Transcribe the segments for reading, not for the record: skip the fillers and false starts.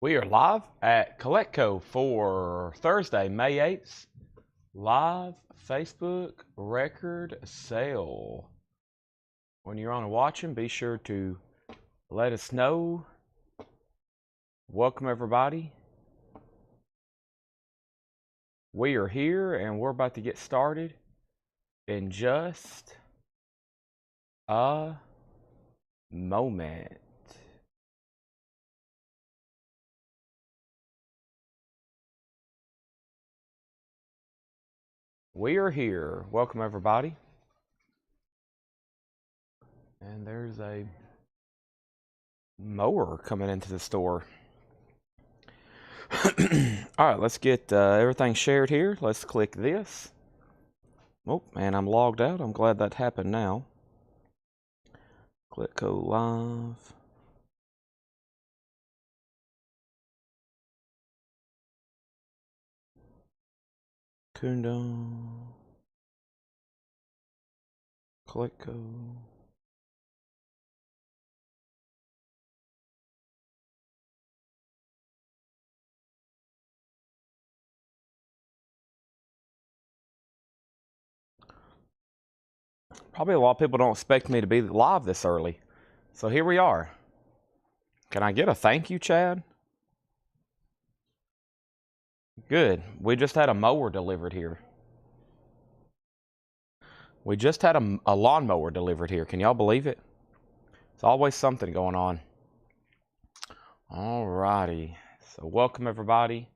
We are live at Coletco for Thursday, May 8th. Live Facebook record sale. When you're on and watching, be sure to let us know. Welcome, everybody. We are here and we're about to get started in just a moment. We are here. Welcome, everybody. And there's a mower coming into the store. All right, let's get everything shared here. Let's click this. Oh, and I'm logged out. I'm glad that happened now. Click go live. Kundo. Click go. Probably a lot of people don't expect me to be live this early. So here we are. Can I get a thank you, Chad? Good. We just had a mower delivered here. We just had a lawnmower delivered here. Can y'all believe it? It's always something going on. Alrighty. So welcome, everybody.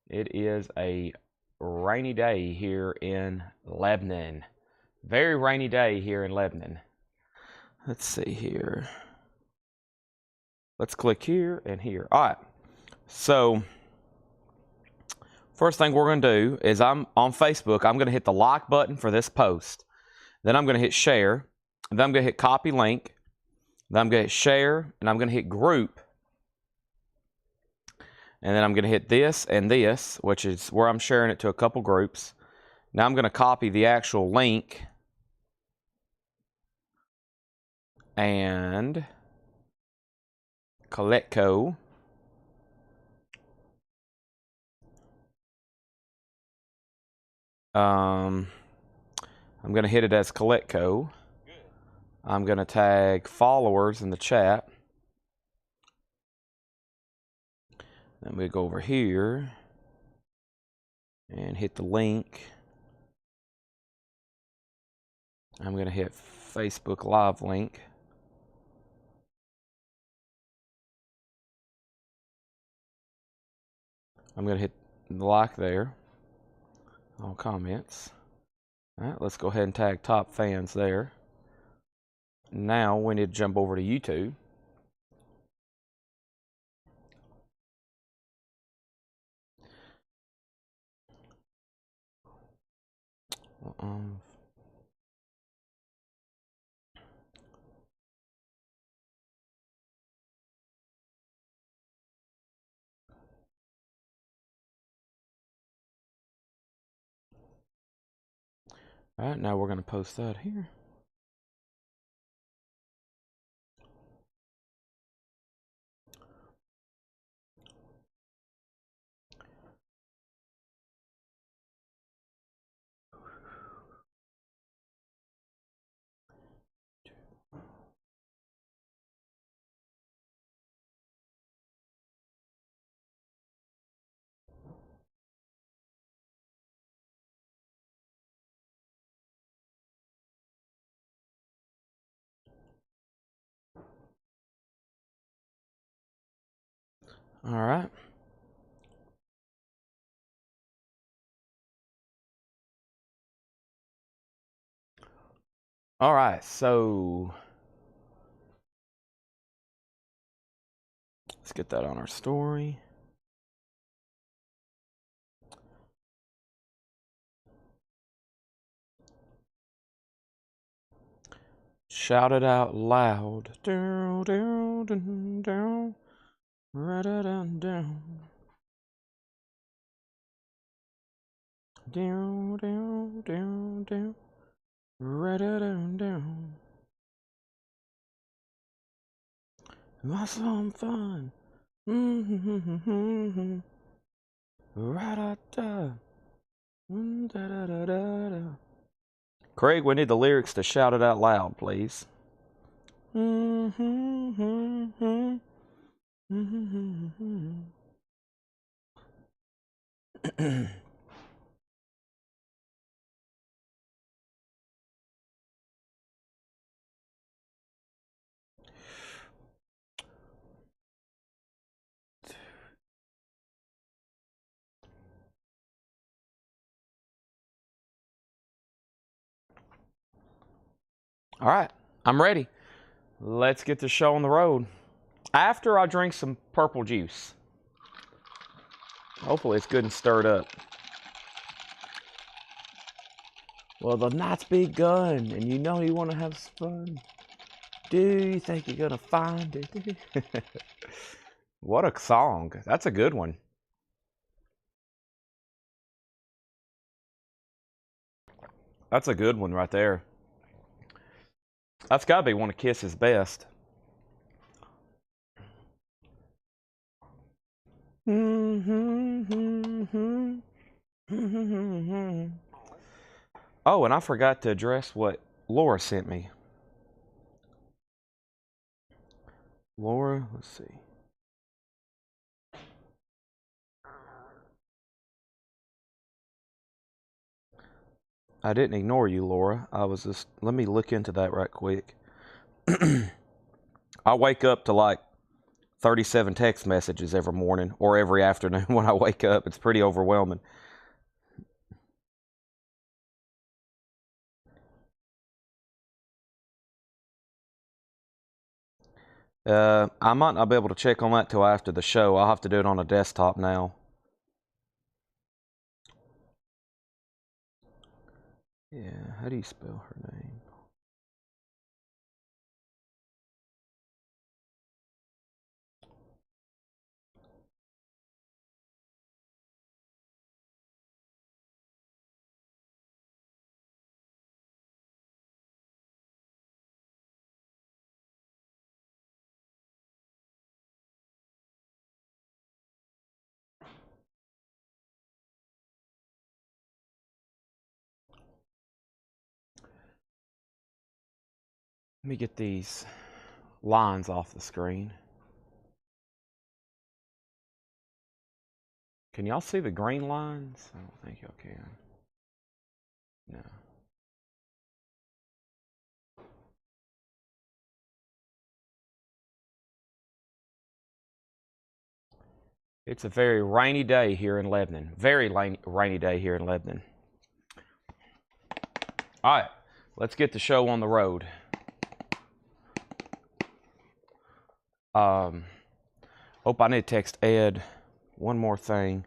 It is a rainy day here in Lebanon. Very rainy day here in Lebanon. Let's see here. Let's click here and here. All right. So first thing we're going to do is I'm on Facebook. I'm going to hit the like button for this post. Then I'm going to hit share. Then I'm going to hit copy link. Then I'm going to hit share. And I'm going to hit group. And then I'm going to hit this and this, which is where I'm sharing it to a couple groups. Now I'm going to copy the actual link. And Coletco. I'm going to hit it as Coletco. I'm going to tag followers in the chat. Then we go over here and hit the link. I'm going to hit Facebook Live link. I'm going to hit the like there. All comments. All right, let's go ahead and tag top fans there. Now we need to jump over to YouTube. All right, now we're going to post that here. All right. All right, so let's get that on our story. Shout it out loud. Down, down, down, down. Right down, down. Down, down, down, down. Right down, down. Want some fun? Craig, we need the lyrics to shout it out loud, please. All right, I'm ready. Let's get the show on the road. After I drink some purple juice. Hopefully it's good and stirred up. Well, the night's begun, and you know you want to have some fun. Do you think you're going to find it? What a song. That's a good one. That's a good one right there. That's got to be one of Kiss's best. Oh, and I forgot to address what Laura sent me. Laura, let's see. I didn't ignore you, Laura. I was just, let me look into that right quick. I wake up to like 37 text messages every morning or every afternoon when I wake up. It's pretty overwhelming. I might not be able to check on that till after the show. I'll have to do it on a desktop now. Yeah, how do you spell her name? Let me get these lines off the screen. Can y'all see the green lines? I don't think y'all can. No. It's a very rainy day here in Lebanon. Very rainy day here in Lebanon. All right, let's get the show on the road. I need to text Ed one more thing.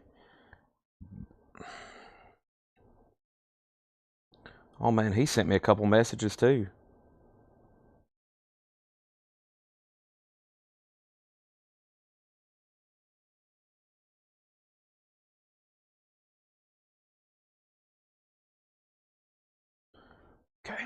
Oh man, he sent me a couple messages too. Okay.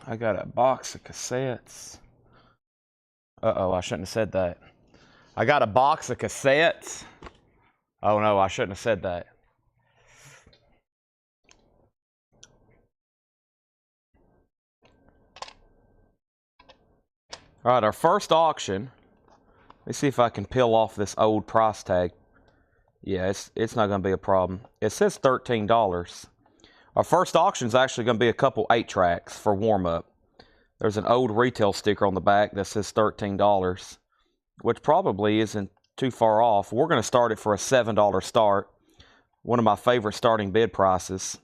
I got a box of cassettes. Uh-oh, I shouldn't have said that. I got a box of cassettes. Oh no, I shouldn't have said that. All right, our first auction. Let's see if I can peel off this old price tag. Yeah, it's not going to be a problem. It says $13. Our first auction is actually going to be a couple 8-tracks for warm-up. There's an old retail sticker on the back that says $13, which probably isn't too far off. We're going to start it for a $7 start, one of my favorite starting bid prices.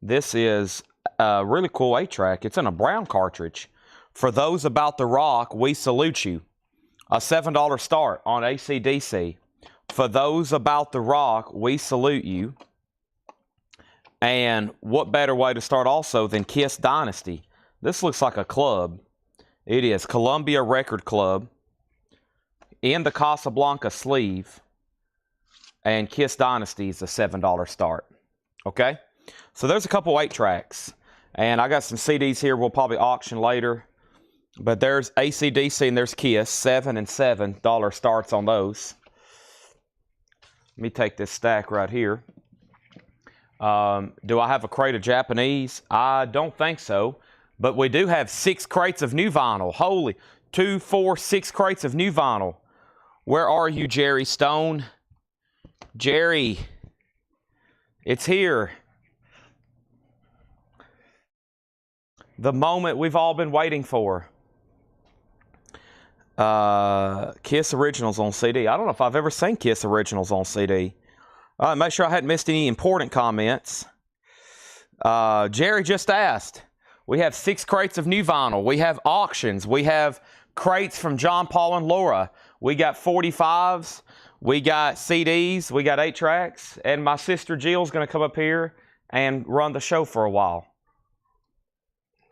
This is a really cool 8-track. It's in a brown cartridge. For those about the rock, we salute you. A $7 start on AC/DC. For those about the rock, we salute you. And what better way to start also than Kiss Dynasty? This looks like a club. It is Columbia Record Club in the Casablanca sleeve. and Kiss Dynasty is a $7 start. Okay? So there's a couple 8-tracks. And I got some CDs here we'll probably auction later. But there's AC/DC and there's Kiss. $7 and $7 starts on those. Let me take this stack right here. Do I have a crate of Japanese? I don't think so. But we do have 6 crates of new vinyl. Holy, 2, 4, 6 crates of new vinyl. Where are you, Jerry Stone? Jerry, it's here. The moment we've all been waiting for. Kiss Originals on CD. I don't know if I've ever seen Kiss Originals on CD. Make sure I hadn't missed any important comments. Jerry just asked. We have 6 crates of new vinyl. We have auctions. We have crates from John, Paul, and Laura. We got 45s. We got CDs. We got 8 tracks. And my sister Jill's going to come up here and run the show for a while.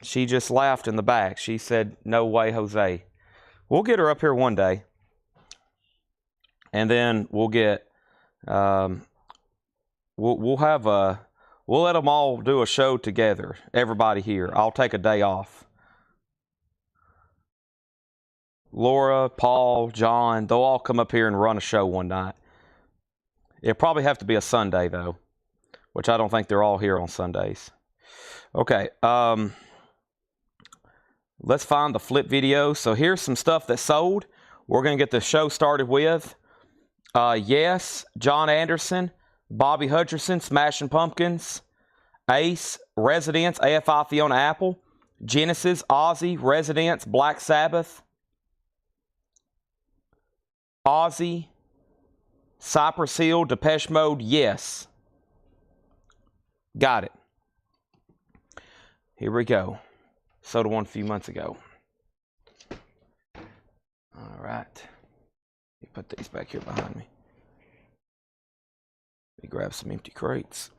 She just laughed in the back. She said, "No way, Jose." We'll get her up here one day. And then we'll get, we'll let them all do a show together. Everybody here. I'll take a day off. Laura, Paul, John, they'll all come up here and run a show one night. It'll probably have to be a Sunday, though, which I don't think they're all here on Sundays. Okay, let's find the flip video. So here's some stuff that sold. We're going to get the show started with Yes, John Anderson, Bobby Hutcherson, Smashing Pumpkins, Ace, Residents, AFI Fiona Apple, Genesis, Ozzy, Residents, Black Sabbath, Ozzy, Cypress Hill, Depeche Mode, Yes. Got it. Here we go. Sold one a few months ago. All right. Let me put these back here behind me. Let me grab some empty crates.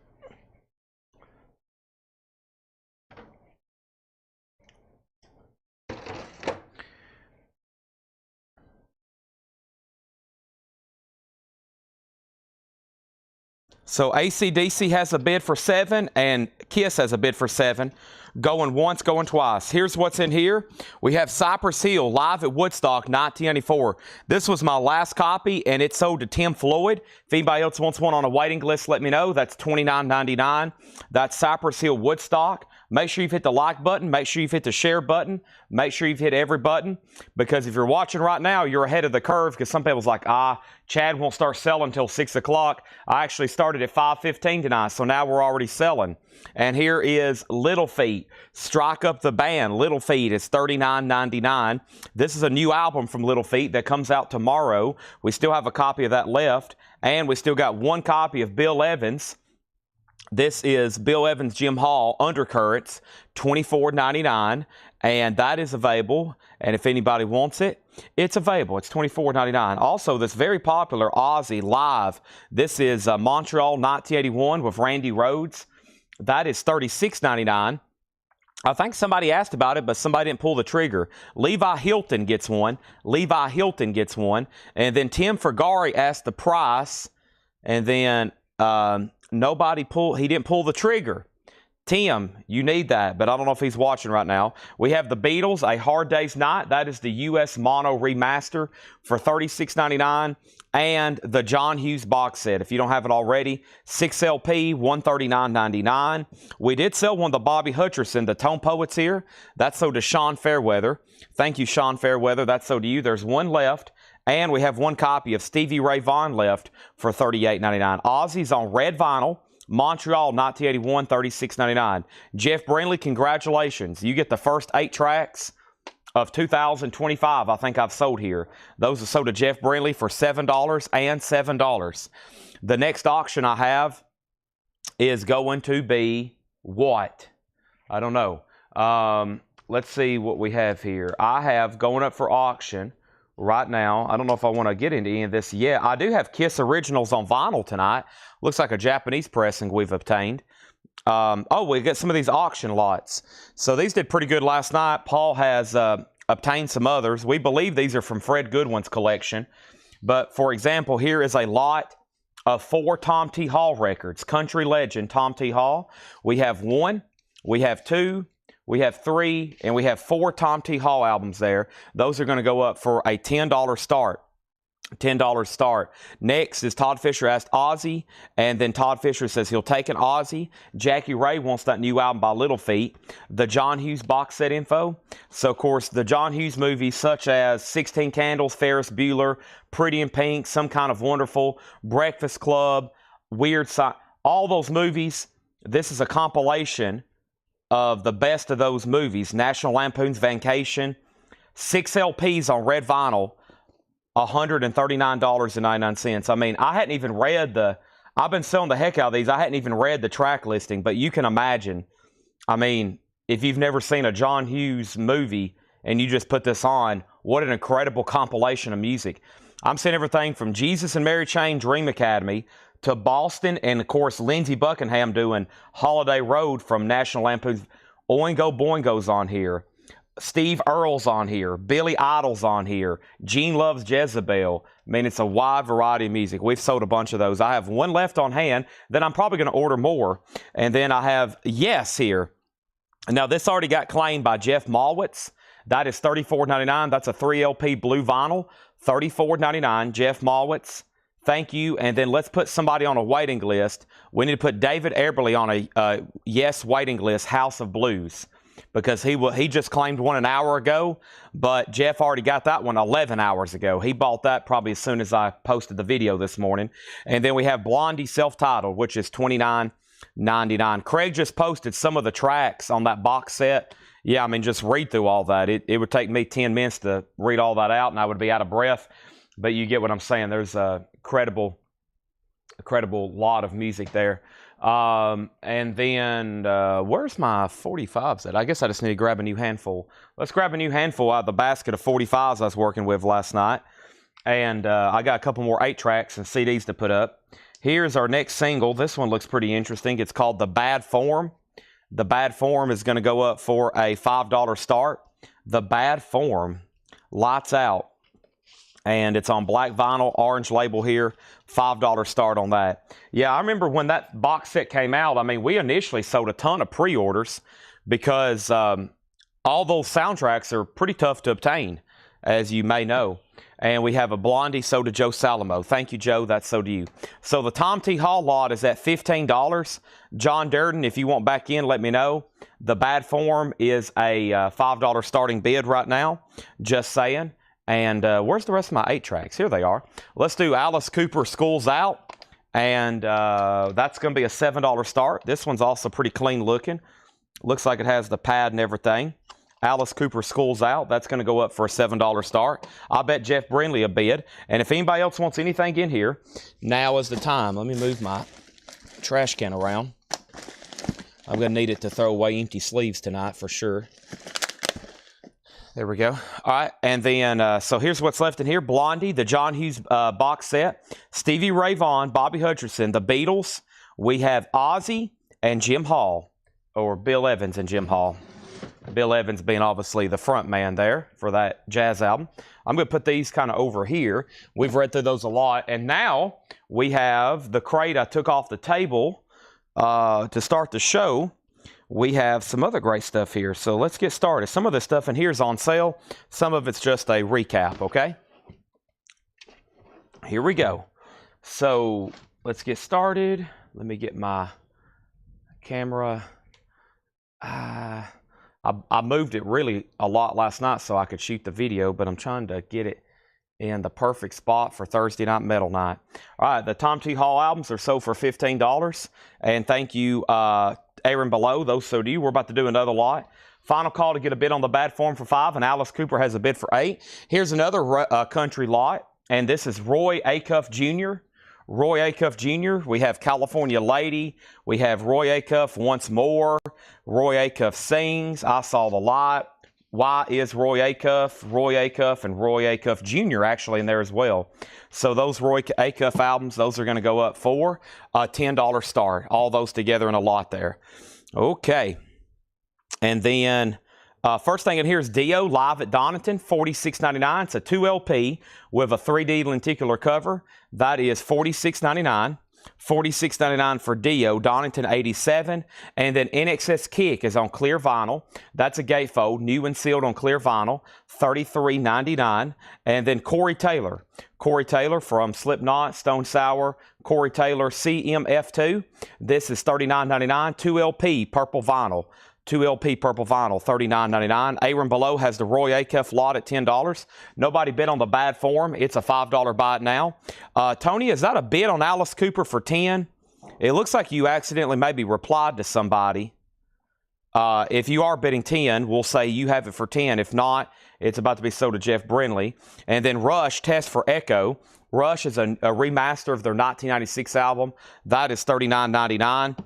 So AC/DC has a bid for 7 and Kiss has a bid for 7. Going once, going twice. Here's what's in here. We have Cypress Hill live at Woodstock 1994. This was my last copy and it sold to Tim Floyd. If anybody else wants one on a waiting list, let me know. That's $29.99. That's Cypress Hill Woodstock. Make sure you've hit the like button. Make sure you've hit the share button. Make sure you've hit every button. Because if you're watching right now, you're ahead of the curve. Because some people's like, Chad won't start selling until 6 o'clock. I actually started at 5:15 tonight, so now we're already selling. And here is Little Feat. Strike Up the Band. Little Feat is $39.99. This is a new album from Little Feat that comes out tomorrow. We still have a copy of that left. And we still got one copy of Bill Evans. This is Bill Evans, Jim Hall, Undercurrents, $24.99, and that is available. And if anybody wants it, it's available. It's $24.99. Also, this very popular Ozzy Live. This is Montreal 1981 with Randy Rhoads. That is $36.99. I think somebody asked about it, but somebody didn't pull the trigger. Levi Hilton gets one. Levi Hilton gets one. And then Tim Fergari asked the price, and then he didn't pull the trigger. Tim, you need that, but I don't know if he's watching right now. We have the Beatles, A Hard Day's Night. That is the U.S. Mono Remaster for $36.99. And the John Hughes box set, if you don't have it already, 6 LP, $139.99. We did sell one of the Bobby Hutcherson, the Tone Poets here. That's sold to Sean Fairweather. Thank you, Sean Fairweather. That's sold to you. There's one left. And we have one copy of Stevie Ray Vaughan left for $38.99. Ozzy's on red vinyl. Montreal 1981, $36.99. Jeff Brindley, congratulations. You get the first 8 tracks of 2025 I think I've sold here. Those are sold to Jeff Brindley for $7 and $7. The next auction I have is going to be what? I don't know. Let's see what we have here. I have going up for auction right now. I don't know if I want to get into any of this yet. I do have Kiss Originals on vinyl tonight. Looks like a Japanese pressing we've obtained. We got some of these auction lots. So these did pretty good last night. Paul has obtained some others. We believe these are from Fred Goodwin's collection. But for example, here is a lot of 4 Tom T. Hall records. Country legend Tom T. Hall. We have 1, we have 2, we have 3, and we have 4 Tom T. Hall albums there. Those are going to go up for a $10 start. $10 start. Next is Todd Fisher asked Ozzy, and then Todd Fisher says he'll take an Ozzy. Jackie Ray wants that new album by Little Feat. The John Hughes box set info. So, of course, the John Hughes movies such as 16 Candles, Ferris Bueller, Pretty in Pink, Some Kind of Wonderful, Breakfast Club, Weird Science, all those movies. This is a compilation of the best of those movies. National Lampoon's Vacation, 6 LPs on red vinyl, $139.99. I mean, I hadn't even read I've been selling the heck out of these. I hadn't even read the track listing, but you can imagine, I mean, if you've never seen a John Hughes movie and you just put this on, what an incredible compilation of music. I'm seeing everything from Jesus and Mary Chain, Dream Academy, to Boston, and of course, Lindsey Buckingham doing Holiday Road from National Lampoon's. Oingo Boingo's on here. Steve Earle's on here. Billy Idol's on here. Gene Loves Jezebel. I mean, it's a wide variety of music. We've sold a bunch of those. I have 1 left on hand. Then I'm probably going to order more. And then I have Yes here. Now, this already got claimed by Jeff Malwitz. That is $34.99. That's a 3 LP blue vinyl. $34.99. Jeff Malwitz. Thank you. And then let's put somebody on a waiting list. We need to put David Eberly on a Yes waiting list, House of Blues. Because he just claimed one an hour ago, but Jeff already got that one 11 hours ago. He bought that probably as soon as I posted the video this morning. And then we have Blondie Self-Titled, which is $29.99. Craig just posted some of the tracks on that box set. Yeah, I mean, just read through all that. It would take me 10 minutes to read all that out, and I would be out of breath. But you get what I'm saying. There's a credible lot of music there. And then, where's my 45s at? I guess I just need to grab a new handful. Let's grab a new handful out of the basket of 45s I was working with last night. And, I got a couple more 8-tracks and CDs to put up. Here's our next single. This one looks pretty interesting. It's called The Bad Form. The Bad Form is going to go up for a $5 start. The Bad Form, lights out. And it's on black vinyl, orange label here, $5 start on that. Yeah, I remember when that box set came out, I mean, we initially sold a ton of pre-orders because all those soundtracks are pretty tough to obtain, as you may know. And we have a Blondie, so to Joe Salamo. Thank you, Joe. That's so to you. So the Tom T. Hall lot is at $15. John Durden, if you want back in, let me know. The Bad Form is a $5 starting bid right now. Just saying. And where's the rest of my 8 tracks? Here they are. Let's do Alice Cooper, School's Out. And that's going to be a $7 start. This one's also pretty clean looking. Looks like it has the pad and everything. Alice Cooper, School's Out. That's going to go up for a $7 start. I bet Jeff Brindley a bid. And if anybody else wants anything in here, now is the time. Let me move my trash can around. I'm going to need it to throw away empty sleeves tonight for sure. There we go. All right, and then, so here's what's left in here. Blondie, the John Hughes box set, Stevie Ray Vaughan, Bobby Hutcherson, the Beatles. We have Ozzy and Jim Hall, or Bill Evans and Jim Hall. Bill Evans being obviously the front man there for that jazz album. I'm going to put these kind of over here. We've read through those a lot. And now we have the crate I took off the table to start the show. We have some other great stuff here. So let's get started. Some of the stuff in here is on sale. Some of it's just a recap, okay? Here we go. So let's get started. Let me get my camera. I moved it really a lot last night so I could shoot the video, but I'm trying to get it in the perfect spot for Thursday Night Metal Night. All right, the Tom T. Hall albums are sold for $15. And thank you, Aaron Below, those so do you. We're about to do another lot. Final call to get a bid on the Bad Form for $5, and Alice Cooper has a bid for $8. Here's another country lot, and this is Roy Acuff Jr. Roy Acuff Jr. We have California Lady. We have Roy Acuff Once More. Roy Acuff Sings. I Saw the Light. Why is Roy Acuff, and Roy Acuff Jr. actually in there as well. So those Roy Acuff albums, those are going to go up for a $10 start. All those together in a lot there. Okay. And then First thing in here is Dio live at Donington, $46.99. It's a 2 LP with a 3D lenticular cover. That is $46.99. $46.99 for Dio, Donington 87. And then NXS Kick is on clear vinyl. That's a gatefold, new and sealed on clear vinyl, $33.99. And then Corey Taylor from Slipknot, Stone Sour, Corey Taylor CMF2. This is $39.99, 2 LP purple vinyl. 2 LP purple vinyl, $39.99. Aaron Below has the Roy Acuff lot at $10. Nobody bid on the bad form. It's a $5 buy it now. Tony, is that a bid on Alice Cooper for 10? It looks like you accidentally maybe replied to somebody. If you are bidding 10, we'll say you have it for 10. If not, it's about to be sold to Jeff Brinley. And then Rush, Test for Echo. Rush is a remaster of their 1996 album. That is $39.99.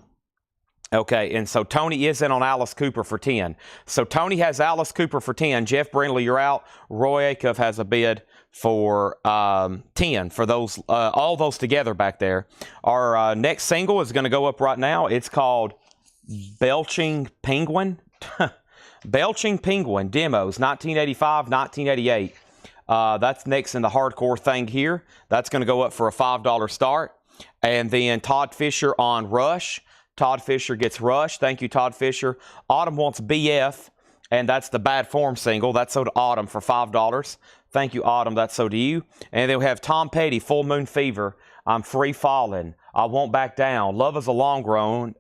Okay, and so Tony is in on Alice Cooper for 10. So Tony has Alice Cooper for 10. Jeff Brindley, you're out. Roy Acuff has a bid for 10 for those, all those together back there. Our next single is going to go up right now. It's called Belching Penguin. Belching Penguin Demos, 1985, 1988. That's next in the hardcore thing here. That's going to go up for a $5 start. And then Todd Fisher on Rush. Todd Fisher gets Rush. Thank you, Todd Fisher. Autumn wants BF, and that's the Bad Form single. That's sold to Autumn for $5. Thank you, Autumn. That's sold to you. And then we have Tom Petty, Full Moon Fever. I'm Free Falling. I Won't Back Down. Love is a Long Road,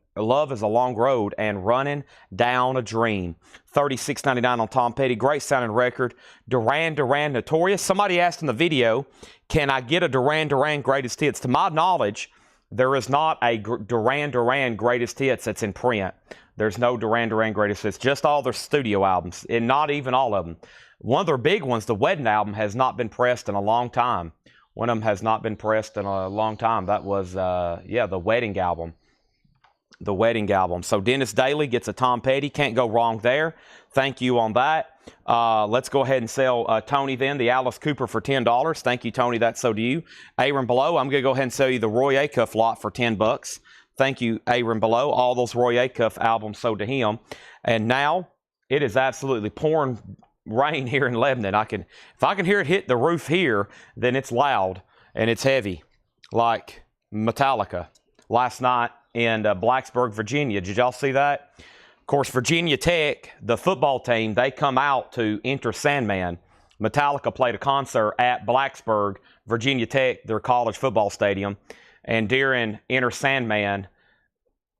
and Running Down a Dream. $36.99 on Tom Petty. Great sounding record. Duran Duran Notorious. Somebody asked in the video, can I get a Duran Duran Greatest Hits? To my knowledge, there is not a Duran Duran Greatest Hits that's in print. There's no Duran Duran Greatest Hits, just all their studio albums, and not even all of them. One of their big ones, the Wedding album, has not been pressed in a long time. One of them has not been pressed in a long time. That was, the Wedding album. The Wedding album. So Dennis Daly gets a Tom Petty. Can't go wrong there. Thank you on that. Let's go ahead and sell Tony then, the Alice Cooper for $10. Thank you, Tony. That's so to you. Aaron Below, I'm going to go ahead and sell you the Roy Acuff lot for $10. Thank you, Aaron Below. All those Roy Acuff albums sold to him. And now it is absolutely pouring rain here in Lebanon. If I can hear it hit the roof here, then it's loud and it's heavy, like Metallica last night in Blacksburg, Virginia. Did y'all see that? Of course, Virginia Tech, the football team, they come out to Enter Sandman. Metallica played a concert at Blacksburg, Virginia Tech, their college football stadium. And during Enter Sandman,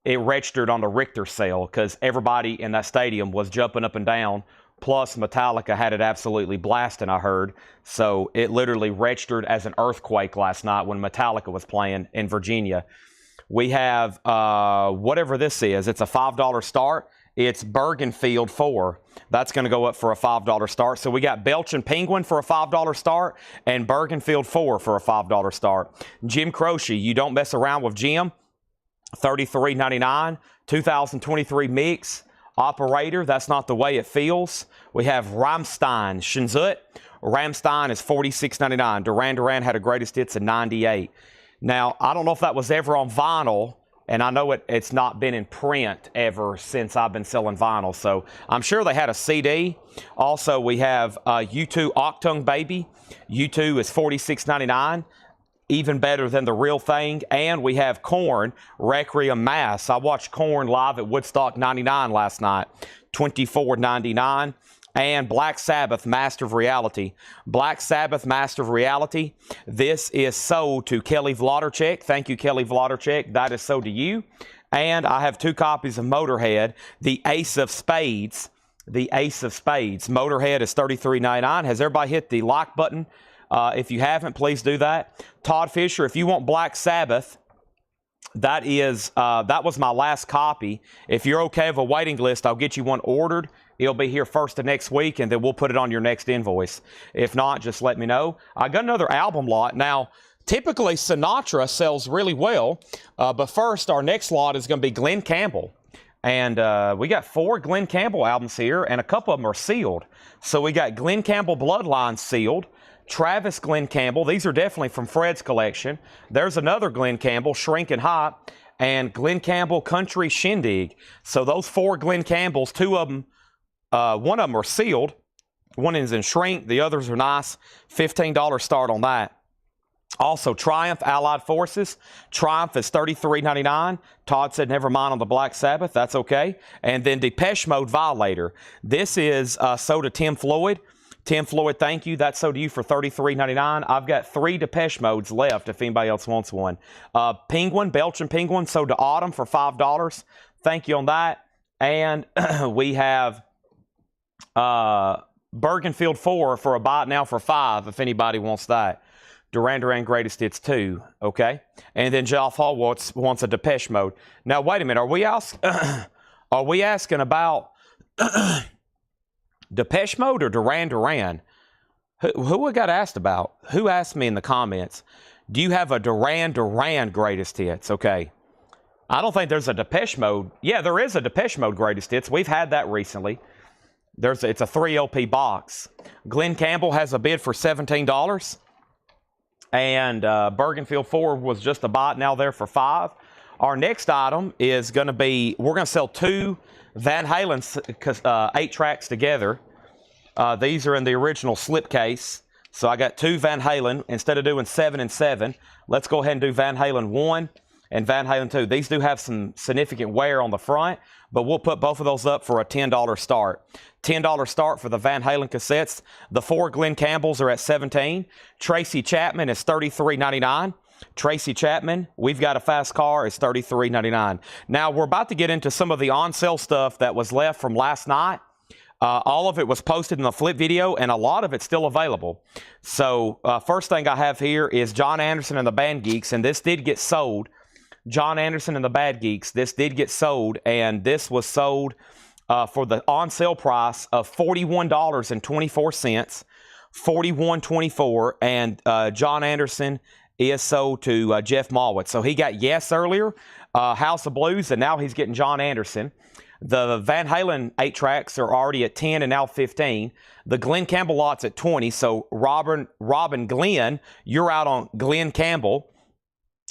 it registered on the Richter scale because everybody in that stadium was jumping up and down. Plus, Metallica had it absolutely blasting, I heard. So it literally registered as an earthquake last night when Metallica was playing in Virginia. We have whatever this is. It's a $5 start. It's Bergenfield 4. That's going to go up for a $5 start. So we got Belching Penguin for a $5 start and Bergenfield 4 for a $5 start. Jim Croce, You Don't Mess Around with Jim, $33.99. 2023 mix. Operator, That's Not the Way It Feels. We have Rammstein, Shinzut. Rammstein is $46.99. Duran Duran had a greatest hits in '98. Now, I don't know if that was ever on vinyl, and I know it's not been in print ever since I've been selling vinyl, so I'm sure they had a CD. Also, we have U2 Octung Baby. U2 is $46.99, even better than the real thing. And we have Korn, Requiem Mass. I watched Korn live at Woodstock 99 last night, $24.99. And Black Sabbath, Master of Reality. Black Sabbath, Master of Reality. This is sold to Kelly Vlodarchek. Thank you, Kelly Vlodarchek. That is sold to you. And I have 2 copies of Motorhead, the Ace of Spades. The Ace of Spades. Motorhead is $33.99. Has everybody hit the like button? If you haven't, please do that. Todd Fisher, if you want Black Sabbath, that was my last copy. If you're okay with a waiting list, I'll get you one ordered. It'll be here first of next week, and then we'll put it on your next invoice. If not, just let me know. I got another album lot. Now, typically, Sinatra sells really well, but first, our next lot is going to be Glenn Campbell. And we got 4 Glenn Campbell albums here, and a couple of them are sealed. So we got Glenn Campbell Bloodline sealed. Travis Glenn Campbell. These are definitely from Fred's collection. There's another Glenn Campbell, Shrinking Hot, and Glenn Campbell Country Shindig. So those 4 Glenn Campbells, 2 of them One of them are sealed. One is in shrink. The others are nice. $15 start on that. Also, Triumph Allied Forces. Triumph is $33.99. Todd said, never mind on the Black Sabbath. That's okay. And then Depeche Mode Violator. This is sold to Tim Floyd. Tim Floyd, thank you. That's sold to you for $33.99. I've got 3 Depeche Modes left if anybody else wants one. Penguin, Belgian Penguin, sold to Autumn for $5. Thank you on that. And we have Bergenfield 4 for a buy it now for $5 if anybody wants that. Duran Duran Greatest Hits 2, okay? And then Jeff Hall wants a Depeche Mode. Now, wait a minute. Are we asking about Depeche Mode or Duran Duran? Who we got asked about? Who asked me in the comments? Do you have a Duran Duran Greatest Hits? Okay. I don't think there's a Depeche Mode. Yeah, there is a Depeche Mode Greatest Hits. We've had that recently. It's a 3 LP box. Glenn Campbell has a bid for $17. And Bergenfield 4 was just a buy now there for $5. Our next item is going to be, we're going to sell 2 Van Halen 8 tracks together. These are in the original slipcase. So I got 2 Van Halen. Instead of doing 7 and 7, let's go ahead and do Van Halen 1 and Van Halen 2. These do have some significant wear on the front, but we'll put both of those up for a $10 start. $10 start for the Van Halen cassettes. The 4 Glenn Campbells are at $17. Tracy Chapman is $33.99. Tracy Chapman, we've got a fast car, is $33.99. Now, we're about to get into some of the on-sale stuff that was left from last night. All of it was posted in the flip video, and a lot of it's still available. So, first thing I have here is John Anderson and the Band Geeks, and this did get sold. John Anderson and the Bad Geeks, this did get sold, and this was sold for the on-sale price of $41.24, $41.24, and John Anderson is sold to Jeff Mallwitz. So he got Yes earlier, House of Blues, and now he's getting John Anderson. The Van Halen 8 tracks are already at 10 and now 15. The Glenn Campbell lot's at 20. So Robin Glenn, you're out on Glenn Campbell.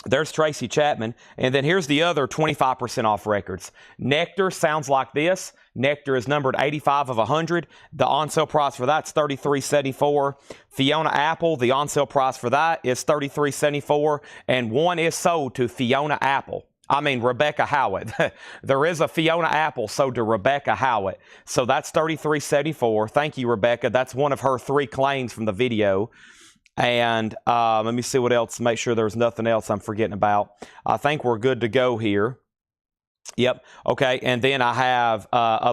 There's Tracy Chapman. And then here's the other 25% off records. Nectar sounds like this. Nectar is numbered 85 of 100. The on-sale price for that's $33.74. Fiona Apple, the on-sale price for that is $33.74. And one is sold to Rebecca Howitt. There is a Fiona Apple sold to Rebecca Howitt. So that's $33.74. Thank you, Rebecca. That's one of her 3 claims from the video. And let me see what else, make sure there's nothing else I'm forgetting about. I think we're good to go here. Yep. Okay. And then I have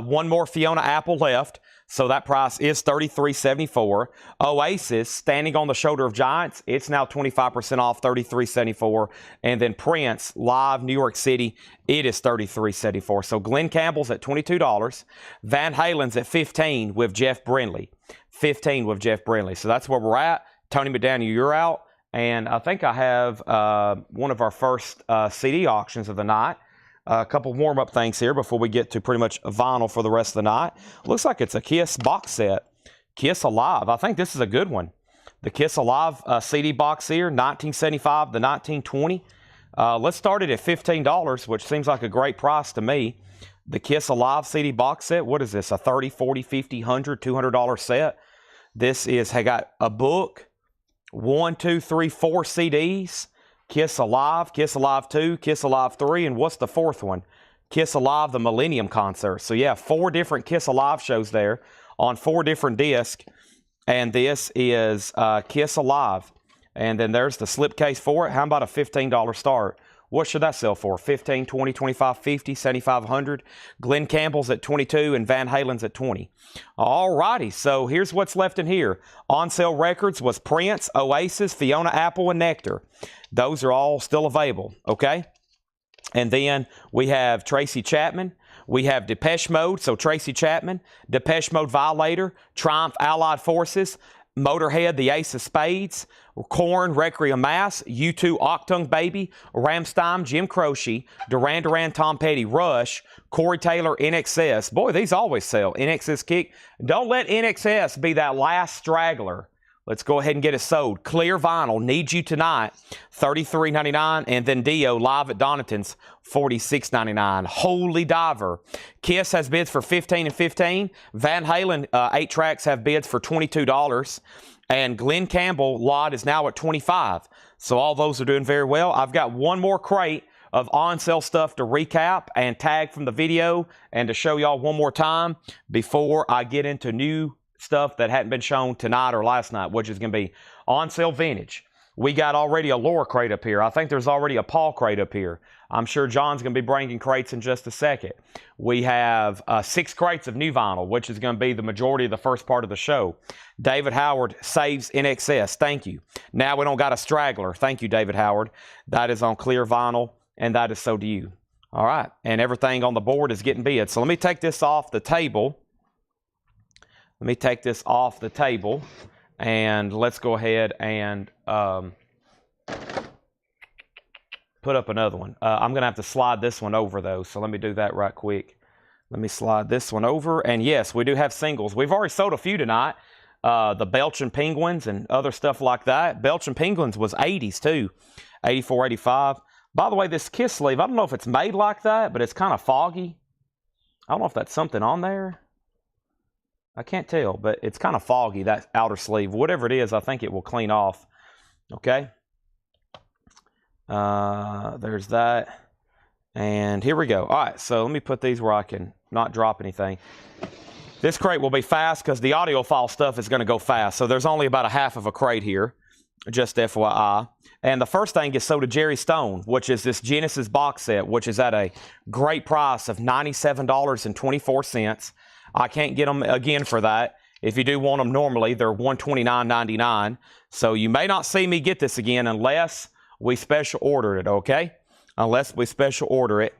one more Fiona Apple left. So that price is $33.74. Oasis, Standing on the Shoulder of Giants, it's now 25% off, $33.74. And then Prince, Live, New York City, it is $33.74. So Glenn Campbell's at $22. Van Halen's at $15 with Jeff Brindley. $15 with Jeff Brindley. So that's where we're at. Tony McDaniel, you're out. And I think I have one of our first CD auctions of the night. A couple warm-up things here before we get to pretty much vinyl for the rest of the night. Looks like it's a Kiss box set. Kiss Alive. I think this is a good one. The Kiss Alive CD box here, 1975 to 1920. Let's start it at $15, which seems like a great price to me. The Kiss Alive CD box set. What is this? A $30, $40, $50, $100, $200 set. This is, I got a book, 1, 2, 3, 4 CDs. Kiss Alive, Kiss Alive 2, Kiss Alive 3, and what's the 4th one? Kiss Alive, the Millennium Concert. So yeah, 4 different Kiss Alive shows there on 4 different discs. And this is Kiss Alive. And then there's the slipcase for it. How about a $15 start? What should that sell for? 15, 20, 25, 50, 75, 100. Glenn Campbell's at 22 and Van Halen's at 20. All righty, so here's what's left in here. On sale records was Prince, Oasis, Fiona Apple, and Nectar. Those are all still available, okay? And then we have Tracy Chapman. We have Depeche Mode, so Tracy Chapman, Depeche Mode Violator, Triumph Allied Forces, Motorhead, the Ace of Spades, Korn, Requiem Mass, U2, Octung Baby, Rammstein, Jim Croce, Duran Duran, Tom Petty, Rush, Corey Taylor, NXS. Boy, these always sell. NXS Kick. Don't let NXS be that last straggler. Let's go ahead and get it sold. Clear vinyl, Need You Tonight, $33.99. And then Dio, live at Donington's, $46.99. Holy Diver. Kiss has bids for $15 and $15. Van Halen 8 tracks have bids for $22. And Glenn Campbell lot is now at $25. So all those are doing very well. I've got one more crate of on-sale stuff to recap and tag from the video and to show y'all one more time before I get into new stuff that hadn't been shown tonight or last night, which is going to be on-sale vintage. We got already a Laura crate up here. I think there's already a Paul crate up here. I'm sure John's going to be bringing crates in just a second. We have 6 crates of new vinyl, which is going to be the majority of the first part of the show. David Howard saves in excess. Thank you. Now we don't got a straggler. Thank you, David Howard. That is on clear vinyl, and that is so do you. All right, and everything on the board is getting bid. So let me take this off the table. Let me take this off the table, and let's go ahead and put up another one. I'm going to have to slide this one over, though, so let me do that right quick. Let me slide this one over, and yes, we do have singles. We've already sold a few tonight, the Belgian Penguins and other stuff like that. Belgian Penguins was 80s, too, 84, 85. By the way, this Kiss sleeve, I don't know if it's made like that, but it's kind of foggy. I don't know if that's something on there. I can't tell, but it's kind of foggy, that outer sleeve. Whatever it is, I think it will clean off. Okay. There's that. And here we go. All right, so let me put these where I can not drop anything. This crate will be fast because the Audiophile stuff is going to go fast. So there's only about a half of a crate here, just FYI. And the first thing is sold to Jerry Stone, which is this Genesis box set, which is at a great price of $97.24. I can't get them again for that. If you do want them normally, they're $129.99. So you may not see me get this again unless we special order it, okay? Unless we special order it.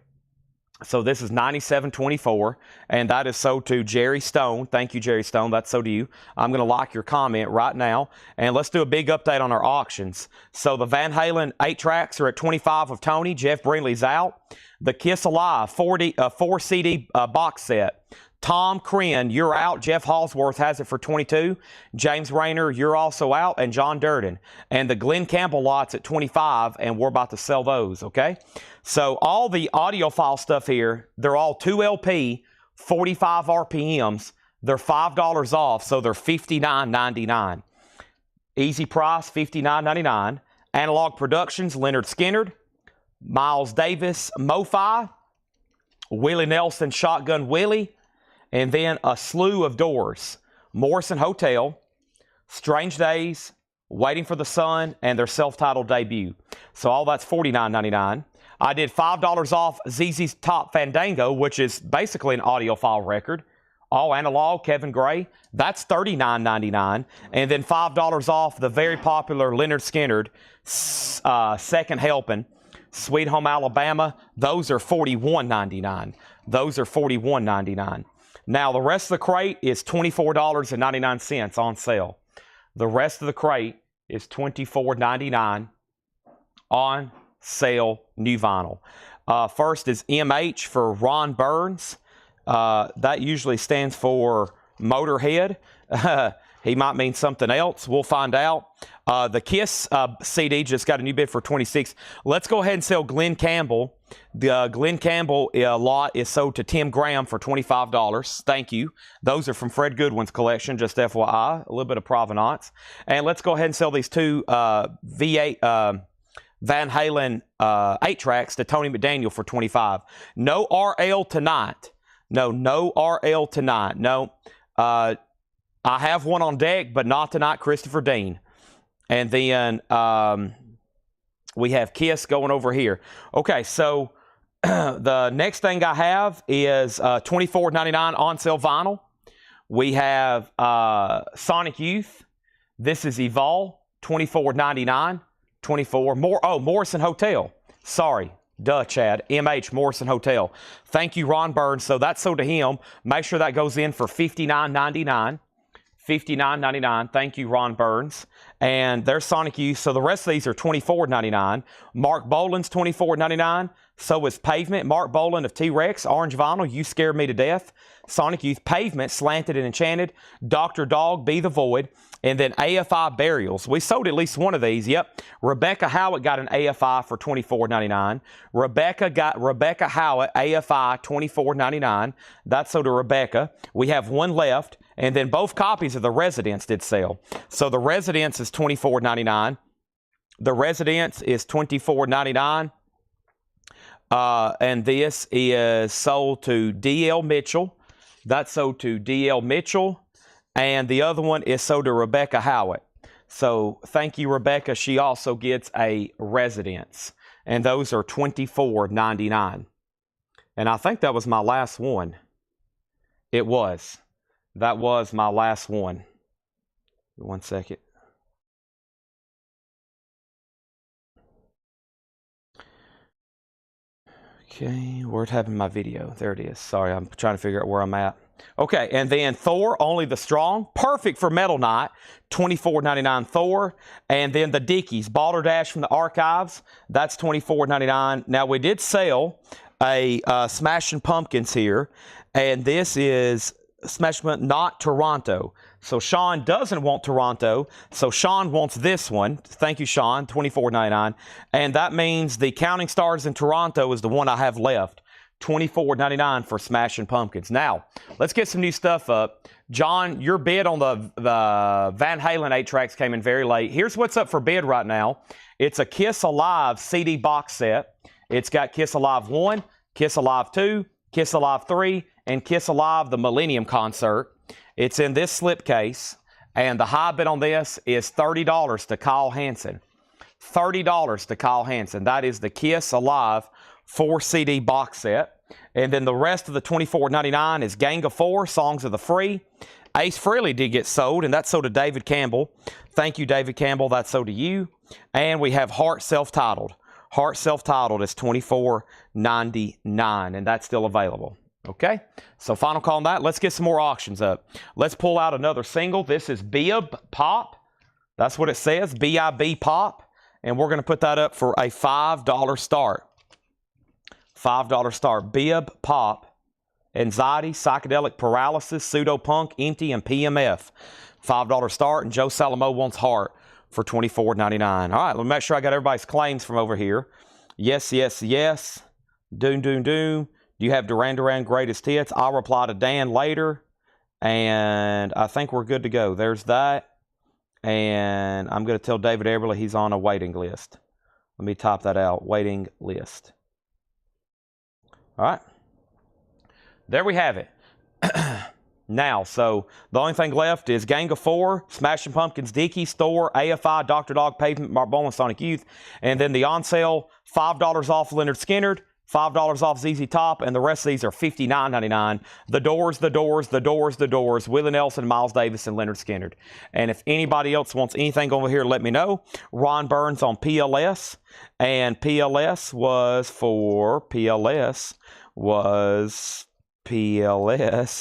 So this is $97.24, and that is sold to Jerry Stone. Thank you, Jerry Stone. That's so to you. I'm going to like your comment right now, and let's do a big update on our auctions. So the Van Halen 8 tracks are at $25 of Tony. Jeff Brinley's out. The Kiss Alive 4 CD box set. Tom Crenn, you're out. Jeff Hallsworth has it for $22. James Rayner, you're also out. And John Durden. And the Glenn Campbell lot's at $25, and we're about to sell those, okay? So all the Audiophile stuff here, they're all 2 LP, 45 RPMs. They're $5 off, so they're $59.99. Easy price, $59.99. Analog Productions, Leonard Skinner, Miles Davis, Mo-Fi, Willie Nelson, Shotgun Willie, and then a slew of Doors. Morrison Hotel, Strange Days, Waiting for the Sun, and their self-titled debut. So all that's $49.99. I did $5 off ZZ's Top Fandango, which is basically an Audiophile record. All analog, Kevin Gray. That's $39.99. And then $5 off the very popular Leonard Skinner, Second Helping, Sweet Home Alabama. Those are $41.99. Those are $41.99. Now, the rest of the crate is $24.99 on sale. The rest of the crate is $24.99 on sale, new vinyl. First is MH for Ron Burns. That usually stands for Motorhead. He might mean something else. We'll find out. The Kiss CD just got a new bid for $26. Let's go ahead and sell Glenn Campbell. The Glenn Campbell lot is sold to Tim Graham for $25. Thank you. Those are from Fred Goodwin's collection, just FYI. A little bit of provenance. And let's go ahead and sell these 2 V8 Van Halen 8 tracks to Tony McDaniel for $25. No RL tonight. No RL tonight. No. I have one on deck, but not tonight, Christopher Dean. And then we have Kiss going over here. Okay, so the next thing I have is $24.99 on sale vinyl. We have Sonic Youth. This is Evol, $24.99. 24 more. Oh, Morrison Hotel. Sorry. Duh, Chad. MH Morrison Hotel. Thank you, Ron Burns. So that's sold to him. Make sure that goes in for $59.99. $59.99. Thank you, Ron Burns. And there's Sonic Youth. So the rest of these are $24.99. Mark Boland's $24.99. So is Pavement. Mark Boland of T-Rex. Orange Vinyl, You Scared Me to Death. Sonic Youth. Pavement, Slanted and Enchanted. Dr. Dog, Be the Void. And then AFI Burials. We sold at least one of these. Yep. Rebecca Howitt got an AFI for $24.99. Rebecca Howitt, AFI, $24.99. That's sold to Rebecca. We have one left. And then both copies of The Residence did sell. So The Residence is $24.99. The Residence is $24.99. And this is sold to D.L. Mitchell. That's sold to D.L. Mitchell. And the other one is sold to Rebecca Howitt. So thank you, Rebecca. She also gets a Residence. And those are $24.99. And I think that was my last one. It was. That was my last one. 1 second. Okay, where's having my video? There it is. Sorry, I'm trying to figure out where I'm at. Okay, and then Thor, Only the Strong. Perfect for Metal Night. $24.99 Thor. And then the Dickies, Balderdash from the Archives. That's $24.99. Now, we did sell a Smashing Pumpkins here. And this is Smashing Pumpkins, not Toronto. So Sean doesn't want Toronto. So Sean wants this one. Thank you, Sean. $24.99. And that means the Counting Stars in Toronto is the one I have left. $24.99 for Smashing Pumpkins. Now, let's get some new stuff up. John, your bid on the Van Halen 8-tracks came in very late. Here's what's up for bid right now. It's a Kiss Alive CD box set. It's got Kiss Alive 1, Kiss Alive 2, Kiss Alive 3, and Kiss Alive the Millennium Concert. It's in this slipcase, and the high bid on this is $30 to Kyle Hansen. $30 to Kyle Hansen. That is the Kiss Alive 4-CD box set. And then the rest of the $24.99 is Gang of Four, Songs of the Free. Ace Frehley did get sold, and that's sold to David Campbell. Thank you, David Campbell. That's sold to you. And we have Heart Self-Titled. Heart Self-Titled is $24.99, and that's still available. Okay, so final call on that. Let's get some more auctions up. Let's pull out another single. This is Bib Pop. That's what it says, B-I-B Pop. And we're going to put that up for a $5 start. $5 start. Bib Pop. Anxiety, Psychedelic Paralysis, Pseudopunk, Empty, and PMF. $5 start. And Joe Salamo wants Heart for $24.99. All right, let me make sure I got everybody's claims from over here. Yes, yes, yes. Doom, doom, doom. Do you have Duran Duran Greatest Hits? I'll reply to Dan later. And I think we're good to go. There's that. And I'm going to tell David Eberle he's on a waiting list. Let me type that out. Waiting list. All right. There we have it. Now, so the only thing left is Gang of Four, Smashing Pumpkins, Dickies, Thor, AFI, Dr. Dog, Pavement, Mark Boland, Sonic Youth. And then the on sale, $5 off Leonard Skinner, $5 off ZZ Top, and the rest of these are $59.99. The Doors, The Doors, The Doors, The Doors, Willie Nelson, Miles Davis, and Leonard Skinner. And if anybody else wants anything over here, let me know. Ron Burns on PLS, and PLS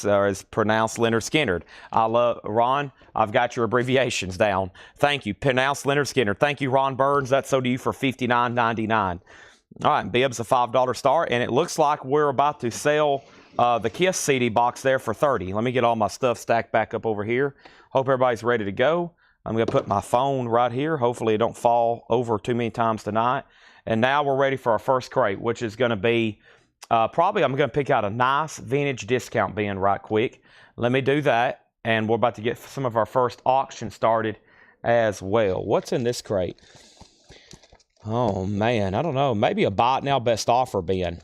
or is pronounced Leonard Skinner. I love, Ron, I've got your abbreviations down. Thank you. Pronounced Leonard Skinner. Thank you, Ron Burns. That's so to you for $59.99. All right, Bib's a $5 start, and it looks like we're about to sell the Kiss CD box there for $30. Let me get all my stuff stacked back up over here. Hope everybody's ready to go. I'm going to put my phone right here. Hopefully it don't fall over too many times tonight. And now we're ready for our first crate, which is going to be probably I'm going to pick out a nice vintage discount bin right quick. Let me do that, and we're about to get some of our first auction started as well. What's in this crate? Oh, man, I don't know. Maybe a Buy It Now Best Offer bin.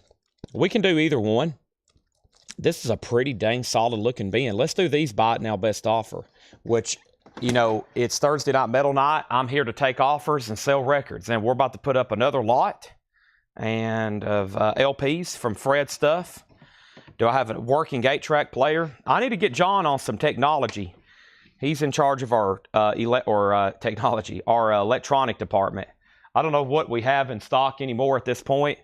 We can do either one. This is a pretty dang solid looking bin. Let's do these Buy It Now Best Offer, which, you know, it's Thursday Night Metal Night. I'm here to take offers and sell records, and we're about to put up another lot and of LPs from Fred Stuff. Do I have a working 8-track player? I need to get John on some technology. He's in charge of our electronic department. I don't know what we have in stock anymore at this point.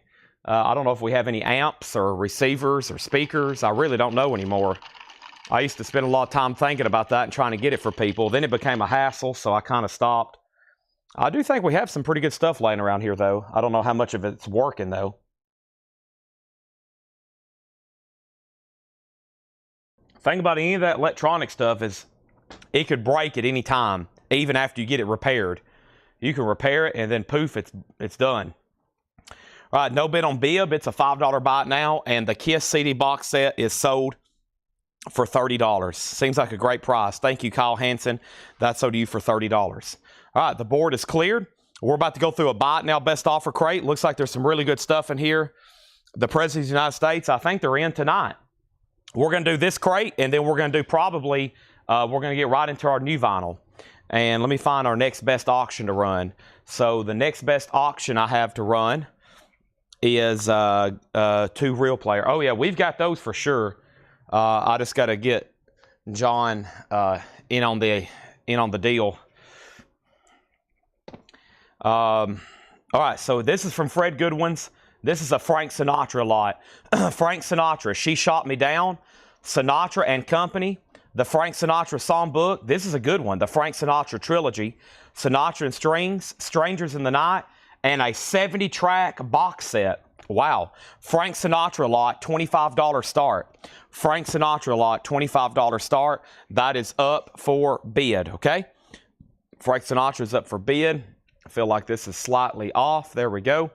I don't know if we have any amps or receivers or speakers. I really don't know anymore. I used to spend a lot of time thinking about that and trying to get it for people. Then it became a hassle, so I kind of stopped. I do think we have some pretty good stuff laying around here, though. I don't know how much of it's working, though. Thing about any of that electronic stuff is it could break at any time, even after you get it repaired. You can repair it, and then poof, it's done. All right, no bid on Bib. It's a $5 buy now, and the Kiss CD box set is sold for $30. Seems like a great price. Thank you, Kyle Hansen. That's sold to you for $30. All right, the board is cleared. We're about to go through a buy it now best offer crate. Looks like there's some really good stuff in here. The President of the United States, I think they're in tonight. We're going to do this crate, and then we're going to do probably, we're going to get right into our new vinyl. And let me find our next best auction to run. So the next best auction I have to run is 2 real player. Oh, yeah, we've got those for sure. I just got to get John in on the deal. All right, so this is from Fred Goodwin's. This is a Frank Sinatra lot. Frank Sinatra, She Shot Me Down, Sinatra and Company, the Frank Sinatra Songbook. This is a good one. The Frank Sinatra Trilogy, Sinatra and Strings, Strangers in the Night, and a 70-track box set. Wow. Frank Sinatra lot, $25 start. Frank Sinatra lot, $25 start. That is up for bid, okay? Frank Sinatra is up for bid. I feel like this is slightly off. There we go.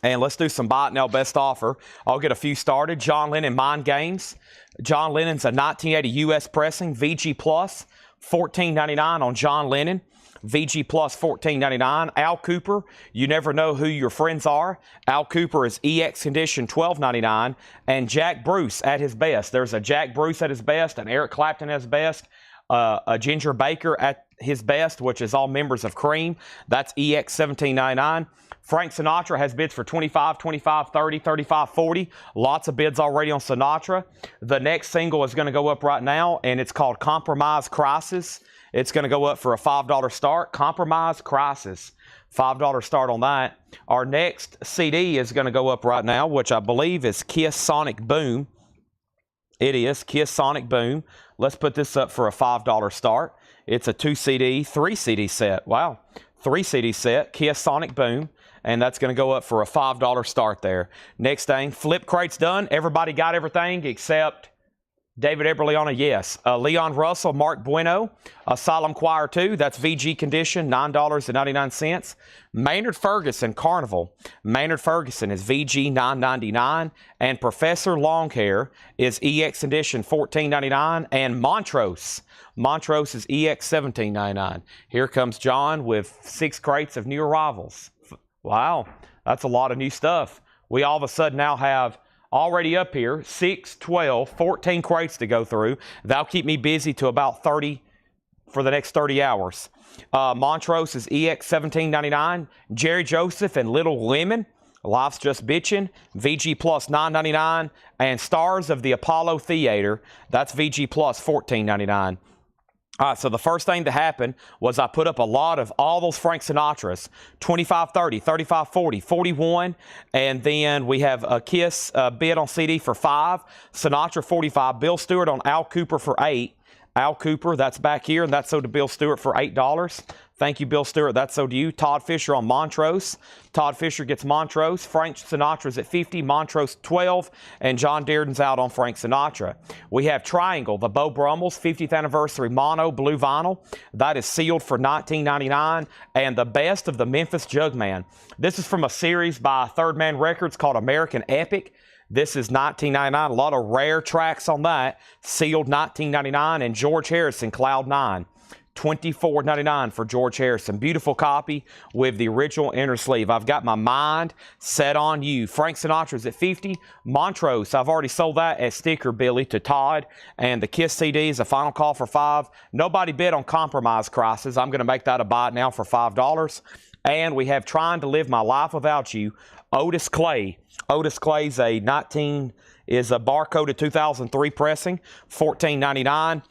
And let's do some buy it now best offer. I'll get a few started. John Lennon Mind Games. John Lennon's a 1980 U.S. pressing. VG Plus, $14.99 on John Lennon. VG Plus, $14.99. Al Cooper, You Never Know Who Your Friends Are. Al Cooper is EX Condition, $12.99. And Jack Bruce at his best. There's a Jack Bruce at his best, an Eric Clapton at his best, a Ginger Baker at his best, which is all members of Cream. That's EX, $17.99. Frank Sinatra has bids for $25, $25, $30, $35, $40. Lots of bids already on Sinatra. The next single is going to go up right now, and it's called Compromise Crisis. It's going to go up for a $5 start. Compromise Crisis. $5 start on that. Our next CD is going to go up right now, which I believe is Kiss Sonic Boom. It is Kiss Sonic Boom. Let's put this up for a $5 start. It's a 2 CD, 3 CD set. Wow. 3 CD set, Kiss Sonic Boom. And that's going to go up for a $5 start there. Next thing, flip crate's done. Everybody got everything except David Eberly on a yes. Leon Russell, Mark Bueno, Solemn Choir 2. That's VG condition, $9.99. Maynard Ferguson, Carnival. Maynard Ferguson is VG, $9.99. And Professor Longhair is EX condition, $14.99. And Montrose. Montrose is EX, $17.99. Here comes John with 6 crates of new arrivals. Wow, that's a lot of new stuff. We all of a sudden now have already up here 6, 12, 14 crates to go through. That'll keep me busy to about 30 for the next 30 hours. Montrose is EX, $17.99. Jerry Joseph and Little Lemon, Life's Just Bitchin', VG Plus, $9.99. And Stars of the Apollo Theater, that's VG Plus, $14.99. All right, so the first thing that happened was I put up a lot of all those Frank Sinatras, 25, 30, 35, 40, 41, and then we have a Kiss bid on CD for 5, Sinatra 45, Bill Stewart on Al Cooper for 8. Al Cooper, that's back here, and that's sold to Bill Stewart for $8. Thank you, Bill Stewart. That's sold to you. Todd Fisher on Montrose. Todd Fisher gets Montrose. Frank Sinatra's at 50, Montrose 12, and John Dearden's out on Frank Sinatra. We have Triangle, the Beau Brummels 50th anniversary mono blue vinyl. That is sealed for $19.99, and the best of the Memphis Jugman. This is from a series by Third Man Records called American Epic. This is $19.99. A lot of rare tracks on that. Sealed $19.99, and George Harrison, Cloud 9. $24.99 for George Harrison. Beautiful copy with the original inner sleeve. I've got my mind set on you. Frank Sinatra's at 50. Montrose, I've already sold that at Sticker Billy to Todd. And the Kiss CD is a final call for 5. Nobody bid on Compromise Crisis. I'm going to make that a buy now for $5. And we have Trying to Live My Life Without You. Otis Clay. Otis Clay's a barcoded 2003 pressing. $14.99.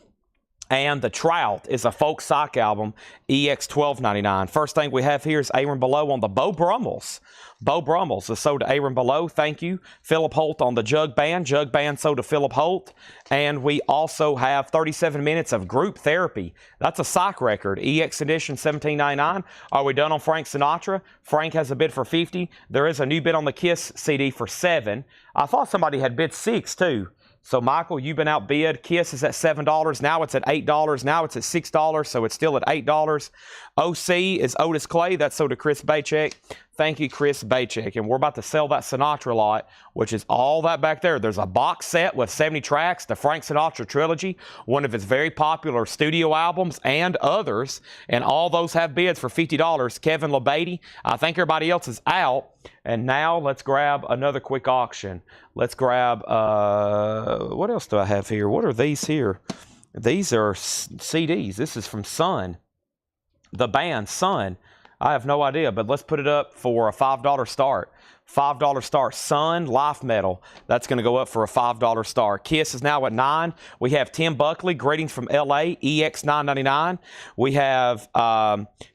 And The Trout is a folk psych album, EX $12.99. First thing we have here is Aaron Below on the Beau Brummels. Beau Brummels is sold to Aaron Below. Thank you. Philip Holt on the Jug Band. Jug Band sold to Philip Holt. And we also have 37 minutes of Group Therapy. That's a psych record. EX edition $17.99. Are we done on Frank Sinatra? Frank has a bid for $50. There is a new bid on the Kiss CD for $7. I thought somebody had bid $6 too. So, Michael, you've been outbid. Kiss is at $7. Now it's at $8. Now it's at $6, so it's still at $8. OC is Otis Clay. That's sold to Chris Baycheck. Thank you, Chris Baycheck. And we're about to sell that Sinatra lot, which is all that back there. There's a box set with 70 tracks, the Frank Sinatra Trilogy, one of his very popular studio albums and others. And all those have bids for $50. Kevin LeBady. I think everybody else is out. And now let's grab another quick auction. Let's grab, what else do I have here? What are these here? These are CDs. This is from Sun, the band Sun. I have no idea, but let's put it up for a $5 start. $5 start. Sun Life Metal. That's going to go up for a $5 start. Kiss is now at $9. We have Tim Buckley, Greetings from LA, EX $9.99. We have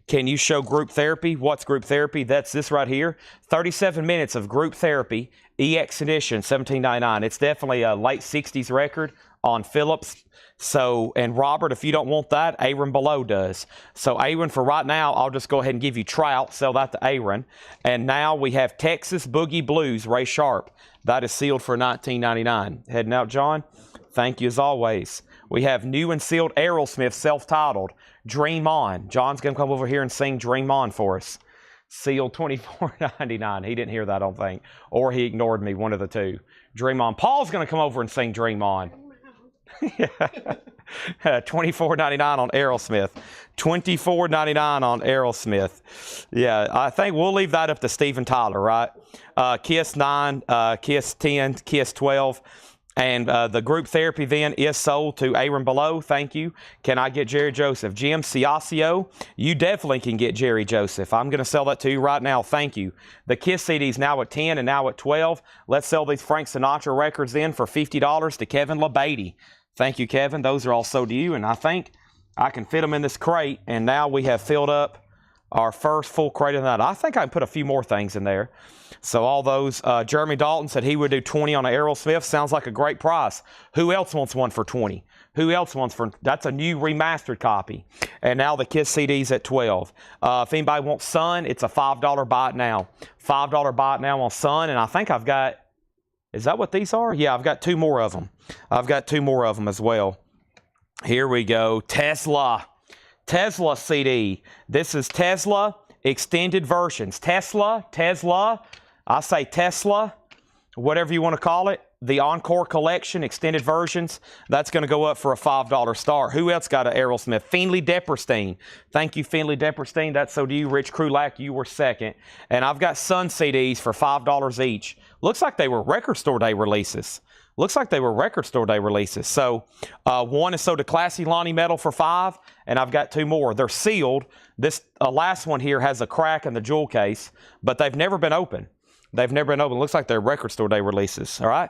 Can You Show Group Therapy? What's Group Therapy? That's this right here. 37 minutes of Group Therapy, EX edition $17.99. It's definitely a late 60s record on Philips. So, and Robert, if you don't want that, Aaron Below does. So, Aaron, for right now, I'll just go ahead and give you Trout, sell that to Aaron. And now we have Texas Boogie Blues, Ray Sharp. That is sealed for $19.99. Heading out, John. Thank you as always. We have new and sealed Aerosmith, self-titled, Dream On. John's going to come over here and sing Dream On for us. Sealed $24.99. He didn't hear that, I don't think. Or he ignored me, one of the two. Dream On. Paul's going to come over and sing Dream On. $24.99 on Aerosmith. $24.99 on Aerosmith. Yeah, I think we'll leave that up to Steven Tyler, right? Kiss 9, Kiss 10, Kiss 12. And the Group Therapy then is sold to Aaron Below. Thank you. Can I get Jerry Joseph? Jim Ciascio, you definitely can get Jerry Joseph. I'm going to sell that to you right now. Thank you. The Kiss CD's now at 10 and now at 12. Let's sell these Frank Sinatra records then for $50 to Kevin LeBady. Thank you, Kevin. Those are all sold to you. And I think I can fit them in this crate. And now we have filled up our first full crate of that. I think I can put a few more things in there. So all those, Jeremy Dalton said he would do 20 on an Aerosmith. Sounds like a great price. Who else wants one for 20? Who else wants for, that's a new remastered copy. And now the Kiss CD's at 12. If anybody wants Sun, it's a $5 buy it now. $5 buy it now on Sun. And I think I've got, is that what these are? Yeah, I've got two more of them. I've got two more of them as well. Here we go. Tesla. Tesla CD. This is Tesla extended versions. Tesla. I say Tesla, whatever you want to call it. The Encore Collection extended versions. That's going to go up for a $5 start. Who else got an Aerosmith? Finley Depperstein. Thank you, Finley Depperstein. That's so to you. Rich Krulak, you were second. And I've got Sun CDs for $5 each. Looks like they were record store day releases. So one is sold to Classy Lonnie Metal for $5, and I've got two more. They're sealed. This last one here has a crack in the jewel case, but they've never been open. Looks like they're record store day releases. All right.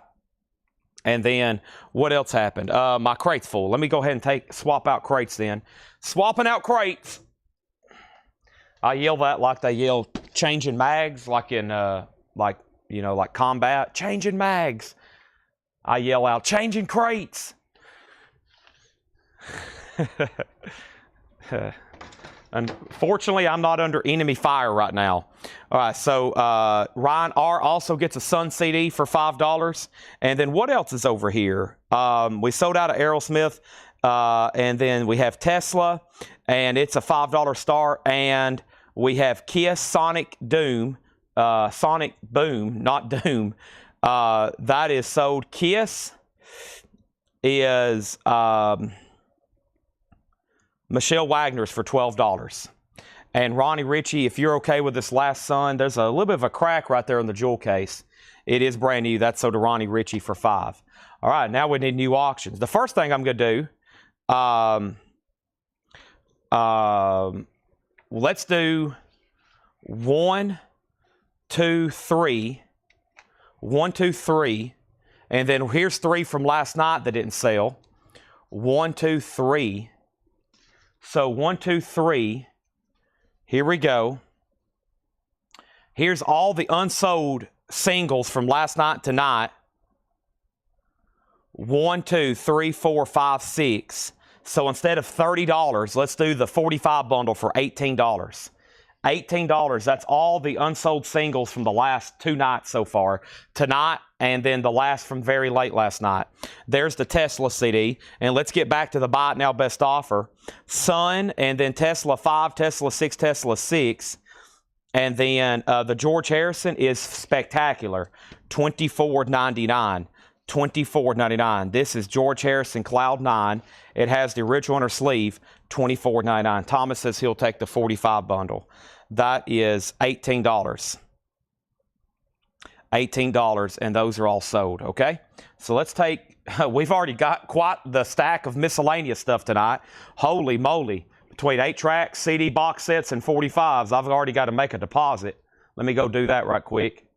And then what else happened? My crate's full. Let me go ahead and swap out crates then. Swapping out crates. I yell that like they yell changing mags, like in like combat. Changing mags. I yell out, changing crates. Unfortunately, I'm not under enemy fire right now. All right, so Ryan R. also gets a Sun CD for $5. And then what else is over here? We sold out of Aerosmith, and then we have Tesla, and it's a $5 start. And we have Kiss Sonic Doom, Sonic Boom, not Doom. That is sold. Kiss is Michelle Wagner's for $12. And Ronnie Ritchie, if you're okay with this last Sun, there's a little bit of a crack right there in the jewel case. It is brand new. That's sold to Ronnie Ritchie for $5. All right, now we need new auctions. The first thing I'm going to do, let's do 1, 2, 3. 1, 2, 3, and then here's 3 from last night that didn't sell. 1, 2, 3, So 1, 2, 3. Here we go. Here's all the unsold singles from last night tonight. 1, 2, 3, 4, 5, 6. So instead of $30, let's do the 45 bundle for $18. $18, that's all the unsold singles from the last 2 nights so far. Tonight and then the last from very late last night. There's the Tesla CD. And let's get back to the buy it now best offer. Sun and then Tesla 5, Tesla 6, Tesla 6. And then the George Harrison is spectacular. $24.99. $24.99. This is George Harrison Cloud 9. It has the original inner sleeve. $24.99. Thomas says he'll take the 45 bundle. That is $18. $18, and those are all sold, okay? So let's take, we've already got quite the stack of miscellaneous stuff tonight. Holy moly. Between 8-tracks, CD box sets, and 45s, I've already got to make a deposit. Let me go do that right quick.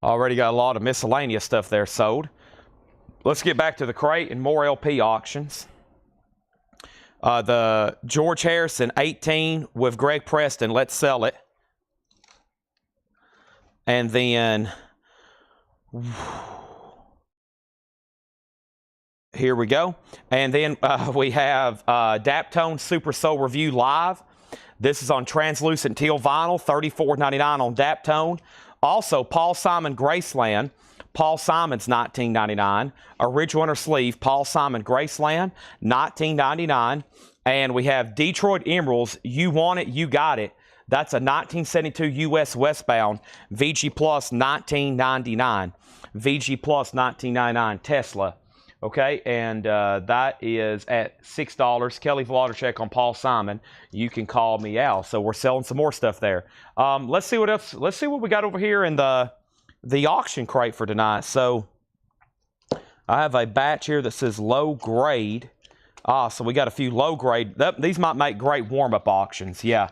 Already got a lot of miscellaneous stuff there sold. Let's get back to the crate and more LP auctions. The George Harrison 18 with Greg Preston, let's sell it. And then, here we go. And then we have Daptone Super Soul Review Live. This is on translucent teal vinyl, $34.99 on Daptone. Also, Paul Simon Graceland. Paul Simon's $19.99. Original inner sleeve, Paul Simon Graceland, $19.99. And we have Detroit Emeralds, You Want It, You Got It. That's a 1972 U.S. westbound, VG Plus $19.99. VG Plus $19.99 Tesla. Okay, and that is at $6. Kelly Vladerchek on Paul Simon. You can call me Al. So we're selling some more stuff there. Let's see what else. Let's see what we got over here in the auction crate for tonight. So I have a batch here that says low grade. So we got a few low grade. These might make great warm-up auctions. Yeah.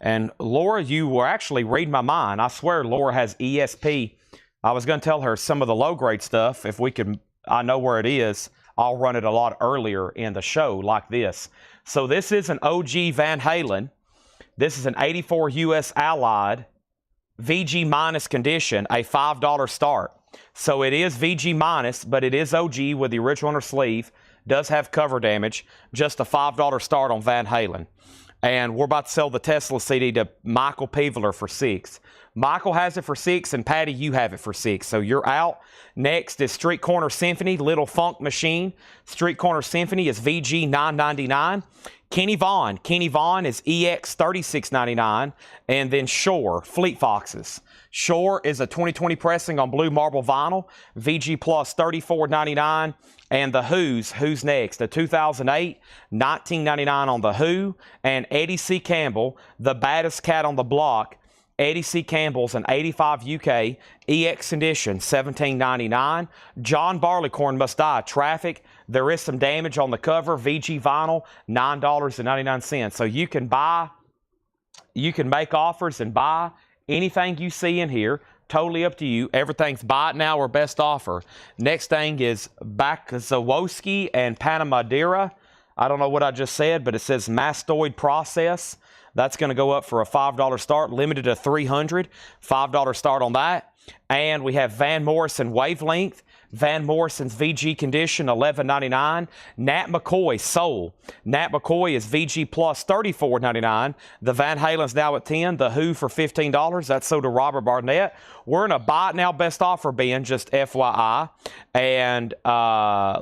And Laura, you were actually reading my mind. I swear Laura has ESP. I was going to tell her some of the low grade stuff. If we could, I know where it is. I'll run it a lot earlier in the show like this. So this is an OG Van Halen. This is an 84 US Allied VG minus condition, a $5 start. So it is VG minus, but it is OG with the original inner sleeve. Does have cover damage. Just a $5 start on Van Halen. And we're about to sell the Tesla CD to Michael Peveler for $6. Michael has it for $6, and Patty, you have it for $6. So you're out. Next is Street Corner Symphony, Little Funk Machine. Street Corner Symphony is VG $9.99. Kenny Vaughn. Kenny Vaughn is EX $36.99. And then Shore, Fleet Foxes. Shore is a 2020 pressing on blue marble vinyl, VG Plus $34.99. And the Who's next? The 2008, $19.99 on the Who. And Eddie C. Campbell, the baddest cat on the block. Eddie C. Campbell's an 85 UK EX edition, $17.99. John Barleycorn Must Die, Traffic. There is some damage on the cover, VG vinyl, $9.99. So you can make offers and buy anything you see in here. Totally up to you. Everything's buy it now or best offer. Next thing is Bakazawoski and Panamadeira. I don't know what I just said, but it says mastoid process. That's going to go up for a $5 start, limited to 300. $5 start on that. And we have Van Morrison Wavelength. Van Morrison's VG condition, $11.99. Nat McCoy Soul. Nat McCoy is VG Plus, $34.99. The Van Halen's now at $10. The Who for $15. That's sold to Robert Barnett. We're in a buy it now best offer bin, just FYI. And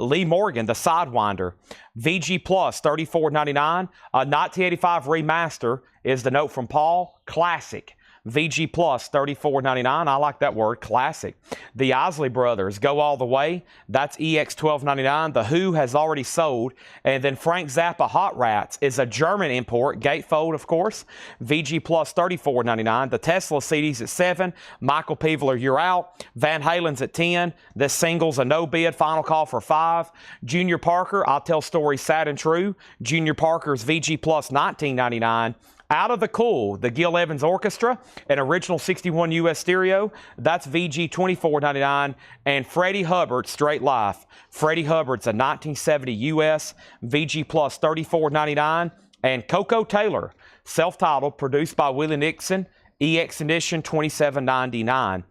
Lee Morgan, the Sidewinder. VG Plus, $34.99. 1985 Remaster is the note from Paul. Classic. VG Plus, $34.99. I like that word, classic. The Isley Brothers, Go All the Way. That's EX $12.99. The Who has already sold. And then Frank Zappa Hot Rats is a German import, gatefold, of course. VG Plus, $34.99. The Tesla CD's at $7. Michael Peveler, you're out. Van Halen's at $10. This single's a no bid, final call for $5. Junior Parker, I'll Tell Stories Sad and True. Junior Parker's VG Plus, $19.99. Out of the Cool, the Gil Evans Orchestra, an original 61 US stereo. That's VG $24.99. And Freddie Hubbard, Straight Life. Freddie Hubbard's a 1970 US, VG Plus $34.99. And Coco Taylor, self-titled, produced by Willie Nixon, EX Edition $27.99.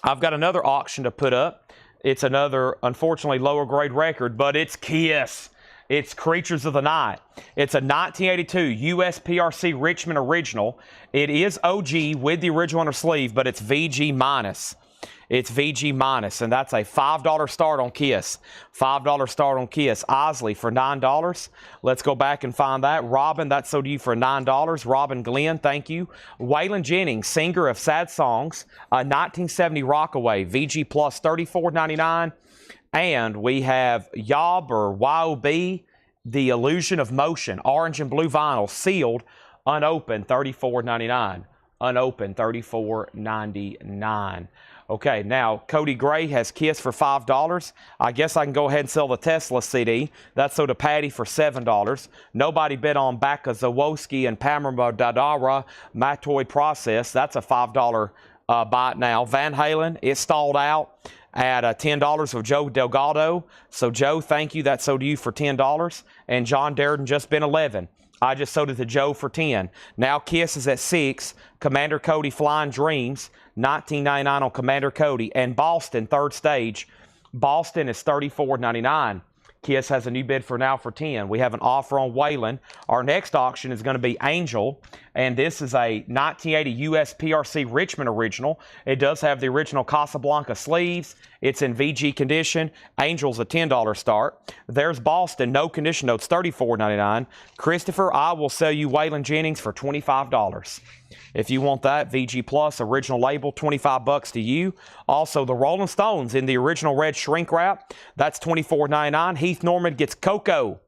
I've got another auction to put up. It's another, unfortunately, lower grade record, but it's Kiss. It's Creatures of the Night. It's a 1982 US PRC Richmond original. It is OG with the original on the sleeve, but it's VG minus. It's VG minus, and that's a $5 start on Kiss. $5 start on Kiss. Isley for $9. Let's go back and find that. Robin, that's so to you for $9. Robin Glenn, thank you. Waylon Jennings, singer of sad songs, 1970 Rockaway, VG plus $34.99. And we have Yob or YOB, The Illusion of Motion, orange and blue vinyl, sealed, unopened, $34.99. Unopened, $34.99. Okay, now Cody Gray has Kiss for $5. I guess I can go ahead and sell the Tesla CD. That's so to Patty for $7. Nobody bid on Baka Zawoski and Pamela Dadara Matoy Process. That's a $5 buy it now. Van Halen, it stalled out at $10 of Joe Delgado. So Joe, thank you. That's so to you for $10. And John Darden just been $11. I just sold it to Joe for $10. Now Kiss is at $6. Commander Cody Flying Dreams, $19.99 on Commander Cody. And Boston, third stage. Boston is $34.99. Kiss has a new bid for now for $10. We have an offer on Waylon. Our next auction is going to be Angel, and this is a 1980 US PRC Richmond original. It does have the original Casablanca sleeves. It's in VG condition. Angel's a $10 start. There's Boston, no condition notes, $34.99. Christopher, I will sell you Waylon Jennings for $25. If you want that, VG Plus, original label, $25 to you. Also, the Rolling Stones in the original red shrink wrap, that's $24.99. Heath Norman gets Coco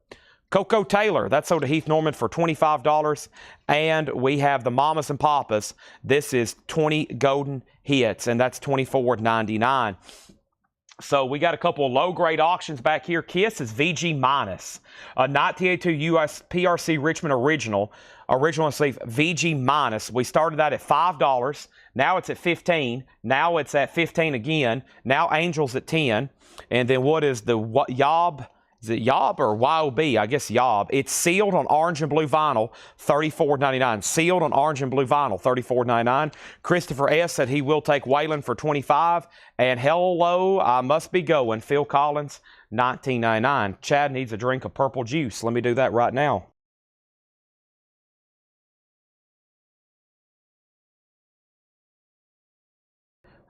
Taylor, that's sold to Heath Norman for $25. And we have the Mamas and Papas. This is 20 golden hits, and that's $24.99. So we got a couple of low-grade auctions back here. Kiss is VG minus. 1982 US PRC Richmond original sleeve, VG minus. We started that at $5. Now it's at $15. Now it's at $15 again. Now Angel's at $10. And then what is the Yob? Is it Yob or YOB? I guess Yob. It's sealed on orange and blue vinyl, $34.99. Sealed on orange and blue vinyl, $34.99. Christopher S. said he will take Waylon for $25. And Hello, I Must Be Going, Phil Collins, $19.99. Chad needs a drink of purple juice. Let me do that right now.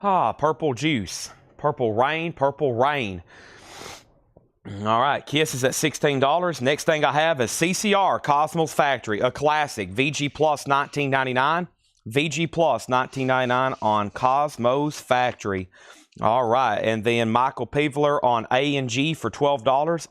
Purple juice. Purple rain, purple rain. All right, Kiss is at $16. Next thing I have is CCR, Cosmos Factory, a classic, VG Plus $19.99. VG Plus $19.99 on Cosmos Factory. All right, and then Michael Peveler on A&G for $12.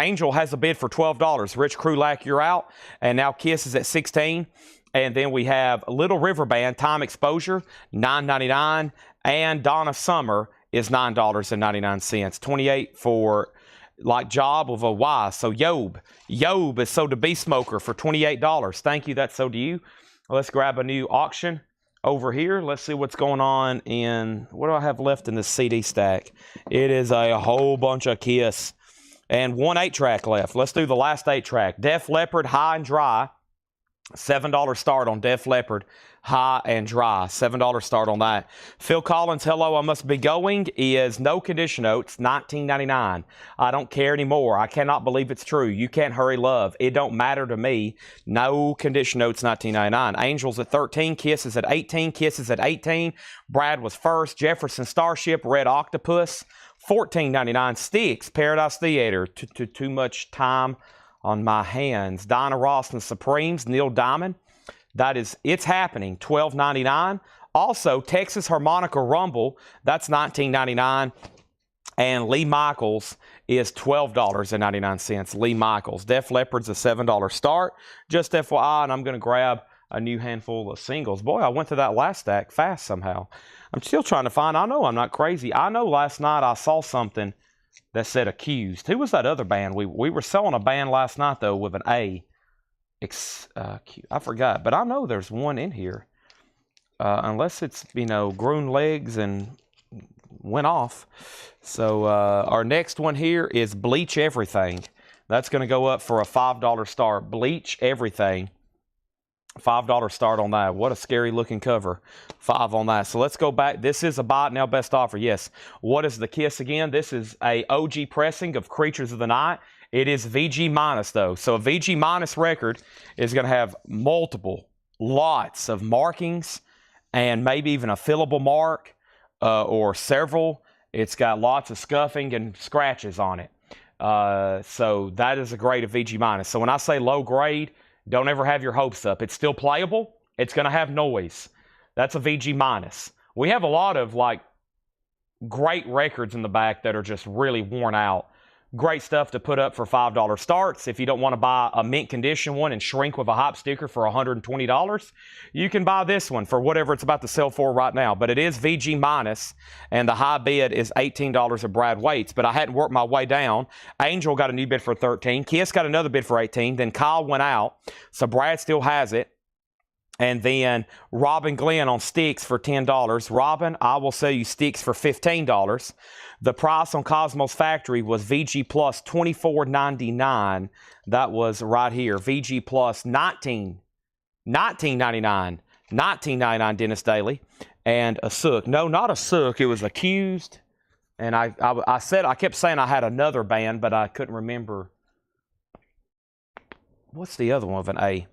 Angel has a bid for $12. Rich Krulak, you're out. And now Kiss is at $16. And then we have Little River Band, Time Exposure, $9.99. And Donna Summer is $9.99. 28 for like Job with a Y. So Yob is sold to Beast Smoker for $28. Thank you. That's sold to you. Let's grab a new auction over here. Let's see what's going on in, what do I have left in this CD stack? It is a whole bunch of Kiss. And one 8-track left. Let's do the last 8-track. Def Leppard, High and Dry. $7 start on Def Leppard, High and Dry. $7 start on that. Phil Collins, Hello, I Must Be Going is no condition notes, $19.99. I don't care anymore. I cannot believe it's true. You Can't Hurry Love. It don't matter to me. No condition notes, $19.99. Angels at 13. Kiss is at 18. Kiss is at 18. Brad was first. Jefferson Starship, Red Octopus, $14.99. Styx, Paradise Theater. Too much time on my hands. Dinah Ross and Supremes, Neil Diamond. That is It's Happening, $12.99. Also, Texas Harmonica Rumble, that's $19.99. And Lee Michaels is $12.99. Lee Michaels. Def Leppard's a $7 start. Just FYI, and I'm going to grab a new handful of singles. Boy, I went to that last stack fast somehow. I'm still trying to find, I know I'm not crazy. I know last night I saw something that said Accused. Who was that other band? We were selling a band last night, though, with an A. I forgot, but I know there's one in here. Unless it's, grown legs and went off. So our next one here is Bleach Everything. That's going to go up for a $5 start. Bleach Everything. $5 start on that. What a scary looking cover. 5 on that. So let's go back. This is a buy it now best offer. Yes. What is the Kiss again? This is a OG pressing of Creatures of the Night. It is VG minus though. So a VG minus record is going to have lots of markings and maybe even a fillable mark or several. It's got lots of scuffing and scratches on it. So that is a grade of VG minus. So when I say low grade, don't ever have your hopes up. It's still playable. It's going to have noise. That's a VG minus. We have a lot of great records in the back that are just really worn out. Great stuff to put up for $5 starts. If you don't want to buy a mint condition one and shrink with a hop sticker for $120, you can buy this one for whatever it's about to sell for right now. But it is VG minus, and the high bid is $18 of Brad Waits. But I hadn't worked my way down. Angel got a new bid for $13. Kiss got another bid for $18. Then Kyle went out, so Brad still has it. And then Robin Glenn on sticks for $10. Robin, I will sell you sticks for $15. The price on Cosmos Factory was VG Plus $24.99. That was right here. VG Plus $19.99. $19.99 Dennis Daly. And a Sook. No, not a Sook. It was Accused. And I kept saying I had another band, but I couldn't remember. What's the other one with an A?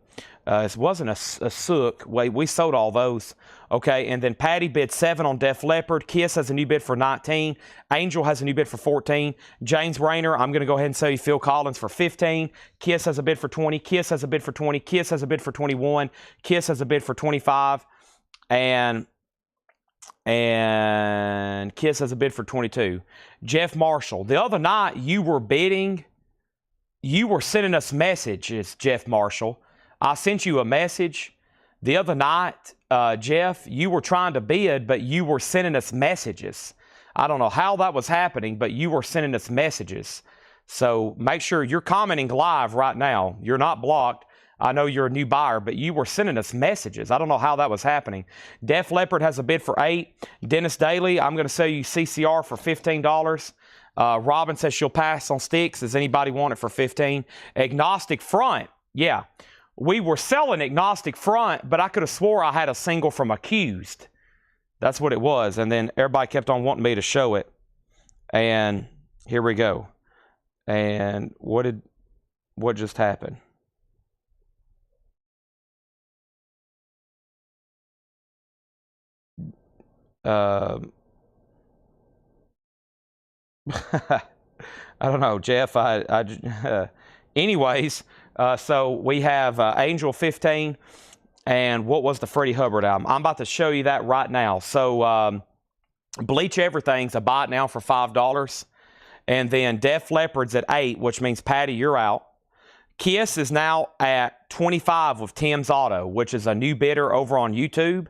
It wasn't a Sook. We sold all those. Okay, and then Patty bid 7 on Def Leppard. Kiss has a new bid for 19. Angel has a new bid for 14. James Rayner, I'm going to go ahead and sell you Phil Collins for 15. Kiss has a bid for 20. Kiss has a bid for 20. Kiss has a bid for 21. Kiss has a bid for 25. And Kiss has a bid for 22. Jeff Marshall. The other night, you were sending us messages, Jeff Marshall. I sent you a message the other night, Jeff. You were trying to bid, but you were sending us messages. I don't know how that was happening, but you were sending us messages. So make sure you're commenting live right now. You're not blocked. I know you're a new buyer, but you were sending us messages. I don't know how that was happening. Def Leppard has a bid for 8. Dennis Daly, I'm going to sell you CCR for $15. Robin says she'll pass on sticks. Does anybody want it for 15? Agnostic Front. Yeah. We were selling Agnostic Front, but I could have swore I had a single from Accused. That's what it was. And then everybody kept on wanting me to show it. And here we go. And what just happened? I don't know, Jeff. Anyways, so we have Angel 15, and what was the Freddie Hubbard album? I'm about to show you that right now. So Bleach Everything's a buy it now for $5, and then Def Leppard's at 8, which means Patty, you're out. Kiss is now at 25 with Tim's Auto, which is a new bidder over on YouTube,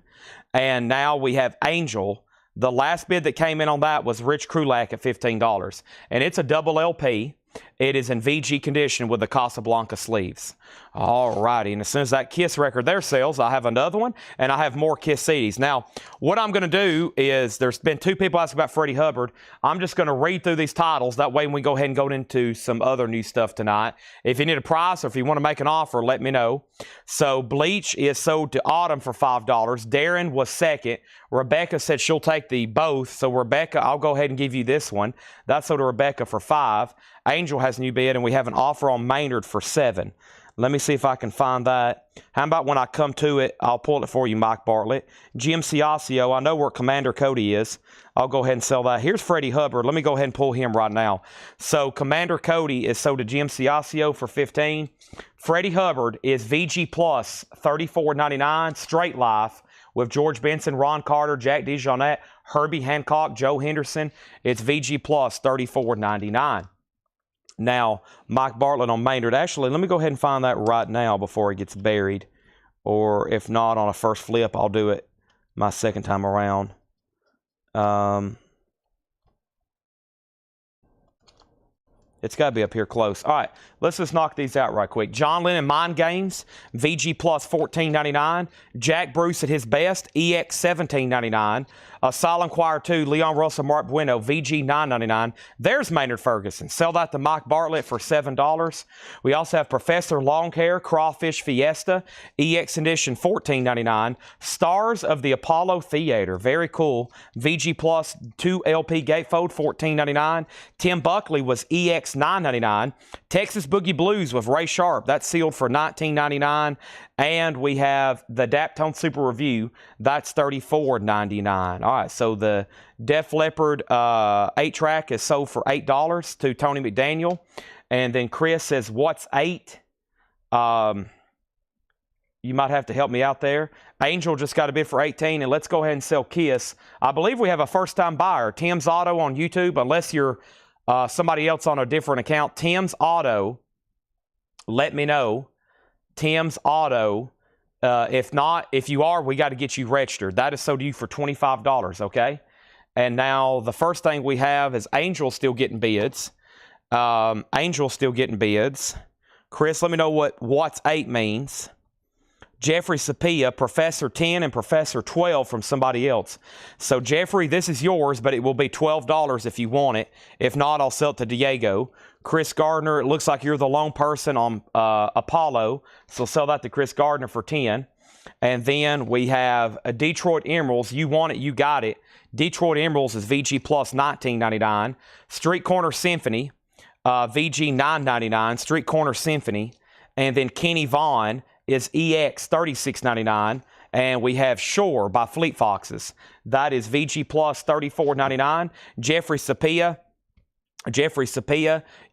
and now we have Angel. The last bid that came in on that was Rich Krulak at $15, and it's a double LP. It is in VG condition with the Casablanca sleeves. All righty, and as soon as that Kiss record there sells, I have another one, and I have more Kiss CDs. Now, what I'm going to do is, there's been 2 people asking about Freddie Hubbard. I'm just going to read through these titles. That way we go ahead and go into some other new stuff tonight. If you need a price or if you want to make an offer, let me know. So, Bleach is sold to Autumn for $5. Darren was second. Rebecca said she'll take the both. So, Rebecca, I'll go ahead and give you this one. That's sold to Rebecca for $5. Angel has a new bid, and we have an offer on Maynard for $7. Let me see if I can find that. How about when I come to it, I'll pull it for you, Mike Bartlett. Jim Ciascio, I know where Commander Cody is. I'll go ahead and sell that. Here's Freddie Hubbard. Let me go ahead and pull him right now. So Commander Cody is sold to Jim Ciascio for $15. Freddie Hubbard is VG Plus $34.99, Straight Life, with George Benson, Ron Carter, Jack DeJohnette, Herbie Hancock, Joe Henderson. It's VG Plus $34.99. Now, Mike Bartlett on Maynard. Actually, let me go ahead and find that right now before it gets buried. Or if not, on a first flip, I'll do it my second time around. It's got to be up here close. All right, let's just knock these out right quick. John Lennon Mind Games, VG Plus $14.99. Jack Bruce at his best, EX $17.99. Silent Choir 2, Leon Russell, Mark Bueno, VG $9.99. There's Maynard Ferguson. Sell that to Mike Bartlett for $7. We also have Professor Longhair, Crawfish Fiesta, EX Edition $14.99. Stars of the Apollo Theater, very cool. VG Plus 2 LP Gatefold $14.99. Tim Buckley was EX $9.99. Texas Boogie Blues with Ray Sharp, that's sealed for $19.99. And we have the Daptone Super Review, that's $34.99. All right, so the Def Leppard 8-track is sold for $8 to Tony McDaniel. And then Chris says, what's 8? You might have to help me out there. Angel just got a bid for 18, and let's go ahead and sell Kiss. I believe we have a first-time buyer, Tim's Auto on YouTube, unless you're somebody else on a different account. Tim's Auto, let me know. Tim's Auto. If not, if you are, we got to get you registered. That is sold to you for $25, okay? And now the first thing we have is Angel still getting bids. Angel still getting bids. Chris, let me know what what's 8 means. Jeffrey Sapia, Professor 10 and Professor 12 from somebody else. So, Jeffrey, this is yours, but it will be $12 if you want it. If not, I'll sell it to Diego. Chris Gardner, it looks like you're the lone person on Apollo, so sell that to Chris Gardner for 10. And then we have a Detroit Emeralds. You want it, you got it. Detroit Emeralds is VG Plus $19.99. Street Corner Symphony, VG $9.99. Street Corner Symphony. And then Kenny Vaughn is EX $36.99. And we have Shore by Fleet Foxes. That is VG Plus $34.99. Jeffrey Sapia,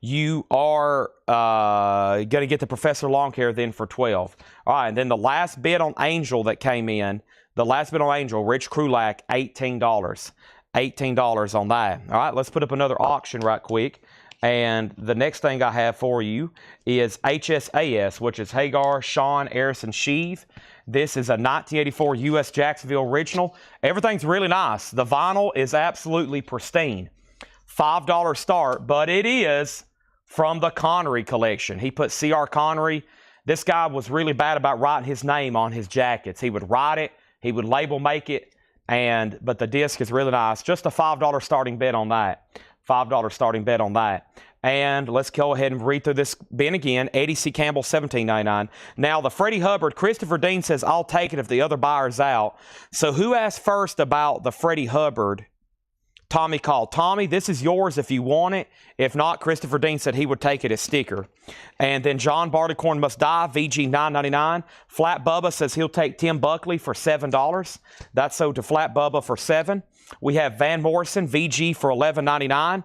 you are going to get the Professor Longhair then for 12. All right, and then the last bid on Angel that came in, Rich Krulak, $18. $18 on that. All right, let's put up another auction right quick. And the next thing I have for you is HSAS, which is Hagar, Sean, Eris, and Sheave. This is a 1984 U.S. Jacksonville original. Everything's really nice. The vinyl is absolutely pristine. $5 start, but it is from the Connery collection. He put C.R. Connery. This guy was really bad about writing his name on his jackets. He would write it, he would label make it, but the disc is really nice. Just a $5 starting bid on that. $5 starting bet on that. And let's go ahead and read through this bin again. Eddie C. Campbell, $17.99. Now, the Freddie Hubbard, Christopher Dean says, I'll take it if the other buyer's out. So who asked first about the Freddie Hubbard? Tommy called. Tommy, this is yours if you want it. If not, Christopher Dean said he would take it as sticker. And then John Barleycorn Must Die, VG $9.99. Flat Bubba says he'll take Tim Buckley for $7. That's sold to Flat Bubba for $7. We have Van Morrison, VG for $11.99.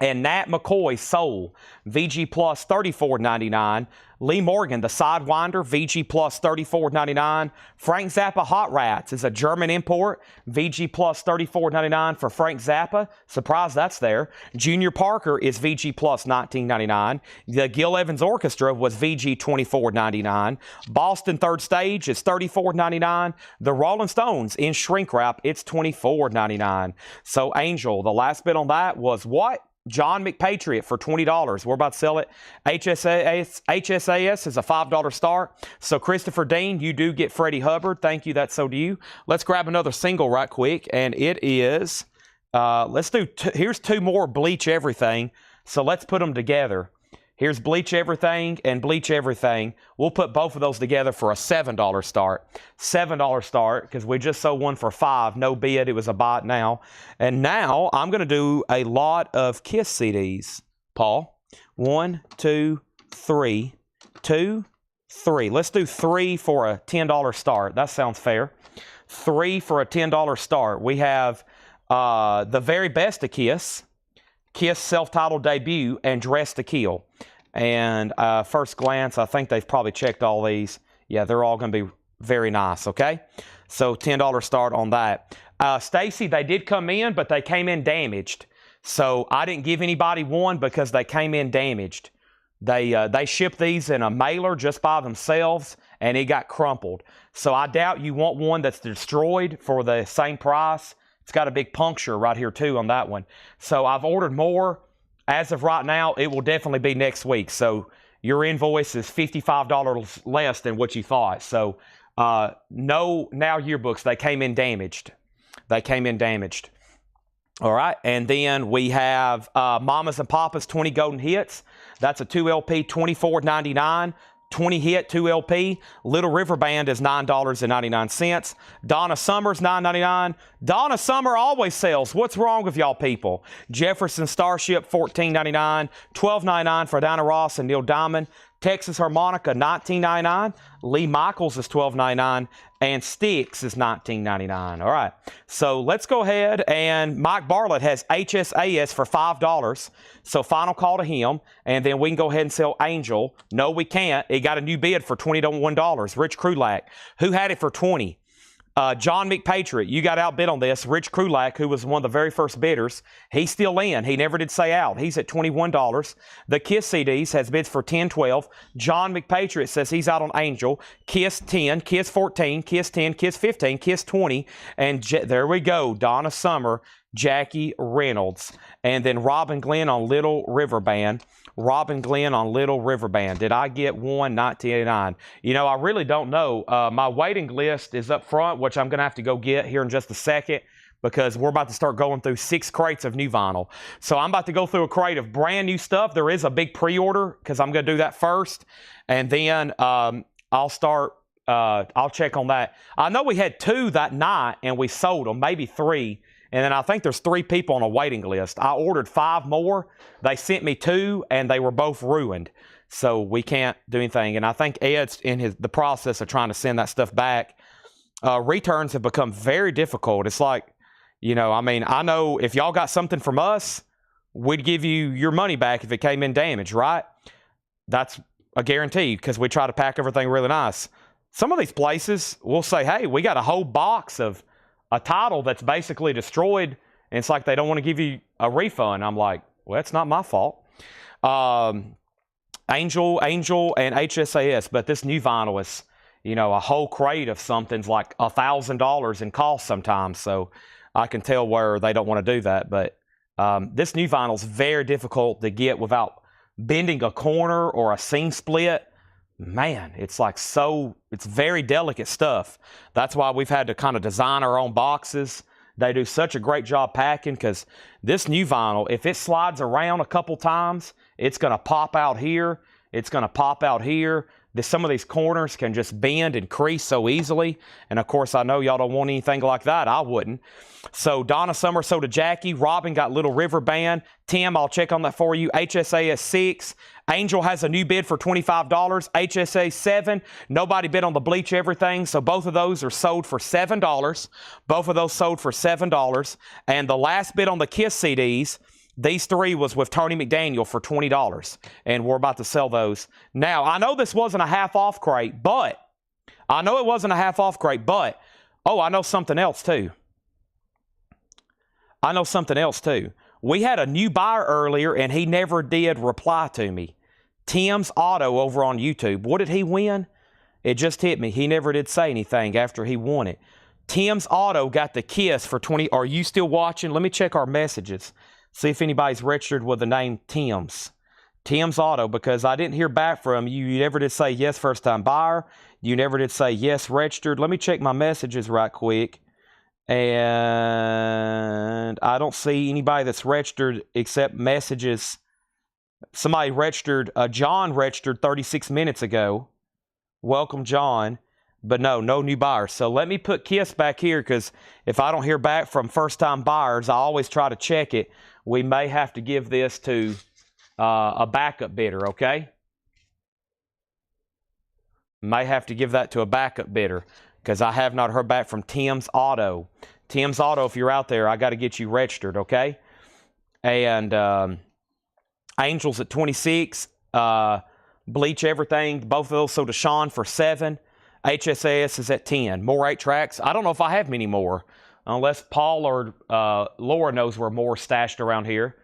And Nat McCoy, Soul, VG Plus $34.99. Lee Morgan, the Sidewinder, VG Plus $34.99. Frank Zappa Hot Rats is a German import, VG Plus $34.99 for Frank Zappa. Surprised that's there. Junior Parker is VG Plus $19.99. The Gil Evans Orchestra was VG $24.99. Boston Third Stage is $34.99. The Rolling Stones in shrink wrap, it's $24.99. So Angel, the last bid on that was what? John McPatriot for $20. We're about to sell it. HSAS is a $5 start. So Christopher Dean, you do get Freddie Hubbard. Thank you. That's so do you. Let's grab another single right quick. And it is, here's 2 more Bleach Everything. So let's put them together. Here's Bleach Everything and Bleach Everything. We'll put both of those together for a $7 start. $7 start, because we just sold one for $5. No bid. It was a bot now. And now I'm going to do a lot of Kiss CDs, Paul. 1, 2, 3. 2, 3. Let's do 3 for a $10 start. That sounds fair. 3 for a $10 start. We have The Very Best of Kiss. Kiss self-titled debut, and Dress to Kill. And first glance, I think they've probably checked all these. Yeah, they're all going to be very nice, okay? So $10 start on that. Stacy, they did come in, but they came in damaged. So I didn't give anybody one because they came in damaged. They shipped these in a mailer just by themselves, and it got crumpled. So I doubt you want one that's destroyed for the same price. It's got a big puncture right here, too, on that one. So I've ordered more. as of right now, it will definitely be next week. So your invoice is $55 less than what you thought. So no Now yearbooks, they came in damaged. They came in damaged. All right, and then we have Mamas and Papas 20 Golden Hits. That's a 2 LP, $24.99. 20 hit, 2 LP. Little River Band is $9.99. Donna Summer's $9.99. Donna Summer always sells. What's wrong with y'all people? Jefferson Starship, $14.99. $12.99 for Diana Ross and Neil Diamond. Texas Harmonica, $19.99. Lee Michaels is $12.99. And Styx is $19.99. All right, so let's go ahead, and Mike Bartlett has HSAS for $5. So final call to him, and then we can go ahead and sell Angel. No, we can't. It got a new bid for $21. Rich Krulak, who had it for $20. John McPatriot, you got outbid on this. Rich Krulak, who was one of the very first bidders, he's still in. He never did say out. He's at $21. The Kiss CDs has bids for $10, $12. John McPatriot says he's out on Angel. Kiss 10, Kiss 14, Kiss 10, Kiss 15, Kiss 20. And there we go. Donna Summer, Jackie Reynolds. And then Robin Glenn on Little River Band. Robin Glenn on Little River Band. Did I get one? 1989. You know, I really don't know. My waiting list is up front, which I'm going to have to go get here in just a second, because we're about to start going through 6 crates of new vinyl. So I'm about to go through a crate of brand new stuff. There is a big pre-order, because I'm going to do that first. And then I'll check on that. I know we had 2 that night, and we sold them, maybe 3. And then I think there's 3 people on a waiting list. I ordered 5 more. They sent me 2, and they were both ruined. So we can't do anything. And I think Ed's in the process of trying to send that stuff back. Returns have become very difficult. It's like, you know, I mean, I know if y'all got something from us, we'd give you your money back if it came in damaged, right? That's a guarantee, because we try to pack everything really nice. Some of these places will say, hey, we got a whole box of a title that's basically destroyed, and it's like they don't want to give you a refund. I'm like, well, that's not my fault. Angel, and HSAS, but this new vinyl is, you know, a whole crate of something's like $1,000 in cost sometimes, so I can tell where they don't want to do that. But this new vinyl is very difficult to get without bending a corner or a seam split. Man, it's like it's very delicate stuff. That's why we've had to kind of design our own boxes. They do such a great job packing, because this new vinyl, if it slides around a couple times, it's going to pop out here. It's going to pop out here. Some of these corners can just bend and crease so easily. And, of course, I know y'all don't want anything like that. I wouldn't. So, Donna Summer, so did Jackie. Robin got Little River Band. Tim, I'll check on that for you. HSAS 6. Angel has a new bid for $25. HSA 7. Nobody bid on the Bleach Everything, so both of those are sold for $7. Both of those sold for $7. And the last bid on the Kiss CDs, these 3 was with Tony McDaniel for $20, and we're about to sell those. Now, I know this wasn't a half-off crate, but I know something else, too. We had a new buyer earlier, and he never did reply to me. Tim's Auto over on YouTube. What did he win? It just hit me. He never did say anything after he won it. Tim's Auto got the Kiss for $20. Are you still watching? Let me check our messages. See if anybody's registered with the name Tim's. Tim's Auto, because I didn't hear back from you. You never did say yes, first time buyer. You never did say yes, registered. Let me check my messages right quick. And I don't see anybody that's registered except messages. Somebody registered. John registered 36 minutes ago. Welcome, John. But no new buyers. So let me put Kiss back here, because if I don't hear back from first-time buyers, I always try to check it. We may have to give this to a backup bidder, okay? May have to give that to a backup bidder, because I have not heard back from Tim's Auto. Tim's Auto, if you're out there, I got to get you registered, okay? And Angels at 26. Bleach Everything, both of those sold to Sean for 7. HSAS is at 10. More 8 tracks. I don't know if I have many more, unless Paul or Laura knows where more stashed around here.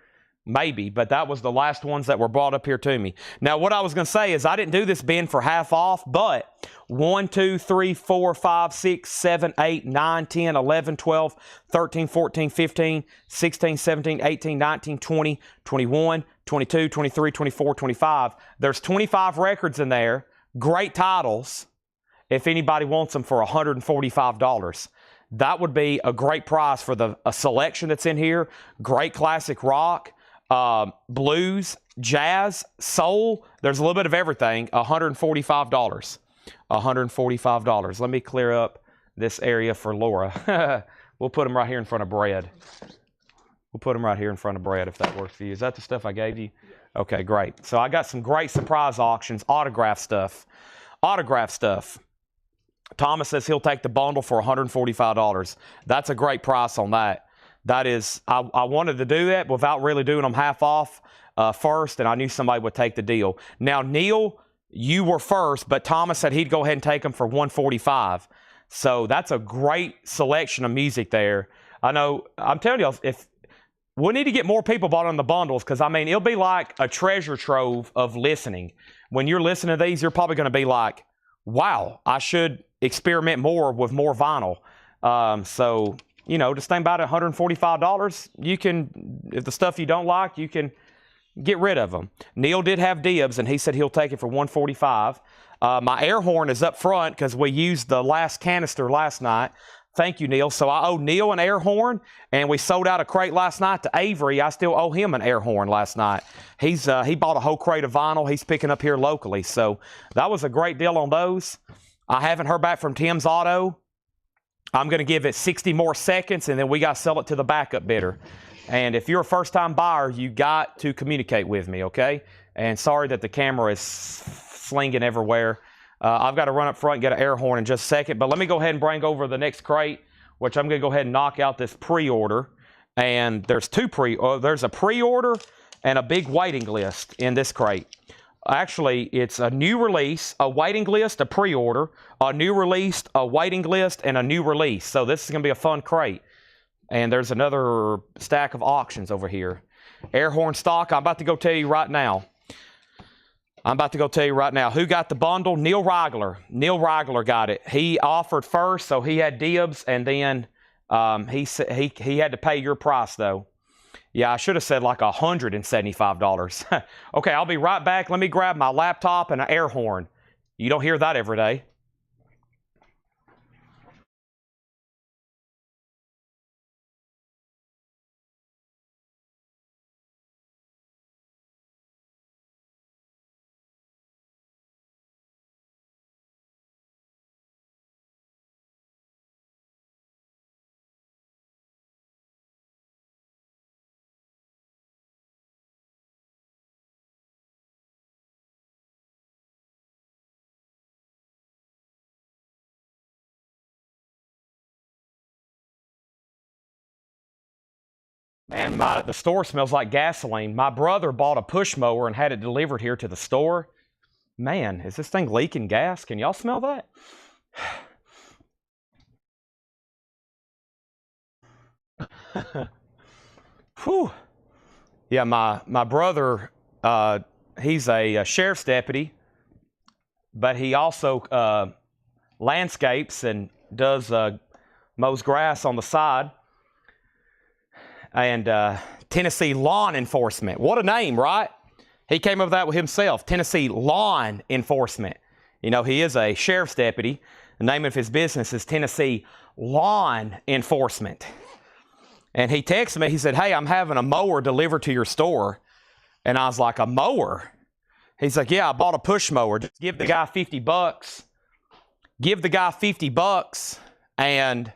Maybe, but that was the last ones that were brought up here to me. Now, what I was going to say is I didn't do this bin for half off, but 1, 2, 3, 4, 5, 6, 7, 8, 9, 10, 11, 12, 13, 14, 15, 16, 17, 18, 19, 20, 21, 22, 23, 24, 25. There's 25 records in there, great titles, if anybody wants them for $145. That would be a great price for a selection that's in here. Great classic rock, blues, jazz, soul. There's a little bit of everything. $145. $145. Let me clear up this area for Laura. We'll put them right here in front of bread. We'll put them right here in front of bread if that works for you. Is that the stuff I gave you? Okay, great. So I got some great surprise auctions, autograph stuff. Autograph stuff. Thomas says he'll take the bundle for $145. That's a great price on that. That is, I wanted to do that without really doing them half off first, and I knew somebody would take the deal. Now, Neil, you were first, but Thomas said he'd go ahead and take them for $145. So that's a great selection of music there. I know, I'm telling you, if we need to get more people bought on the bundles, because, I mean, it'll be like a treasure trove of listening. When you're listening to these, you're probably going to be like, wow, I should experiment more with more vinyl. So, you know, just think about it, $145. You can, if the stuff you don't like, you can get rid of them. Neil did have dibs, and he said he'll take it for $145. My air horn is up front because we used the last canister last night. Thank you, Neil. So I owe Neil an air horn, and we sold out a crate last night to Avery. I still owe him an air horn last night. He bought a whole crate of vinyl he's picking up here locally. So that was a great deal on those. I haven't heard back from Tim's Auto. I'm going to give it 60 more seconds, and then we got to sell it to the backup bidder. And if you're a first-time buyer, you got to communicate with me, okay? And sorry that the camera is slinging everywhere. I've got to run up front and get an air horn in just a second. But let me go ahead and bring over the next crate, which I'm going to go ahead and knock out this pre-order. And there's there's a pre-order and a big waiting list in this crate. Actually, it's a new release, a waiting list, a pre-order, a new release, a waiting list, and a new release. So this is going to be a fun crate. And there's another stack of auctions over here. Air horn stock, I'm about to go tell you right now. Who got the bundle? Neil Reigler. Neil Reigler got it. He offered first, so he had dibs, and then he had to pay your price, though. Yeah, I should have said like $175. Okay, I'll be right back. Let me grab my laptop and an air horn. You don't hear that every day. Man, the store smells like gasoline. My brother bought a push mower and had it delivered here to the store. Man, is this thing leaking gas? Can y'all smell that? Whew. Yeah, my brother, he's a sheriff's deputy, but he also landscapes and does mows grass on the side. And Tennessee Lawn Enforcement. What a name, right? He came up with that with himself. Tennessee Lawn Enforcement. You know, he is a sheriff's deputy. The name of his business is Tennessee Lawn Enforcement. And he texted me. He said, hey, I'm having a mower delivered to your store. And I was like, a mower? He's like, yeah, I bought a push mower. Just give the guy $50. Give the guy $50 and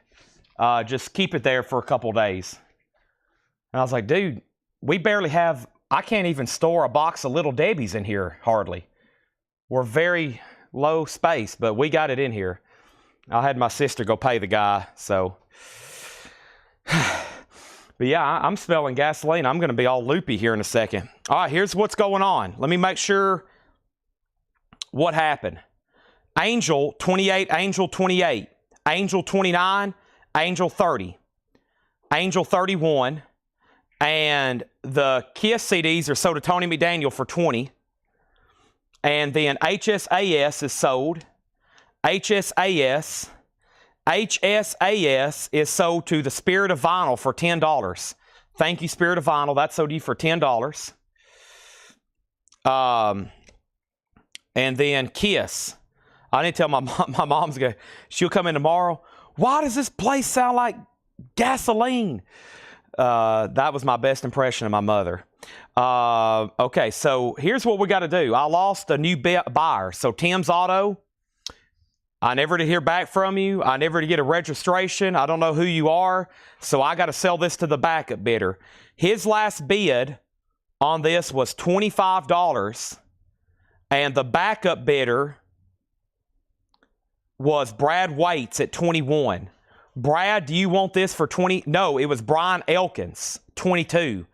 just keep it there for a couple days. And I was like, dude, we barely have, I can't even store a box of Little Debbie's in here, hardly. We're very low space, but we got it in here. I had my sister go pay the guy, so. But yeah, I'm smelling gasoline. I'm going to be all loopy here in a second. All right, here's what's going on. Let me make sure what happened. Angel 28, Angel 28, Angel 29, Angel 30, Angel 31, and the Kiss CDs are sold to Tony McDaniel for $20. And then HSAS is sold. HSAS is sold to the Spirit of Vinyl for $10. Thank you, Spirit of Vinyl. That's sold to you for $10. And then Kiss. I didn't tell my mom. My mom's going to, she'll come in tomorrow. Why does this place sound like gasoline? That was my best impression of my mother. Okay, so here's what we got to do. I lost a new buyer. So Tim's Auto, I never did hear back from you. I never did get a registration. I don't know who you are. So I got to sell this to the backup bidder. His last bid on this was $25. And the backup bidder was Brad Waits at 21. Brad, do you want this for 20? No, it was Brian Elkins, 22.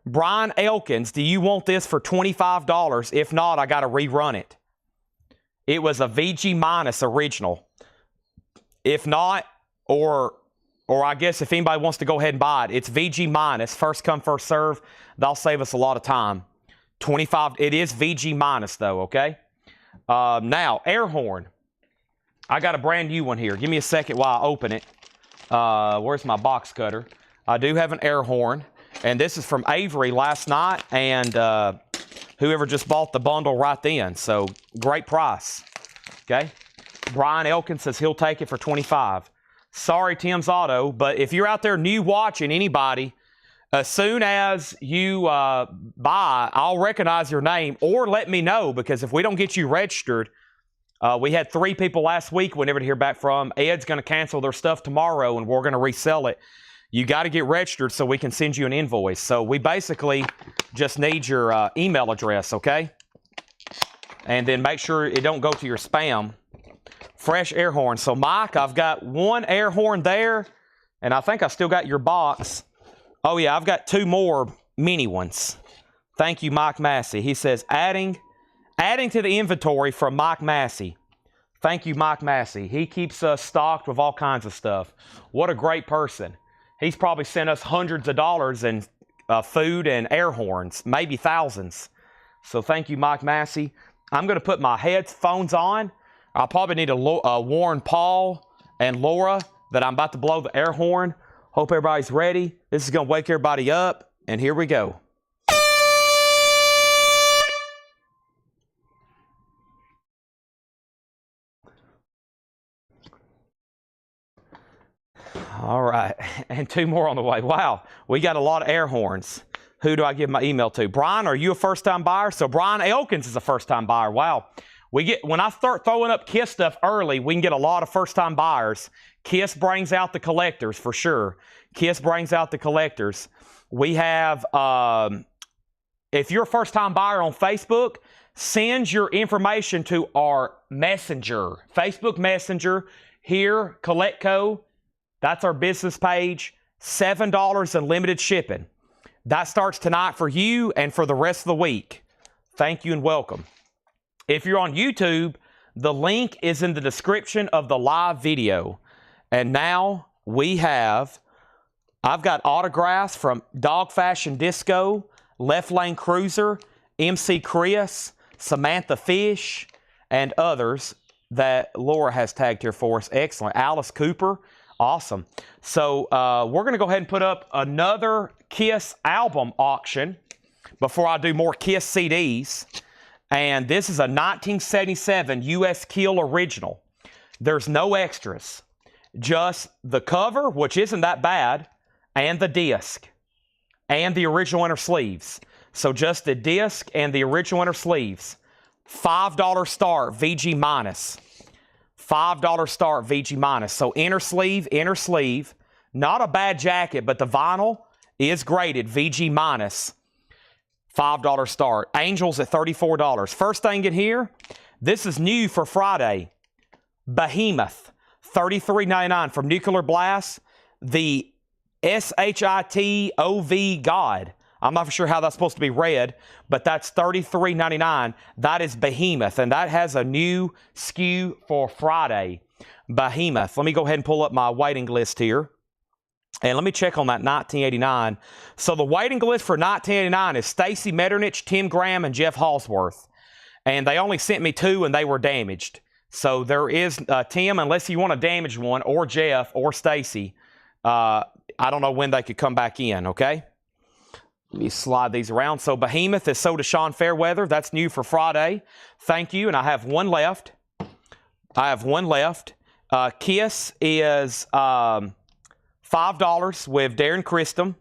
Brian Elkins, do you want this for $25? If not, I got to rerun it. It was a VG minus original. If not, or I guess if anybody wants to go ahead and buy it, it's VG minus, first come, first serve. That'll save us a lot of time. 25, it is VG minus though, okay? Now, air horn. I got a brand new one here. Give me a second while I open it. Where's my box cutter? I do have an air horn, and this is from Avery last night, and whoever just bought the bundle right then. So great price. Okay. Brian Elkins says he'll take it for 25. Sorry, Tim's Auto, but if you're out there new watching anybody, as soon as you buy, I'll recognize your name or let me know, because if we don't get you registered, we had 3 people last week we never to hear back from. Ed's going to cancel their stuff tomorrow, and we're going to resell it. You got to get registered so we can send you an invoice. So we basically just need your email address, okay? And then make sure it don't go to your spam. Fresh air horn. So, Mike, I've got 1 air horn there, and I think I still got your box. Oh, yeah, I've got 2 more mini ones. Thank you, Mike Massey. He says, adding to the inventory from Mike Massey. Thank you, Mike Massey. He keeps us stocked with all kinds of stuff. What a great person. He's probably sent us hundreds of dollars in food and air horns, maybe thousands. So thank you, Mike Massey. I'm going to put my headphones on. I'll probably need to warn Paul and Laura that I'm about to blow the air horn. Hope everybody's ready. This is going to wake everybody up, and here we go. All right, and 2 more on the way. Wow, we got a lot of air horns. Who do I give my email to? Brian, are you a first-time buyer? So Brian Elkins is a first-time buyer. Wow. When I start throwing up KISS stuff early, we can get a lot of first-time buyers. KISS brings out the collectors for sure. KISS brings out the collectors. We have, if you're a first-time buyer on Facebook, send your information to our messenger, Facebook Messenger, here, Collectco. That's our business page. $7 in limited shipping. That starts tonight for you and for the rest of the week. Thank you and welcome. If you're on YouTube, the link is in the description of the live video. And now I've got autographs from Dog Fashion Disco, Left Lane Cruiser, MC Chris, Samantha Fish, and others that Laura has tagged here for us. Excellent. Alice Cooper. Awesome. So we're going to go ahead and put up another KISS album auction before I do more KISS CDs. And this is a 1977 U.S. Kill original. There's no extras. Just the cover, which isn't that bad, and the disc, and the original inner sleeves. So just the disc and the original inner sleeves. $5 start, VG minus. $5 start, VG minus. So inner sleeve. Not a bad jacket, but the vinyl is graded VG minus. $5 start. Angels at $34. First thing in here, this is new for Friday. Behemoth, $33.99 from Nuclear Blast. The SHITOV God. I'm not for sure how that's supposed to be read, but that's $33.99. That is Behemoth, and that has a new SKU for Friday. Behemoth. Let me go ahead and pull up my waiting list here. And let me check on that 1989. So the waiting list for 1989 is Stacy Metternich, Tim Graham, and Jeff Halsworth. And they only sent me 2, and they were damaged. So there is Tim, unless you want a damaged one, or Jeff, or Stacy. I don't know when they could come back in, okay? Let me slide these around. So Behemoth is sold to Sean Fairweather. That's new for Friday. Thank you. And I have one left. Kiss is $5 with Darren Christum.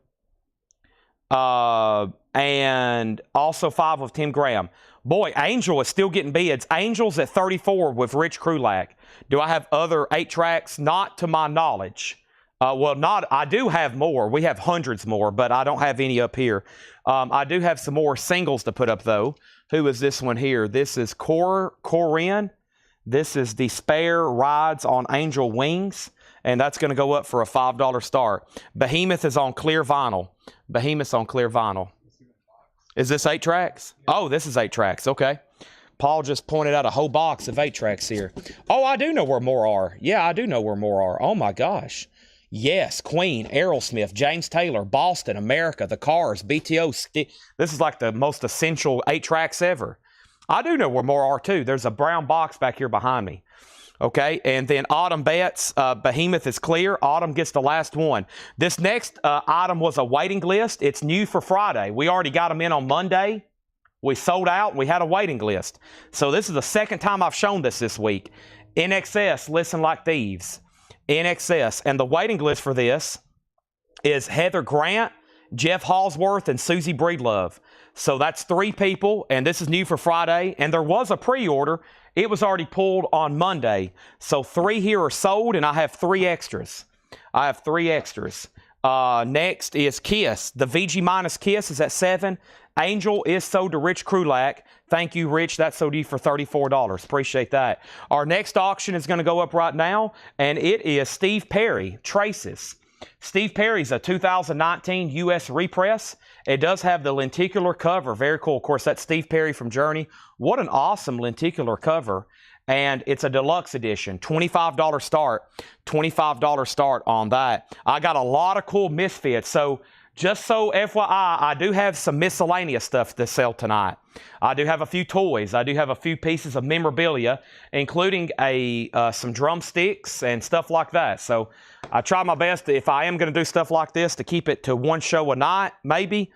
And also 5 with Tim Graham. Boy, Angel is still getting bids. Angel's at 34 with Rich Krulak. Do I have other 8-tracks? Not to my knowledge. I do have more. We have hundreds more, but I don't have any up here. I do have some more singles to put up, though. Who is this one here? This is Corinne. This is Despair Rides on Angel Wings, and that's going to go up for a $5 start. Behemoth is on clear vinyl. Behemoth's on clear vinyl. Is this 8 tracks? Oh, this is 8 tracks. Okay. Paul just pointed out a whole box of 8 tracks here. Oh, I do know where more are. Yeah, I do know where more are. Oh, my gosh. Yes, Queen, Aerosmith, James Taylor, Boston, America, The Cars, BTO. This is like the most essential 8 tracks ever. I do know where more are, too. There's a brown box back here behind me. Okay, and then Autumn bets. Behemoth is clear. Autumn gets the last one. This next item was a waiting list. It's new for Friday. We already got them in on Monday. We sold out. We had a waiting list. So this is the second time I've shown this week. In Excess, Listen Like Thieves. In Excess. And the waiting list for this is Heather Grant, Jeff Halsworth, and Susie Breedlove. So that's 3 people, and this is new for Friday. And there was a pre-order. It was already pulled on Monday. So 3 here are sold, and I have 3 extras. Next is Kiss. The VG minus Kiss is at 7. Angel is sold to Rich Krulak. Thank you, Rich. That's sold you for $34. Appreciate that. Our next auction is going to go up right now, and it is Steve Perry, Traces. Steve Perry's a 2019 U.S. repress. It does have the lenticular cover. Very cool. Of course, that's Steve Perry from Journey. What an awesome lenticular cover. And it's a deluxe edition. $25 start. $25 start on that. I got a lot of cool misfits. So just so FYI, I do have some miscellaneous stuff to sell tonight. I do have a few toys. I do have a few pieces of memorabilia, including some drumsticks and stuff like that. So I try my best, if I am going to do stuff like this, to keep it to one show a night, maybe,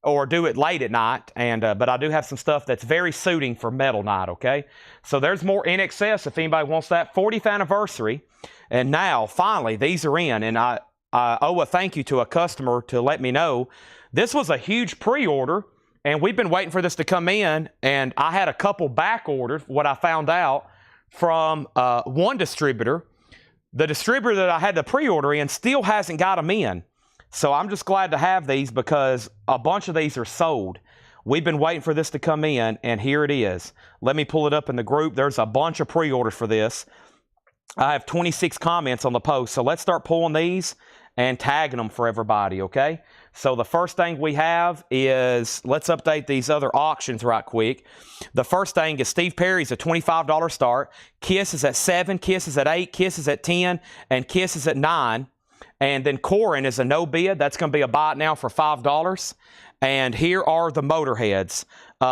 or do it late at night. But I do have some stuff that's very suiting for metal night, okay? So there's more In Excess if anybody wants that. 40th anniversary. And now, finally, these are in. And I owe a thank you to a customer to let me know. This was a huge pre-order, and we've been waiting for this to come in. And I had a couple back orders, what I found out from one distributor. The distributor that I had the pre-order in still hasn't got them in. So I'm just glad to have these because a bunch of these are sold. We've been waiting for this to come in, and here it is. Let me pull it up in the group. There's a bunch of pre-orders for this. I have 26 comments on the post. So let's start pulling these and tagging them for everybody, okay? So the first thing we have is, let's update these other auctions right quick. The first thing is Steve Perry's a $25 start. Kiss is at 7, Kiss is at 8, Kiss is at 10, and Kiss is at 9. And then Corin is a no bid. That's going to be a buy it now for $5. And here are the Motorheads.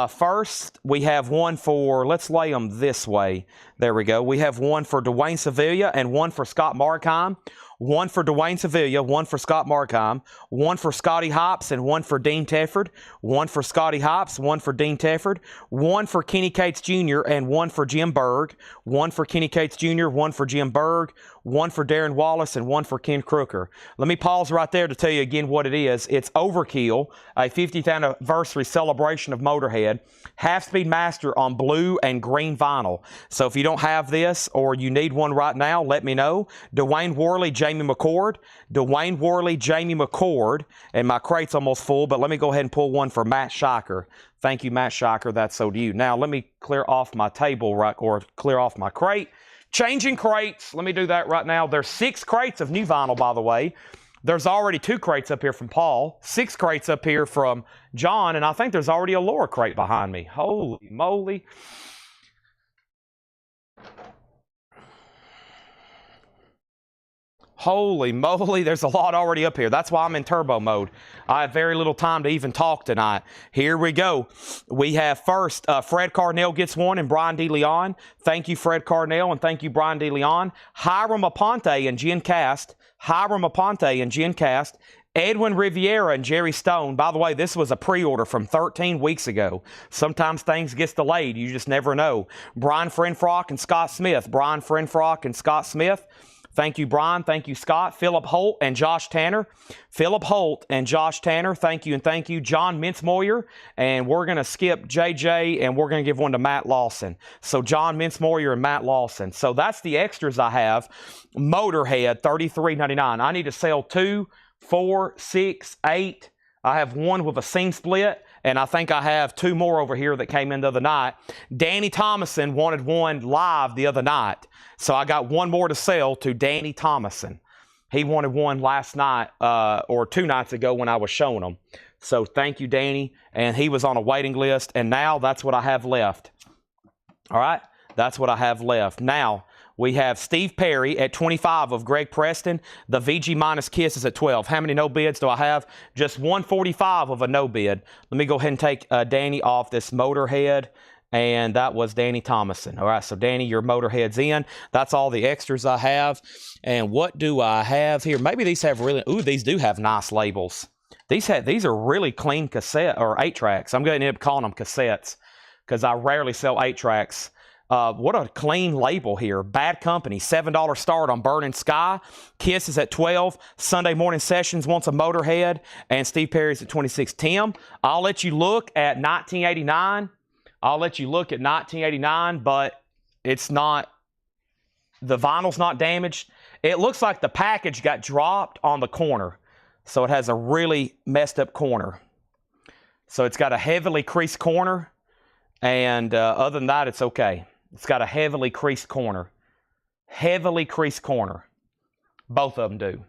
First, we have one for, let's lay them this way. There we go. We have one for Dwayne Sevilla and one for Scott Markheim. One for Dwayne Sevilla, one for Scott Markheim, one for Scotty Hops, and one for Dean Tefford. One for Scotty Hops, one for Dean Tefford. One for Kenny Cates Jr. and one for Jim Berg. One for Kenny Cates Jr., one for Jim Berg, one for Darren Wallace, and one for Ken Crooker. Let me pause right there to tell you again what it is. It's Overkill, a 50th anniversary celebration of Motorhead. Half-speed master on blue and green vinyl. So if you don't have this or you need one right now, let me know. Dwayne Worley, Jamie McCord. Dwayne Worley, Jamie McCord. And my crate's almost full, but let me go ahead and pull one for Matt Scheiker. Thank you, Matt Scheiker. That's so to you. Now, let me clear off my table, or clear off my crate. Changing crates. Let me do that right now. There's 6 crates of new vinyl, by the way. There's already 2 crates up here from Paul, 6 crates up here from John, and I think there's already a Laura crate behind me. Holy moly. Holy moly, there's a lot already up here. That's why I'm in turbo mode. I have very little time to even talk tonight. Here we go. We have first, Fred Carnell gets one and Brian DeLeon. Thank you, Fred Carnell, and thank you, Brian DeLeon. Hiram Aponte and Jen Cast. Hiram Aponte and Jen Cast. Edwin Riviera and Jerry Stone. By the way, this was a pre-order from 13 weeks ago. Sometimes things get delayed. You just never know. Brian Frenfrock and Scott Smith. Brian Frenfrock and Scott Smith. Thank you, Brian. Thank you, Scott. Philip Holt and Josh Tanner. Philip Holt and Josh Tanner. Thank you and thank you. John Mincemoyer. And we're going to skip JJ and we're going to give one to Matt Lawson. So John Mincemoyer and Matt Lawson. So that's the extras I have. Motorhead, $33.99. I need to sell 2, 4, 6, 8. I have one with a seam split. And I think I have 2 more over here that came in the other night. Danny Thomason wanted one live the other night. So I got one more to sell to Danny Thomason. He wanted one last night or 2 nights ago when I was showing him. So thank you, Danny. And he was on a waiting list. And now that's what I have left. All right? That's what I have left. Now, we have Steve Perry at 25 of Greg Preston. The VG minus Kiss is at 12. How many no bids do I have? Just 145 of a no bid. Let me go ahead and take Danny off this Motorhead. And that was Danny Thomason. All right, so Danny, your Motorhead's in. That's all the extras I have. And what do I have here? Maybe these have really, ooh, these do have nice labels. These are really clean cassette or 8-tracks. I'm going to end up calling them cassettes because I rarely sell 8-tracks. What a clean label here. Bad Company, $7 start on Burning Sky. Kiss is at 12. Sunday Morning Sessions wants a Motorhead. And Steve Perry's at 26. Tim, I'll let you look at 1989. I'll let you look at 1989, but it's not, the vinyl's not damaged. It looks like the package got dropped on the corner. So it has a really messed up corner. So it's got a heavily creased corner. And other than that, it's okay. It's got a heavily creased corner. Heavily creased corner. Both of them do.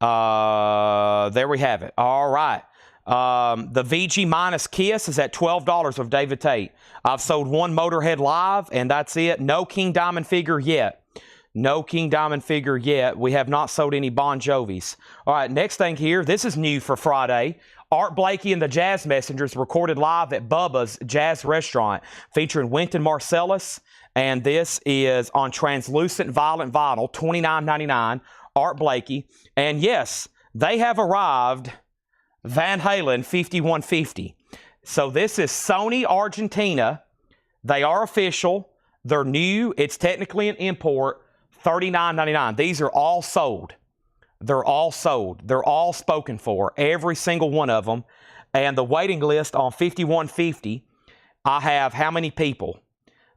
There we have it. All right. The VG minus Kiss is at $12 of David Tate. I've sold one Motorhead live, and that's it. No King Diamond figure yet. No King Diamond figure yet. We have not sold any Bon Jovis. All right, next thing here. This is new for Friday. Art Blakey and the Jazz Messengers recorded live at Bubba's Jazz Restaurant featuring Wynton Marsalis. And this is on translucent violet vinyl, $29.99. Art Blakey. And yes, they have arrived. Van Halen 5150. So this is Sony Argentina. They are official. They're new. It's technically an import. $39.99. These are all sold. They're all sold. They're all spoken for. Every single one of them. And the waiting list on 5150, I have how many people?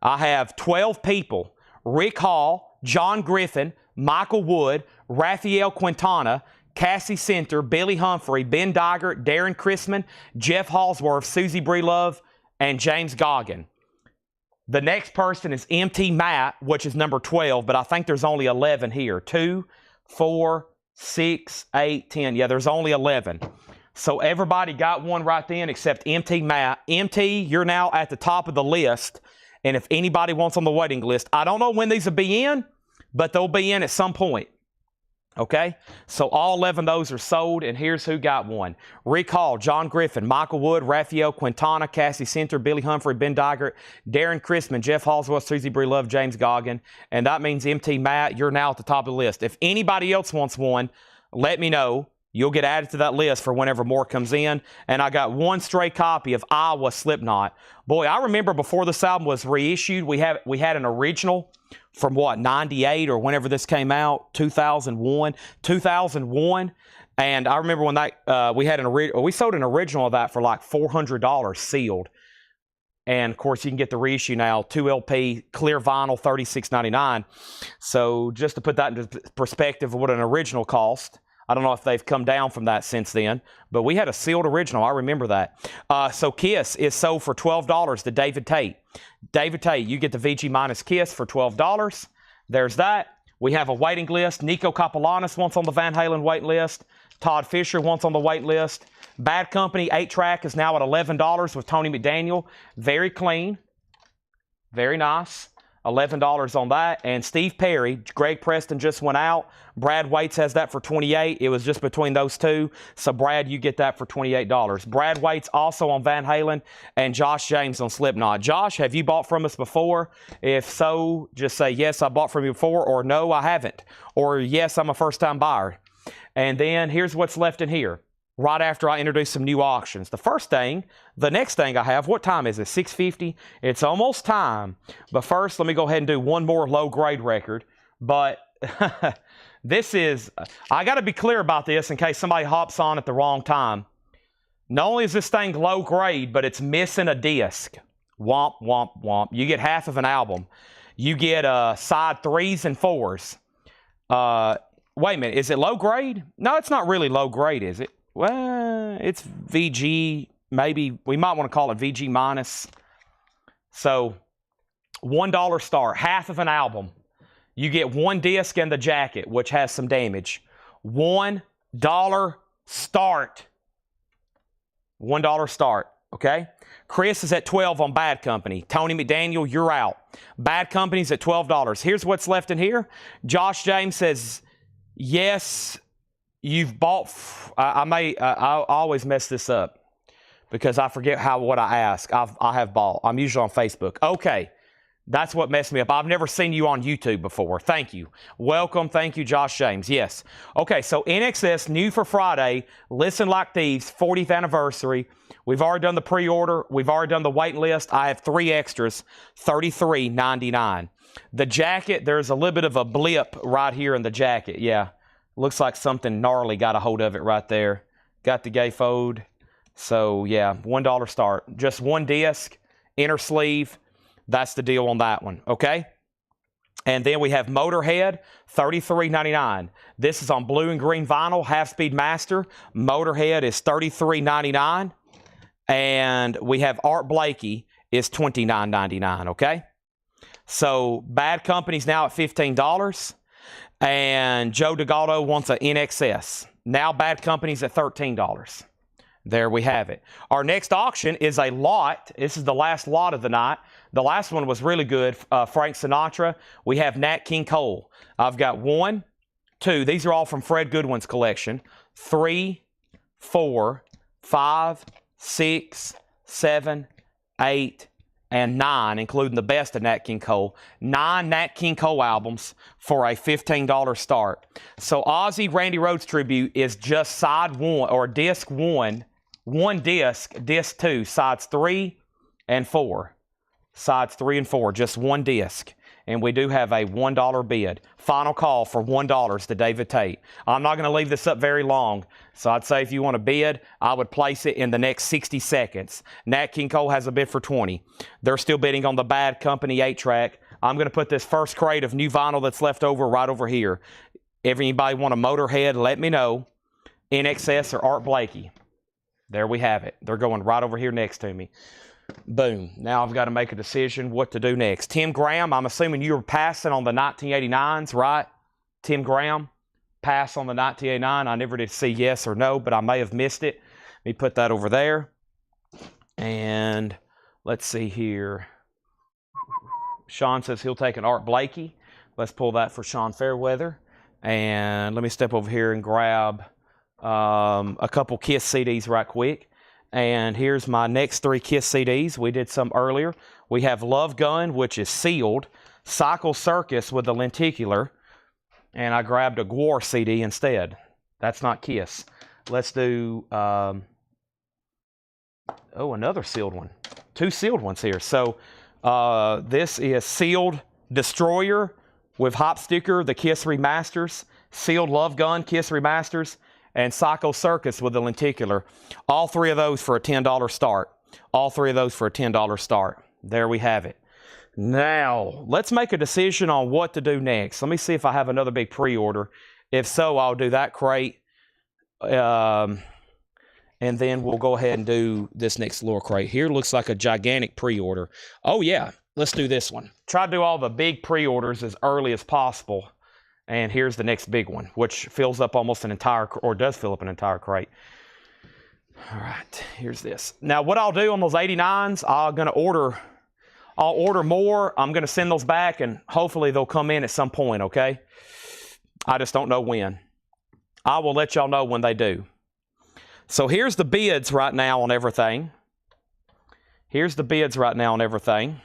I have 12 people. Rick Hall, John Griffin, Michael Wood, Rafael Quintana, Cassie Center, Billy Humphrey, Ben Dygert, Darren Chrisman, Jeff Halsworth, Susie Breelove, and James Goggin. The next person is MT Matt, which is number 12, but I think there's only 11 here. 2, 4, 6, 8, 10. Yeah, there's only 11. So everybody got one right then except MT Matt. MT, you're now at the top of the list. And if anybody wants on the waiting list, I don't know when these will be in, but they'll be in at some point. Okay, so all 11 of those are sold, and here's who got one. Rick Hall, John Griffin, Michael Wood, Rafael Quintana, Cassie Center, Billy Humphrey, Ben Dygert, Darren Chrisman, Jeff Halsworth, Susie Breelove, James Goggin, and that means MT Matt, you're now at the top of the list. If anybody else wants one, let me know. You'll get added to that list for whenever more comes in. And I got one stray copy of Iowa Slipknot. Boy, I remember before this album was reissued, we had an original from what, 98 or whenever this came out, 2001. And I remember when that we sold an original of that for like $400 sealed. And of course, you can get the reissue now, 2 LP, clear vinyl, $36.99. So just to put that into perspective of what an original cost, I don't know if they've come down from that since then, but we had a sealed original. I remember that. So Kiss is sold for $12 to David Tate. David Tate, you get the VG minus Kiss for $12. There's that. We have a waiting list. Nico Kapellanis wants on the Van Halen wait list. Todd Fisher wants on the wait list. Bad Company 8-track is now at $11 with Tony McDaniel. Very clean. Very nice. $11 on that. And Steve Perry, Greg Preston just went out. Brad Waits has that for $28. It was just between those two. So, Brad, you get that for $28. Brad Waits also on Van Halen and Josh James on Slipknot. Josh, have you bought from us before? If so, just say, yes, I bought from you before, or no, I haven't. Or, yes, I'm a first-time buyer. And then here's what's left in here right after I introduce some new auctions. The next thing I have, what time is it? 6:50? It's almost time. But first, let me go ahead and do one more low grade record. But this is, I got to be clear about this in case somebody hops on at the wrong time. Not only is this thing low grade, but it's missing a disc. Womp, womp, womp. You get half of an album. You get side 3s and 4s. Wait a minute, is it low grade? No, it's not really low grade, is it? Well, it's VG, maybe. We might want to call it VG minus. So, $1 start, half of an album. You get 1 disc and the jacket, which has some damage. $1 start. $1 start, okay? Chris is at 12 on Bad Company. Tony McDaniel, you're out. Bad Company's at $12. Here's what's left in here. Josh James says, yes, you've bought. I always mess this up because I forget what I ask. I have bought. I'm usually on Facebook. Okay, that's what messed me up. I've never seen you on YouTube before. Thank you. Welcome. Thank you, Josh James. Yes. Okay, so NXS, new for Friday. Listen Like Thieves, 40th anniversary. We've already done the pre-order. We've already done the waiting list. I have 3 extras, $33.99. The jacket, there's a little bit of a blip right here in the jacket. Yeah, looks like something gnarly got a hold of it right there. Got the gatefold. So, yeah, $1 start. Just 1 disc, inner sleeve. That's the deal on that one, okay? And then we have Motorhead, $33.99. This is on blue and green vinyl, half-speed master. Motorhead is $33.99. And we have Art Blakey is $29.99, okay? So Bad Company's now at $15. And Joe DeGaldo wants an NXS. Now Bad Company's at $13. There we have it. Our next auction is a lot. This is the last lot of the night. The last one was really good. Frank Sinatra. We have Nat King Cole. I've got 1, 2. These are all from Fred Goodwin's collection. 3, 4, 5, 6, 7, 8, and 9, including the best of Nat King Cole. 9 Nat King Cole albums for a $15 start. So Ozzy Randy Rhoads tribute is just side 1 or disc 1. 1 disc, disc 2, sides 3 and 4. Sides 3 and 4, just 1 disc. And we do have a $1 bid. Final call for $1 to David Tate. I'm not going to leave this up very long. So I'd say if you want to bid, I would place it in the next 60 seconds. Nat King Cole has a bid for 20. They're still bidding on the Bad Company 8-track. I'm going to put this first crate of new vinyl that's left over right over here. If anybody want a Motorhead, let me know. NXS or Art Blakey. There we have it. They're going right over here next to me. Boom. Now I've got to make a decision what to do next. Tim Graham, I'm assuming you were passing on the 1989s, right? Tim Graham, pass on the 1989. I never did see yes or no, but I may have missed it. Let me put that over there. And let's see here. Sean says he'll take an Art Blakey. Let's pull that for Sean Fairweather. And let me step over here and grab a couple Kiss CDs right quick. And here's my next 3 Kiss CDs. We did some earlier. We have Love Gun, which is sealed. Cycle Circus with the lenticular. And I grabbed a Gwar CD instead. That's not Kiss. Let's do, another sealed one. 2 sealed ones here. So this is Sealed Destroyer with Hop Sticker, the Kiss Remasters. Sealed Love Gun, Kiss Remasters. And Psycho Circus with the lenticular. All 3 of those for a $10 start. All 3 of those for a $10 start. There we have it. Now, let's make a decision on what to do next. Let me see if I have another big pre-order. If so, I'll do that crate. And then we'll go ahead and do this next lure crate. Here looks like a gigantic pre-order. Oh, yeah. Let's do this one. Try to do all the big pre-orders as early as possible. And here's the next big one, which fills up almost an entire, or does fill up an entire crate. All right, here's this. Now, what I'll do on those 89s, I'll order more. I'm going to send those back, and hopefully they'll come in at some point, okay? I just don't know when. I will let y'all know when they do. So here's the bids right now on everything. Here's the bids right now on everything.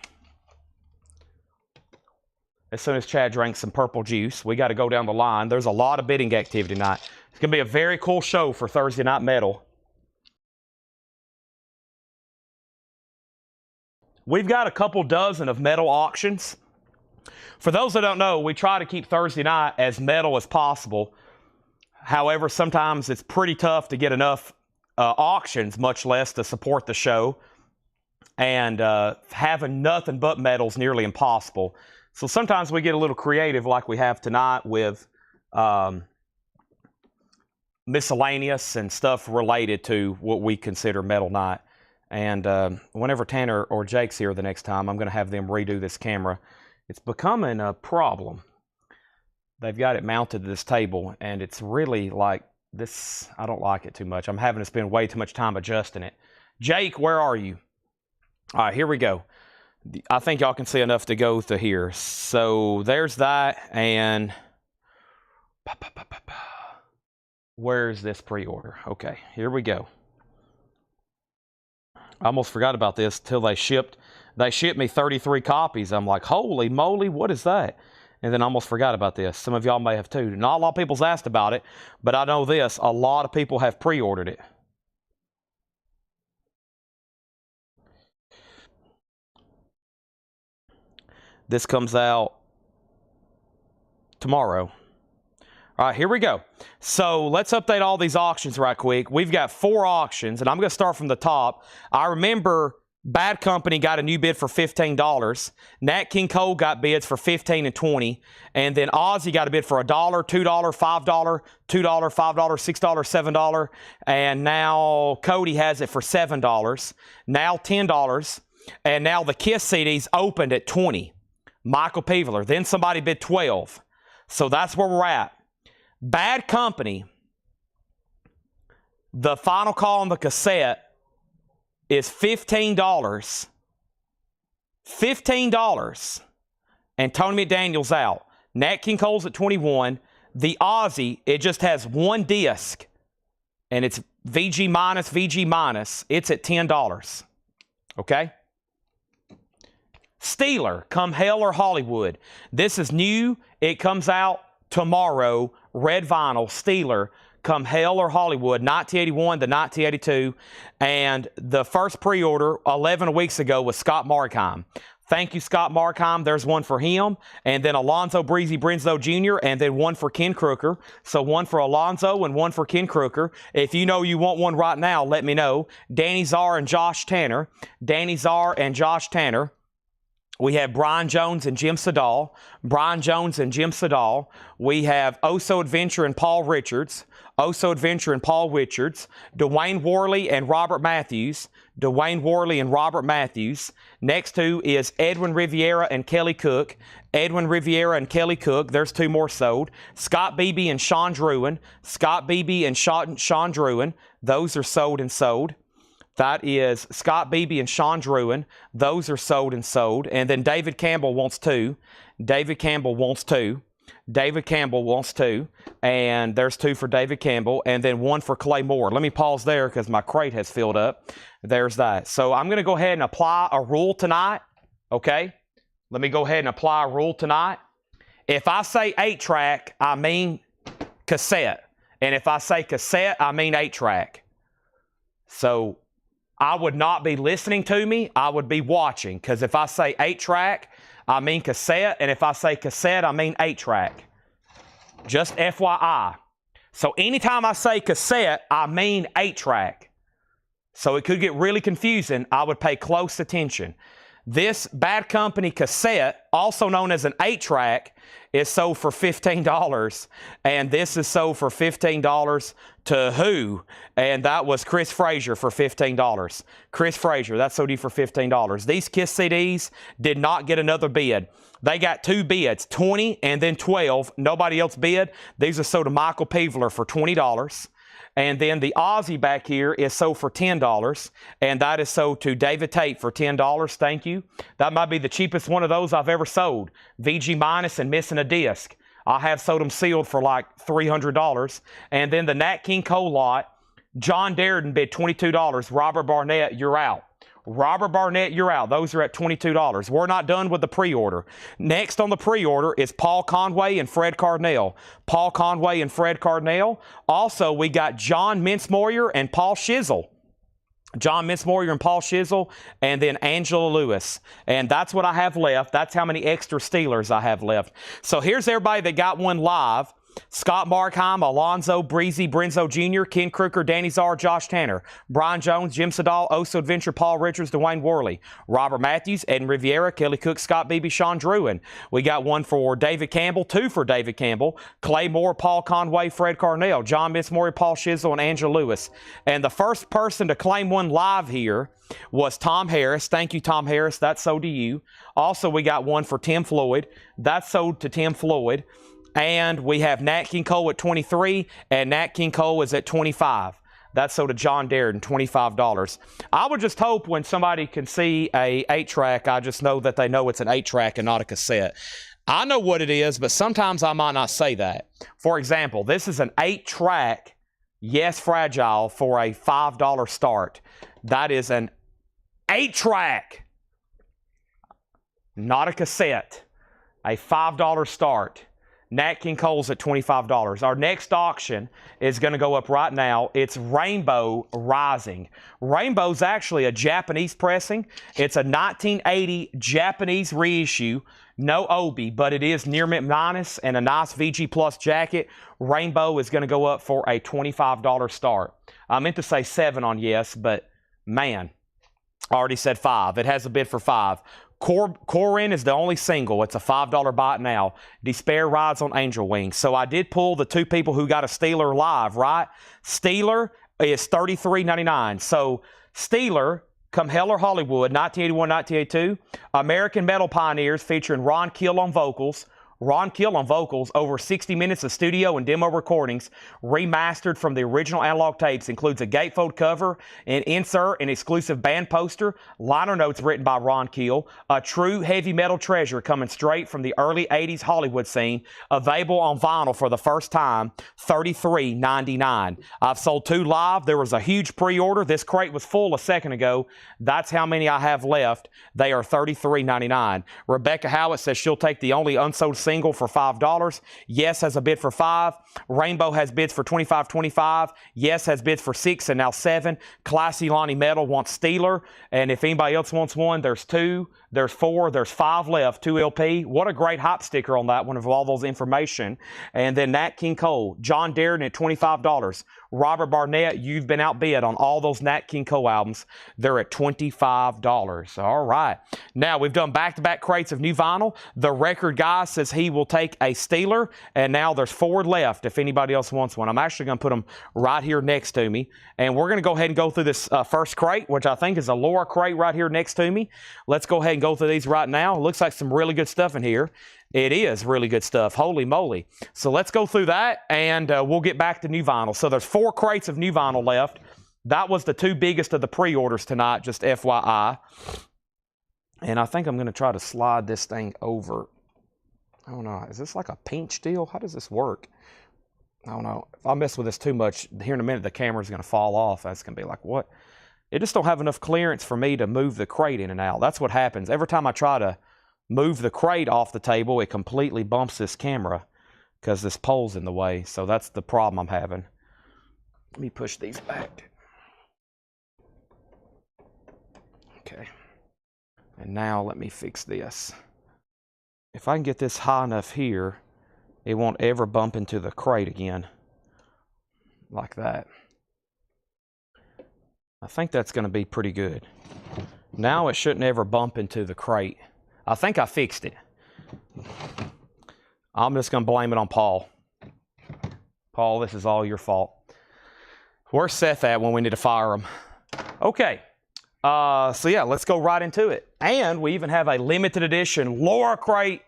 As soon as Chad drank some purple juice, we got to go down the line. There's a lot of bidding activity tonight. going to be a very cool show for Thursday Night Metal. We've got a couple dozen of metal auctions. For those that don't know, we try to keep Thursday night as metal as possible. However, sometimes it's pretty tough to get enough auctions, much less to support the show. And having nothing but metal is nearly impossible. So sometimes we get a little creative like we have tonight with miscellaneous and stuff related to what we consider Metal Night. And whenever Tanner or Jake's here the next time, I'm going to have them redo this camera. It's becoming a problem. They've got it mounted to this table, and it's really like this. I don't like it too much. I'm having to spend way too much time adjusting it. Jake, where are you? All right, here we go. I think y'all can see enough to go to here. So there's that, and where's this pre-order? Okay, here we go. I almost forgot about this till they shipped. They shipped me 33 copies. I'm like, holy moly, what is that? And then I almost forgot about this. Some of y'all may have too. Not a lot of people's asked about it, but I know this. A lot of people have pre-ordered it. This comes out tomorrow. All right, here we go. So let's update all these auctions right quick. We've got 4 auctions, and I'm going to start from the top. I remember Bad Company got a new bid for $15. Nat King Cole got bids for $15 and $20. And then Ozzy got a bid for $1, $2, $5, $2, $5, $6, $7. And now Cody has it for $7. Now $10. And now the Kiss CDs opened at $20. Michael Peveler. Then somebody bid $12. So that's where we're at. Bad Company, the final call on the cassette is $15. $15. And Tony McDaniel's out. Nat King Cole's at $21. The Ozzy, it just has one disc. And it's VG minus, VG minus. It's at $10. Okay? Steeler, Come Hell or Hollywood. This is new. It comes out tomorrow. Red vinyl, Steeler, Come Hell or Hollywood, 1981 to 1982. And the first pre-order 11 weeks ago was Scott Markheim. Thank you, Scott Markheim. There's one for him. And then Alonzo Breezy Brinzo Jr. And then one for Ken Crooker. So one for Alonzo and one for Ken Crooker. If you know you want one right now, let me know. Danny Czar and Josh Tanner. Danny Czar and Josh Tanner. We have Brian Jones and Jim Sedal. Brian Jones and Jim Sedal. We have Oso Adventure and Paul Richards. Oso Adventure and Paul Richards. Dwayne Worley and Robert Matthews. Dwayne Worley and Robert Matthews. Next two is Edwin Riviera and Kelly Cook. Edwin Riviera and Kelly Cook. There's 2 more sold. Scott Beebe and Sean Druin. Scott Beebe and Sean Druin. Those are sold and sold. That is Scott Beebe and Sean Druin. Those are sold and sold. And then David Campbell wants 2. David Campbell wants 2. David Campbell wants 2. And there's 2 for David Campbell. And then 1 for Clay Moore. Let me pause there because my crate has filled up. There's that. So I'm going to go ahead and apply a rule tonight. Okay? Let me go ahead and apply a rule tonight. If I say 8-track, I mean cassette. And if I say cassette, I mean 8-track. So I would not be listening to me. I would be watching. Because if I say 8-track, I mean cassette. And if I say cassette, I mean 8-track. Just FYI. So anytime I say cassette, I mean 8-track. So it could get really confusing. I would pay close attention. This Bad Company cassette, also known as an 8-track, is sold for $15. And this is sold for $15 to who? And that was Chris Frazier for $15. Chris Frazier, that's sold you for $15. These Kiss CDs did not get another bid. They got 2 bids, 20 and then 12. Nobody else bid. These are sold to Michael Peveler for $20. And then the Ozzy back here is sold for $10. And that is sold to David Tate for $10. Thank you. That might be the cheapest one of those I've ever sold. VG minus and missing a disc. I have sold them sealed for like $300. And then the Nat King Cole lot, John Darden bid $22. Robert Barnett, you're out. Robert Barnett, you're out. Those are at $22. We're not done with the pre-order. Next on the pre-order is Paul Conway and Fred Cardinale. Paul Conway and Fred Cardinale. Also, we got John Mincemoyer and Paul Shizzle. John Mincemoyer and Paul Shizzle, and then Angela Lewis. And that's what I have left. That's how many extra Steelers I have left. So here's everybody that got one live. Scott Markheim, Alonzo, Breezy, Brenzo Jr., Ken Crooker, Danny Czar, Josh Tanner, Brian Jones, Jim Sedal, Oso Adventure, Paul Richards, Dwayne Worley, Robert Matthews, Ed Riviera, Kelly Cook, Scott Beebe, Sean Druin. We got one for David Campbell, two for David Campbell, Clay Moore, Paul Conway, Fred Cardinale, John Mincemoyer, Paul Shizzle, and Angela Lewis. And the first person to claim one live here was Tom Harris. Thank you, Tom Harris. That's sold to you. Also, we got one for Tim Floyd. That's sold to Tim Floyd. And we have Nat King Cole at 23, and Nat King Cole is at 25. That's sold to John Darren, $25. I would just hope when somebody can see a 8-track, I just know that they know it's an 8-track and not a cassette. I know what it is, but sometimes I might not say that. For example, this is an 8-track Yes Fragile for a $5 start. That is an 8-track, not a cassette, a $5 start. Nat King Cole's at $25. Our next auction is going to go up right now. It's Rainbow Rising. Rainbow's actually a Japanese pressing. It's a 1980 Japanese reissue. No Obi, but it is near mint minus and a nice VG Plus jacket. Rainbow is going to go up for a $25 start. I meant to say 7 on Yes, but man, I already said 5. It has a bid for 5. Corin is the only single. It's a $5 bot now. Despair rides on Angel Wings. So I did pull the 2 people who got a Steeler live, right? Steeler is $33.99. So Steeler, Come Hell or Hollywood, 1981, 1982. American Metal Pioneers featuring Ron Keel on vocals. Ron Keel on vocals, over 60 minutes of studio and demo recordings, remastered from the original analog tapes, includes a gatefold cover, an insert, an exclusive band poster, liner notes written by Ron Keel, a true heavy metal treasure coming straight from the early 80s Hollywood scene, available on vinyl for the first time, $33.99. I've sold 2 live. There was a huge pre-order. This crate was full a second ago. That's how many I have left. They are $33.99. Rebecca Howitt says she'll take the only unsold single for $5. Yes has a bid for 5. Rainbow has bids for $25.25. Yes has bids for 6 and now 7. Classy Lonnie Metal wants Steeler. And if anybody else wants one, there's 2, there's 4, there's 5 left. 2 LP. What a great hop sticker on that one of all those information. And then Nat King Cole, John Darren at $25. Robert Barnett, you've been outbid on all those Nat King Cole albums. They're at $25. All right. Now, we've done back-to-back crates of new vinyl. The record guy says he will take a Steeler, and now there's 4 left if anybody else wants one. I'm actually going to put them right here next to me, and we're going to go ahead and go through this first crate, which I think is a Laura crate right here next to me. Let's go ahead and go through these right now. It looks like some really good stuff in here. It is really good stuff. Holy moly. So let's go through that, and we'll get back to new vinyl. So there's 4 crates of new vinyl left. That was the 2 biggest of the pre-orders tonight, just FYI. And I think I'm going to try to slide this thing over. I don't know. Is this like a pinch deal? How does this work? I don't know. If I mess with this too much, here in a minute the camera's going to fall off. That's going to be like, what? It just don't have enough clearance for me to move the crate in and out. That's what happens. Every time I try to move the crate off the table, it completely bumps this camera because this pole's in the way. So that's the problem I'm having. Let me push these back. Okay. And now let me fix this. If I can get this high enough here, it won't ever bump into the crate again. Like that. I think that's going to be pretty good. Now it shouldn't ever bump into the crate. I think I fixed it. I'm just going to blame it on Paul. Paul, this is all your fault. Where's Seth at when we need to fire him? Okay. So yeah, let's go right into it. And we even have a limited edition Laura Crate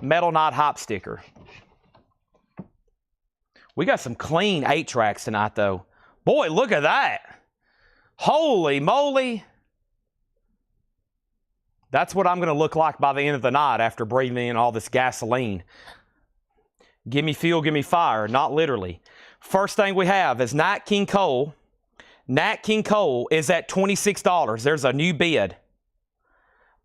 Metal Knot hop sticker. We got some clean 8-tracks tonight, though. Boy, look at that. Holy moly. That's what I'm going to look like by the end of the night after breathing in all this gasoline. Give me fuel, give me fire. Not literally. First thing we have is Nat King Cole. Nat King Cole is at $26. There's a new bid.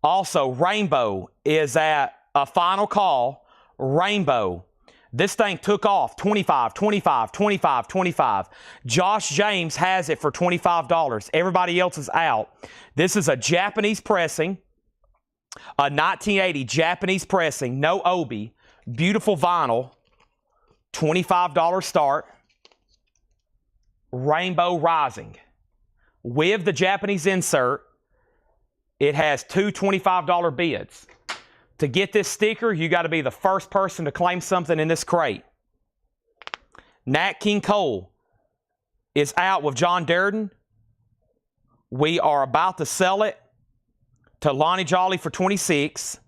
Also, Rainbow is at a final call. Rainbow. This thing took off. 25, 25, 25, 25. Josh James has it for $25. Everybody else is out. This is a Japanese pressing. A 1980 Japanese pressing. No obi. Beautiful vinyl. $25 start. Rainbow Rising. With the Japanese insert, it has two $25 bids. To get this sticker, you got to be the first person to claim something in this crate. Nat King Cole is out with John Durden. We are about to sell it to Lonnie Jolly for $26.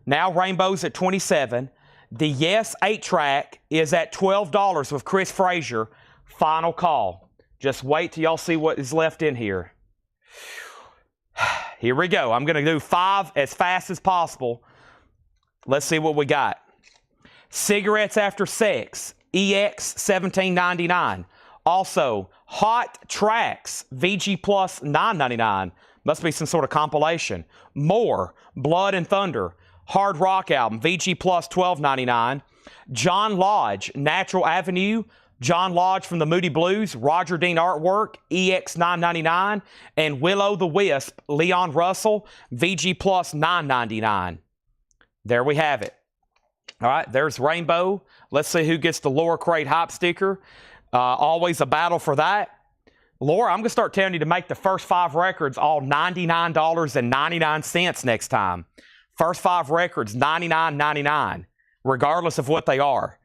Now Rainbow's at $27. The Yes 8-track is at $12 with Chris Frazier. Final call. Just wait till y'all see what is left in here. Here we go. I'm going to do 5 as fast as possible. Let's see what we got. Cigarettes After Sex, EX $17.99. Also, Hot Tracks, VG Plus $9.99. Must be some sort of compilation. More, Blood and Thunder, Hard Rock Album, VG Plus $12.99. John Lodge, Natural Avenue, John Lodge from the Moody Blues, Roger Dean artwork, EX $9.99. And Willow the Wisp, Leon Russell, VG Plus $9.99. There we have it. All right, there's Rainbow. Let's see who gets the Laura Crate Hype sticker. Always a battle for that. Laura, I'm going to start telling you to make the first 5 records all $99.99 next time. First 5 records, $99.99, regardless of what they are.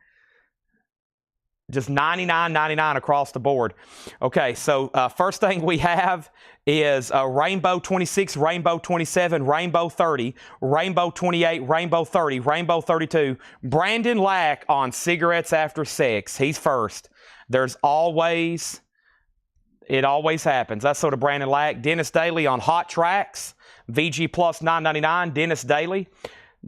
Just $99.99 across the board. Okay, so first thing we have is Rainbow 26, Rainbow 27, Rainbow 30, Rainbow 28, Rainbow 30, Rainbow 32. Brandon Lack on Cigarettes After Sex. He's first. There's always, it always happens. That's sort of Brandon Lack. Dennis Daly on Hot Tracks. VG Plus $9.99. Dennis Daly.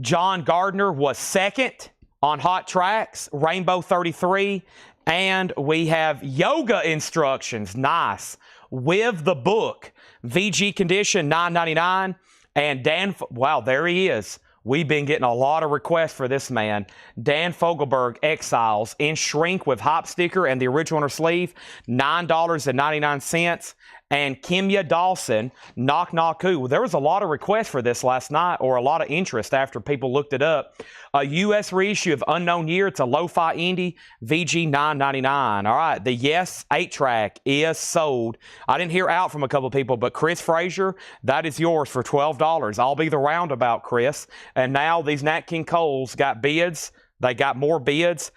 John Gardner was second on Hot Tracks. Rainbow 33. And we have yoga instructions. Nice. With the book. VG Condition $9.99. And Dan, wow, there he is. We've been getting a lot of requests for this man. Dan Fogelberg, Exiles, in shrink with hop sticker and the original inner sleeve, $9.99. And Kimya Dawson, Knock Knock Who. There was a lot of requests for this last night, or a lot of interest after people looked it up. A U.S. reissue of Unknown Year. It's a lo-fi indie, VG $9.99. All right, the Yes 8-track is sold. I didn't hear out from a couple of people, but Chris Frazier, that is yours for $12. I'll be the roundabout, Chris. And now these Nat King Coles got bids. They got more bids.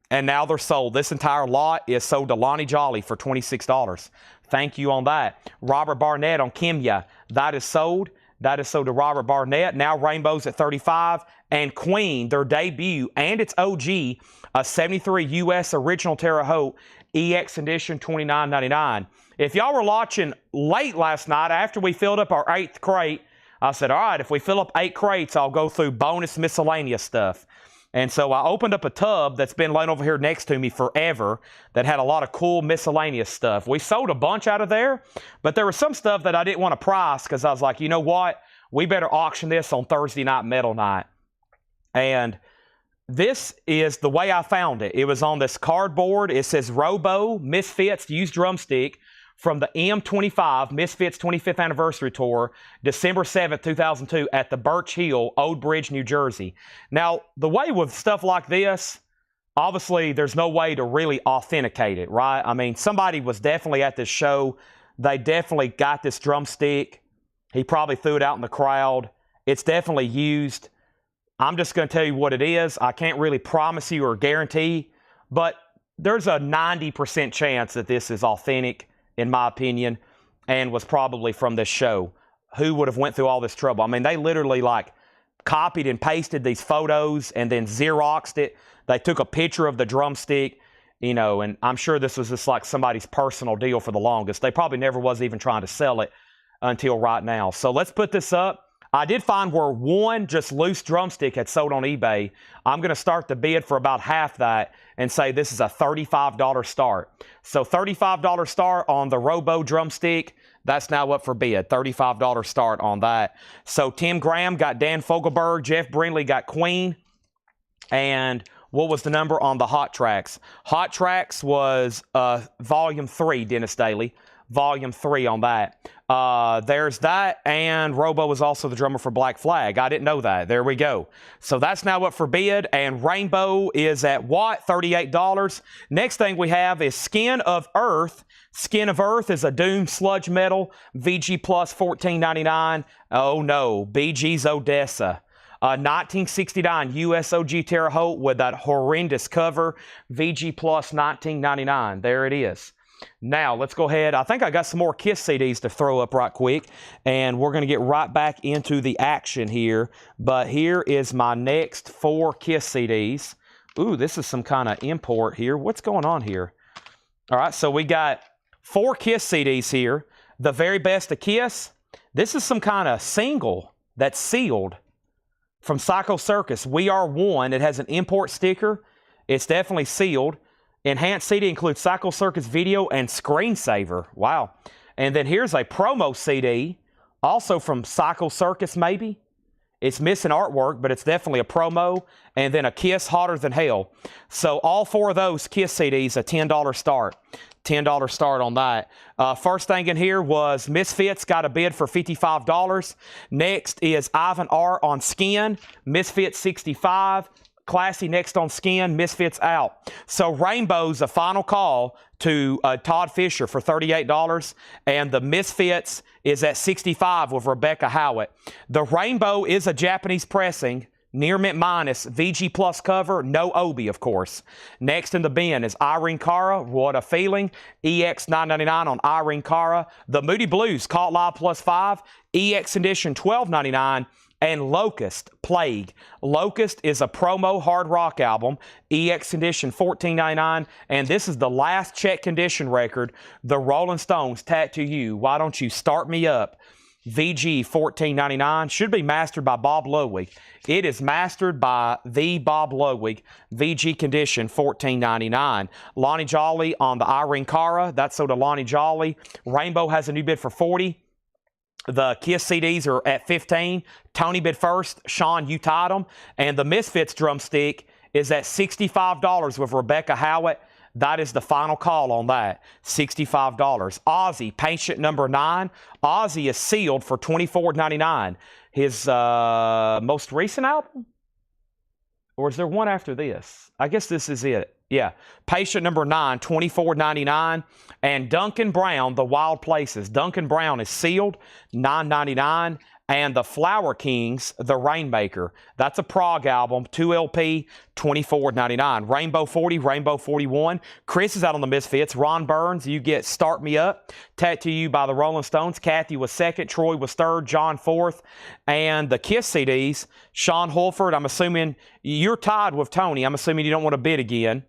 And now they're sold. This entire lot is sold to Lonnie Jolly for $26. Thank you on that. Robert Barnett on Kimya. That is sold. That is sold to Robert Barnett. Now Rainbow's at $35. And Queen, their debut, and its OG, a 73 U.S. original Terre Haute EX edition, $29.99. If y'all were watching late last night after we filled up our 8th crate, I said, all right, if we fill up 8 crates, I'll go through bonus miscellaneous stuff. And so I opened up a tub that's been laying over here next to me forever that had a lot of cool miscellaneous stuff. We sold a bunch out of there, but there was some stuff that I didn't want to price because I was like, you know what? We better auction this on Thursday night metal night. And this is the way I found it. It was on this cardboard. It says Robo Misfits Used Drumstick from the M25 Misfits 25th Anniversary Tour, December 7th, 2002 at the Birch Hill, Old Bridge, New Jersey. Now, the way with stuff like this, obviously there's no way to really authenticate it, right? I mean, somebody was definitely at this show. They definitely got this drumstick. He probably threw it out in the crowd. It's definitely used. I'm just going to tell you what it is. I can't really promise you or guarantee, but there's a 90% chance that this is authentic, in my opinion, and was probably from this show. Who would have went through all this trouble? I mean, they literally like copied and pasted these photos and then Xeroxed it. They took a picture of the drumstick, you know, and I'm sure this was just like somebody's personal deal for the longest. They probably never was even trying to sell it until right now. So let's put this up. I did find where one just loose drumstick had sold on eBay. I'm going to start the bid for about half that and say this is a $35 start. So $35 start on the Robo drumstick. That's now up for bid. $35 start on that. So Tim Graham got Dan Fogelberg. Jeff Brindley got Queen. And what was the number on the Hot Tracks? Hot Tracks was Volume 3, Dennis Daly. Volume 3 on that. There's that, and Robo was also the drummer for Black Flag. I didn't know that. There we go. So that's now up for bid, and Rainbow is at what? $38. Next thing we have is Skin of Earth. Skin of Earth is a Doom sludge metal, VG Plus $14.99. Oh no, BG's Odessa. 1969 USOG Terre Haute with that horrendous cover, VG Plus $19.99. There it is. Now, let's go ahead. I think I got some more Kiss CDs to throw up right quick, and we're going to get right back into the action here. But here is my next 4 Kiss CDs. Ooh, this is some kind of import here. What's going on here? All right, so we got 4 Kiss CDs here. The Very Best of Kiss. This is some kind of single that's sealed from Psycho Circus. We Are One. It has an import sticker. It's definitely sealed. Enhanced CD includes Psycho Circus video and screensaver. Wow. And then here's a promo CD, also from Psycho Circus maybe. It's missing artwork, but it's definitely a promo. And then a Kiss Hotter Than Hell. So all 4 of those Kiss CDs, a $10 start. $10 start on that. First thing in here was Misfits, got a bid for $55. Next is Ivan R. on Skin, Misfits $65. Classy next on Skin, Misfits out. So Rainbow's a final call to Todd Fisher for $38, and the Misfits is at $65 with Rebecca Howitt. The Rainbow is a Japanese pressing, near mint minus, VG Plus cover, no Obi, of course. Next in the bin is Irene Cara, What a Feeling, EX $9.99 on Irene Cara. The Moody Blues, Caught Live Plus 5, EX edition $12.99. And Locust, Plague. Locust is a promo hard rock album, EX edition $14.99, and this is the last check condition record, the Rolling Stones, Tattoo You, Why Don't You Start Me Up, VG $14.99, should be mastered by Bob Ludwig. It is mastered by the Bob Ludwig, VG condition $14.99. Lonnie Jolly on the Irene Cara, that's sold to Lonnie Jolly. Rainbow has a new bid for $40. The Kiss CDs are at $15. Tony bid first. Sean, you tied them. And the Misfits drumstick is at $65 with Rebecca Howitt. That is the final call on that. $65. Ozzy, Patient Number 9. Ozzy is sealed for $24.99. His most recent album? Or is there one after this? I guess this is it. Yeah. Patient Number 9, $24.99. And Duncan Brown, The Wild Places. Duncan Brown is sealed, $9.99. And the Flower Kings, The Rainmaker. That's a prog album, 2 LP, $24.99. Rainbow 40, Rainbow 41. Chris is out on the Misfits. Ron Burns, you get Start Me Up. Tattoo You by the Rolling Stones. Kathy was second. Troy was third. John fourth. And the Kiss CDs, Sean Hulford. I'm assuming you're tied with Tony. I'm assuming you don't want to bid again.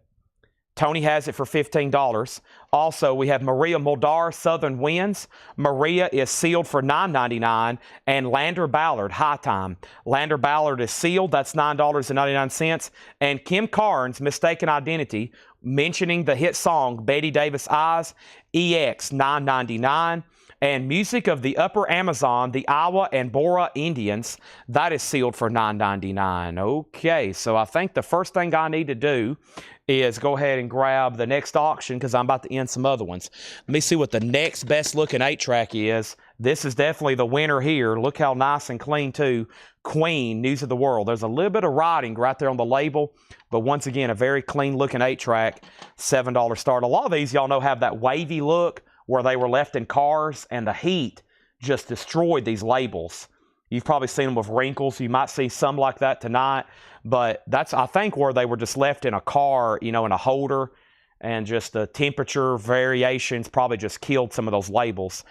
Tony has it for $15. Also, we have Maria Muldaur, Southern Winds. Maria is sealed for $9.99. And Lander Ballard, High Time. Lander Ballard is sealed. That's $9.99. And Kim Carnes, Mistaken Identity, mentioning the hit song Betty Davis Eyes, EX $9.99. And Music of the Upper Amazon, the Iowa and Bora Indians, that is sealed for $9.99. Okay, so I think the first thing I need to do is go ahead and grab the next auction because I'm about to end some other ones. Let me see what the next best looking 8-track is. This is definitely the winner here. Look how nice and clean too. Queen, News of the World. There's a little bit of writing right there on the label, but once again, a very clean looking 8-track, $7 start. A lot of these y'all know have that wavy look where they were left in cars and the heat just destroyed these labels. You've probably seen them with wrinkles. You might see some like that tonight. But that's, I think, where they were just left in a car, you know, in a holder. And just the temperature variations probably just killed some of those labels.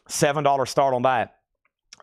$7 start on that.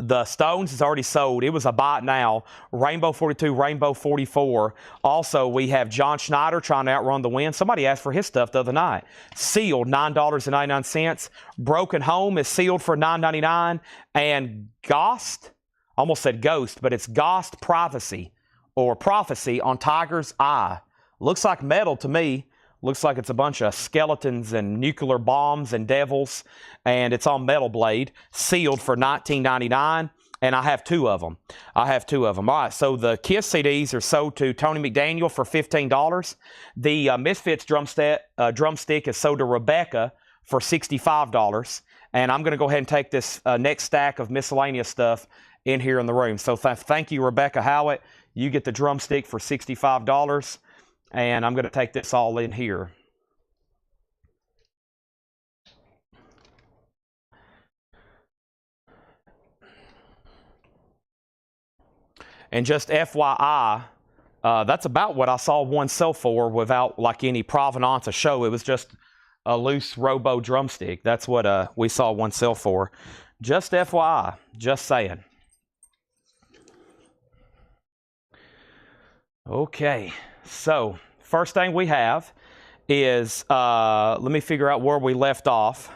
The Stones is already sold. It was a buy it now. Rainbow 42, Rainbow 44. Also, we have John Schneider trying to outrun the wind. Somebody asked for his stuff the other night. Sealed, $9.99. Broken Home is sealed for $9.99. And Ghost, almost said ghost, but it's Ghost Prophecy or Prophecy on Tiger's Eye. Looks like metal to me. Looks like it's a bunch of skeletons and nuclear bombs and devils, and it's on metal blade, sealed for $19.99, and I have two of them. All right, so the Kiss CDs are sold to Tony McDaniel for $15. The Misfits drumstick is sold to Rebecca for $65, and I'm going to go ahead and take this next stack of miscellaneous stuff in here in the room. So thank you, Rebecca Howitt. You get the drumstick for $65. And I'm going to take this all in here. And just FYI, that's about what I saw one sell for without like any provenance of show. It was just a loose Robo drumstick. That's what we saw one sell for. Just FYI, just saying. Okay. So, first thing we have is, let me figure out where we left off.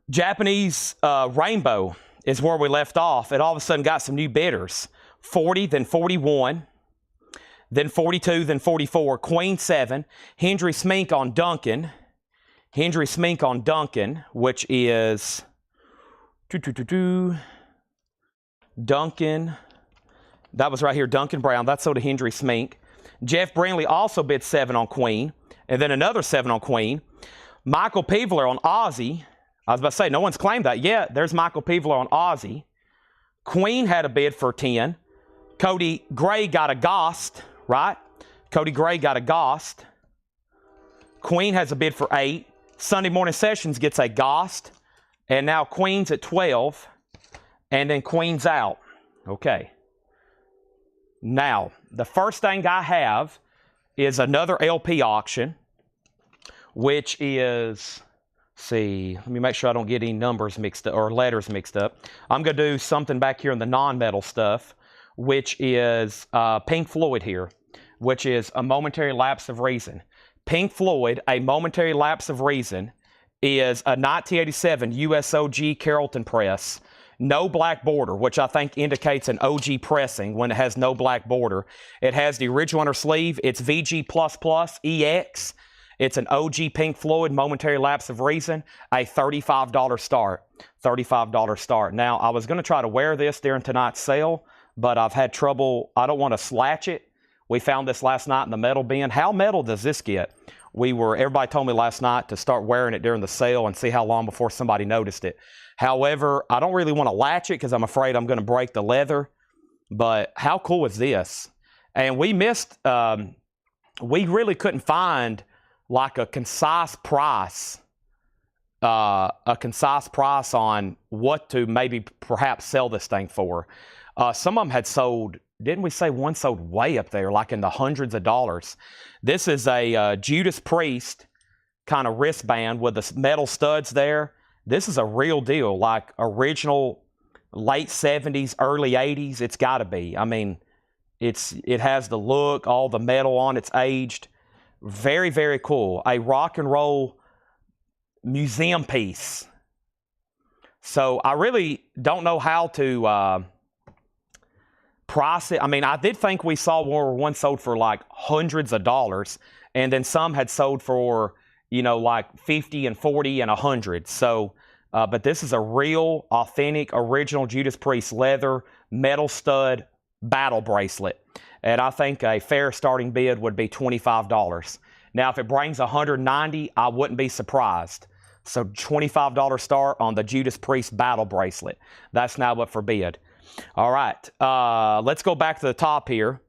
Japanese Rainbow is where we left off. It all of a sudden got some new bidders. 40, then 41, then 42, then 44. Queen 7. Hendry Smink on Duncan. Which is Duncan. That was right here, Duncan Brown. That's sold to Hendry Smink. Jeff Brindley also bid 7 on Queen, and then another 7 on Queen. Michael Peevler on Ozzy. I was about to say, no one's claimed that yet. There's Michael Peevler on Ozzy. Queen had a bid for 10. Cody Gray got a Ghost, right? Cody Gray got a Ghost. Queen has a bid for 8. Sunday Morning Sessions gets a Ghost. And now Queen's at 12. And then Queen's out. Okay. Now, the first thing I have is another LP auction, which is, let me make sure I don't get any numbers mixed up or letters mixed up. I'm going to do something back here in the non-metal stuff, which is Pink Floyd here, which is A Momentary Lapse of Reason. Pink Floyd, A Momentary Lapse of Reason, is a 1987 USOG Carrollton press. No black border, which I think indicates an OG pressing when it has no black border. It has the original inner sleeve. It's VG++ EX. It's an OG Pink Floyd Momentary Lapse of Reason. A $35 start. $35 start. Now, I was going to try to wear this during tonight's sale, but I've had trouble. I don't want to slatch it. We found this last night in the metal bin. How metal does this get? Everybody told me last night to start wearing it during the sale and see how long before somebody noticed it. However, I don't really want to latch it because I'm afraid I'm going to break the leather. But how cool is this? And we missed, we really couldn't find like a concise price on what to maybe perhaps sell this thing for. Some of them had sold, didn't we say one sold way up there, like in the hundreds of dollars? This is a Judas Priest kind of wristband with the metal studs there. This is a real deal, like original late 70s, early 80s. It's got to be. I mean, it has the look, all the metal on it's aged. Very, very cool. A rock and roll museum piece. So I really don't know how to price it. I mean, I did think we saw one sold for like hundreds of dollars, and then some had sold for, like 50 and 40 and 100. So, but this is a real, authentic, original Judas Priest leather metal stud battle bracelet. And I think a fair starting bid would be $25. Now, if it brings $190, I wouldn't be surprised. So $25 start on the Judas Priest battle bracelet. That's now up for bid. All right, let's go back to the top here.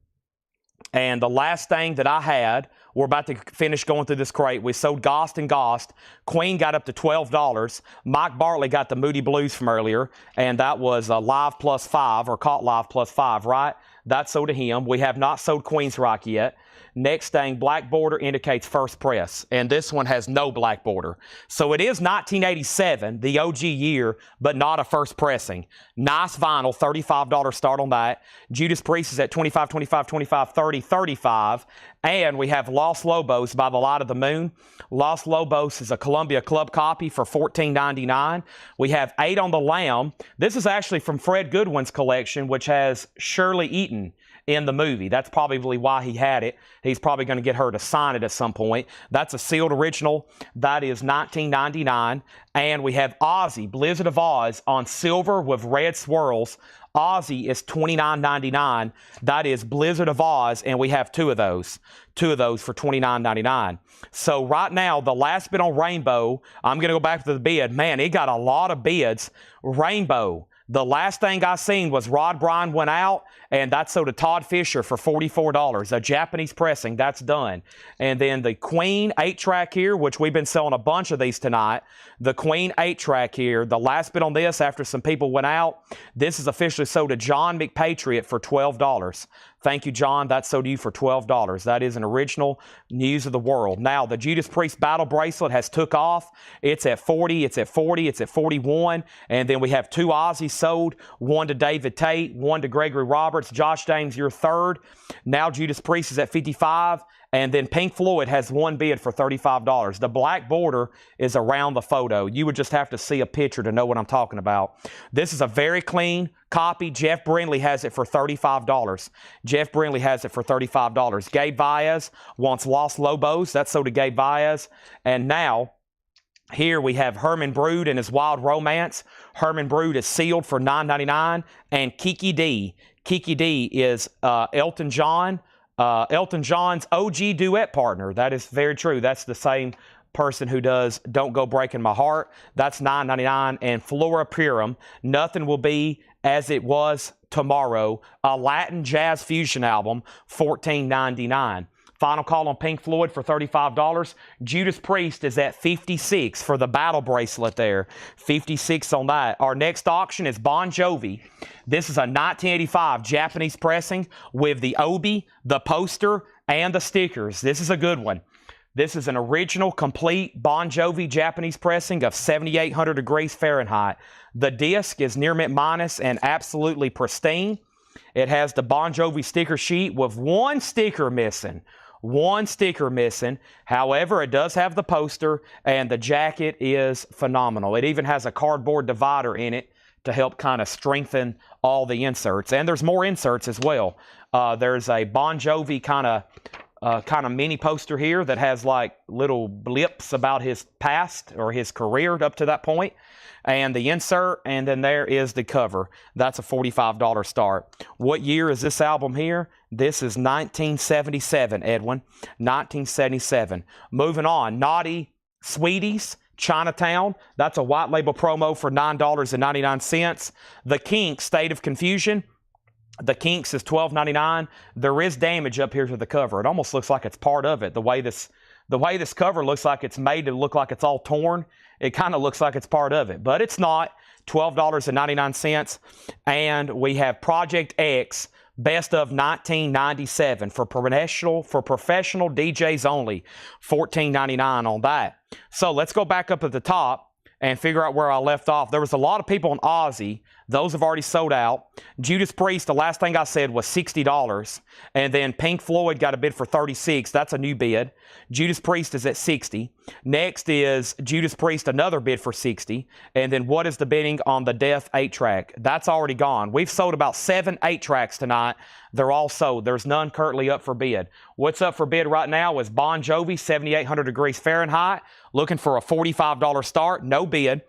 And the last thing that I had, we're about to finish going through this crate. We sold Ghost and Ghost. Queen got up to $12. Mike Bartley got the Moody Blues from earlier, and that was Live +5 or Caught Live +5, right? That sold to him. We have not sold Queensryche yet. Next thing, black border indicates first press, and this one has no black border. So it is 1987, the OG year, but not a first pressing. Nice vinyl, $35 start on that. Judas Priest is at $25, $25, $25, $30, $35. And we have Los Lobos by the Light of the Moon. Los Lobos is a Columbia Club copy for $14.99. We have 8 on the Lamb. This is actually from Fred Goodwin's collection, which has Shirley Eaton in the movie. That's probably why he had it. He's probably going to get her to sign it at some point. That's a sealed original. That is $19.99. And we have Ozzy, Blizzard of Oz, on silver with red swirls. Ozzy is $29.99. That is Blizzard of Oz, and we have 2 of those. 2 of those for $29.99. So right now, the last bid on Rainbow, I'm going to go back to the bid. Man, it got a lot of bids. Rainbow. The last thing I seen was Rod Bryan went out, and that's sold to Todd Fisher for $44. A Japanese pressing, that's done. And then the Queen 8-track here, which we've been selling a bunch of these tonight. The Queen 8-track here, the last bit on this after some people went out, this is officially sold to John McPatriot for $12. Thank you, John. That's sold to you for $12. That is an original News of the World. Now, the Judas Priest Battle Bracelet has took off. It's at 40, it's at 40, it's at 41. And then we have 2 Ozzy sold, 1 to David Tate, 1 to Gregory Roberts. Josh James, your 3rd. Now Judas Priest is at 55. And then Pink Floyd has 1 bid for $35. The black border is around the photo. You would just have to see a picture to know what I'm talking about. This is a very clean copy. Jeff Brindley has it for $35. Jeff Brindley has it for $35. Gabe Baez wants Los Lobos. That's sold to Gabe Baez. And now, here we have Herman Brood and his Wild Romance. Herman Brood is sealed for $9.99. And Kiki D. Kiki D is Elton John's OG duet partner. That is very true. That's the same person who does Don't Go Breaking My Heart. That's $9.99. And Flora Purim, Nothing Will Be As It Was Tomorrow, a Latin jazz fusion album, $14.99. Final call on Pink Floyd for $35. Judas Priest is at $56 for the battle bracelet there. $56 on that. Our next auction is Bon Jovi. This is a 1985 Japanese pressing with the obi, the poster, and the stickers. This is a good one. This is an original, complete Bon Jovi Japanese pressing of 7,800 degrees Fahrenheit. The disc is near mint minus and absolutely pristine. It has the Bon Jovi sticker sheet with 1 sticker missing. 1 sticker missing. However, it does have the poster, and the jacket is phenomenal. It even has a cardboard divider in it to help kind of strengthen all the inserts. And there's more inserts as well. There's a Bon Jovi kind of mini poster here that has like little blips about his past or his career up to that point. And the insert, and then there is the cover. That's a $45 start. What year is this album here? This is 1977, Edwin. 1977. Moving on. Naughty Sweeties, Chinatown. That's a white label promo for $9.99. The Kinks, State of Confusion. The Kinks is $12.99. There is damage up here to the cover. It almost looks like it's part of it. The way this cover looks like it's made to look like it's all torn, it kind of looks like it's part of it. But it's not. $12.99. And we have Project X, Best of 1997 for professional DJs only. $14.99 on that. So let's go back up at the top and figure out where I left off. There was a lot of people on Ozzy. Those have already sold out. Judas Priest, the last thing I said was $60. And then Pink Floyd got a bid for $36. That's a new bid. Judas Priest is at $60. Next is Judas Priest, another bid for $60. And then what is the bidding on the Death 8-track? That's already gone. We've sold about 7 8-tracks tonight. They're all sold. There's none currently up for bid. What's up for bid right now is Bon Jovi, 7,800 degrees Fahrenheit. Looking for a $45 start. No bid.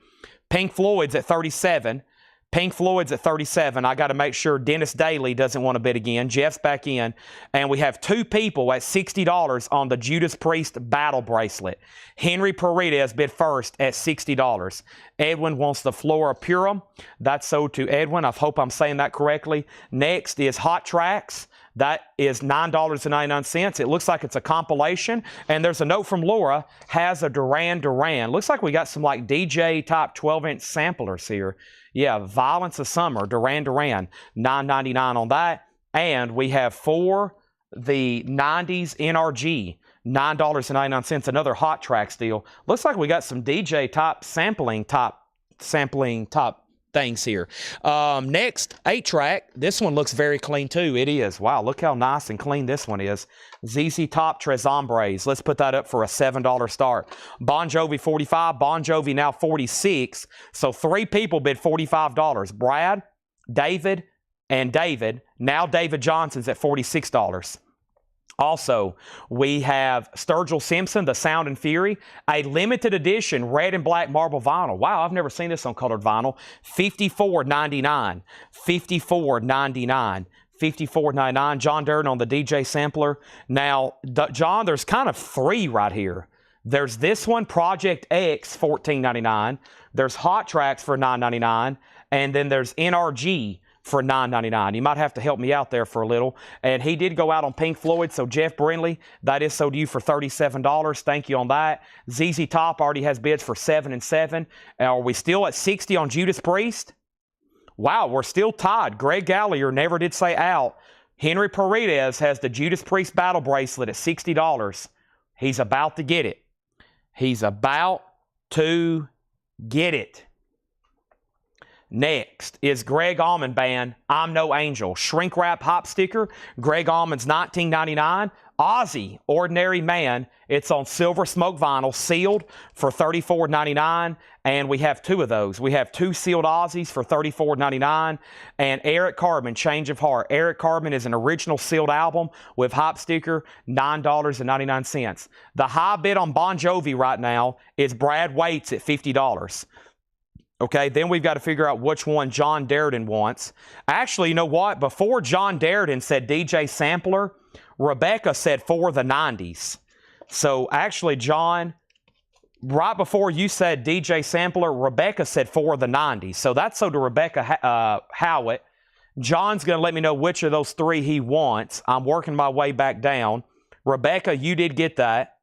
Pink Floyd's at $37. Pink Floyd's at 37. I got to make sure Dennis Daly doesn't want to bid again. Jeff's back in. And we have 2 people at $60 on the Judas Priest battle bracelet. Henry Paredes bid first at $60. Edwin wants the Flora Purim. That's sold to Edwin. I hope I'm saying that correctly. Next is Hot Tracks. That is $9.99. It looks like it's a compilation. And there's a note from Laura, has a Duran Duran. Looks like we got some like DJ type 12-inch samplers here. Yeah, Violence of Summer, Duran Duran, $9.99 on that. And we have 4 the 90s NRG, $9.99, another Hot Tracks deal. Looks like we got some DJ top sampling top things here. Next, 8-track. This one looks very clean too. It is. Wow, look how nice and clean this one is. ZZ Top Tres Hombres. Let's put that up for a $7 start. Bon Jovi 45, Bon Jovi now 46. So 3 people bid $45. Brad, David, and David. Now David Johnson's at $46. Also, we have Sturgill Simpson, The Sound and Fury, a limited edition red and black marble vinyl. Wow, I've never seen this on colored vinyl. $54.99. $54.99. $54.99. John Durden on the DJ sampler. Now, John, there's kind of 3 right here. There's this one, Project X, $14.99. There's Hot Tracks for $9.99. And then there's NRG for $9.99. You might have to help me out there for a little. And he did go out on Pink Floyd, so Jeff Brindley, that is sold to you for $37. Thank you on that. ZZ Top already has bids for $7 and $7. Are we still at $60 on Judas Priest? Wow, we're still tied. Greg Gallagher never did say out. Henry Paredes has the Judas Priest battle bracelet at $60. He's about to get it. He's about to get it. Next is Greg Allman Band, I'm No Angel. Shrink wrap hop sticker, Greg Allman's $19.99. Ozzy, Ordinary Man, it's on silver smoke vinyl, sealed for $34.99. And we have 2 of those. We have 2 sealed Ozzies for $34.99. And Eric Carmen, Change of Heart. Eric Carmen is an original sealed album with hop sticker, $9.99. The high bid on Bon Jovi right now is Brad Waits at $50. Okay, then we've got to figure out which one John Darden wants. Actually, you know what? Before John Darden said DJ Sampler, Rebecca said for the 90s. So actually, John, right before you said DJ Sampler, Rebecca said for the 90s. So that's so to Rebecca Howitt. John's going to let me know which of those 3 he wants. I'm working my way back down. Rebecca, you did get that.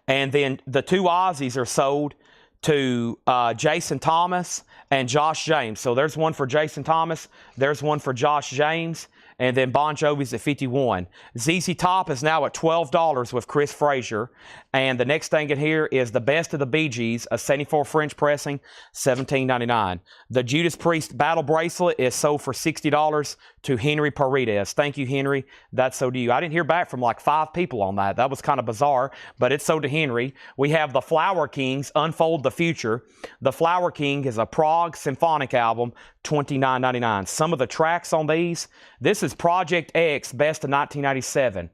And then the 2 Aussies are sold to Jason Thomas and Josh James. So there's one for Jason Thomas. There's one for Josh James. And then Bon Jovi's at $51. ZZ Top is now at $12 with Chris Frazier. And the next thing in here is the Best of the Bee Gees, a 74 French pressing, $17.99. The Judas Priest Battle Bracelet is sold for $60 to Henry Paredes. Thank you, Henry. That's sold to you. I didn't hear back from like 5 people on that. That was kind of bizarre, but it's sold to Henry. We have the Flower Kings, Unfold the Future. The Flower King is a Prague symphonic album, $29.99. Some of the tracks on these, this is Project X, Best of 1997.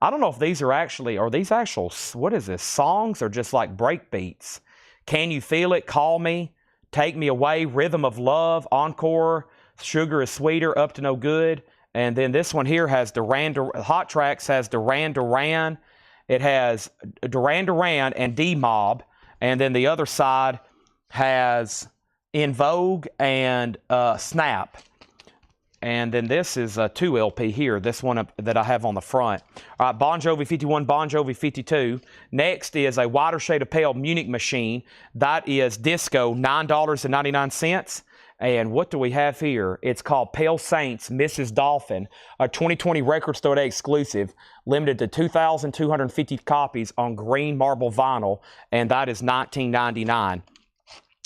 I don't know if these are these actual, what is this, songs or just like break beats? Can You Feel It, Call Me, Take Me Away, Rhythm of Love, Encore, Sugar is Sweeter, Up to No Good. And then this one here has Hot Tracks has Duran Duran. It has Duran Duran and D-Mob. And then the other side has In Vogue and Snap. And then this is a 2 LP here, this one that I have on the front. All right, Bon Jovi 51, Bon Jovi 52. Next is a Wider Shade of Pale Munich Machine. That is Disco, $9.99. And what do we have here? It's called Pale Saints, Mrs. Dolphin, a 2020 Record Store Day exclusive, limited to 2,250 copies on green marble vinyl, and that is $19.99.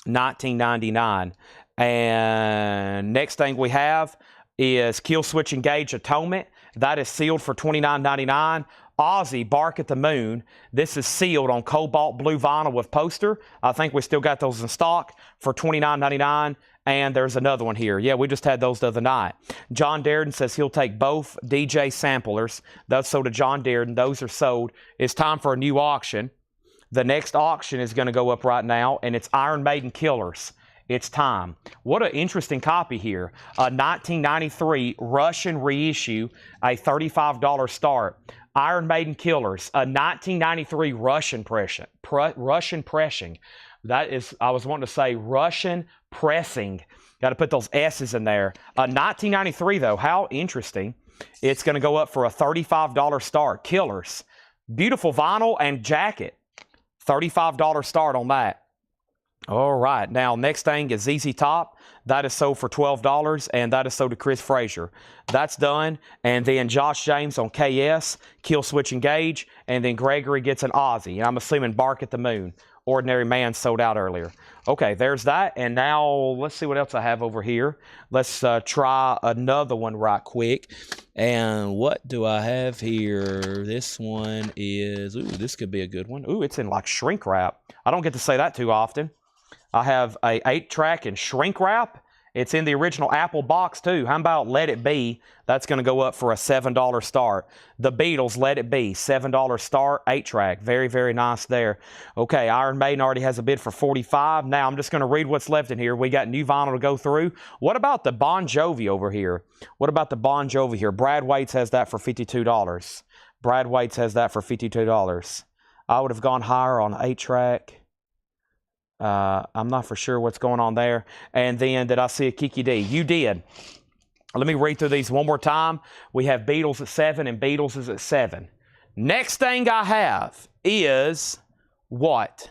$19.99. And next thing we have is Kill Switch Engage Atonement. That is sealed for $29.99. Ozzy, Bark at the Moon. This is sealed on cobalt blue vinyl with poster. I think we still got those in stock for $29.99. And there's another one here. Yeah, we just had those the other night. John Darden says he'll take both DJ samplers. That's sold to John Darden. Those are sold. It's time for a new auction. The next auction is going to go up right now, and it's Iron Maiden Killers. It's time. What an interesting copy here. A 1993 Russian reissue, a $35 start. Iron Maiden Killers, a 1993 Russian pressing. That is, I was wanting to say Russian pressing. Got to put those S's in there. 1993 though, how interesting. It's going to go up for a $35 start. Killers. Beautiful vinyl and jacket. $35 start on that. All right, now next thing is ZZ Top. That is sold for $12, and that is sold to Chris Frazier. That's done. And then Josh James on KS, Kill Switch Engage, and then Gregory gets an Aussie. And I'm assuming Bark at the Moon. Ordinary Man sold out earlier. Okay, there's that. And now let's see what else I have over here. Let's try another one right quick. And what do I have here? This one is, ooh, this could be a good one. Ooh, it's in like shrink wrap. I don't get to say that too often. I have a 8-track in shrink wrap. It's in the original Apple box too. How about Let It Be? That's going to go up for a $7 start. The Beatles, Let It Be, $7 start, 8-track. Very, very nice there. Okay, Iron Maiden already has a bid for $45. Now I'm just going to read what's left in here. We got new vinyl to go through. What about the Bon Jovi over here? What about the Bon Jovi here? Brad Waits has that for $52. Brad Waits has that for $52. I would have gone higher on 8-track. I'm not for sure what's going on there. And then did I see a Kiki D? You did. Let me read through these one more time. We have Beatles at 7 and Beatles is at 7. Next thing I have is what?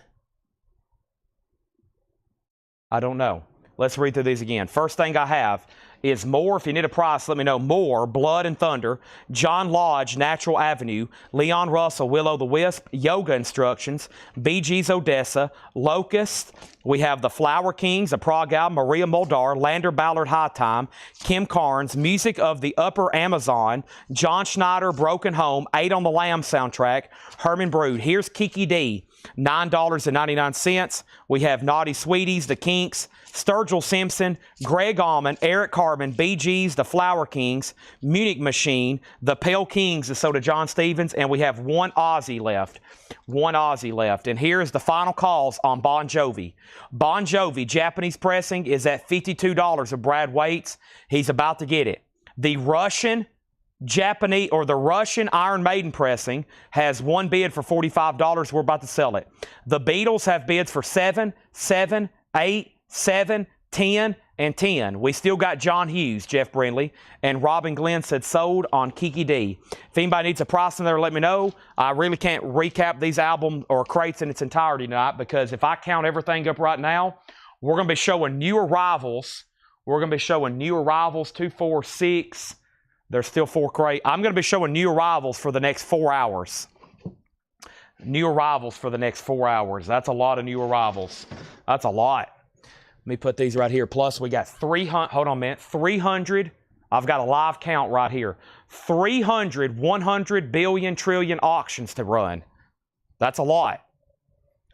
I don't know. Let's read through these again. First thing I have is More. If you need a price, let me know. More, Blood and Thunder, John Lodge, Natural Avenue, Leon Russell, Will-O the Wisp, Yoga Instructions, Bee Gees Odessa, Locust. We have the Flower Kings, a prog album, Maria Muldaur, Lander Ballard High Time, Kim Carnes, Music of the Upper Amazon, John Schneider, Broken Home, 8 on the Lamb soundtrack, Herman Brood. Here's Kiki D, $9.99. We have Naughty Sweeties, The Kinks, Sturgill Simpson, Greg Allman, Eric Carbon, Bee Gees, The Flower Kings, Munich Machine, The Pale Kings, and so to John Stevens, and we have one Aussie left. One Aussie left. And here's the final calls on Bon Jovi. Bon Jovi, Japanese pressing, is at $52 of Brad Waits. He's about to get it. The Russian Japanese or the Russian Iron Maiden pressing has one bid for $45. We're about to sell it. The Beatles have bids for 7, 7, 8, 7, 10, and 10. We still got John Hughes, Jeff Brindley, and Robin Glenn said sold on Kiki D. If anybody needs a price in there, let me know. I really can't recap these albums or crates in its entirety tonight because if I count everything up right now, we're going to be showing new arrivals. We're going to be showing new arrivals, 2, 4, 6. There's still 4 crates. I'm going to be showing new arrivals for the next 4 hours. New arrivals for the next 4 hours. That's a lot of new arrivals. That's a lot. Let me put these right here. Plus, we got 300. Hold on a minute. 300. I've got a live count right here. 300, 100 billion, trillion auctions to run. That's a lot.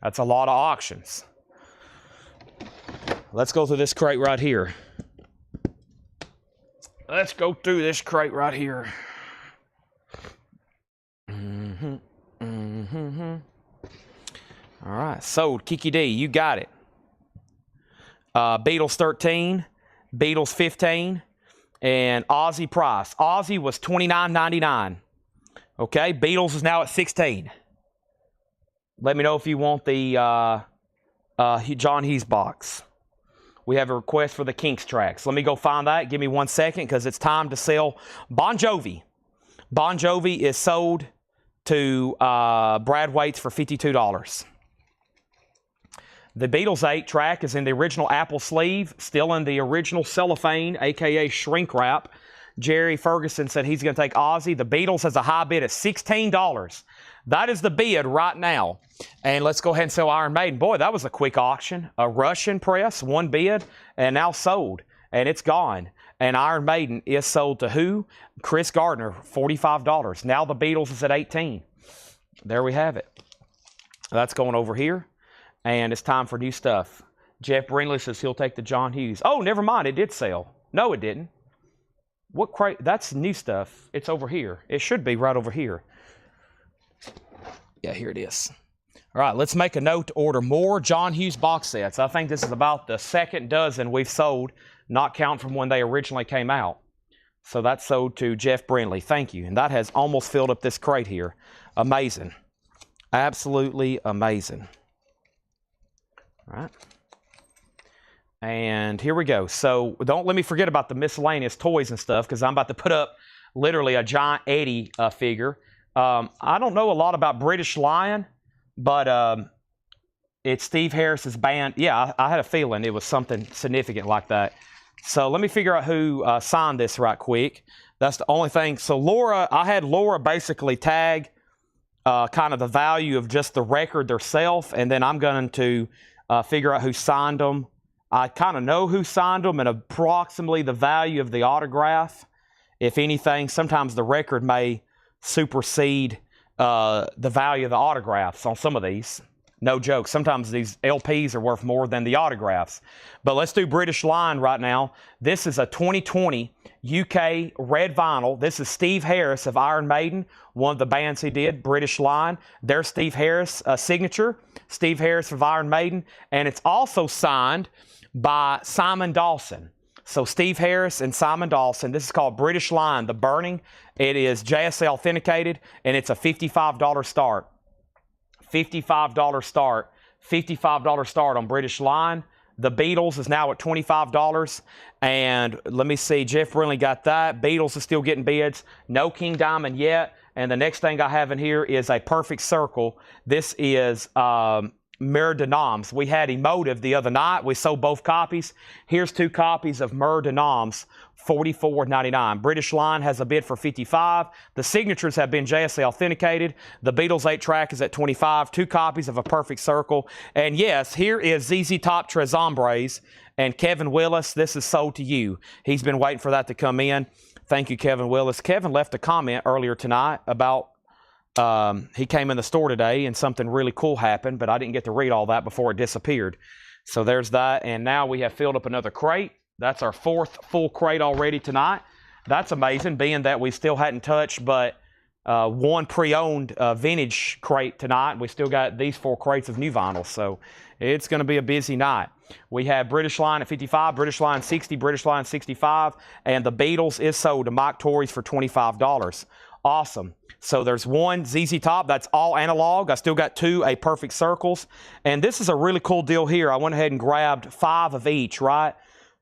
That's a lot of auctions. Let's go through this crate right here. Let's go through this crate right here. All right. Sold. Kiki D, you got it. Beatles 13, Beatles 15, and Aussie price. Aussie was $29.99. Okay, Beatles is now at 16. Let me know if you want the John Hughes box. We have a request for the Kinks tracks. Let me go find that. Give me 1 second because it's time to sell Bon Jovi. Bon Jovi is sold to Brad Waits for $52. The Beatles 8-track is in the original Apple sleeve, still in the original cellophane, a.k.a. shrink wrap. Jerry Ferguson said he's going to take Aussie. The Beatles has a high bid at $16. That is the bid right now. And let's go ahead and sell Iron Maiden. Boy, that was a quick auction. A Russian press, one bid, and now sold. And it's gone. And Iron Maiden is sold to who? Chris Gardner, $45. Now the Beatles is at $18. There we have it. That's going over here. And it's time for new stuff. Jeff Brindley says he'll take the John Hughes. Oh, never mind. It did sell. No, it didn't. What crate? That's new stuff. It's over here. It should be right over here. Yeah, here it is. All right, let's make a note to order more John Hughes box sets. I think this is about the second dozen we've sold, not counting from when they originally came out. So that's sold to Jeff Brindley. Thank you. And that has almost filled up this crate here. Amazing. Absolutely amazing. All right. And here we go. So don't let me forget about the miscellaneous toys and stuff because I'm about to put up literally a giant Eddie figure. I don't know a lot about British Lion, but it's Steve Harris's band. Yeah, I had a feeling it was something significant like that. So let me figure out who signed this right quick. That's the only thing. So Laura, I had Laura basically tag kind of the value of just the record themselves, and then I'm going to figure out who signed them. I kind of know who signed them and approximately the value of the autograph. If anything, sometimes the record may supersede the value of the autographs on some of these. No joke. Sometimes these LPs are worth more than the autographs. But let's do British Lion right now. This is a 2020 UK red vinyl. This is Steve Harris of Iron Maiden, one of the bands he did, British Lion. There's Steve Harris' signature, Steve Harris of Iron Maiden. And it's also signed by Simon Dawson. So Steve Harris and Simon Dawson. This is called British Lion, The Burning. It is JSA authenticated, and it's a $55 start. $55 start. $55 start on British Lion. The Beatles is now at $25. And let me see, Jeff Brinley got that. Beatles is still getting bids. No King Diamond yet. And the next thing I have in here is a Perfect Circle. This is Mur de Noms. We had Emotive the other night. We sold both copies. Here's 2 copies of Mur de Noms, $44.99. British Lion has a bid for $55. The signatures have been JSA authenticated. The Beatles 8-track is at $25. 2 copies of a Perfect Circle. And yes, here is ZZ Top Tres Hombres and Kevin Willis. This is sold to you. He's been waiting for that to come in. Thank you, Kevin Willis. Kevin left a comment earlier tonight about he came in the store today and something really cool happened, but I didn't get to read all that before it disappeared. So there's that. And now we have filled up another crate. That's our 4th full crate already tonight. That's amazing, being that we still hadn't touched but one pre-owned vintage crate tonight. We still got these 4 crates of new vinyls, so it's going to be a busy night. We have British Lion at $55, British Lion 60, British Lion 65, and the Beatles is sold to Mike Torrey's for $25. Awesome. So there's 1 ZZ Top. That's all analog. I still got 2 A Perfect Circles. And this is a really cool deal here. I went ahead and grabbed 5 of each, right?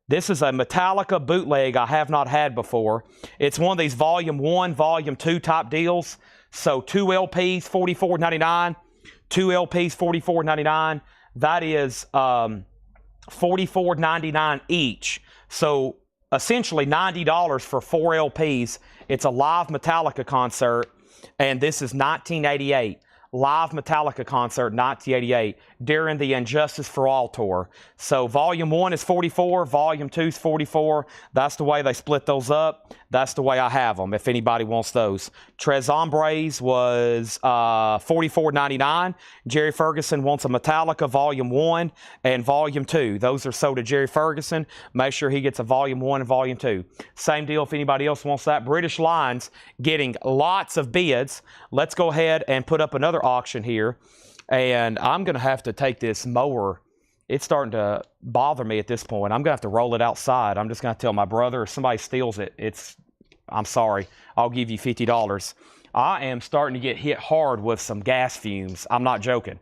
This is a Metallica bootleg I have not had before. It's one of these Volume 1, Volume 2 type deals. So 2 LPs, $44.99. 2 LPs, $44.99. That is $44.99 each. So essentially $90 for 4 LPs. It's a live Metallica concert, and this is 1988. Live Metallica concert, 1988, during the Injustice for All tour. So Volume 1 is $44, Volume 2 is $44. That's the way they split those up. That's the way I have them, if anybody wants those. Tres Hombres was $44.99. Jerry Ferguson wants a Metallica Volume 1 and Volume 2. Those are sold to Jerry Ferguson. Make sure he gets a Volume 1 and Volume 2. Same deal if anybody else wants that. British Lion's getting lots of bids. Let's go ahead and put up another auction here. And I'm going to have to take this mower. It's starting to bother me at this point. I'm going to have to roll it outside. I'm just going to tell my brother if somebody steals it, I'm sorry, I'll give you $50. I am starting to get hit hard with some gas fumes. I'm not joking.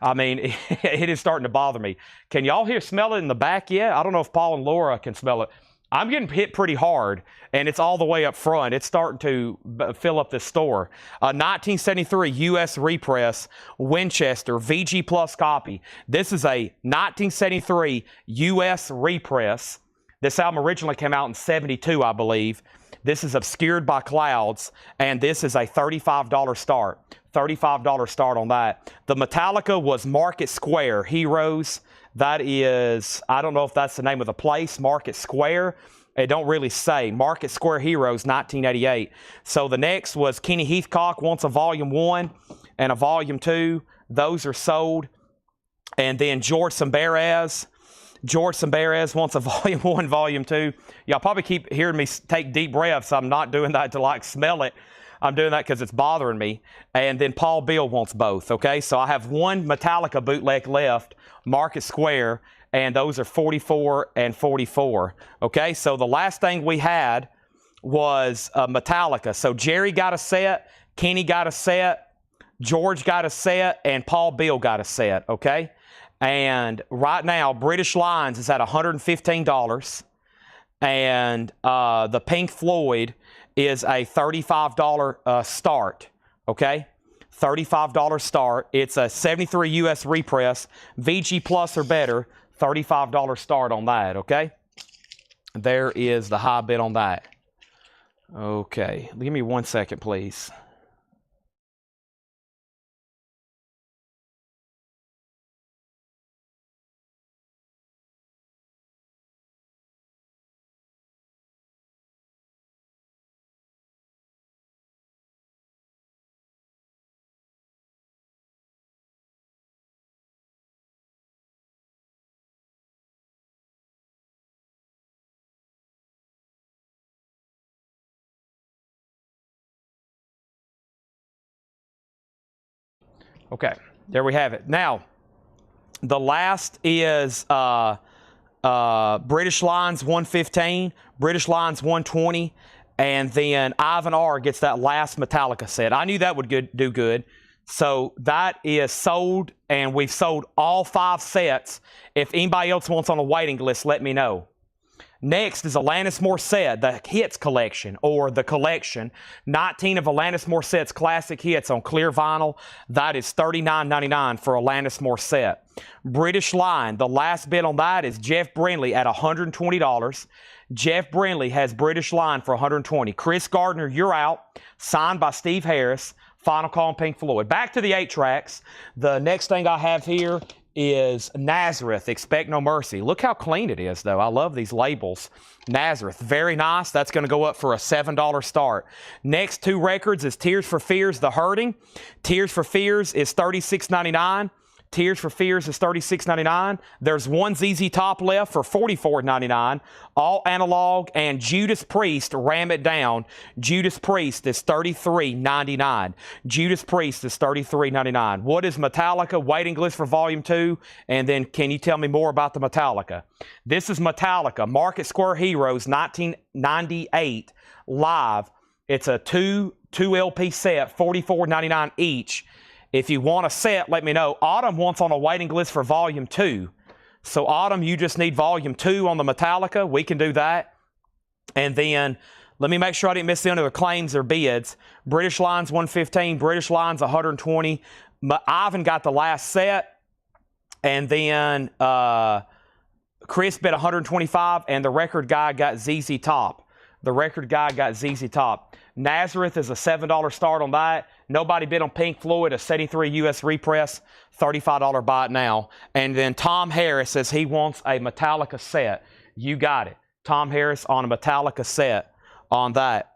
I mean, it is starting to bother me. Can y'all smell it in the back yet? I don't know if Paul and Laura can smell it. I'm getting hit pretty hard, and it's all the way up front. It's starting to fill up this store. 1973 U.S. repress Winchester VG Plus copy. This is a 1973 U.S. repress. This album originally came out in 72, I believe. This is Obscured by Clouds, and this is a $35 start. $35 start on that. The Metallica was Market Square Heroes. That is, I don't know if that's the name of the place, Market Square. It don't really say. Market Square Heroes, 1988. So the next was Kenny Heathcock wants a Volume 1 and a Volume 2. Those are sold. And then George Sambaraz. George Sambaraz wants a Volume 1, Volume 2. Y'all probably keep hearing me take deep breaths. I'm not doing that to smell it. I'm doing that because it's bothering me. And then Paul Beal wants both, okay? So I have 1 Metallica bootleg left, Market Square, and those are $44 and $44, okay? So the last thing we had was Metallica. So Jerry got a set, Kenny got a set, George got a set, and Paul Beal got a set, okay? And right now, British Lions is at $115, and the Pink Floyd is a $35 start, okay? $35 start. It's a 73 U.S. repress, VG Plus or better, $35 start on that, okay? There is the high bid on that. Okay, give me 1 second, please. Okay, there we have it. Now, the last is British Lines 115, British Lines 120, and then Ivan R gets that last Metallica set. I knew that would do good. So that is sold, and we've sold all 5 sets. If anybody else wants on a waiting list, let me know. Next is Alanis Morissette, the Hits Collection, or the Collection. 19 of Alanis Morissette's classic hits on clear vinyl. That is $39.99 for Alanis Morissette. British Line, the last bid on that is Jeff Brindley at $120. Jeff Brindley has British Line for $120. Chris Gardner, You're Out, signed by Steve Harris. Final call on Pink Floyd. Back to the 8 tracks. The next thing I have here is Nazareth, Expect No Mercy. Look how clean it is, though. I love these labels. Nazareth, very nice. That's going to go up for a $7 start. Next 2 records is Tears for Fears, The Hurting. Tears for Fears is $36.99. Tears for Fears is $36.99. There's 1 ZZ Top left for $44.99. All analog, and Judas Priest, Ram It Down. Judas Priest is $33.99. Judas Priest is $33.99. What is Metallica? Waiting list for Volume 2. And then can you tell me more about the Metallica? This is Metallica, Market Square Heroes, 1998 live. It's a 2 LP set, $44.99 each. If you want a set, let me know. Autumn wants on a waiting list for Volume 2. So, Autumn, you just need Volume 2 on the Metallica. We can do that. And then, let me make sure I didn't miss any other claims or bids. British Lines 115, British Lines 120. Ivan got the last set. And then, Chris bid 125, and the record guy got ZZ Top. The record guy got ZZ Top. Nazareth is a $7 start on that. Nobody bid on Pink Floyd, a 73 US repress, $35 buy it now. And then Tom Harris says he wants a Metallica set. You got it. Tom Harris on a Metallica set on that.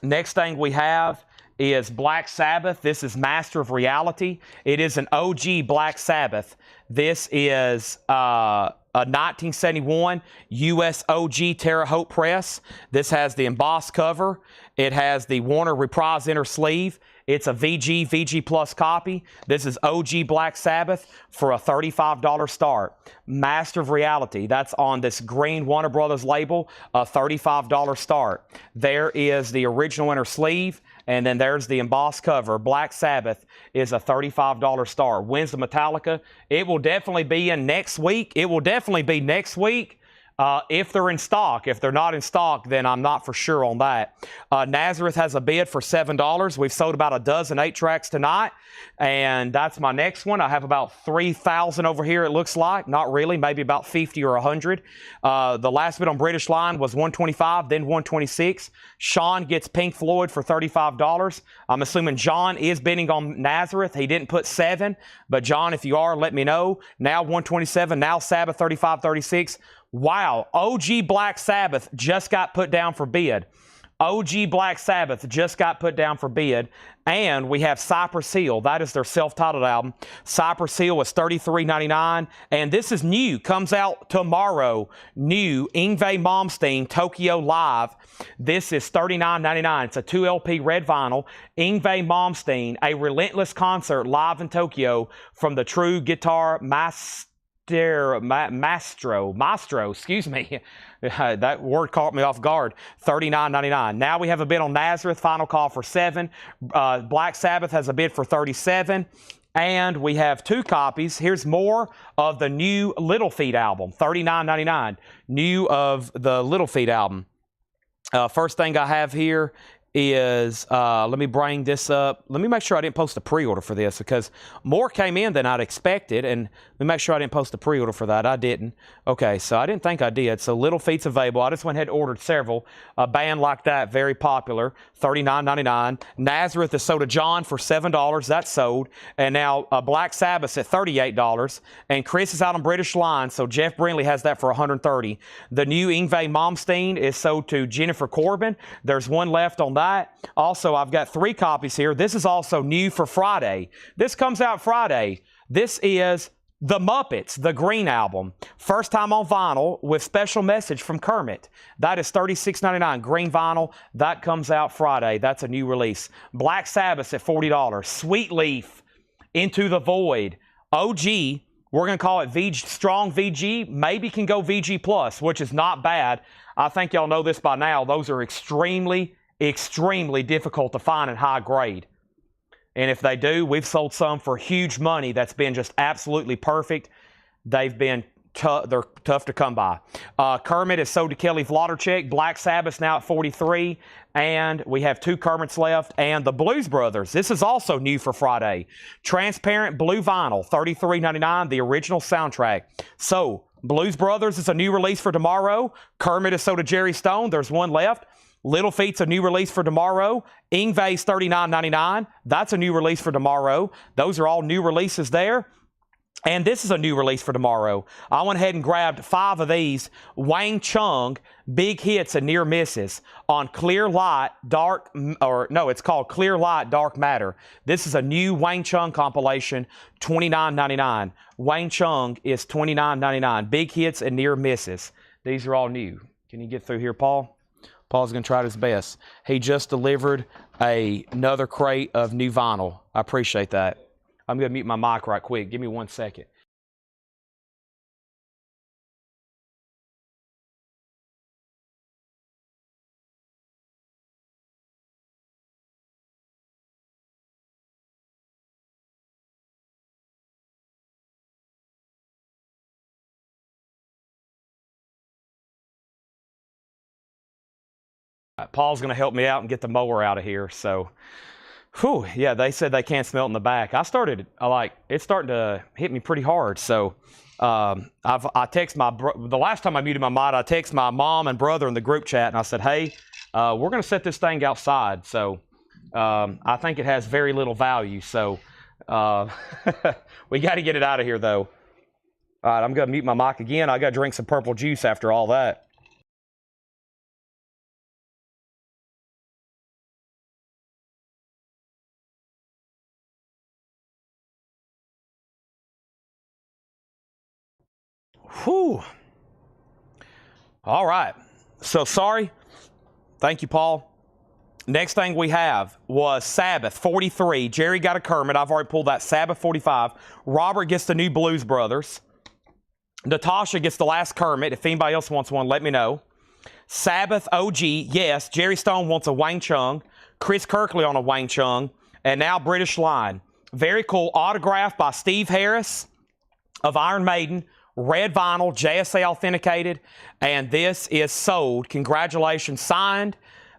Next thing we have is Black Sabbath. This is Master of Reality. It is an OG Black Sabbath. This is a 1971 US OG Terre Haute press. This has the embossed cover. It has the Warner Reprise inner sleeve. It's a VG Plus copy. This is OG Black Sabbath for a $35 start. Master of Reality, that's on this green Warner Brothers label, a $35 start. There is the original inner sleeve, and then there's the embossed cover. Black Sabbath is a $35 start. When's the Metallica? It will definitely be in next week. It will definitely be next week. If they're in stock. If they're not in stock, then I'm not for sure on that. Nazareth has a bid for $7. We've sold about a dozen 8 tracks tonight, and that's my next one. I have about 3,000 over here, it looks like. Not really, maybe about 50 or 100. The last bid on British Line was 125, then 126. Sean gets Pink Floyd for $35. I'm assuming John is bidding on Nazareth. He didn't put 7, but John, if you are, let me know. Now 127, now Sabbath 35, 36. Wow, OG Black Sabbath just got put down for bid. OG Black Sabbath just got put down for bid. And we have Cypress Hill. That is their self-titled album. Cypress Hill is $33.99. And this is new. Comes out tomorrow. New Yngwie Malmsteen Tokyo Live. This is $39.99. It's a 2 LP red vinyl. Yngwie Malmsteen, A Relentless Concert live in Tokyo from the True Guitar Maestro, excuse me. That word caught me off guard. $39.99. Now we have a bid on Nazareth. Final call for 7. Black Sabbath has a bid for $37. And we have 2 copies. Here's more of the new Little Feat album. $39.99. New of the Little Feat album. First thing I have here is, let me bring this up. Let me make sure I didn't post a pre-order for this because more came in than I'd expected. And let me make sure I didn't post a pre-order for that. I didn't. Okay, so I didn't think I did. So Little Feet's available. I just went ahead and ordered several. A band like that, very popular, $39.99. Nazareth is sold to John for $7. That's sold. And now Black Sabbath's at $38. And Chris is out on British Line, so Jeff Brindley has that for $130. The new Yngwie Malmsteen is sold to Jennifer Corbin. There's one left on that. Also, I've got 3 copies here. This is also new for Friday. This comes out Friday. This is The Muppets, the Green Album. First time on vinyl with special message from Kermit. That is $36.99. Green vinyl. That comes out Friday. That's a new release. Black Sabbath at $40. Sweet Leaf, Into the Void. OG, we're going to call it Strong VG. Maybe can go VG Plus, which is not bad. I think y'all know this by now. Those are extremely difficult to find in high grade. And if they do, we've sold some for huge money that's been just absolutely perfect. They've been they're tough to come by. Kermit is sold to Kelly Vlodarchik. Black Sabbath's now at $43. And we have 2 Kermits left. And the Blues Brothers. This is also new for Friday. Transparent blue vinyl, $33.99, the original soundtrack. So, Blues Brothers is a new release for tomorrow. Kermit is sold to Jerry Stone. There's one left. Little Feet's a new release for tomorrow. Yngwie's $39.99. That's a new release for tomorrow. Those are all new releases there. And this is a new release for tomorrow. I went ahead and grabbed 5 of these. Wang Chung, Big Hits and Near Misses on Clear Light, it's called Clear Light, Dark Matter. This is a new Wang Chung compilation, $29.99. Wang Chung is $29.99. Big Hits and Near Misses. These are all new. Can you get through here, Paul? Paul's going to try his best. He just delivered another crate of new vinyl. I appreciate that. I'm going to mute my mic right quick. Give me 1 second. Paul's going to help me out and get the mower out of here. So, whew, yeah, they said they can't smell it in the back. It's starting to hit me pretty hard. So, I text the last time I muted my mic, I text my mom and brother in the group chat, and I said, hey, we're going to set this thing outside. So, I think it has very little value. So, we got to get it out of here, though. All right, I'm going to mute my mic again. I got to drink some purple juice after all that. Whew. All right. So sorry. Thank you, Paul. Next thing we have was Sabbath 43. Jerry got a Kermit. I've already pulled that. Sabbath 45. Robert gets the new Blues Brothers. Natasha gets the last Kermit. If anybody else wants one, let me know. Sabbath OG. Yes, Jerry Stone wants a Wang Chung. Chris Kirkley on a Wang Chung. And now British Line. Very cool. Autographed by Steve Harris of Iron Maiden. Red vinyl, JSA authenticated, and this is sold. Congratulations, signed,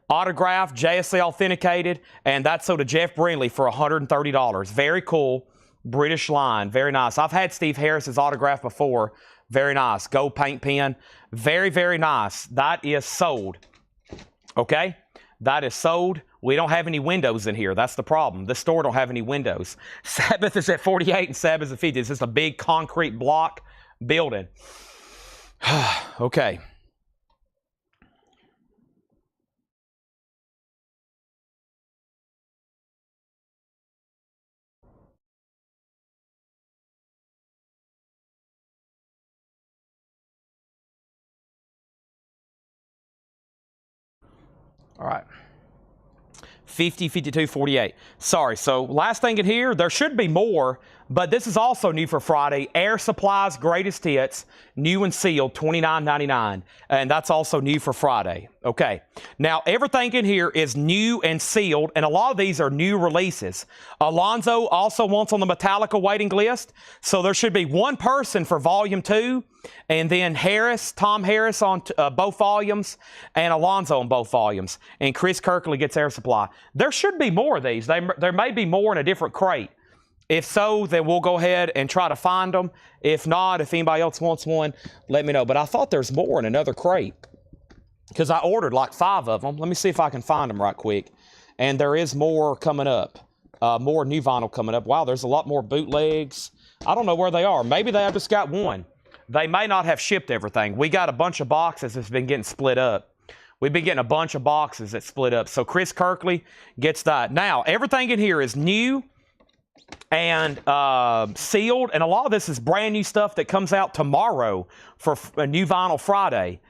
autographed, JSA authenticated, and that's sold to Jeff Brindley for $130. Very cool. British Line, very nice. I've had Steve Harris's autograph before. Very nice. Gold paint pen. Very, very nice. That is sold. Okay? That is sold. We don't have any windows in here. That's the problem. This store don't have any windows. Sabbath is at 48 and Sabbath is at 50. It's just a big concrete block building. Okay. All right. 50, 52, 48. Sorry. So last thing in here, there should be more, But this is also new for Friday. Air Supply's Greatest Hits, new and sealed, $29.99. And that's also new for Friday. Okay. Now, everything in here is new and sealed, and a lot of these are new releases. Alonzo also wants on the Metallica waiting list, so there should be one person for Volume 2, and then Tom Harris on both volumes, and Alonzo on both volumes. And Chris Kirkley gets Air Supply. There should be more of these. There may be more in a different crate. If so, then we'll go ahead and try to find them. If not, if anybody else wants one, let me know. But I thought there's more in another crate because I ordered like 5 of them. Let me see if I can find them right quick. And there is more coming up, more new vinyl coming up. Wow, there's a lot more bootlegs. I don't know where they are. Maybe they have just got one. They may not have shipped everything. We got a bunch of boxes that's been getting split up. We've been getting a bunch of boxes that split up. So Chris Kirkley gets that. Now, everything in here is new and sealed, and a lot of this is brand new stuff that comes out tomorrow for a new Vinyl Friday.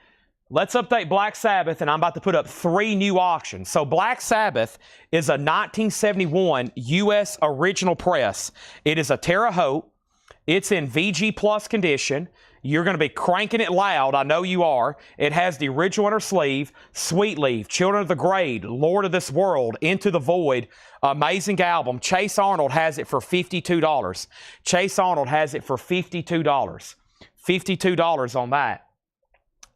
Let's update Black Sabbath, and I'm about to put up 3 new auctions. So Black Sabbath is a 1971 U.S. original press. It is a Terre Haute. It's in VG Plus condition. You're going to be cranking it loud. I know you are. It has the original inner sleeve, Sweet Leaf, Children of the Grade, Lord of this World, Into the Void. Amazing album. Chase Arnold has it for $52. Chase Arnold has it for $52. $52 on that.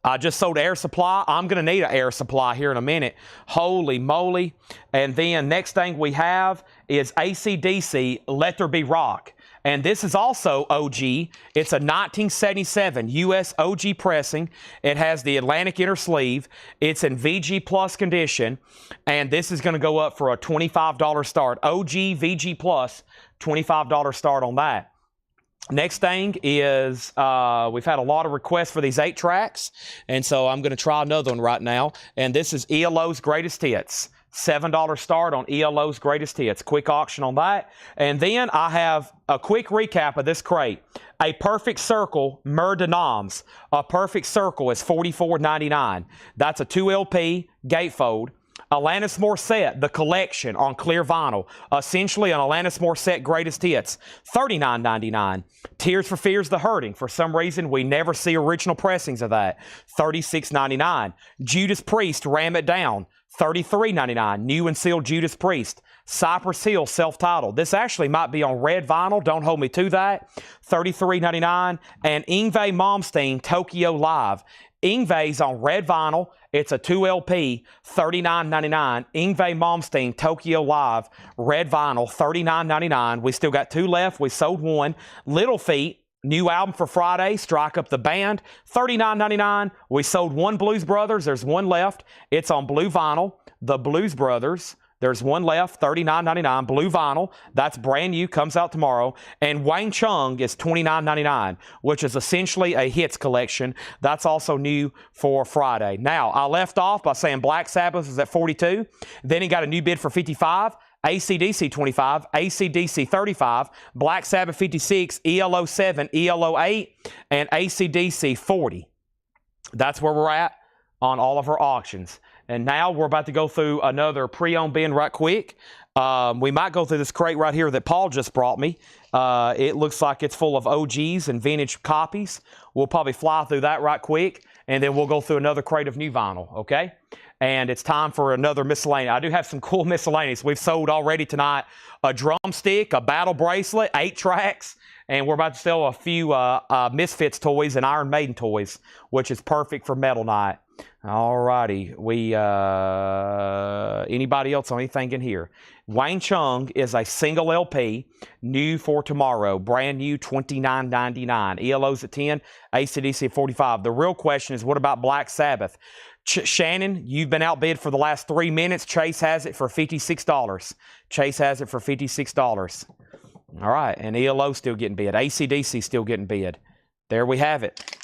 I just sold Air Supply. I'm going to need an Air Supply here in a minute. Holy moly. And then next thing we have is AC/DC, Let There Be Rock. And this is also OG. It's a 1977 U.S. OG pressing. It has the Atlantic inner sleeve. It's in VG Plus condition. And this is going to go up for a $25 start. OG VG Plus, $25 start on that. Next thing is, we've had a lot of requests for these 8 tracks. And so I'm going to try another one right now. And this is ELO's Greatest Hits. $7 start on ELO's Greatest Hits. Quick auction on that. And then I have a quick recap of this crate. A Perfect Circle, Mur de Noms. A Perfect Circle is $44.99. That's a 2 LP gatefold. Alanis Morissette, The Collection on clear vinyl. Essentially an Alanis Morissette Greatest Hits. $39.99. Tears for Fears, The Hurting. For some reason, we never see original pressings of that. $36.99. Judas Priest, Ram It Down. $33.99. New and sealed Judas Priest. Cypress Hill, self-titled. This actually might be on red vinyl. Don't hold me to that. $33.99. And Yngwie Malmsteen, Tokyo Live. Yngwie's on red vinyl. It's a 2 LP, $39.99. Yngwie Malmsteen, Tokyo Live, red vinyl, $39.99. We still got 2 left. We sold 1. Little Feat, new album for Friday, Strike Up the Band, $39.99. We sold 1 Blues Brothers. There's 1 left. It's on blue vinyl. The Blues Brothers. There's 1 left, $39.99, blue vinyl. That's brand new, comes out tomorrow. And Wang Chung is $29.99, which is essentially a hits collection. That's also new for Friday. Now, I left off by saying Black Sabbath is at $42. Then he got a new bid for $55. AC/DC $25, AC/DC $35, Black Sabbath $56, ELO $7, ELO $8, and AC/DC $40. That's where we're at on all of our auctions. And now we're about to go through another pre-owned bin right quick. We might go through this crate right here that Paul just brought me. It looks like it's full of OGs and vintage copies. We'll probably fly through that right quick, and then we'll go through another crate of new vinyl, okay? And it's time for another miscellaneous. I do have some cool miscellaneous. We've sold already tonight a drumstick, a battle bracelet, 8 tracks, and we're about to sell a few Misfits toys and Iron Maiden toys, which is perfect for Metal Night. All righty. Anybody else on anything in here? Wang Chung is a single LP, new for tomorrow, brand new, $29.99. ELO's at $10, AC/DC at $45. The real question is, what about Black Sabbath? Shannon, you've been outbid for the last 3 minutes. Chase has it for $56. Chase has it for $56. All right, and ELO still getting bid. AC/DC still getting bid. There we have it.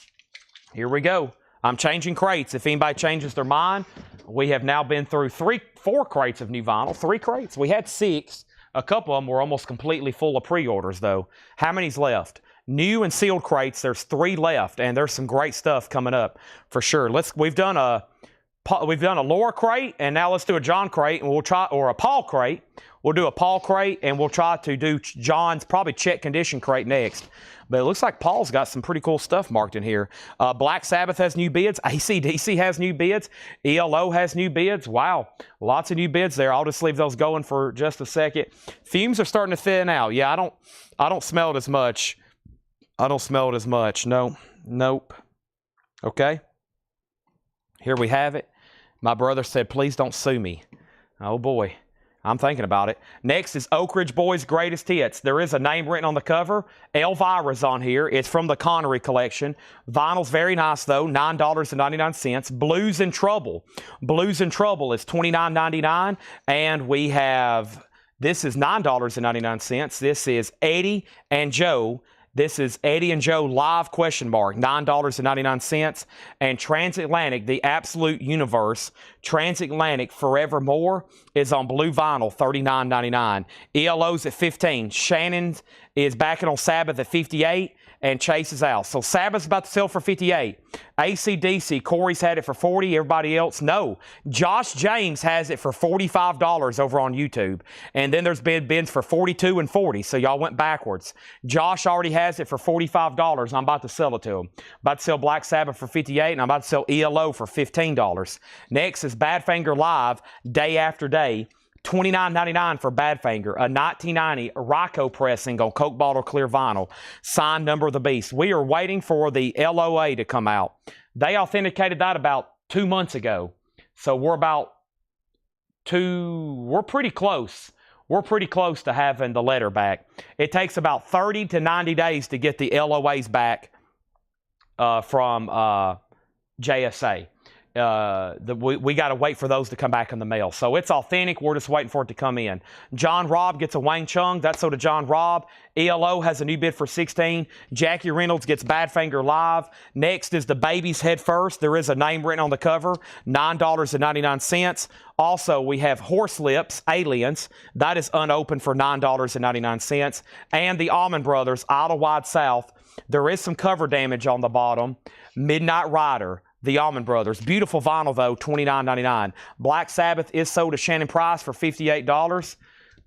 Here we go. I'm changing crates. If anybody changes their mind, we have now been through 4 crates of new vinyl. 3 crates. We had 6. A couple of them were almost completely full of pre-orders, though. How many's left? New and sealed crates, there's 3 left, and there's some great stuff coming up for sure. We've done a we've done a Laura crate, and now let's do a John crate, and we'll try, or a Paul crate. We'll do a Paul crate, and we'll try to do John's probably check condition crate next. But it looks like Paul's got some pretty cool stuff marked in here. Black Sabbath has new bids. AC/DC has new bids. ELO has new bids. Wow, lots of new bids there. I'll just leave those going for just a second. Fumes are starting to thin out. Yeah, I don't smell it as much. I don't smell it as much. No, nope. Okay. Here we have it. My brother said, please don't sue me. Oh boy. I'm thinking about it. Next is Oak Ridge Boys Greatest Hits. There is a name written on the cover. Elvira's on here. It's from the Connery collection. Vinyl's very nice, though. $9.99. Blues in Trouble. Blues in Trouble is $29.99. And we have, this is $9.99. This is Eddie and Joe. This is Eddie and Joe Live ? $9.99. And Transatlantic, the Absolute Universe, Transatlantic Forevermore is on blue vinyl, $39.99. ELO's at $15. Shannon's is back on Sabbath at $58. And Chase is out. So Sabbath's about to sell for $58. AC/DC, Corey's had it for $40. Everybody else, no. Josh James has it for $45 over on YouTube. And then there's been bids for $42 and $40. So y'all went backwards. Josh already has it for $45. I'm about to sell it to him. About to sell Black Sabbath for $58, and I'm about to sell ELO for $15. Next is Badfinger Live, Day After Day. $29.99 for Badfinger, a 1990 Rocco pressing on Coke bottle clear vinyl, signed Number of the Beast. We are waiting for the LOA to come out. They authenticated that about 2 months ago. So we're pretty close. We're pretty close to having the letter back. It takes about 30 to 90 days to get the LOAs back from JSA. We got to wait for those to come back in the mail. So it's authentic. We're just waiting for it to come in. John Robb gets a Wang Chung. That's so to John Robb. ELO has a new bid for $16. Jackie Reynolds gets Badfinger Live. Next is the Babies Head First. There is a name written on the cover, $9.99. Also, we have Horse Lips, Aliens. That is unopened for $9.99. And the Allman Brothers, Idlewild South. There is some cover damage on the bottom. Midnight Rider. The Allman Brothers. Beautiful vinyl, though, $29.99. Black Sabbath is sold to Shannon Price for $58.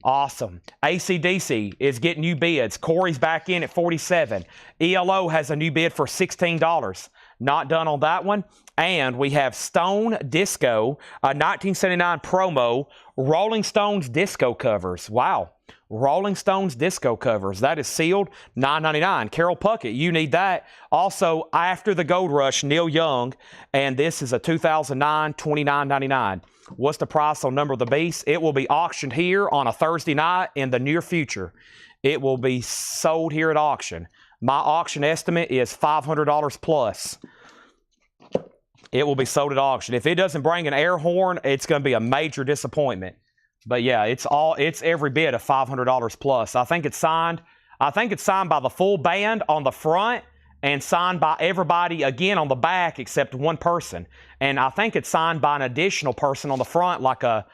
Awesome. AC/DC is getting new bids. Corey's back in at $47. ELO has a new bid for $16. Not done on that one. And we have Stone Disco, a 1979 promo, Rolling Stones disco covers. Wow. Rolling Stones disco covers. That is sealed, $9.99. Carol Puckett, you need that. Also, After the Gold Rush, Neil Young, and this is a 2009, $29.99. What's the price on Number of the Beast? It will be auctioned here on a Thursday night in the near future. It will be sold here at auction. My auction estimate is $500 plus. It will be sold at auction. If it doesn't bring an air horn, it's going to be a major disappointment. But yeah, it's every bit of $500 plus. I think it's signed by the full band on the front and signed by everybody again on the back except one person. And I think it's signed by an additional person on the front, like the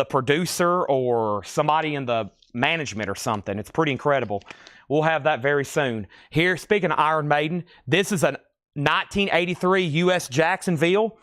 producer or somebody in the management or something. It's pretty incredible. We'll have that very soon. Here, speaking of Iron Maiden, this is an 1983 U.S. Jacksonville,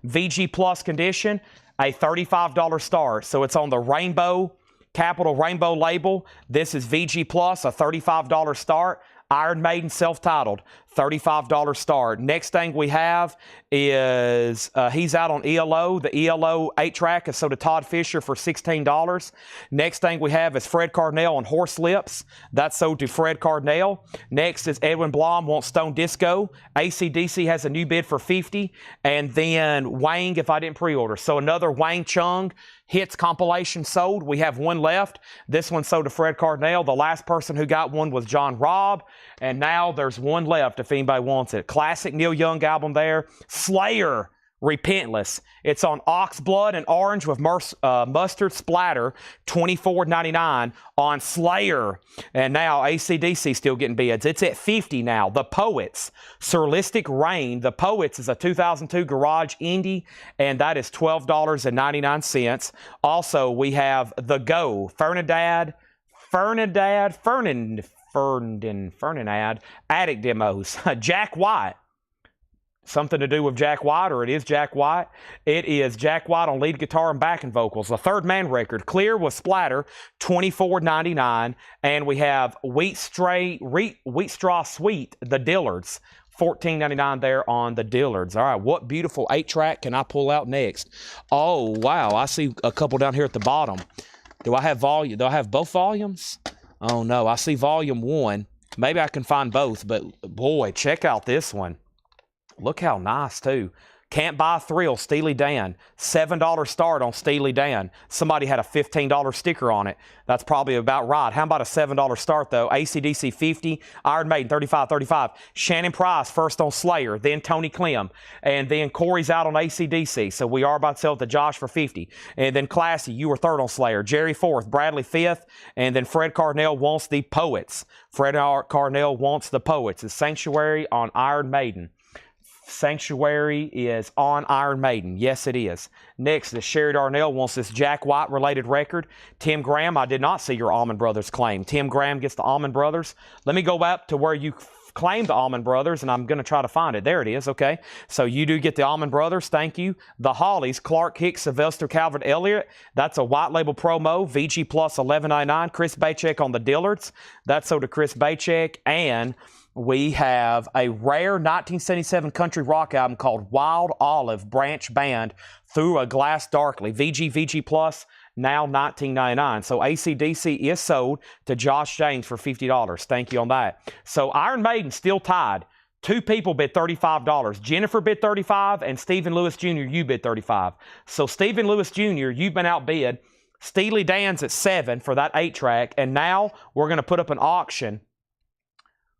VG Plus condition, a $35 start. So it's on the Rainbow, Capital Rainbow label. This is VG Plus, a $35 start. Iron Maiden self-titled, $35 start. Next thing we have is he's out on ELO. The ELO 8-track is sold to Todd Fisher for $16. Next thing we have is Fred Cardinale on Horse Lips. That's sold to Fred Cardinale. Next is Edwin Blom wants Stone Disco. AC/DC has a new bid for $50. And then Wang, if I didn't pre-order. So another Wang Chung hits compilation sold. We have one left. This one sold to Fred Cardinale. The last person who got one was John Robb. And now there's one left if anybody wants it. Classic Neil Young album there. Slayer, Repentless. It's on ox blood and orange with mustard splatter, $24.99 on Slayer. And now AC/DC still getting bids. It's at $50 now. The Poets, Surlistic Rain. The Poets is a 2002 garage indie, and that is $12.99. Also, we have The Go, Fernandad, Attic Demos. Jack White, something to do with Jack White, or it is Jack White. It is Jack White on lead guitar and backing vocals. The Third Man record, Clear with Splatter, $24.99. And we have Wheat Straw Sweet, the Dillards, $14.99 there on the Dillards. All right, what beautiful 8-track can I pull out next? Oh, wow, I see a couple down here at the bottom. Do I have volume? Do I have both volumes? Oh, no, I see volume 1. Maybe I can find both, but boy, check out this one. Look how nice, too. Can't Buy a Thrill, Steely Dan. $7 start on Steely Dan. Somebody had a $15 sticker on it. That's probably about right. How about a $7 start, though? AC/DC 50, Iron Maiden 35. Shannon Price first on Slayer, then Tony Clem, and then Corey's out on AC/DC. So we are about to sell it to Josh for 50. And then Classy, you were third on Slayer. Jerry fourth, Bradley fifth, and then Fred Carnell wants the Poets. Fred Carnell wants the Poets. It's Sanctuary on Iron Maiden. Sanctuary is on Iron Maiden. Yes, it is. Next, the Sherry Darnell wants this Jack White related record. Tim Graham, I did not see your Allman Brothers claim. Tim Graham gets the Allman Brothers. Let me go up to where you claim the Allman Brothers, and I'm going to try to find it. There it is. Okay. So you do get the Allman Brothers. Thank you. The Hollies, Clark Hicks, Sylvester Calvert Elliott. That's a white label promo. VG Plus $11.99. Chris Bachek on the Dillards. That's so to Chris Bachek. And we have a rare 1977 country rock album called Wild Olive Branch Band, Through a Glass Darkly. VG Plus, now $19.99. So AC/DC is sold to Josh James for $50. Thank you on that. So Iron Maiden still tied. 2 people bid $35. Jennifer bid $35, and Stephen Lewis Jr., you bid $35. So Stephen Lewis Jr., you've been outbid. Steely Dan's at $7 for that 8-track, and now we're going to put up an auction.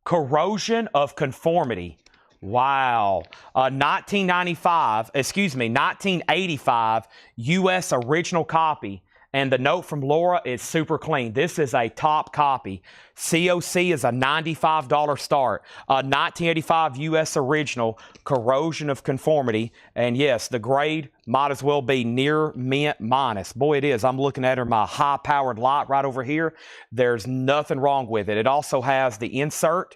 Corrosion of Conformity. Wow. 1985 U.S. original copy. And the note from Laura is super clean. This is a top copy. COC is a $95 start. 1985 U.S. original, Corrosion of Conformity. And yes, the grade might as well be near mint minus. Boy, it is. I'm looking at her, my high-powered light right over here. There's nothing wrong with it. It also has the insert,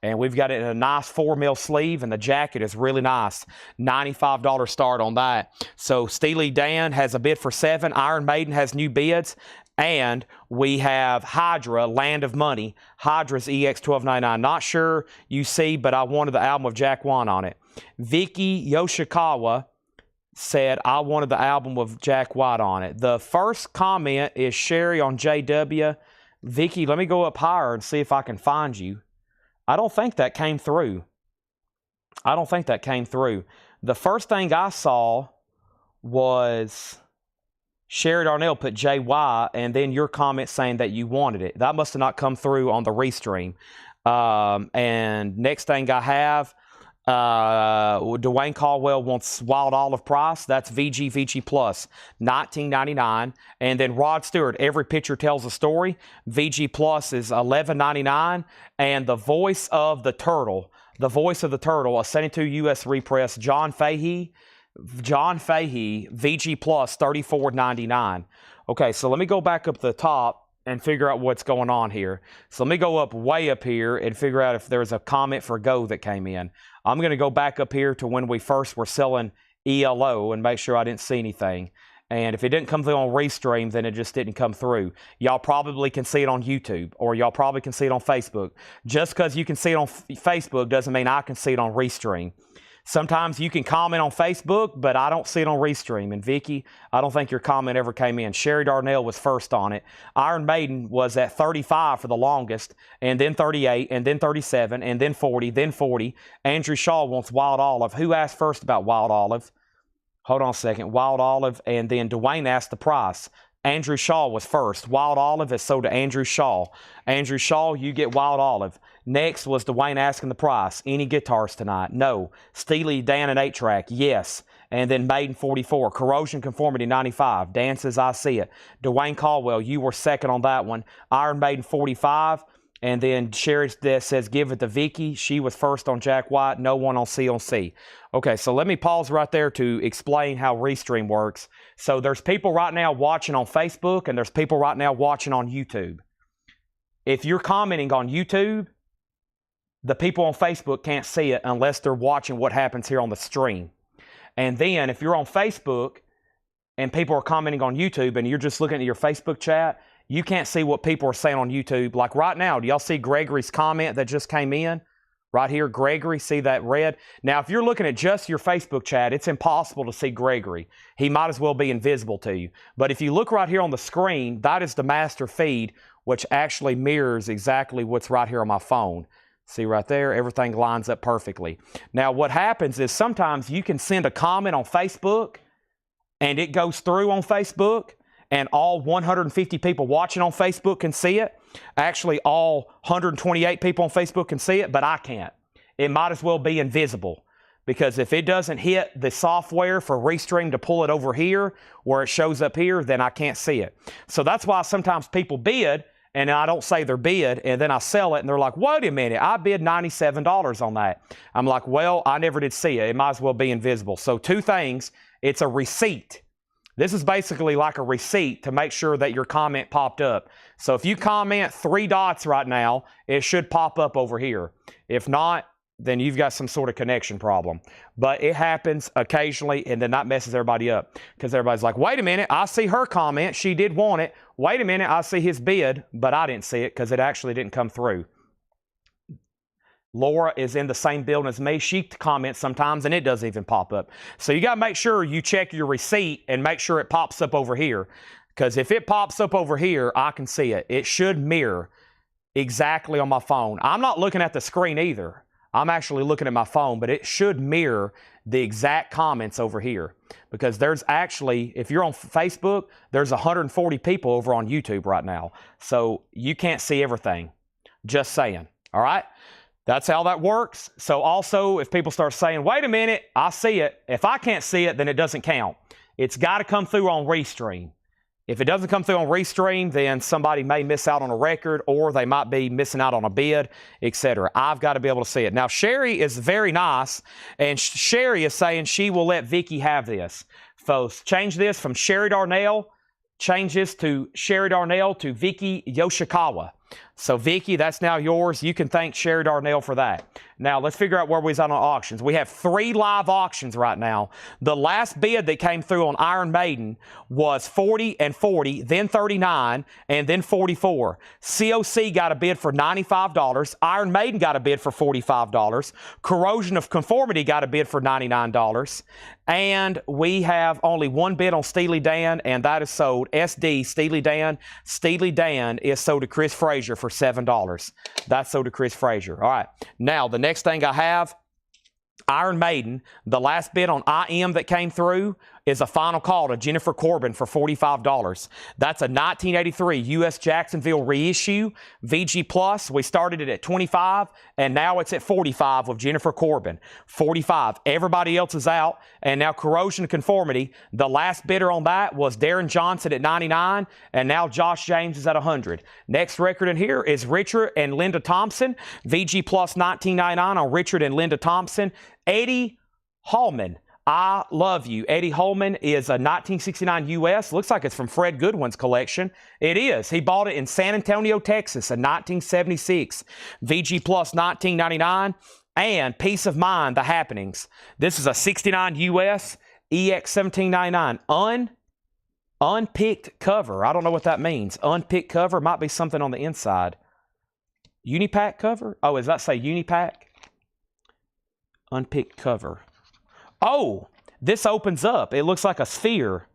and we've got it in a nice 4mm sleeve, and the jacket is really nice. $95 start on that. So Steely Dan has a bid for $7. Iron Maiden has new bids. And we have Hydra, Land of Money. Hydra's EX 1299. Not sure you see, but I wanted the album of Jack One on it. Vicky Yoshikawa said, I wanted the album with Jack White on it. The first comment is Sherry on JW. Vicky, let me go up higher and see if I can find you. I don't think that came through. The first thing I saw was Sherry Darnell put JY, and then your comment saying that you wanted it. That must have not come through on the restream. And next thing I have, Dwayne Caldwell wants Wild Olive Price. That's VG Plus, $19.99. And then Rod Stewart, Every Picture Tells a Story. VG Plus is $11.99. And The Voice of the Turtle, a 72 U.S. repress, John Fahey, VG Plus, $34.99. Okay, so let me go back up to the top and figure out what's going on here. So let me go up way up here and figure out if there's a comment for Go that came in. I'm going to go back up here to when we first were selling ELO and make sure I didn't see anything. And if it didn't come through on Restream, then it just didn't come through. Y'all probably can see it on YouTube, or y'all probably can see it on Facebook. Just because you can see it on Facebook doesn't mean I can see it on Restream. Sometimes you can comment on Facebook, but I don't see it on Restream. And Vicky, I don't think your comment ever came in. Sherry Darnell was first on it. Iron Maiden was at 35 for the longest, and then 38, and then 37, and then 40, then 40. Andrew Shaw wants Wild Olive. Who asked first about Wild Olive? Hold on a second. Wild Olive, and then Dwayne asked the price. Andrew Shaw was first. Wild Olive is sold to Andrew Shaw. Andrew Shaw, you get Wild Olive. Next was Dwayne asking the price. Any guitars tonight? No. Steely Dan and 8-track? Yes. And then Maiden 44. Corrosion Conformity 95. Dance As I See It. Dwayne Caldwell, you were second on that one. Iron Maiden 45. And then Sherry says, give it to Vicky. She was first on Jack White. No one on C. Okay, so let me pause right there to explain how Restream works. So there's people right now watching on Facebook, and there's people right now watching on YouTube. If you're commenting on YouTube, the people on Facebook can't see it unless they're watching what happens here on the stream. And then if you're on Facebook and people are commenting on YouTube and you're just looking at your Facebook chat, you can't see what people are saying on YouTube. Like right now, do y'all see Gregory's comment that just came in? Right here, Gregory, see that red? Now, if you're looking at just your Facebook chat, it's impossible to see Gregory. He might as well be invisible to you. But if you look right here on the screen, that is the master feed, which actually mirrors exactly what's right here on my phone. See right there, everything lines up perfectly. Now, what happens is sometimes you can send a comment on Facebook, and it goes through on Facebook, and all 150 people watching on Facebook can see it. Actually, all 128 people on Facebook can see it, but I can't. It might as well be invisible, because if it doesn't hit the software for Restream to pull it over here where it shows up here, then I can't see it. So that's why sometimes people bid, and I don't say their bid, and then I sell it, and they're like, wait a minute, I bid $97 on that. I'm like, well, I never did see it. It might as well be invisible. So two things. It's a receipt. This is basically like a receipt to make sure that your comment popped up. So if you comment 3 dots right now, it should pop up over here. If not, then you've got some sort of connection problem. But it happens occasionally, and then that messes everybody up. Because everybody's like, wait a minute, I see her comment. She did want it. Wait a minute, I see his bid, but I didn't see it because it actually didn't come through. Laura is in the same building as me. She comments sometimes, and it doesn't even pop up. So you got to make sure you check your receipt and make sure it pops up over here. Because if it pops up over here, I can see it. It should mirror exactly on my phone. I'm not looking at the screen either. I'm actually looking at my phone, but it should mirror the exact comments over here. Because there's actually, if you're on Facebook, there's 140 people over on YouTube right now. So you can't see everything. Just saying. All right? That's how that works. So also, if people start saying, wait a minute, I see it. If I can't see it, then it doesn't count. It's got to come through on Restream. If it doesn't come through on Restream, then somebody may miss out on a record, or they might be missing out on a bid, etc. I've got to be able to see it. Now, Sherry is very nice, and Sherry is saying she will let Vicky have this. Folks, change this from Sherry Darnell, change this to Sherry Darnell to Vicky Yoshikawa. So, Vicky, that's now yours. You can thank Sherry Darnell for that. Now, let's figure out where we're at on auctions. We have 3 live auctions right now. The last bid that came through on Iron Maiden was 40 and 40, then 39, and then 44. COC got a bid for $95. Iron Maiden got a bid for $45. Corrosion of Conformity got a bid for $99. And we have only one bid on Steely Dan, and that is sold. SD, Steely Dan. Steely Dan is sold to Chris Frazier for $7. That's sold to Chris Frazier. All right. Now, the next thing I have, Iron Maiden, the last bid on IM that came through is a final call to Jennifer Corbin for $45. That's a 1983 U.S. Jacksonville reissue, VG Plus. We started it at 25, and now it's at 45 with Jennifer Corbin. 45. Everybody else is out, and now Corrosion Conformity. The last bidder on that was Darren Johnson at 99, and now Josh James is at 100. Next record in here is Richard and Linda Thompson, VG Plus 1999 on Richard and Linda Thompson. Eddie Hallman. I Love You. Eddie Holman is a 1969 U.S. Looks like it's from Fred Goodwin's collection. It is. He bought it in San Antonio, Texas in 1976. VG Plus 1999. And Peace of Mind, The Happenings. This is a 69 U.S. EX 1799. Unpicked cover. I don't know what that means. Unpicked cover might be something on the inside. Unipack cover? Oh, does that say Unipack? Unpicked cover. Oh, this opens up. It looks like a sphere.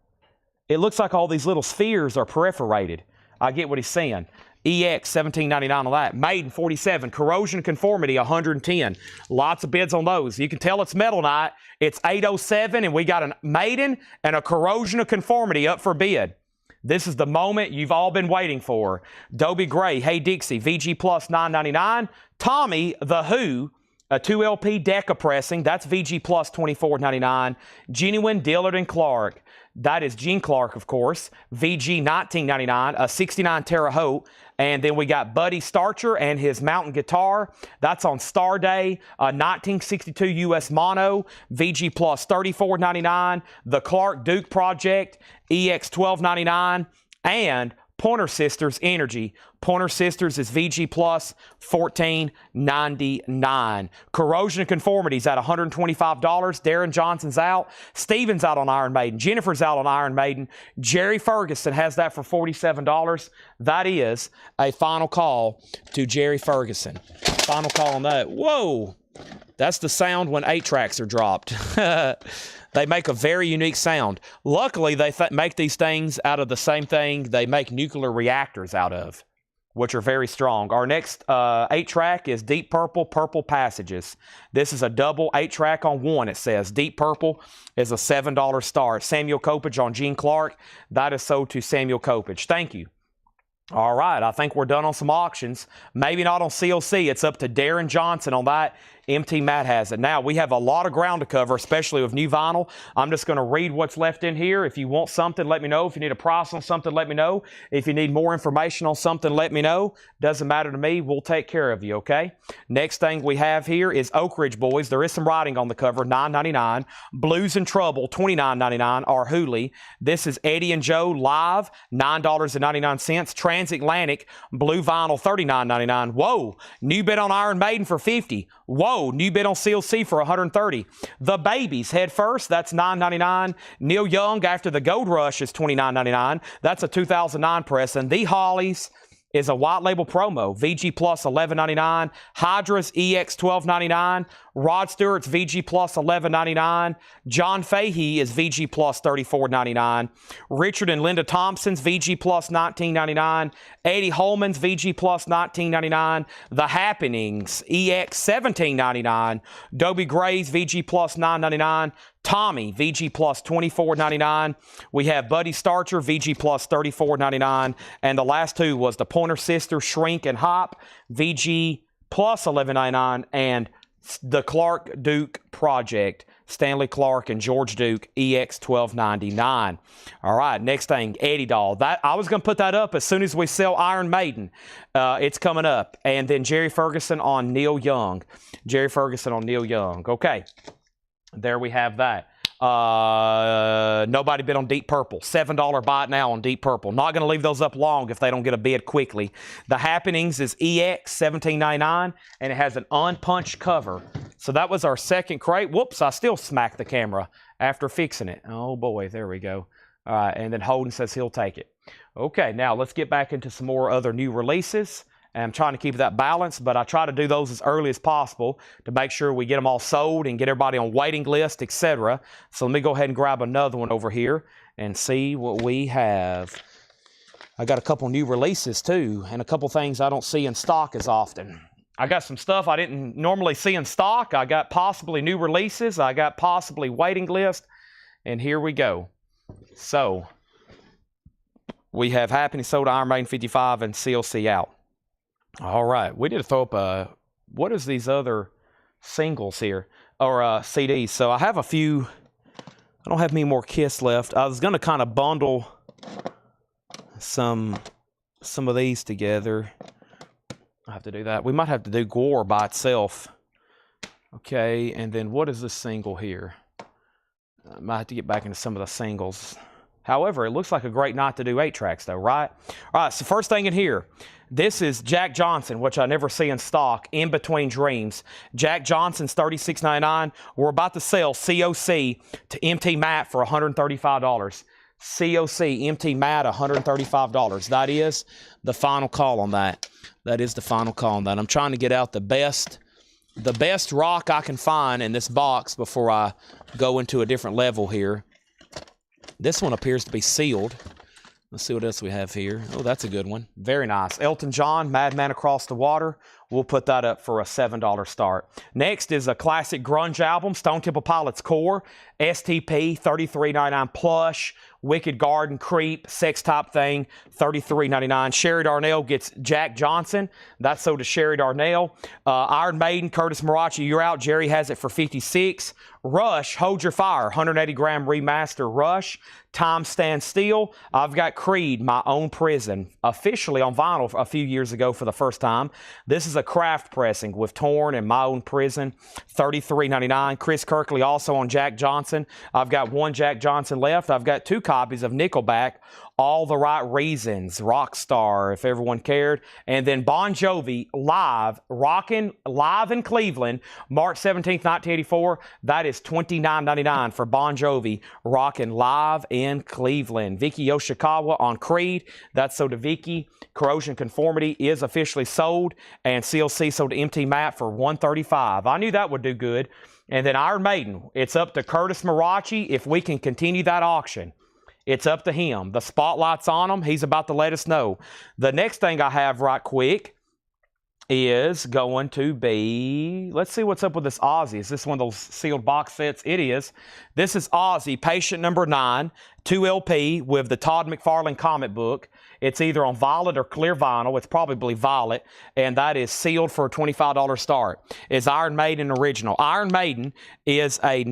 It looks like all these little spheres are perforated. I get what he's saying. EX 1799 on that. Maiden 47. Corrosion Conformity 110. Lots of bids on those. You can tell it's Metal Night. It's 807, and we got a Maiden and a Corrosion of Conformity up for bid. This is the moment you've all been waiting for. Dobie Gray, Hey Dixie, VG Plus $9.99. Tommy, The Who, a 2LP Decca pressing. That's VG Plus $24.99. Genuine Dillard and Clark. That is Gene Clark, of course. VG $19.99. A 69 Terre Haute. And then we got Buddy Starcher and his mountain guitar. That's on Star Day. 1962 US Mono. VG Plus $34.99. The Clark Duke Project. EX $12.99. And Pointer Sisters Energy. Pointer Sisters is VG Plus, $14.99. Corrosion and Conformities at $125. Darren Johnson's out. Steven's out on Iron Maiden. Jennifer's out on Iron Maiden. Jerry Ferguson has that for $47. That is a final call to Jerry Ferguson. Final call on that. Whoa! That's the sound when 8-tracks are dropped. They make a very unique sound. Luckily, they make these things out of the same thing they make nuclear reactors out of, which are very strong. Our next 8-track is Deep Purple, Purple Passages. This is a double 8-track on one, it says. Deep Purple is a $7 start. Samuel Copage on Gene Clark. That is sold to Samuel Copage. Thank you. All right, I think we're done on some auctions. Maybe not on CLC. It's up to Darren Johnson on that. MT Matt has it. Now, we have a lot of ground to cover, especially with new vinyl. I'm just going to read what's left in here. If you want something, let me know. If you need a price on something, let me know. If you need more information on something, let me know. Doesn't matter to me. We'll take care of you, okay? Next thing we have here is Oak Ridge Boys. There is some writing on the cover, $9.99. Blues in Trouble, $29.99, or Hooley. This is Eddie and Joe live, $9.99. Transatlantic, blue vinyl, $39.99. Whoa! New bid on Iron Maiden for $50. Whoa! New bid on CLC for $130. The Babies, Head First, that's $9.99. Neil Young, After the Gold Rush, is $29.99. That's a 2009 press. And The Hollies is a white label promo. VG Plus, $11.99. Hydra's EX, $12.99. Rod Stewart's VG Plus, $11.99. John Fahey is VG Plus, $34.99. Richard and Linda Thompson's VG Plus, $19.99. Eddie Holman's VG Plus, $19.99. The Happenings EX, $17.99. Dobie Gray's VG Plus, $9.99. Tommy, VG Plus, $24.99. We have Buddy Starcher, VG Plus, $34.99. And the last two was the Pointer Sisters, Shrink and Hop, VG Plus, $11.99. And the Clark Duke Project, Stanley Clark and George Duke, EX, $12.99. All right, next thing, Eddie Doll. That I was going to put that up as soon as we sell Iron Maiden. It's coming up. And then Jerry Ferguson on Neil Young. Jerry Ferguson on Neil Young. Okay. There we have that. Nobody bid on Deep Purple. $7 buy it now on Deep Purple. Not going to leave those up long if they don't get a bid quickly. The Happenings is EX, $17.99, and it has an unpunched cover. So that was our second crate. Whoops, I still smacked the camera after fixing it. Oh, boy, there we go. All right, and then Holden says he'll take it. Okay, now let's get back into some more other new releases. And I'm trying to keep that balance, but I try to do those as early as possible to make sure we get them all sold and get everybody on waiting list, etc. So let me go ahead and grab another one over here and see what we have. I got a couple new releases too, and a couple things I don't see in stock as often. I got some stuff I didn't normally see in stock. I got possibly new releases. I got possibly waiting list, and here we go. So we have Happiness Sold, Iron Maiden 55, and CLC out. All right, we need to throw up what is these other singles here, or CDs. So I have a few, I don't have any more Kiss left. I was going to kind of bundle some of these together. I have to do that. We might have to do Gore by itself. Okay, and then what is this single here? I might have to get back into some of the singles. However, it looks like a great night to do 8-tracks though, right? All right, so first thing in here. This is Jack Johnson, which I never see in stock, In Between Dreams. Jack Johnson's $36.99. We're about to sell COC to MT Matt for $135. COC, MT Matt, $135. That is the final call on that. That is the final call on that. I'm trying to get out the best rock I can find in this box before I go into a different level here. This one appears to be sealed. Let's see what else we have here. Oh, that's a good one. Very nice. Elton John, Madman Across the Water. We'll put that up for a $7 start. Next is a classic grunge album, Stone Temple Pilots Core, STP, $33.99 plush, Wicked Garden, Creep, Sex Type Thing, $33.99. Sherry Darnell gets Jack Johnson. That's sold to Sherry Darnell. Iron Maiden, Curtis Marachi, you're out. Jerry has it for $56. Rush, Hold Your Fire, 180-gram remaster Rush. Time Stands Still. I've got Creed, My Own Prison, officially on vinyl a few years ago for the first time. This is a craft pressing with Torn and My Own Prison, $33.99. Chris Kirkley also on Jack Johnson. I've got one Jack Johnson left. I've got two copies of Nickelback, All the Right Reasons, Rockstar, if everyone cared. And then Bon Jovi, Live, rocking live in Cleveland, March 17th, 1984. That is $29.99 for Bon Jovi, rocking live in Cleveland. Vicky Yoshikawa on Creed, that's sold to Vicky. Corrosion Conformity is officially sold, and CLC sold to MT Matt for $135. I knew that would do good. And then Iron Maiden, it's up to Curtis Marachi if we can continue that auction. It's up to him. The spotlight's on him. He's about to let us know. The next thing I have right quick is going to be, let's see what's up with this Ozzy. Is this one of those sealed box sets? It is. This is Ozzy, Patient Number 9, 2 LP with the Todd McFarlane comic book. It's either on violet or clear vinyl. It's probably violet, and that is sealed for a $25 start. It's Iron Maiden original. Iron Maiden is a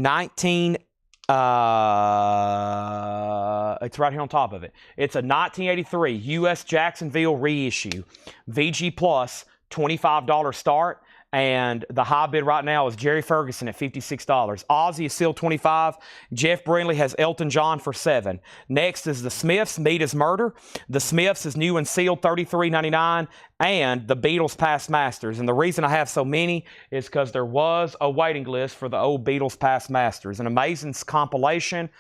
it's right here on top of it. It's a 1983 U.S. Jacksonville reissue. VG Plus, $25 start. And the high bid right now is Jerry Ferguson at $56. Ozzy is still $25. Jeff Brindley has Elton John for $7. Next is the Smiths, Meat is Murder. The Smiths is new and sealed, $33.99. And the Beatles Past Masters. And the reason I have so many is because there was a waiting list for the old Beatles Past Masters. An amazing compilation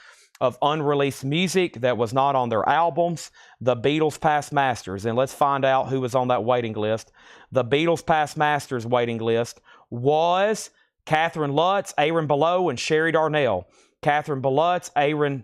of unreleased music that was not on their albums, the Beatles Past Masters. And let's find out who was on that waiting list. The Beatles Past Masters waiting list was Catherine Lutz, Aaron Below, and Sherry Darnell. Catherine Lutz, Aaron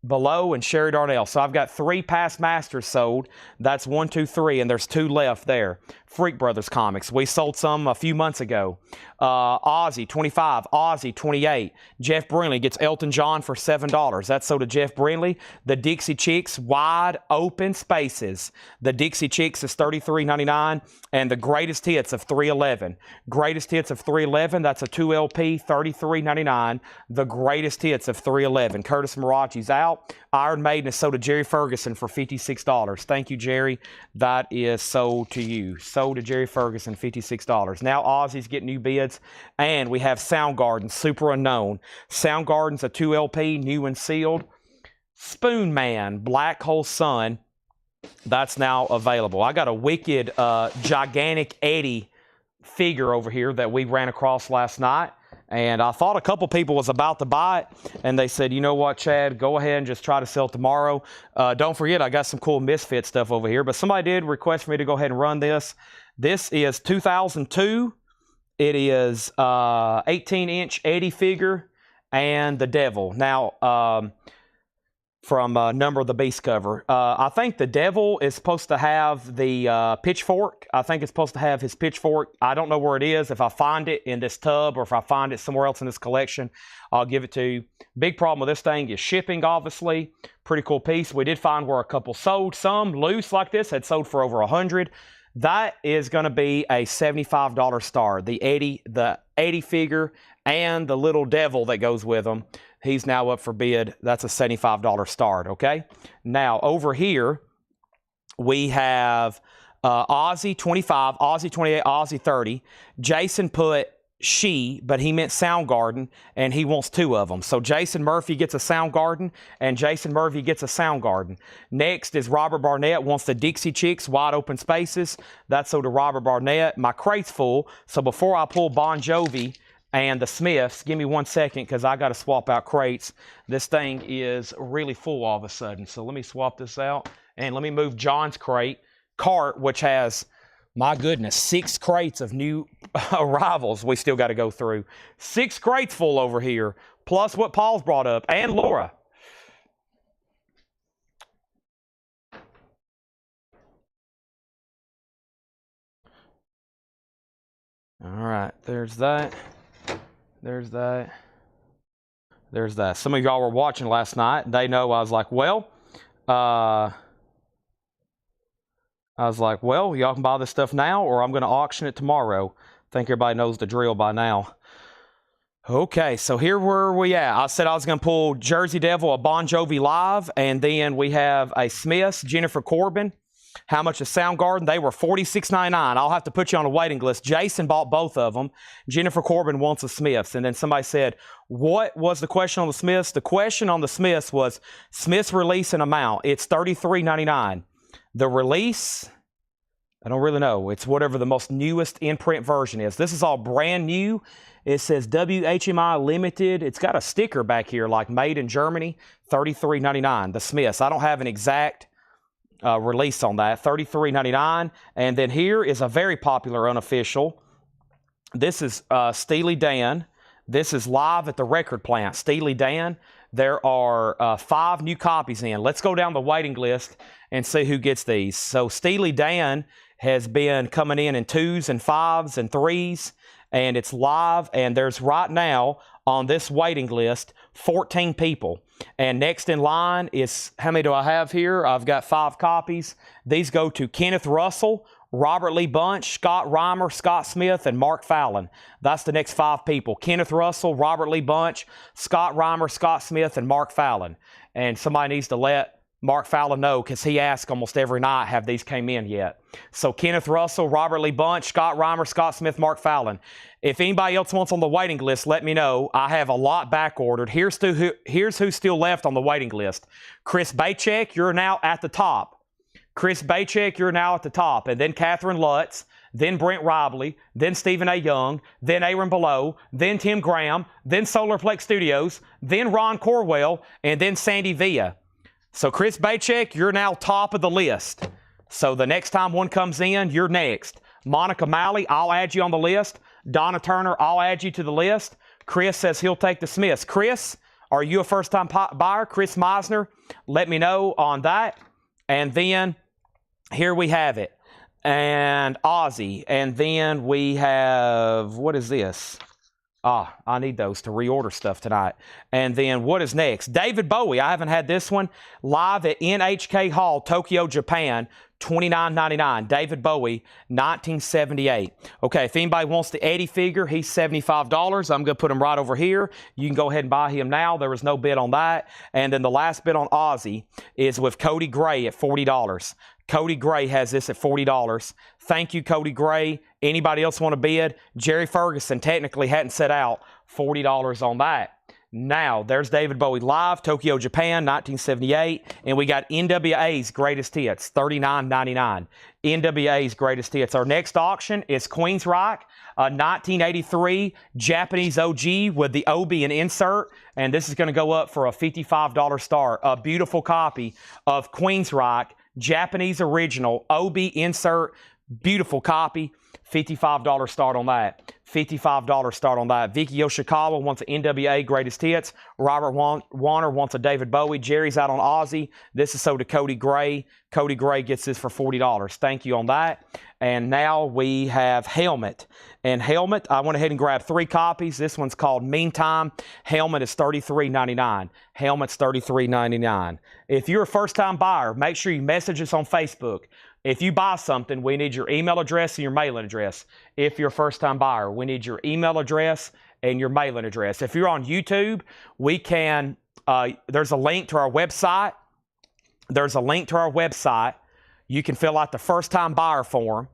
Below, and Sherry Darnell. So I've got 3 Past Masters sold. That's 1, 2, 3, and there's 2 left there. Freak Brothers Comics. We sold some a few months ago. Ozzy, $25. Ozzy, $28. Jeff Brindley gets Elton John for $7. That's sold to Jeff Brindley. The Dixie Chicks, Wide Open Spaces. The Dixie Chicks is $33.99. And the Greatest Hits of 311. Greatest Hits of 311, that's a 2 LP, $33.99. The Greatest Hits of 311. Curtis Marachi's out. Iron Maiden is sold to Jerry Ferguson for $56. Thank you, Jerry. That is sold to you. Sold to Jerry Ferguson, $56. Now Ozzy's getting new bids. And we have Soundgarden, Super Unknown. Soundgarden's a 2 LP, new and sealed. Spoon Man, Black Hole Sun. That's now available. I got a wicked, gigantic Eddie figure over here that we ran across last night. And I thought a couple people was about to buy it, and they said, you know what, Chad, go ahead and just try to sell it tomorrow. Don't forget, I got some cool Misfit stuff over here, but somebody did request for me to go ahead and run this. This is 2002. It is 18-inch Eddie figure and the Devil. Now, from Number of the Beast cover. I think the Devil is supposed to have the pitchfork. I think it's supposed to have his pitchfork. I don't know where it is. If I find it in this tub or if I find it somewhere else in this collection, I'll give it to you. Big problem with this thing is shipping, obviously. Pretty cool piece. We did find where a couple sold. Some loose like this had sold for over $100. That is going to be a $75 star. The Eddie figure and the little devil that goes with them. He's now up for bid. That's a $75 start, okay? Now, over here, we have Ozzy 25, Ozzy 28, Ozzy 30. Jason put she, but he meant Soundgarden, and he wants 2 of them. So Jason Murphy gets a Soundgarden, and Jason Murphy gets a Soundgarden. Next is Robert Barnett wants the Dixie Chicks, Wide Open Spaces. That's so to Robert Barnett. My crate's full, so before I pull Bon Jovi and the Smiths, give me 1 second because I got to swap out crates. This thing is really full all of a sudden. So let me swap this out, and let me move John's cart, which has, my goodness, 6 crates of new arrivals we still got to go through. 6 crates full over here, plus what Paul's brought up, and Laura. All right, there's that. There's that. There's that. Some of y'all were watching last night. They know I was like, well, y'all can buy this stuff now or I'm going to auction it tomorrow. I think everybody knows the drill by now. Okay, so here where we at. I said I was going to pull Jersey Devil, a Bon Jovi live, and then we have a Smiths, Jennifer Corbin. How much is Soundgarden? They were $46.99. I'll have to put you on a waiting list. Jason bought both of them. Jennifer Corbin wants the Smiths. And then somebody said, what was the question on the Smiths? The question on the Smiths was Smiths release and amount. It's $33.99. The release, I don't really know. It's whatever the most newest in-print version is. This is all brand new. It says WHMI Limited. It's got a sticker back here like made in Germany, $33.99. The Smiths. I don't have an exact release on that, $33.99. And then here is a very popular unofficial. This is Steely Dan. This is live at the record plant. Steely Dan. There are 5 new copies in. Let's go down the waiting list and see who gets these. So Steely Dan has been coming in 2s and 5s and 3s. And it's live, and there's right now on this waiting list 14 people. And next in line is, how many do I have here? I've got 5 copies. These go to Kenneth Russell, Robert Lee Bunch, Scott Reimer, Scott Smith, and Mark Fallon. That's the next 5 people. Kenneth Russell, Robert Lee Bunch, Scott Reimer, Scott Smith, and Mark Fallon. And somebody needs to let Mark Fallon know, because he asks almost every night, have these came in yet? So Kenneth Russell, Robert Lee Bunch, Scott Reimer, Scott Smith, Mark Fallon. If anybody else wants on the waiting list, let me know. I have a lot back ordered. Here's who's still left on the waiting list. Chris Bachek, you're now at the top. Chris Bachek, you're now at the top. And then Catherine Lutz, then Brent Robley, then Stephen A. Young, then Aaron Below, then Tim Graham, then Solarplex Studios, then Ron Corwell, and then Sandy Villa. So Chris Bachek, you're now top of the list. So the next time one comes in, you're next. Monica Malley, I'll add you on the list. Donna Turner, I'll add you to the list. Chris says he'll take the Smiths. Chris, are you a first-time buyer? Chris Meisner, let me know on that. And then here we have it. And Ozzy. And then we have, what is this? I need those to reorder stuff tonight. And then what is next? David Bowie. I haven't had this one. Live at NHK Hall, Tokyo, Japan, $29.99. David Bowie, 1978. Okay, if anybody wants the Eddie figure, he's $75. I'm going to put him right over here. You can go ahead and buy him now. There was no bid on that. And then the last bid on Ozzy is with Cody Gray at $40. Cody Gray has this at $40. Thank you, Cody Gray. Anybody else want to bid? Jerry Ferguson technically hadn't set out $40 on that. Now, there's David Bowie live, Tokyo, Japan, 1978. And we got NWA's Greatest Hits, $39.99. NWA's Greatest Hits. Our next auction is Queensryche, a 1983 Japanese OG with the OB and insert. And this is going to go up for a $55 start. A beautiful copy of Queensryche, Japanese original, OB insert, beautiful copy. $55 start on that. $55 start on that. Vicky Yoshikawa wants an NWA Greatest Hits. Robert Warner wants a David Bowie. Jerry's out on Ozzy. This is sold to Cody Gray. Cody Gray gets this for $40. Thank you on that. And now we have Helmet. And Helmet, I went ahead and grabbed 3 copies. This one's called Meantime. Helmet is $33.99. Helmet's $33.99. If you're a first-time buyer, make sure you message us on Facebook. If you buy something, we need your email address and your mailing address. If you're a first-time buyer, we need your email address and your mailing address. If you're on YouTube, we can, there's a link to our website. There's a link to our website. You can fill out the first-time buyer form,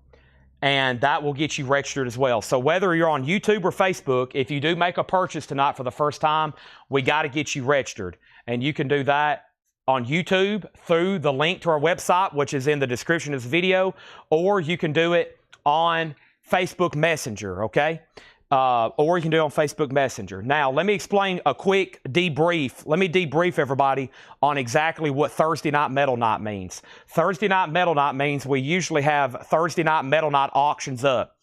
and that will get you registered as well. So whether you're on YouTube or Facebook, if you do make a purchase tonight for the first time, we got to get you registered. And you can do that on YouTube through the link to our website, which is in the description of this video, or you can do it on Facebook Messenger, okay? Or you can do it on Facebook Messenger. Now, let me explain a quick debrief. Let me debrief everybody on exactly what Thursday Night Metal Night means. Thursday Night Metal Night means we usually have Thursday Night Metal Night auctions up.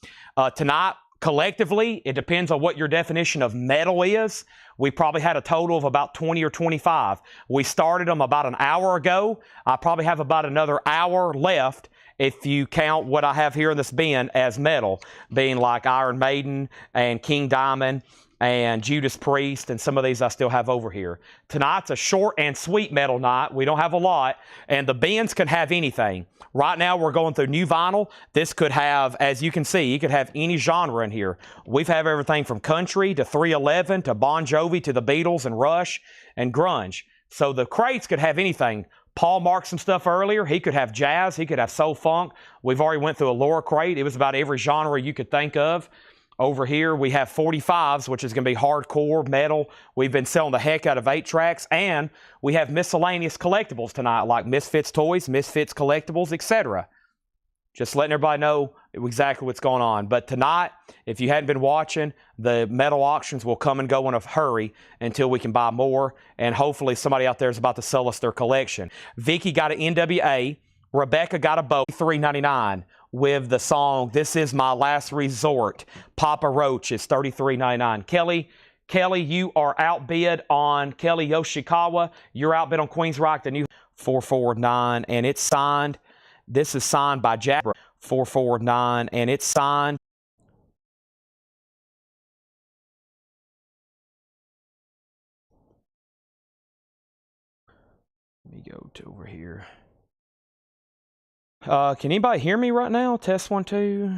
Tonight, collectively, it depends on what your definition of metal is. We probably had a total of about 20 or 25. We started them about an hour ago. I probably have about another hour left if you count what I have here in this bin as metal, being like Iron Maiden and King Diamond and Judas Priest, and some of these I still have over here. Tonight's a short and sweet metal night. We don't have a lot, and the bins can have anything. Right now, we're going through new vinyl. This could have, as you can see, you could have any genre in here. We've have everything from country to 311 to Bon Jovi to the Beatles and Rush and grunge. So the crates could have anything. Paul marked some stuff earlier. He could have jazz. He could have soul funk. We've already went through a Laura crate. It was about every genre you could think of. Over here, we have 45s, which is going to be hardcore, metal. We've been selling the heck out of 8-tracks. And we have miscellaneous collectibles tonight, like Misfits toys, Misfits collectibles, etc. Just letting everybody know exactly what's going on. But tonight, if you hadn't been watching, the metal auctions will come and go in a hurry until we can buy more. And hopefully somebody out there is about to sell us their collection. Vicky got an NWA. Rebecca got a Bowie, $3.99 with the song "This Is My Last Resort." Papa Roach is $33.99. Kelly, you are outbid on Kelly Yoshikawa. You're outbid on Queens Rock, the new 449, and it's signed. This is signed by Jack 449, and it's signed. Let me go to over here. Can anybody hear me right now? Test 1, 2.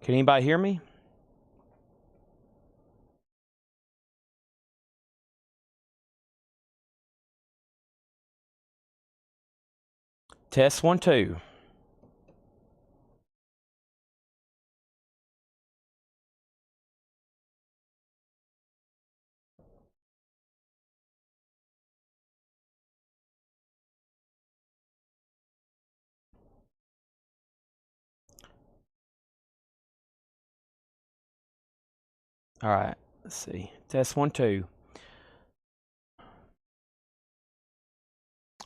Can anybody hear me? Test 1, 2. All right, let's see. Test 1, 2.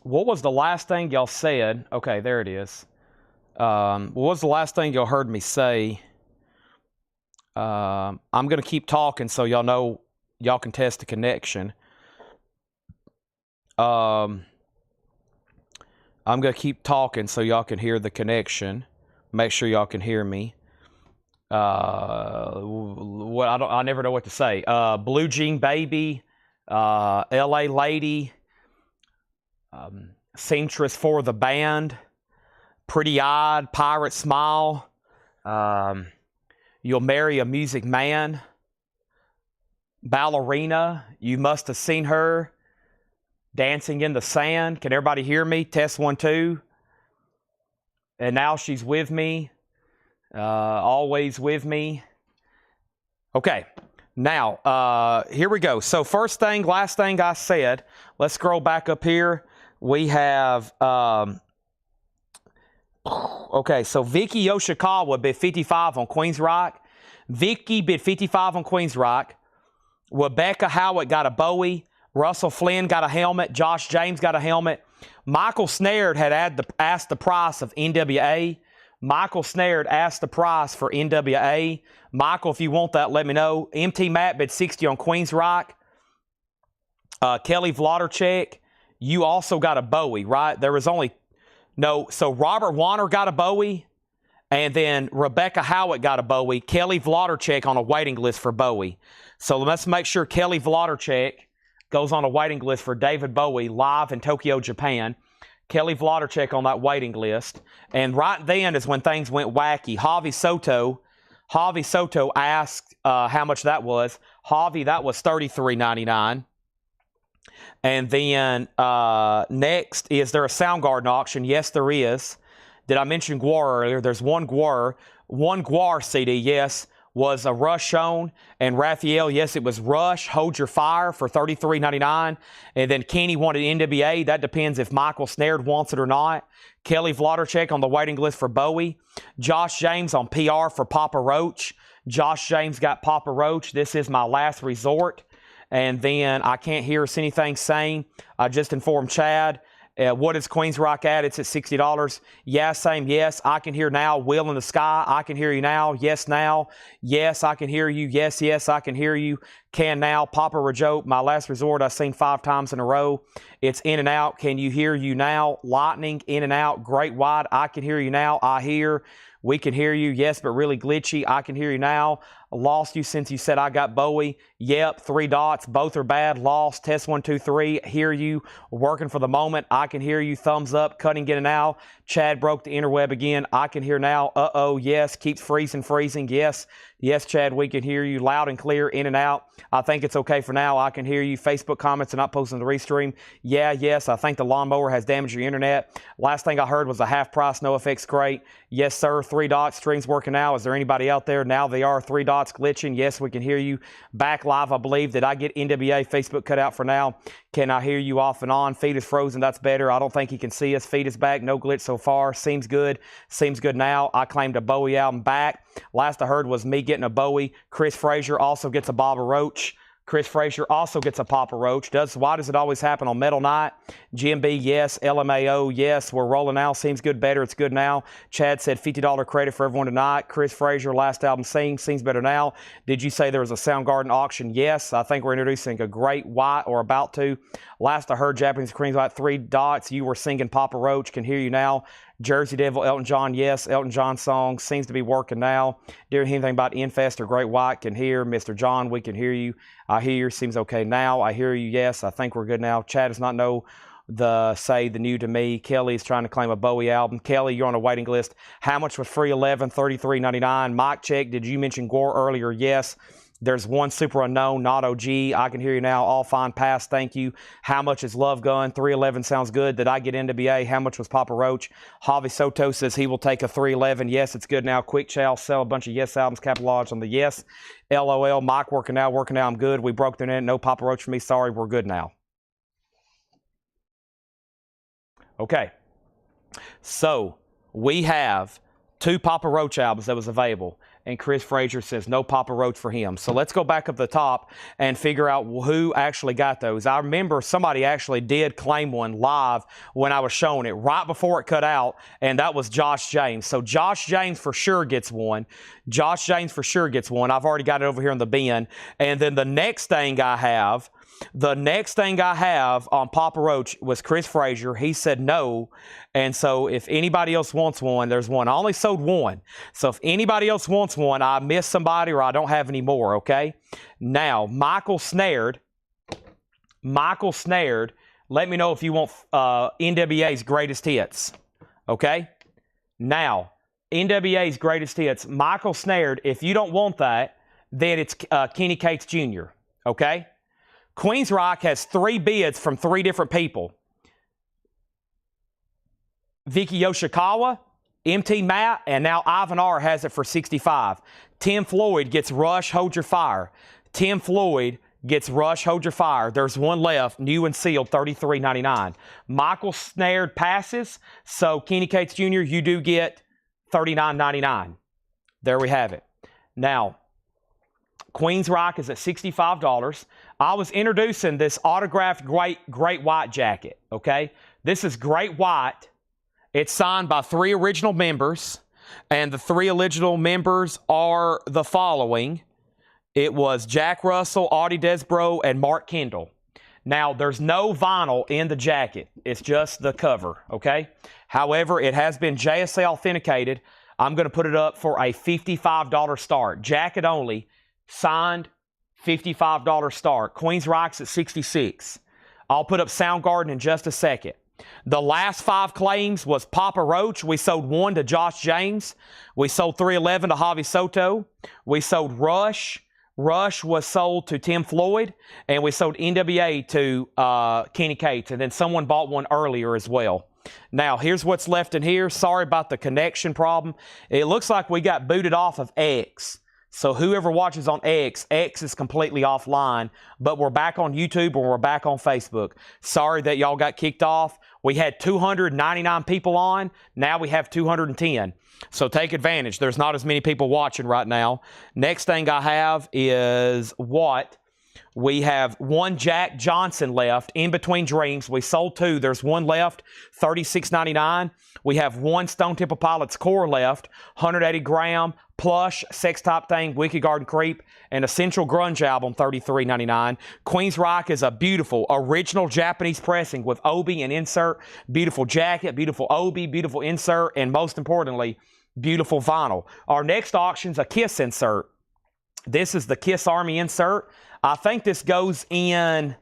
What was the last thing y'all said? Okay, there it is. What was the last thing y'all heard me say? I'm going to keep talking so y'all know, y'all can test the connection. I'm going to keep talking so y'all can hear the connection. Make sure y'all can hear me. I never know what to say. Blue Jean Baby, LA Lady, Seamstress for the Band, Pretty Eyed, Pirate Smile, You'll Marry a Music Man, Ballerina, You Must Have Seen Her, Dancing in the Sand. Can everybody hear me? Test 1, 2. And Now She's With Me, Always With Me. Okay, now, here we go. So first thing, last thing I said, let's scroll back up here. We have, okay, so Vicky Yoshikawa bid 55 on Queens Rock. Vicky bid 55 on Queens Rock. Rebecca Howard got a Bowie. Russell Flynn got a helmet. Josh James got a helmet. Michael Snared had asked the price of NWA. Michael Snared asked the price for NWA. Michael, if you want that, let me know. MT Matt bid 60 on Queens Rock. Kelly Vlodarchek, you also got a Bowie, right? There was only... No, so Robert Warner got a Bowie, and then Rebecca Howard got a Bowie. Kelly Vlodarchek on a waiting list for Bowie. So let's make sure Kelly Vlodarchek goes on a waiting list for David Bowie live in Tokyo, Japan. Kelly Vlodarchek on that waiting list. And right then is when things went wacky. Javi Soto asked how much that was. Javi, that was $33.99. And then next, is there a Soundgarden auction? Yes, there is. Did I mention Gwar earlier? There's one Gwar. One Gwar CD, yes, was a Rush shown. And Raphael, yes, it was Rush, Hold Your Fire for $33.99. And then Kenny wanted NWA. That depends if Michael Snared wants it or not. Kelly Vlodarchek on the waiting list for Bowie. Josh James on PR for Papa Roach. Josh James got Papa Roach. This Is My Last Resort. And then I can't hear us anything saying. I just informed Chad. What is Queens Rock at? It's at $60. Yeah, same. Yes, I can hear now. Will in the Sky, I can hear you now. Yes, now. Yes, I can hear you. Yes, yes, I can hear you. Can now. Papa Rajote, My Last Resort, I've seen 5 times in a row. It's In and Out. Can you hear you now? Lightning, In and Out. Great Wide, I can hear you now. I hear. We can hear you. Yes, but really glitchy. I can hear you now. Lost you since you said I got Bowie. Yep, 3 dots. Both are bad. Lost. Test 1, 2, 3. Hear you. Working for the moment. I can hear you. Thumbs up. Cutting, getting out. Chad broke the interweb again. I can hear now. Uh-oh. Yes. Keeps freezing. Yes. Yes, Chad, we can hear you loud and clear, in and out. I think it's okay for now. I can hear you. Facebook comments are not posting the restream. Yeah, yes, I think the lawnmower has damaged your internet. Last thing I heard was a half price, no effects, great. Yes, sir, 3 dots, stream's working now. Is there anybody out there? Now they are 3 dots glitching. Yes, we can hear you. Back live, I believe. Did I get NWA Facebook cut out for now? Can I hear you off and on? Feed is frozen. That's better. I don't think he can see us. Feed is back. No glitch so far. Seems good. Seems good now. I claimed a Bowie album back. Last I heard was me getting a Bowie. Chris Frazier also gets a Baba Roach. Chris Frazier also gets a Papa Roach. Why does it always happen on Metal Night? GMB, yes. LMAO, yes. We're rolling now. Seems good, better. It's good now. Chad said $50 credit for everyone tonight. Chris Frazier, last album seems better now. Did you say there was a Soundgarden auction? Yes. I think we're introducing a Great White, or about to. Last I heard, Japanese Creams White, 3 dots. You were singing Papa Roach. Can hear you now. Jersey Devil, Elton John, yes. Elton John song seems to be working now. Did anything about Infest or Great White? Can hear. Mr. John, we can hear you. I hear you. Seems okay now. I hear you. Yes, I think we're good now. Chad does not know the new to me. Kelly is trying to claim a Bowie album. Kelly, you're on a waiting list. How much was free 11? $33.99. Mike check. Did you mention Gore earlier? Yes. There's one super unknown, not OG. I can hear you now. All fine, pass. Thank you. How much is Love Gun? 311 sounds good. Did I get NWA? How much was Papa Roach? Javi Soto says he will take a 311. Yes, it's good now. Quick Chow, sell a bunch of Yes albums. Capitalize on the Yes. LOL. Mike working now. I'm good. We broke the net. No Papa Roach for me. Sorry, we're good now. Okay. So we have 2 Papa Roach albums that was available. And Chris Frazier says no Papa Roach for him. So let's go back up the top and figure out who actually got those. I remember somebody actually did claim one live when I was showing it right before it cut out, and that was Josh James. So Josh James for sure gets one. Josh James for sure gets one. I've already got it over here in the bin. And then the next thing I have on Papa Roach was Chris Frazier. He said no. And so if anybody else wants one, there's one. I only sold one. So if anybody else wants one, I missed somebody or I don't have any more, okay? Now, Michael Snared, let me know if you want NWA's greatest hits, okay? Now, NWA's greatest hits. Michael Snared, if you don't want that, then it's Kenny Cates Jr., okay? Queensryche has 3 bids from 3 different people. Vicky Yoshikawa, MT Matt, and now Ivan R has it for $65. Tim Floyd gets Rush, Hold Your Fire. Tim Floyd gets Rush, Hold Your Fire. There's one left, new and sealed, $33.99. Michael Snared passes, so Kenny Cates Jr., you do get $39.99. There we have it. Now, Queensryche is at $65. I was introducing this autographed Great White jacket, okay? This is Great White. It's signed by 3 original members, and the 3 original members are the following. It was Jack Russell, Audie Desbro, and Mark Kendall. Now, there's no vinyl in the jacket. It's just the cover, okay? However, it has been JSA authenticated. I'm going to put it up for a $55 start. Jacket only, signed, $55 start. Queensryche's at $66. I'll put up Soundgarden in just a second. The last 5 claims was Papa Roach. We sold 1 to Josh James. We sold 311 to Javi Soto. We sold Rush. Rush was sold to Tim Floyd. And we sold NWA to Kenny Cates. And then someone bought one earlier as well. Now, here's what's left in here. Sorry about the connection problem. It looks like we got booted off of X. So whoever watches on X is completely offline, but we're back on YouTube and we're back on Facebook. Sorry that y'all got kicked off. We had 299 people on. Now we have 210. So take advantage. There's not as many people watching right now. Next thing I have is what? We have 1 Jack Johnson left, In Between Dreams. We sold 2. There's 1 left, $36.99. We have 1 Stone Temple Pilots core left, 180 gram, plush, sex type thing, Wicked Garden Creep, and Essential Grunge album, $33.99. Queensryche is a beautiful original Japanese pressing with obi and insert. Beautiful jacket, beautiful obi, beautiful insert, and most importantly, beautiful vinyl. Our next auction's a Kiss insert. This is the Kiss Army insert. I think this goes in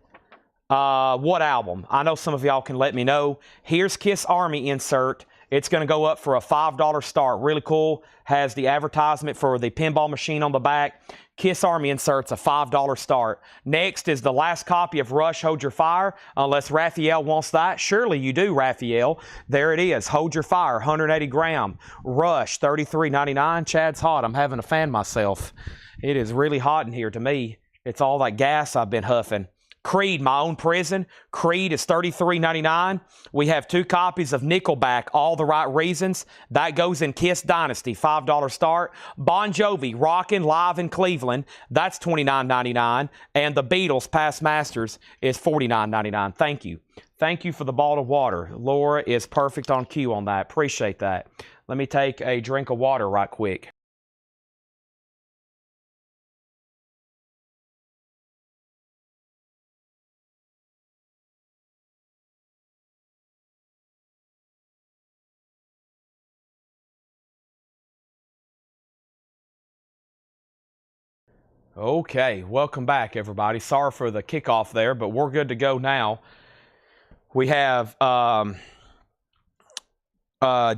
what album? I know some of y'all can let me know. Here's Kiss Army insert. It's going to go up for a $5 start. Really cool. Has the advertisement for the pinball machine on the back. Kiss Army insert's a $5 start. Next is the last copy of Rush, Hold Your Fire, unless Raphael wants that. Surely you do, Raphael. There it is. Hold Your Fire, 180 gram. Rush, $33.99. Chad's hot. I'm having to fan myself. It is really hot in here to me. It's all that gas I've been huffing. Creed, My Own Prison. Creed is $33.99. We have 2 copies of Nickelback, All the Right Reasons. That goes in Kiss Dynasty, $5 start. Bon Jovi, Rockin' Live in Cleveland. That's $29.99. And the Beatles, Past Masters, is $49.99. Thank you. Thank you for the bottle of water. Laura is perfect on cue on that. Appreciate that. Let me take a drink of water right quick. Okay, welcome back, everybody. Sorry for the kickoff there, but we're good to go now. We have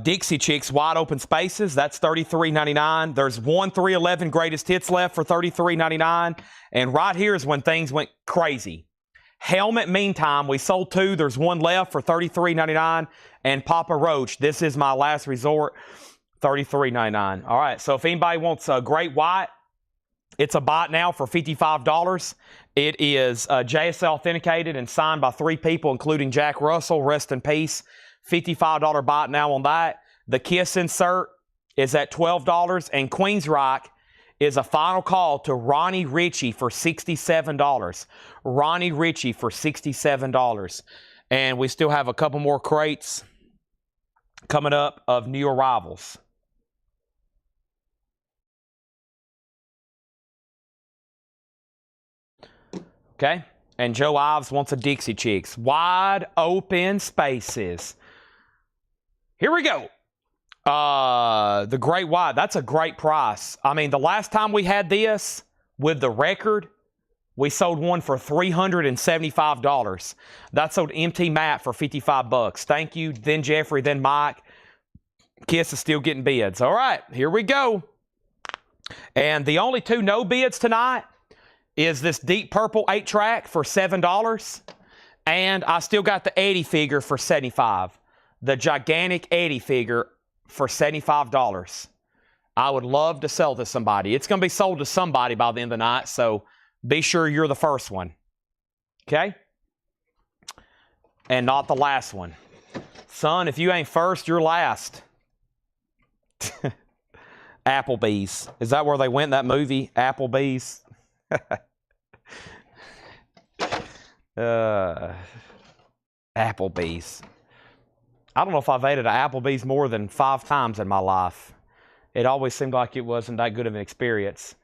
Dixie Chicks, Wide Open Spaces. That's $33.99. There's 1 311 Greatest Hits left for $33.99. And right here is when things went crazy. Helmet, meantime, we sold 2. There's 1 left for $33.99. And Papa Roach, This Is My Last Resort, $33.99. All right, so if anybody wants a Great White, it's a bot now for $55. It is JSL authenticated and signed by 3 people, including Jack Russell. Rest in peace. $55 bot now on that. The Kiss insert is at $12. And Queensryche is a final call to Ronnie Ritchie for $67. Ronnie Ritchie for $67. And we still have a couple more crates coming up of new arrivals. Okay, and Joe Ives wants a Dixie Chicks. Wide Open Spaces. Here we go. The Great White, that's a great price. I mean, the last time we had this with the record, we sold one for $375. That sold MT Matt for $55. Thank you, then Jeffrey, then Mike. Kiss is still getting bids. All right, here we go. And the only 2 no bids tonight is this Deep Purple 8-track for $7. And I still got the Eddie figure for $75. The gigantic Eddie figure for $75. I would love to sell to somebody. It's going to be sold to somebody by the end of the night, so be sure you're the first one. Okay? And not the last one. Son, if you ain't first, you're last. Applebee's. Is that where they went in that movie? Applebee's? Applebee's. I don't know if I've ate at Applebee's more than 5 times in my life. It always seemed like it wasn't that good of an experience.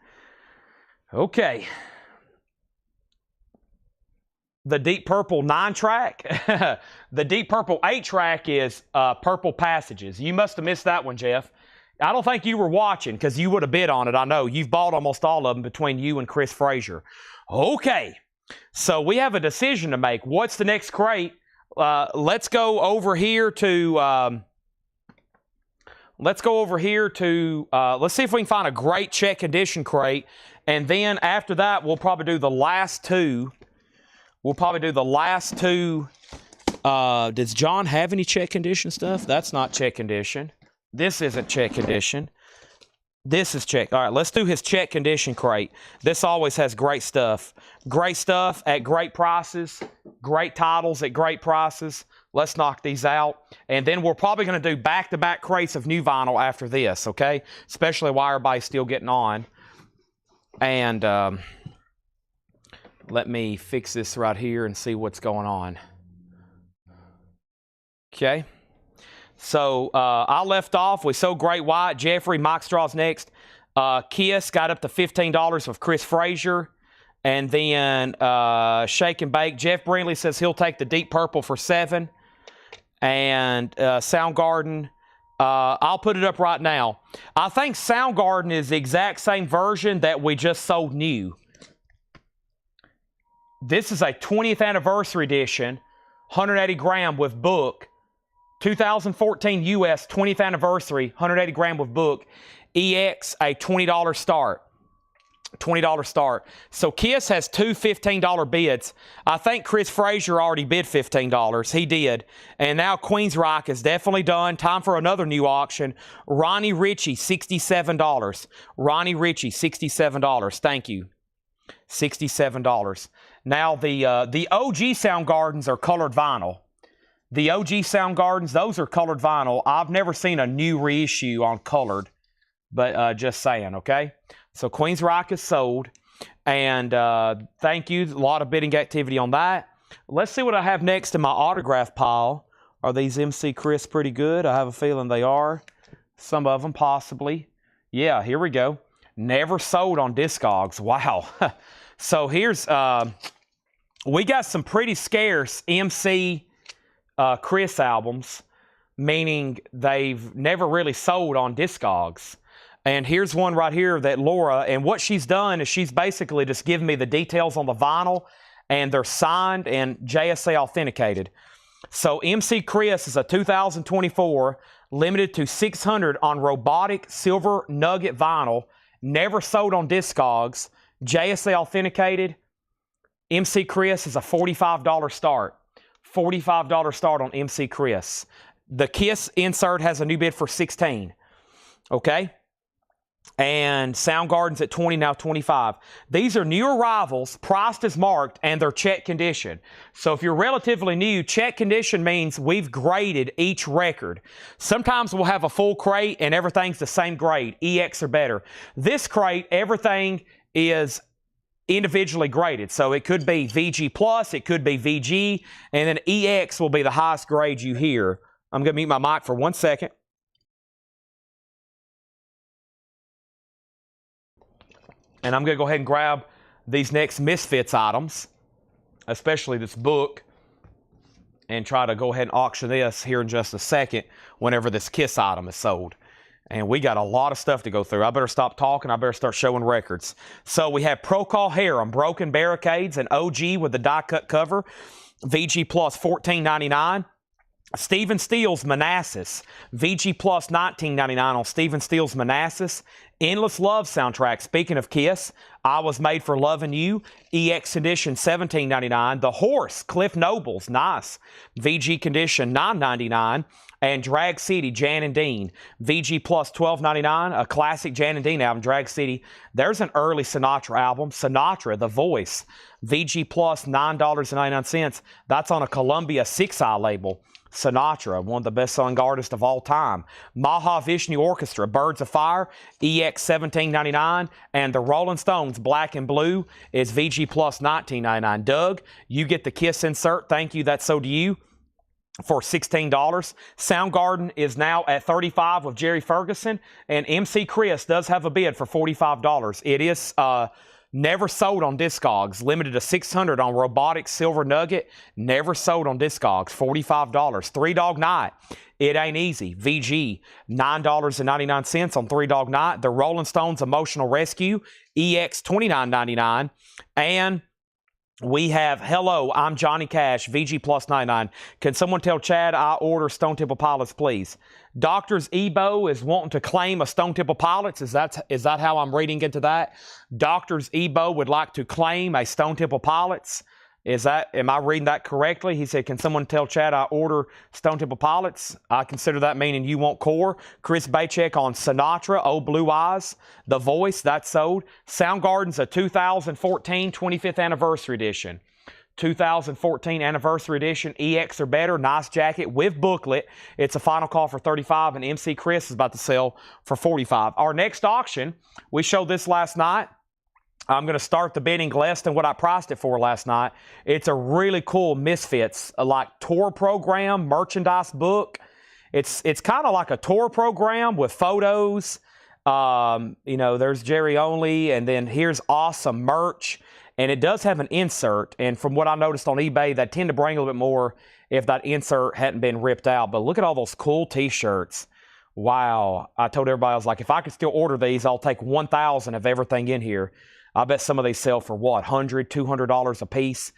Okay. The Deep Purple 9-track. The Deep Purple 8-track is Purple Passages. You must have missed that one, Jeff. I don't think you were watching because you would have bid on it. I know. You've bought almost all of them between you and Chris Frazier. Okay. So we have a decision to make. What's the next crate? Let's go over here to... let's see if we can find a great check condition crate. And then after that, we'll probably do the last 2. Does John have any check condition stuff? That's not check condition. This isn't check condition. This is check. All right, let's do his check condition crate. This always has great stuff. Great stuff at great prices. Great titles at great prices. Let's knock these out. And then we're probably going to do back-to-back crates of new vinyl after this, okay? Especially while everybody's still getting on. And let me fix this right here and see what's going on. Okay. So I left off. We sold Great White. Jeffrey, Mike Straw's next. Kiss got up to $15 with Chris Frazier. And then Shake and Bake. Jeff Brindley says he'll take the Deep Purple for $7. And Soundgarden I'll put it up right now. I think Soundgarden is the exact same version that we just sold new. This is a 20th anniversary edition, 180 gram with book. 2014 US 20th anniversary, 180 gram with book. EX, a $20 start. $20 start. So Kiss has two $15 bids. I think Chris Frazier already bid $15. He did. And now Queensryche is definitely done. Time for another new auction. Ronnie Ritchie, $67. Ronnie Ritchie, $67. Thank you. $67. Now the OG Soundgardens are colored vinyl. The OG Soundgardens, those are colored vinyl. I've never seen a new reissue on colored, but just saying, okay? So Queensryche is sold, and thank you. A lot of bidding activity on that. Let's see what I have next in my autograph pile. Are these MC Chris pretty good? I have a feeling they are. Some of them possibly. Yeah, here we go. Never sold on Discogs. Wow. So here's, we got some pretty scarce MC Chris albums, meaning they've never really sold on Discogs. And here's one right here that Laura, and what she's done is she's basically just given me the details on the vinyl, and they're signed and JSA authenticated. So MC Chris is a 2024, limited to 600 on robotic silver nugget vinyl, never sold on Discogs, JSA authenticated. MC Chris is a $45 start. $45 start on MC Chris. The Kiss insert has a new bid for $16. Okay? And Soundgarden's at $20, now $25. These are new arrivals, priced as marked, and they're check condition. So if you're relatively new, check condition means we've graded each record. Sometimes we'll have a full crate and everything's the same grade, EX or better. This crate, everything is individually graded. So it could be VG+, it could be VG, and then EX will be the highest grade you hear. I'm going to mute my mic for 1 second. And I'm going to go ahead and grab these next Misfits items, especially this book, and try to go ahead and auction this here in just a second whenever this Kiss item is sold. And we got a lot of stuff to go through. I better stop talking. I better start showing records. So we have Procol Harum, Broken Barricades, and OG with the die-cut cover. VG Plus, $14.99. Stephen Steele's Manassas, VG Plus $19.99 on Stephen Steele's Manassas. Endless Love soundtrack. Speaking of Kiss, I Was Made for Loving You, EX edition $17.99. The Horse, Cliff Noble's, nice. VG condition $9.99. And Drag City, Jan and Dean, VG Plus $12.99. A classic Jan and Dean album, Drag City. There's an early Sinatra album, Sinatra, The Voice, VG Plus $9.99. That's on a Columbia 6i label. Sinatra, one of the best-selling artists of all time. Mahavishnu Orchestra, Birds of Fire, EX $17.99. And the Rolling Stones, Black and Blue, is VG Plus $19.99. Doug, you get the Kiss insert. Thank you. That's so to you for $16. Soundgarden is now at $35 with Jerry Ferguson. And MC Chris does have a bid for $45. It is never sold on Discogs. Limited to 600 on Robotic Silver Nugget. Never sold on Discogs. $45. Three Dog Night. It Ain't Easy. VG. $9.99 on Three Dog Night. The Rolling Stones Emotional Rescue. EX $29.99. And we have Hello, I'm Johnny Cash, VG Plus 99. Can someone tell Chad I order Stone Temple Pilots, please? Doctors Ebo is wanting to claim a Stone Temple Pilots. Is that how I'm reading into that? Doctors Ebo would like to claim a Stone Temple Pilots. Am I reading that correctly? He said, can someone tell Chad I order Stone Temple Pilots? I consider that meaning you want core. Chris Bachek on Sinatra, Old Blue Eyes, The Voice, that's sold. Soundgarden's a 2014 25th Anniversary Edition. 2014 Anniversary Edition, EX or better, nice jacket with booklet. It's a final call for $35, and MC Chris is about to sell for $45. Our next auction, we showed this last night. I'm going to start the bidding less than what I priced it for last night. It's a really cool Misfits, like tour program, merchandise book. It's kind of like a tour program with photos. There's Jerry Only, and then here's awesome merch. And it does have an insert. And from what I noticed on eBay, they tend to bring a little bit more if that insert hadn't been ripped out. But look at all those cool T-shirts Wow. I told everybody, I was like, if I could still order these, I'll take 1,000 of everything in here. I bet some of these sell for what, $100, $200 a piece.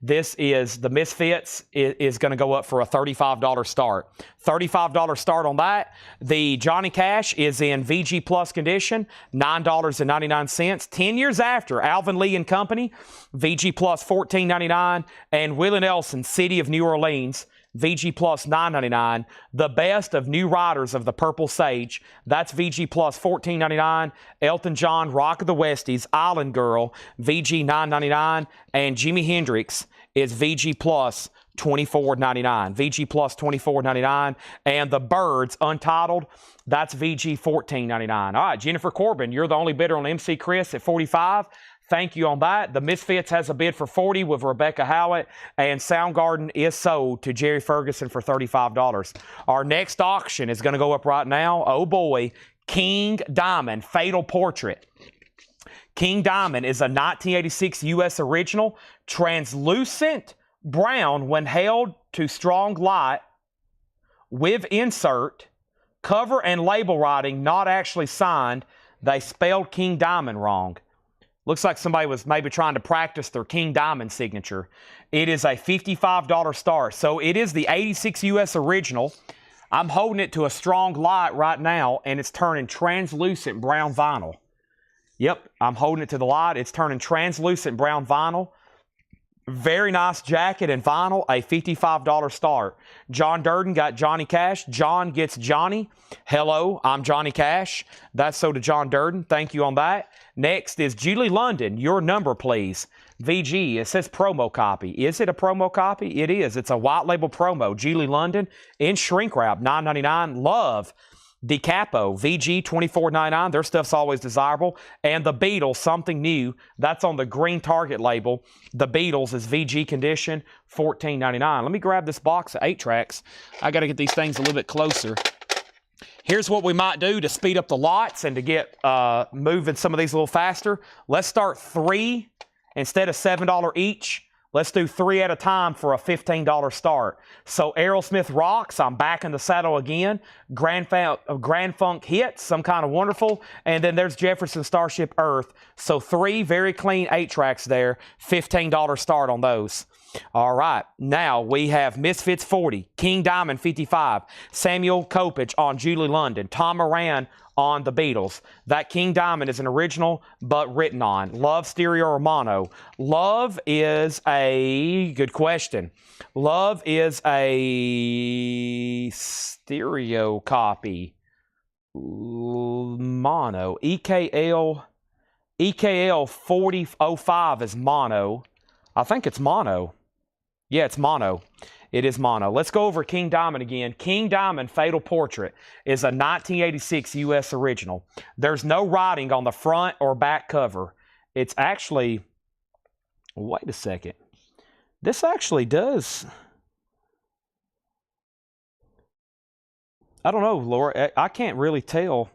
This is the Misfits is going to go up for a $35 start. $35 start on that. The Johnny Cash is in VG Plus condition, $9.99. 10 years after Alvin Lee and Company, VG Plus $14.99, and Willie Nelson, City of New Orleans, VG Plus $9.99. The Best of New Riders of the Purple Sage, that's VG Plus $14.99. Elton John, Rock of the Westies, Island Girl, VG $9.99. And Jimi Hendrix is VG Plus $24.99. VG Plus $24.99. And The Byrds, Untitled, that's VG $14.99. All right, Jennifer Corbin, you're the only bidder on MC Chris at $45. Thank you on that. The Misfits has a bid for $40 with Rebecca Howlett, and Soundgarden is sold to Jerry Ferguson for $35. Our next auction is going to go up right now. Oh boy, King Diamond, Fatal Portrait. King Diamond is a 1986 U.S. original, translucent brown when held to strong light, with insert, cover and label writing not actually signed. They spelled King Diamond wrong. Looks like somebody was maybe trying to practice their King Diamond signature. It is a $55 start. So it is the 86 U.S. original. I'm holding it to a strong light right now, and it's turning translucent brown vinyl. Yep, I'm holding it to the light. It's turning translucent brown vinyl. Very nice jacket and vinyl, a $55 start. John Durden got Johnny Cash. John gets Johnny. Hello, I'm Johnny Cash. That's so to John Durden. Thank you on that. Next is Julie London. Your number, please. VG, it says promo copy. Is it a promo copy? It is. It's a white label promo. Julie London in shrink wrap, $9.99. Love. DeCapo, VG $24.99. Their stuff's always desirable. And the Beatles, something new. That's on the green Target label. The Beatles is VG condition, $14.99. Let me grab this box of 8 tracks. I got to get these things a little bit closer. Here's what we might do to speed up the lots and to get moving some of these a little faster. Let's start 3 instead of $7 each. Let's do 3 at a time for a $15 start. So Aerosmith Rocks, I'm back in the saddle again. Grand Funk Hits, Some Kind of Wonderful. And then there's Jefferson Starship Earth. So 3 very clean 8 tracks there. $15 start on those. All right, now we have Misfits 40, King Diamond 55, Samuel Kopich on Julie London, Tom Moran on the Beatles. That King Diamond is an original, but written on. Love, stereo, or mono? Love is a good question. Love is a stereo copy. Mono. EKL 4005 is mono. I think it's mono. Yeah, it's mono. It is mono. Let's go over King Diamond again. King Diamond Fatal Portrait is a 1986 U.S. original. There's no writing on the front or back cover. It's actually, wait a second. This actually does, I don't know, Laura. I can't really tell.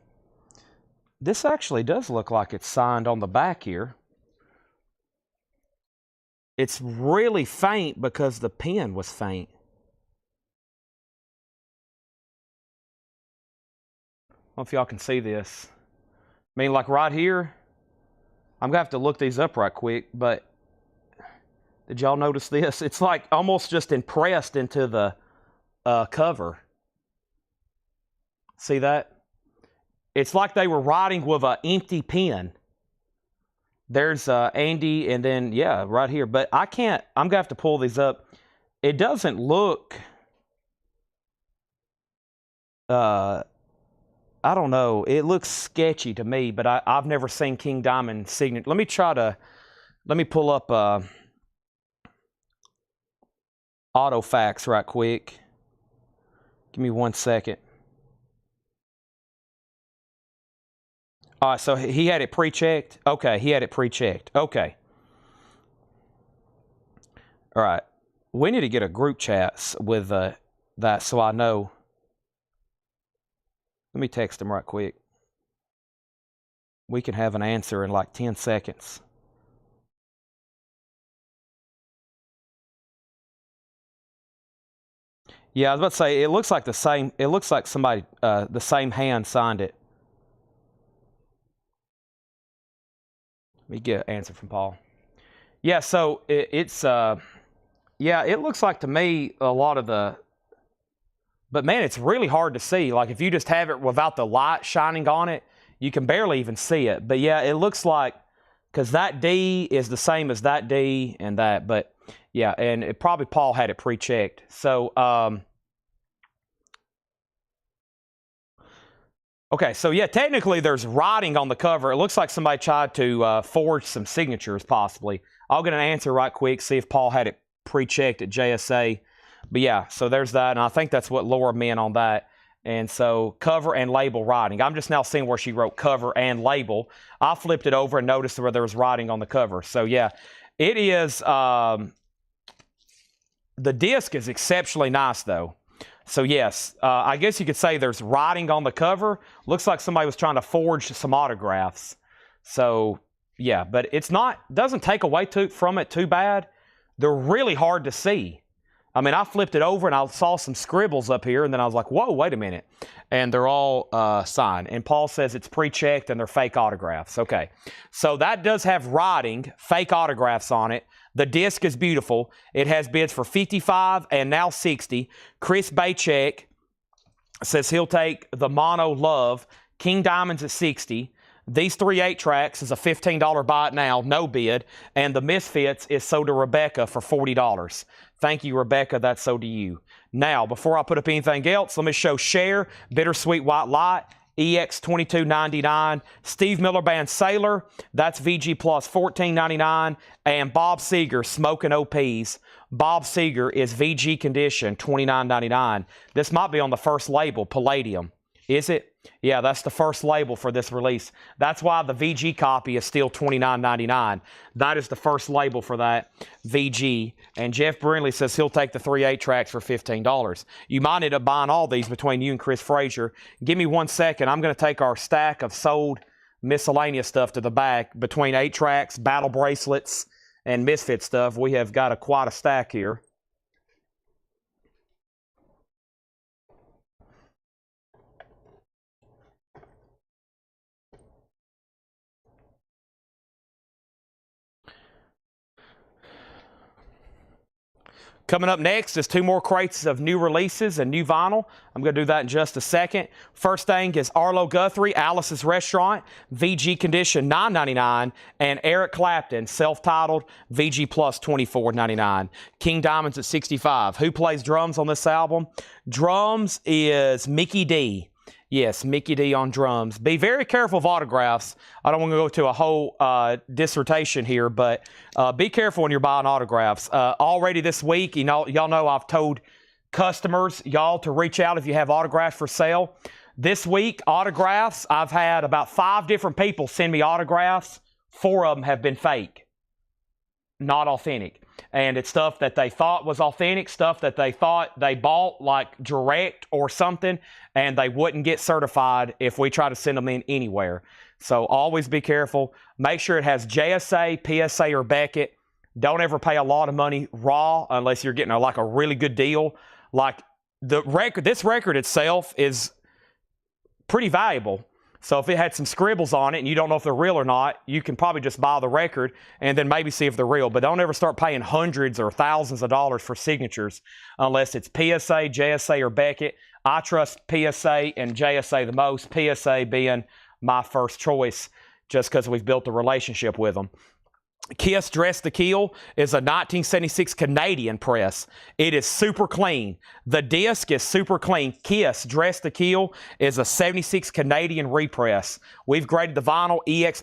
This actually does look like it's signed on the back here. It's really faint because the pen was faint. I don't know if y'all can see this. I mean, like right here, I'm going to have to look these up right quick, but did y'all notice this? It's like almost just impressed into the cover. See that? It's like they were writing with an empty pen. There's Andy, and then, yeah, right here. But I can't, I'm going to have to pull these up. It doesn't look, I don't know. It looks sketchy to me, but I've never seen King Diamond signature. Let me pull up Audiofile right quick. Give me 1 second. All right, so he had it pre-checked? Okay, he had it pre-checked. Okay. All right. We need to get a group chat with that so I know. Let me text him right quick. We can have an answer in like 10 seconds. Yeah, I was about to say, it looks like the same. It looks like somebody, the same hand signed it. Let me get an answer from Paul. Yeah, so yeah, it looks like to me a lot of the, but man, it's really hard to see. Like if you just have it without the light shining on it, you can barely even see it. But yeah, it looks like, because that D is the same as that D and that, but yeah, and it probably Paul had it pre-checked. So, okay, so yeah, technically there's writing on the cover. It looks like somebody tried to forge some signatures, possibly. I'll get an answer right quick, see if Paul had it pre-checked at JSA. But yeah, so there's that, and I think that's what Laura meant on that. And so cover and label writing. I'm just now seeing where she wrote cover and label. I flipped it over and noticed where there was writing on the cover. So yeah, it is, the disc is exceptionally nice though. So yes, I guess you could say there's writing on the cover. Looks like somebody was trying to forge some autographs. So yeah, but it's not, doesn't take away from it too bad. They're really hard to see. I mean, I flipped it over and I saw some scribbles up here, and then I was like, whoa, wait a minute. And they're all signed. And Paul says it's pre-checked and they're fake autographs. Okay, so that does have writing, fake autographs on it. The disc is beautiful. It has bids for $55 and now $60. Chris Baychek says he'll take the Mono Love. King Diamonds at $60. These 3 8-tracks is a $15 buy it now, no bid. And the Misfits is sold to Rebecca for $40. Thank you, Rebecca. That's sold to you. Now, before I put up anything else, let me show Cher, Bittersweet White Light, EX $22.99. Steve Miller Band Sailor, that's VG Plus $14.99. And Bob Seger, Smoking OPs. Bob Seger is VG Condition $29.99. This might be on the first label, Palladium. Is it? Yeah, that's the first label for this release. That's why the VG copy is still $29.99. That is the first label for that VG. And Jeff Brindley says he'll take the 3 8-tracks for $15. You might end up buying all these between you and Chris Frazier. Give me 1 second. I'm going to take our stack of sold miscellaneous stuff to the back. Between 8-tracks, battle bracelets, and Misfit stuff, we have got quite a stack here. Coming up next is 2 more crates of new releases and new vinyl. I'm going to do that in just a second. First thing is Arlo Guthrie, Alice's Restaurant, VG Condition $9.99, and Eric Clapton, self-titled, VG Plus $24.99. King Diamonds at $65. Who plays drums on this album? Drums is Mickey D. Yes, Mickey D on drums. Be very careful of autographs. I don't want to go to a whole dissertation here, but be careful when you're buying autographs. Already this week, y'all know I've told customers, y'all, to reach out if you have autographs for sale. This week, autographs, I've had about 5 different people send me autographs. 4 of them have been fake, not authentic. And it's stuff that they thought was authentic, stuff that they thought they bought like direct or something, and they wouldn't get certified if we try to send them in anywhere. So always be careful. Make sure it has JSA, PSA, or Beckett. Don't ever pay a lot of money raw unless you're getting like a really good deal. Like the record, this record itself is pretty valuable. So if it had some scribbles on it and you don't know if they're real or not, you can probably just buy the record and then maybe see if they're real. But don't ever start paying hundreds or thousands of dollars for signatures unless it's PSA, JSA, or Beckett. I trust PSA and JSA the most, PSA being my first choice just because we've built a relationship with them. Kiss Dress the Kill is a 1976 Canadian press. It is super clean. The disc is super clean. Kiss Dress the Kill is a 76 Canadian repress. We've graded the vinyl EX++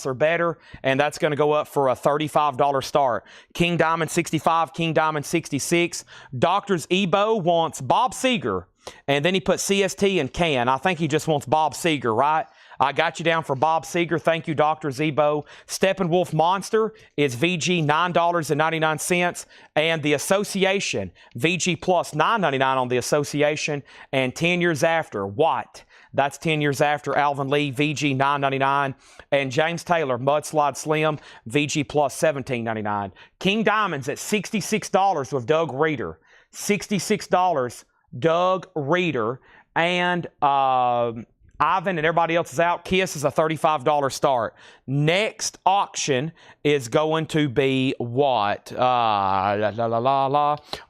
or better, and that's going to go up for a $35 start. King Diamond 65, King Diamond 66. Doctor's Ebo wants Bob Seger, and then he put CST and Can. I think he just wants Bob Seger, right? I got you down for Bob Seger. Thank you, Dr. Zebo. Steppenwolf Monster is VG $9.99. And the Association, VG Plus $9.99 on the Association. And 10 Years After, What? That's 10 Years After, Alvin Lee, VG $9.99. And James Taylor, Mudslide Slim, VG Plus $17.99. King Diamonds at $66 with Doug Reeder. $66. Doug Reeder. And Ivan and everybody else is out. Kiss is a $35 start. Next auction is going to be what? Let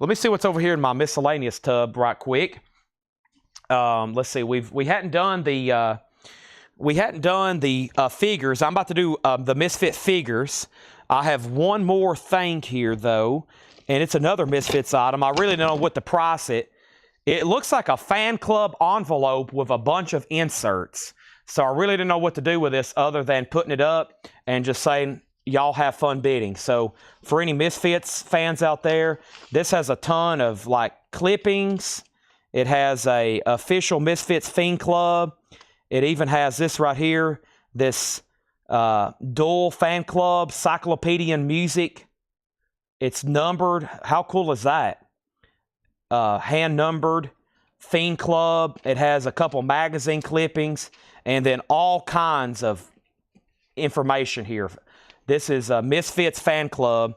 me see what's over here in my miscellaneous tub right quick. Let's see. We hadn't done the figures. I'm about to do the Misfit figures. I have one more thing here though, and it's another Misfits item. I really don't know what to price it. It looks like a fan club envelope with a bunch of inserts. So I really didn't know what to do with this other than putting it up and just saying, y'all have fun bidding. So for any Misfits fans out there, this has a ton of like clippings. It has a official Misfits Fiend Club. It even has this right here, this dual fan club, Cyclopedian music. It's numbered. How cool is that? Hand numbered Fiend Club. It has a couple magazine clippings and then all kinds of information here. This is a Misfits Fan Club,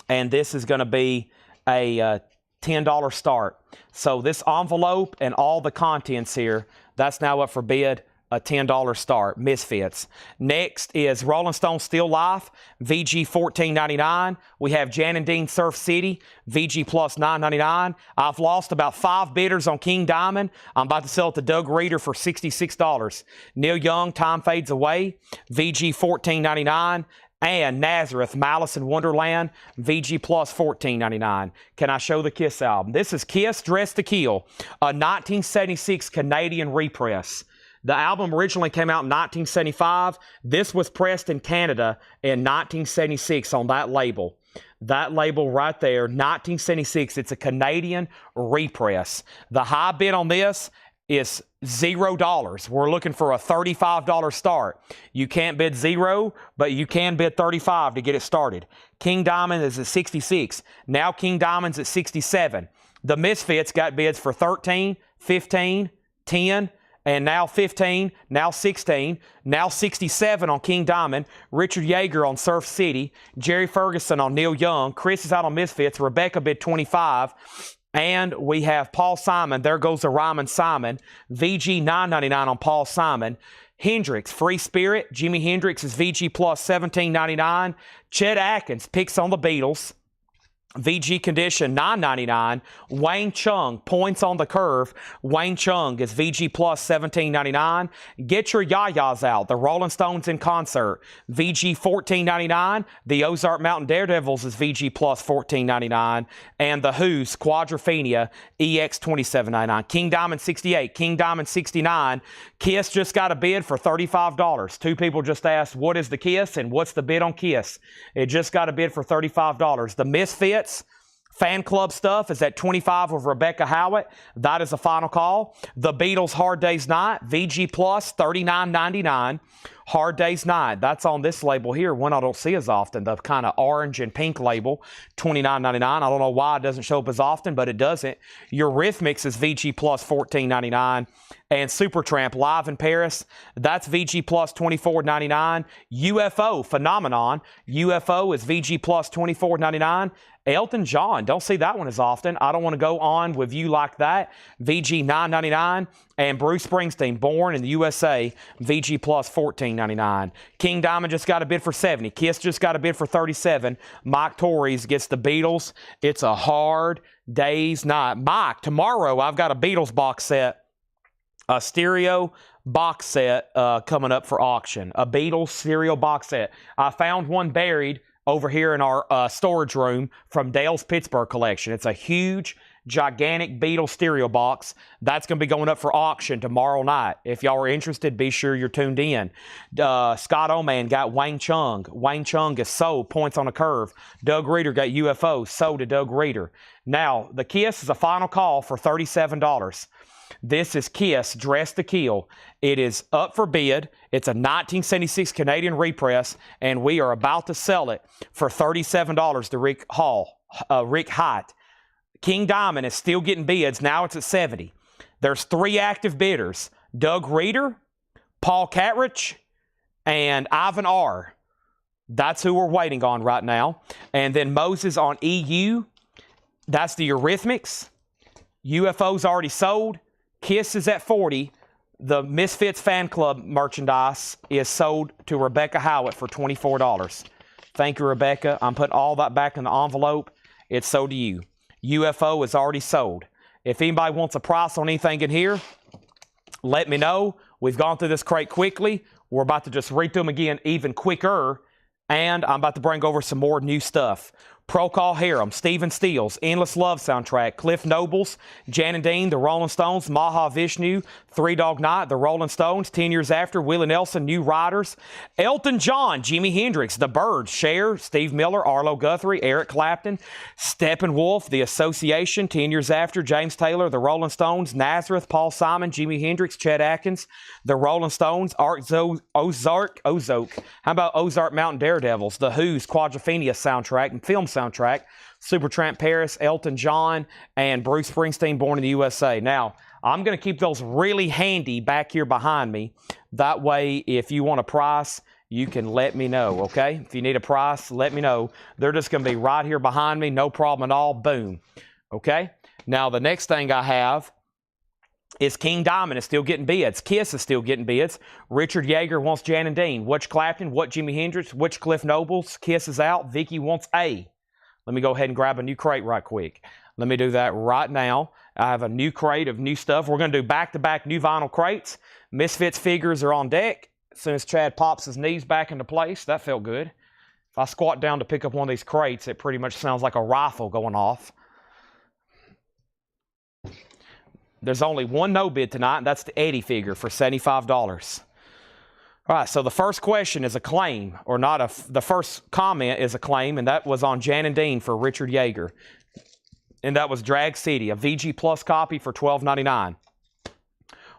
and this is going to be a $10 start. So this envelope and all the contents here, that's now up for bid. A $10 start, Misfits. Next is Rolling Stone Still Life, VG $14.99. We have Jan and Dean Surf City, VG plus $9.99. I've lost about 5 bidders on King Diamond. I'm about to sell it to Doug Reeder for $66. Neil Young, Time Fades Away, VG $14.99. And Nazareth, Malice in Wonderland, VG plus $14.99. Can I show the Kiss album? This is Kiss Dressed to Kill, a 1976 Canadian repress. The album originally came out in 1975. This was pressed in Canada in 1976 on that label. That label right there, 1976. It's a Canadian repress. The high bid on this is $0. We're looking for a $35 start. You can't bid 0, but you can bid 35 to get it started. King Diamond is at 66. Now King Diamond's at 67. The Misfits got bids for 13, 15, 10, and now 15, now 16, now 67 on King Diamond, Richard Yeager on Surf City, Jerry Ferguson on Neil Young, Chris is out on Misfits, Rebecca bid 25, and we have Paul Simon, there goes the Ryman Simon, VG $9.99 on Paul Simon, Hendrix, Free Spirit, Jimi Hendrix is VG plus $17.99, Chet Atkins picks on the Beatles, VG Condition $9.99. Wayne Chung, Points on the Curve. Wayne Chung is VG plus $17.99. Get Your Yayas Out. The Rolling Stones in Concert. VG $14.99. The Ozark Mountain Daredevils is VG plus $14.99. And The Who's Quadrophenia EX $27.99. King Diamond 68. King Diamond 69. Kiss just got a bid for $35. 2 people just asked, what is the Kiss and what's the bid on Kiss? It just got a bid for $35. The Misfits Fan Club stuff is at 25 with Rebecca Howitt. That is the final call. The Beatles Hard Day's Night, VG Plus, $39.99. Hard Day's Night, that's on this label here, one I don't see as often, the kind of orange and pink label, $29.99. I don't know why it doesn't show up as often, but it doesn't. Eurythmics is VG Plus, $14.99. And Supertramp Live in Paris, that's VG Plus $24.99. UFO Phenomenon, UFO is VG Plus $24.99. Elton John, don't see that one as often. I don't want to go on with you like that. VG $9.99. And Bruce Springsteen, Born in the USA, VG plus $14.99. King Diamond just got a bid for $70. Kiss just got a bid for $37. Mike Torres gets the Beatles. It's a Hard Day's Night. Mike, tomorrow I've got a Beatles box set, a stereo box set coming up for auction. A Beatles stereo box set. I found one buried over here in our storage room from Dale's Pittsburgh collection. It's a huge, gigantic Beatles stereo box. That's going to be going up for auction tomorrow night. If y'all are interested, be sure you're tuned in. Scott Oman got Wayne Chung. Wayne Chung is sold, Points on a Curve. Doug Reeder got UFO, sold to Doug Reeder. Now, the Kiss is a final call for $37. This is Kiss Dressed to Kill. It is up for bid. It's a 1976 Canadian repress, and we are about to sell it for $37 to Rick Hite. King Diamond is still getting bids. Now it's at $70. There's 3 active bidders: Doug Reeder, Paul Catrich, and Ivan R. That's who we're waiting on right now. And then Moses on EU. That's the Eurythmics. UFO's already sold. Kiss is at 40. The Misfits Fan Club merchandise is sold to Rebecca Howitt for $24. Thank you, Rebecca. I'm putting all that back in the envelope. It's sold to you. UFO is already sold. If anybody wants a price on anything in here, let me know. We've gone through this crate quickly. We're about to just read through them again even quicker. And I'm about to bring over some more new stuff. Procol Harum, Stephen Stills, Endless Love soundtrack, Cliff Nobles, Jan and Dean, The Rolling Stones, Maha Vishnu, Three Dog Night, The Rolling Stones, 10 Years After, Willie Nelson, New Riders, Elton John, Jimi Hendrix, The Byrds, Cher, Steve Miller, Arlo Guthrie, Eric Clapton, Steppenwolf, The Association, 10 Years After, James Taylor, The Rolling Stones, Nazareth, Paul Simon, Jimi Hendrix, Chet Atkins, The Rolling Stones, Ozark. How about Ozark Mountain Daredevils, The Who's Quadrophenia soundtrack and film soundtrack, Supertramp Paris, Elton John, and Bruce Springsteen, Born in the USA. Now, I'm going to keep those really handy back here behind me. That way, if you want a price, you can let me know, okay? If you need a price, let me know. They're just going to be right here behind me, no problem at all. Boom. Okay? Now, the next thing I have is King Diamond is still getting bids. Kiss is still getting bids. Richard Yeager wants Jan and Dean. Which Clapton? What Jimi Hendrix? Which Cliff Nobles? Kiss is out. Vicky wants A. Let me go ahead and grab a new crate right quick. Let me do that right now. I have a new crate of new stuff. We're going to do back-to-back new vinyl crates. Misfits figures are on deck. As soon as Chad pops his knees back into place, that felt good. If I squat down to pick up one of these crates, it pretty much sounds like a rifle going off. There's only one no bid tonight, and that's the Eddie figure for $75. All right, so the first question is a claim, or not the first comment is a claim, and that was on Jan and Dean for Richard Yeager. And that was Drag City, a VG Plus copy for $12.99.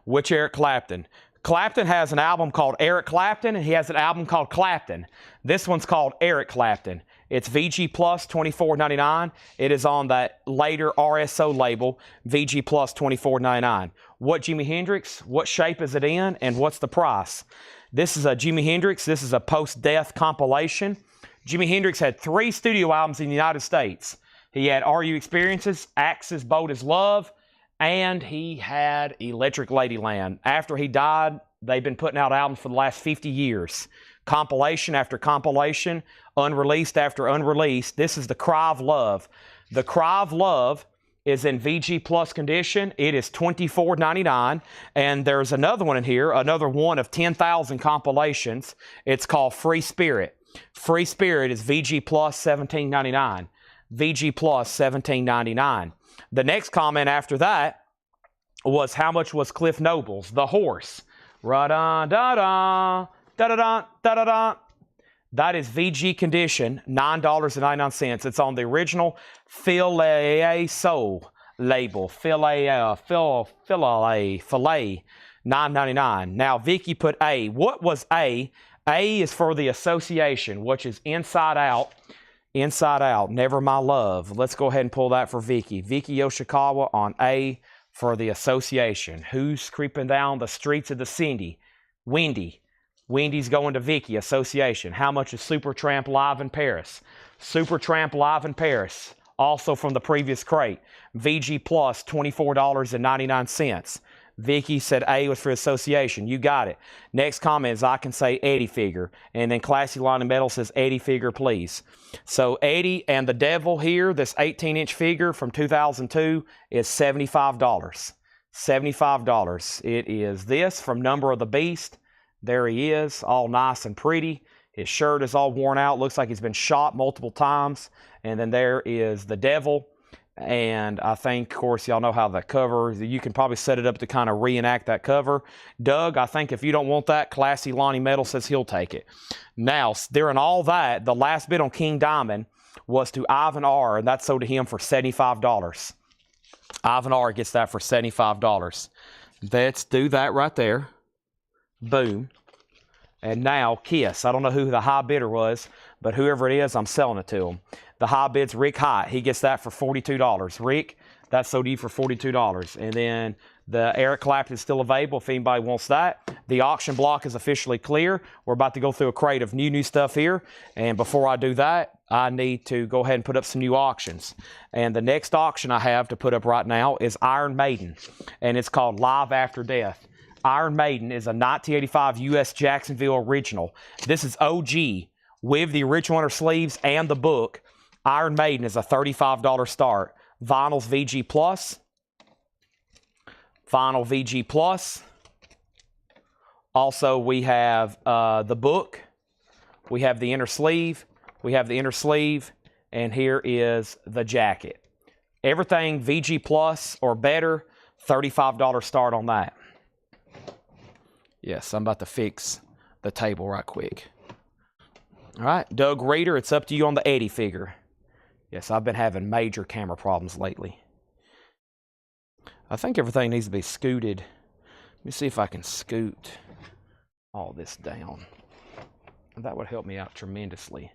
Which Eric Clapton? Clapton has an album called Eric Clapton, and he has an album called Clapton. This one's called Eric Clapton. It's VG Plus, $24.99. It is on that later RSO label, VG Plus, $24.99. What Jimi Hendrix? What shape is it in? And what's the price? This is a Jimi Hendrix. This is a post-death compilation. Jimi Hendrix had 3 studio albums in the United States. He had Are You Experiences, Axis Bold as Love, and he had Electric Ladyland. After he died, they've been putting out albums for the last 50 years. Compilation after compilation, unreleased after unreleased. This is the Cry of Love. The Cry of Love is in VG Plus condition. It is $24.99. And there's another one in here, another one of 10,000 compilations. It's called Free Spirit. Free Spirit is VG Plus, $17.99. VG Plus, $17.99. The next comment after that was how much was Cliff Nobles, The Horse. Ra-da-da-da, da-da-da, da-da-da. That is VG condition, $9.99. It's on the original Filet Soul label. Filet, $9.99. Now, Vicky put A. What was A? A is for the Association, which is Inside Out. Inside Out, Never My Love. Let's go ahead and pull that for Vicky. Vicky Yoshikawa on A for the Association. Who's creeping down the streets of the Cindy? Wendy. Wendy's going to Vicky, Association. How much is Supertramp Live in Paris? Supertramp Live in Paris, also from the previous crate. VG Plus, $24.99. Vicky said A was for Association. You got it. Next comment is I can say Eddie figure. And then Classy Line of Metal says Eddie figure, please. So Eddie and the Devil here, this 18-inch figure from 2002 is $75. $75. It is this from Number of the Beast. There he is, all nice and pretty. His shirt is all worn out. Looks like he's been shot multiple times. And then there is the Devil. And I think, of course, y'all know how the cover, you can probably set it up to kind of reenact that cover. Doug, I think if you don't want that, Classy Lonnie Metal says he'll take it. Now, during all that, the last bid on King Diamond was to Ivan R., and that's sold to him for $75. Ivan R. gets that for $75. Let's do that right there. Boom. And now, Kiss. I don't know who the high bidder was, but whoever it is, I'm selling it to them. the high bid's Rick Hyatt. He gets that for $42. Rick, that's sold to you for $42. And then the Eric Clapton is still available if anybody wants that. The auction block is officially clear. We're about to go through a crate of new stuff here. And before I do that, I need to go ahead and put up some new auctions. And the next auction I have to put up right now is Iron Maiden. And it's called Live After Death. Iron Maiden is a 1985 U.S. Jacksonville original. This is OG with the original inner sleeves and the book. Iron Maiden is a $35 start. Vinyl's VG Plus. Vinyl VG Plus. Also, we have the book. We have the inner sleeve. We have the inner sleeve. And here is the jacket. Everything VG Plus or better, $35 start on that. Yes, I'm about to fix the table right quick. All right, Doug Reader, it's up to you on the Eddie figure. Yes, I've been having major camera problems lately. I think everything needs to be scooted. Let me see if I can scoot all this down. That would help me out tremendously.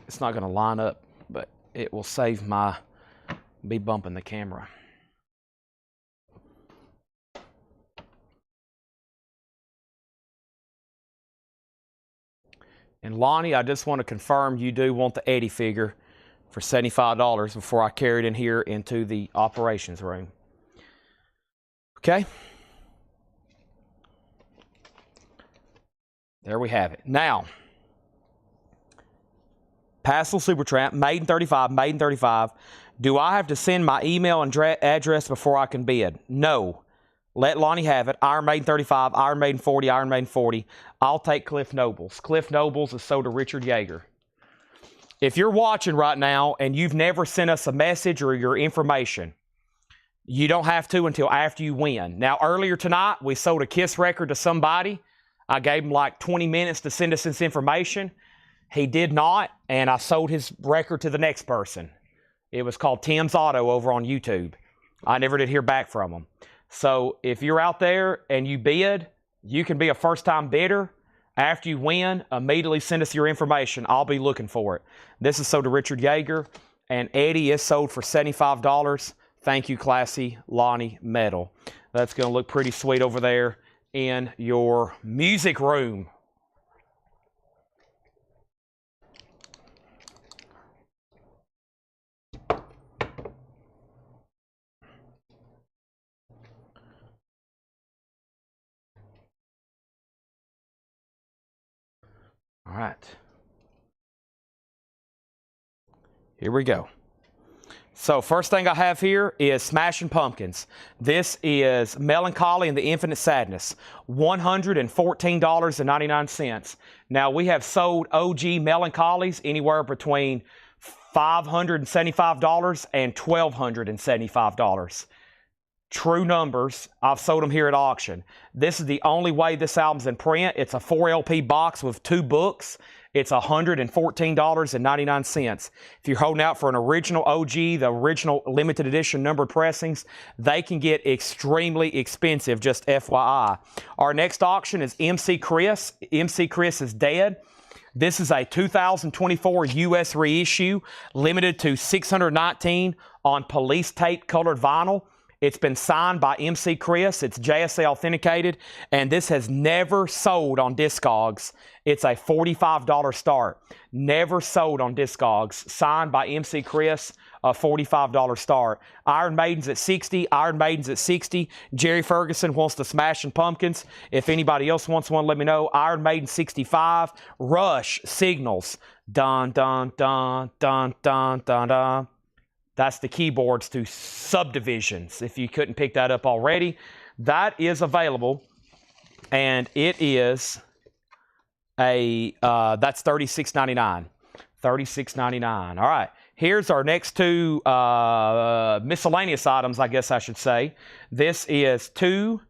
It's not going to line up, but it will save me bumping the camera. And Lonnie, I just want to confirm you do want the Eddie figure for $75 before I carry it in here into the operations room. Okay? There we have it. Now, Passel Supertramp, Maiden 35, Maiden 35. Do I have to send my email and address before I can bid? No. Let Lonnie have it. Iron Maiden 35, Iron Maiden 40, Iron Maiden 40. I'll take Cliff Nobles. Cliff Nobles is sold to Richard Yeager. If you're watching right now and you've never sent us a message or your information, you don't have to until after you win. Now, earlier tonight, we sold a Kiss record to somebody. I gave him like 20 minutes to send us this information. He did not, and I sold his record to the next person. It was called Tim's Auto over on YouTube. I never did hear back from him. So if you're out there and you bid, you can be a first-time bidder. After you win, immediately send us your information. I'll be looking for it. This is sold to Richard Yeager, and Eddie is sold for $75. Thank you, Classy Lonnie Metal. That's going to look pretty sweet over there in your music room. All right. Here we go. So first thing I have here is Smashing Pumpkins. This is Melancholy and the Infinite Sadness. $114.99. Now we have sold OG Melancholies anywhere between $575 and $1,275. True numbers. I've sold them here at auction. This is the only way this album's in print. It's a 4 LP box with 2 books. It's $114.99. If you're holding out for an original OG, the original limited edition numbered pressings, they can get extremely expensive, just FYI. Our next auction is MC Chris. MC Chris is dead. This is a 2024 U.S. reissue, limited to 619 on police tape colored vinyl. It's been signed by MC Chris. It's JSA authenticated, and this has never sold on Discogs. It's a $45 start. Never sold on Discogs. Signed by MC Chris, a $45 start. Iron Maiden's at 60. Iron Maiden's at 60. Jerry Ferguson wants the Smashing Pumpkins. If anybody else wants one, let me know. Iron Maiden 65. Rush Signals. Dun, dun, dun, dun, dun, dun, dun. That's the keyboards to Subdivisions, if you couldn't pick that up already. That is available, and it is a, that's $36.99. $36.99. All right, here's our next 2 miscellaneous items, I guess I should say. This is 2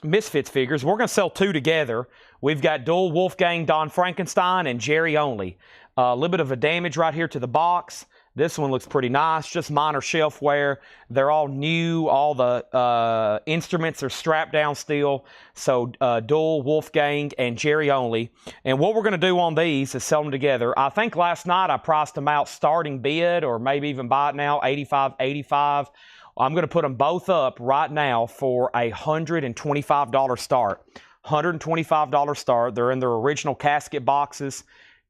Misfits figures. We're going to sell 2 together. We've got Dual Wolfgang Don Frankenstein and Jerry Only. A little bit of a damage right here to the box. This one looks pretty nice, just minor shelf wear. They're all new. All the instruments are strapped down still. So dual, Wolfgang, and Jerry only. And what we're going to do on these is sell them together. I think last night I priced them out starting bid, or maybe even buy it now, $85.85. I'm going to put them both up right now for a $125 start. $125 start. They're in their original casket boxes.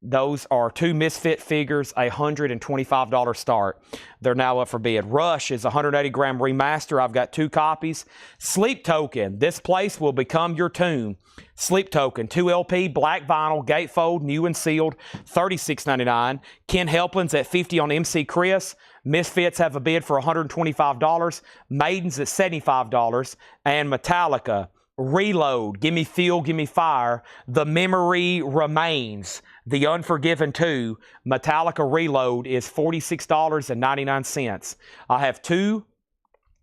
Those are 2 Misfit figures, a $125 start. They're now up for bid. Rush is a 180-gram remaster. I've got 2 copies. Sleep Token, This Place Will Become Your Tomb. Sleep Token, 2 LP, black vinyl, gatefold, new and sealed, $36.99. Ken Helplin's at $50 on MC Chris. Misfits have a bid for $125. Maiden's at $75. And Metallica, Reload, Gimme Fuel, Gimme Fire, The Memory Remains, The Unforgiven 2, Metallica Reload is $46.99. I have 2.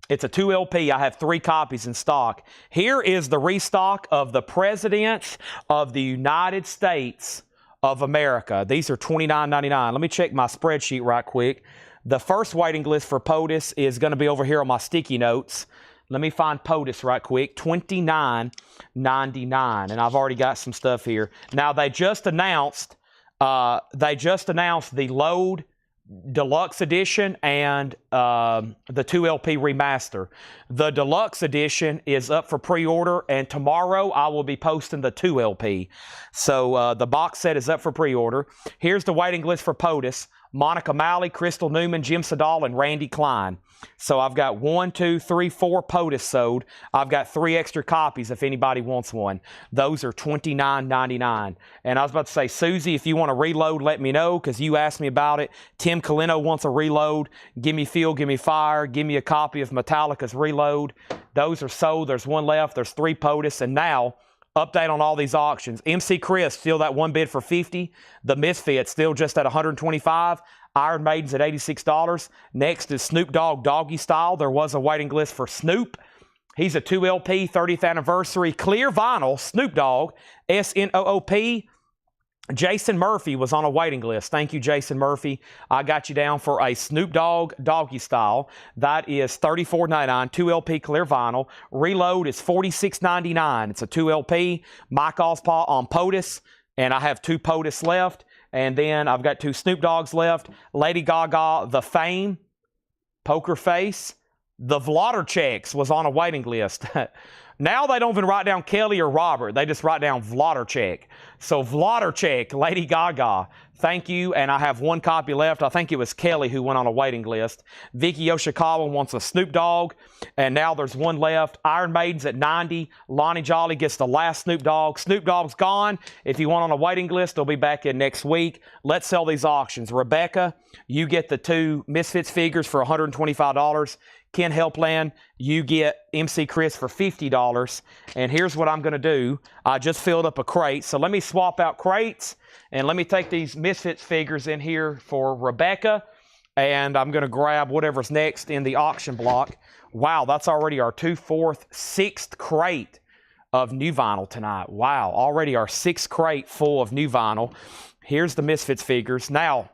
It's a 2 LP. I have 3 copies in stock. Here is the restock of the Presidents of the United States of America. These are $29.99. Let me check my spreadsheet right quick. The first waiting list for POTUS is going to be over here on my sticky notes. Let me find POTUS right quick, $29.99, and I've already got some stuff here. Now they just announced the Load Deluxe Edition and the 2 LP remaster. The Deluxe Edition is up for pre-order, and tomorrow I will be posting the 2 LP. So the box set is up for pre-order. Here's the waiting list for POTUS. Monica Malley, Crystal Newman, Jim Sedal, and Randy Klein. So I've got 1, 2, 3, 4 POTUS sold. I've got 3 extra copies if anybody wants one. Those are $29.99. And I was about to say, Susie, if you want to reload, let me know, because you asked me about it. Tim Colino wants a reload. Gimme Fuel, Gimme Fire. Give me a copy of Metallica's Reload. Those are sold. There's 1 left. There's 3 POTUS. And now, update on all these auctions. MC Chris, still that 1 bid for $50. The Misfits, still just at $125. Iron Maiden's at $86. Next is Snoop Dogg Doggy Style. There was a waiting list for Snoop. He's a 2 LP, 30th anniversary, clear vinyl, Snoop Dogg, SNOOP. Jason Murphy was on a waiting list. Thank you, Jason Murphy. I got you down for a Snoop Dogg Doggy Style. That is $34.99, 2 LP clear vinyl. Reload is $46.99. It's a 2 LP. Mike Ospaw on POTUS, and I have 2 POTUS left. And then I've got 2 Snoop Dogs left. Lady Gaga, The Fame, Poker Face. The Vlodercheks was on a waiting list. Now they don't even write down Kelly or Robert. They just write down Vloderchek. So Vloderchek, Lady Gaga, thank you. And I have 1 copy left. I think it was Kelly who went on a waiting list. Vicky Yoshikawa wants a Snoop Dogg. And now there's 1 left. Iron Maiden's at $90. Lonnie Jolly gets the last Snoop Dogg. Snoop Dogg's gone. If you want on a waiting list, they'll be back in next week. Let's sell these auctions. Rebecca, you get the 2 Misfits figures for $125. Ken Helpland, you get MC Chris for $50. And here's what I'm going to do. I just filled up a crate. So let me swap out crates. And let me take these Misfits figures in here for Rebecca. And I'm going to grab whatever's next in the auction block. Wow, that's already our 2, 4th, 6th crate of new vinyl tonight. Wow, already our 6th crate full of new vinyl. Here's the Misfits figures. Now,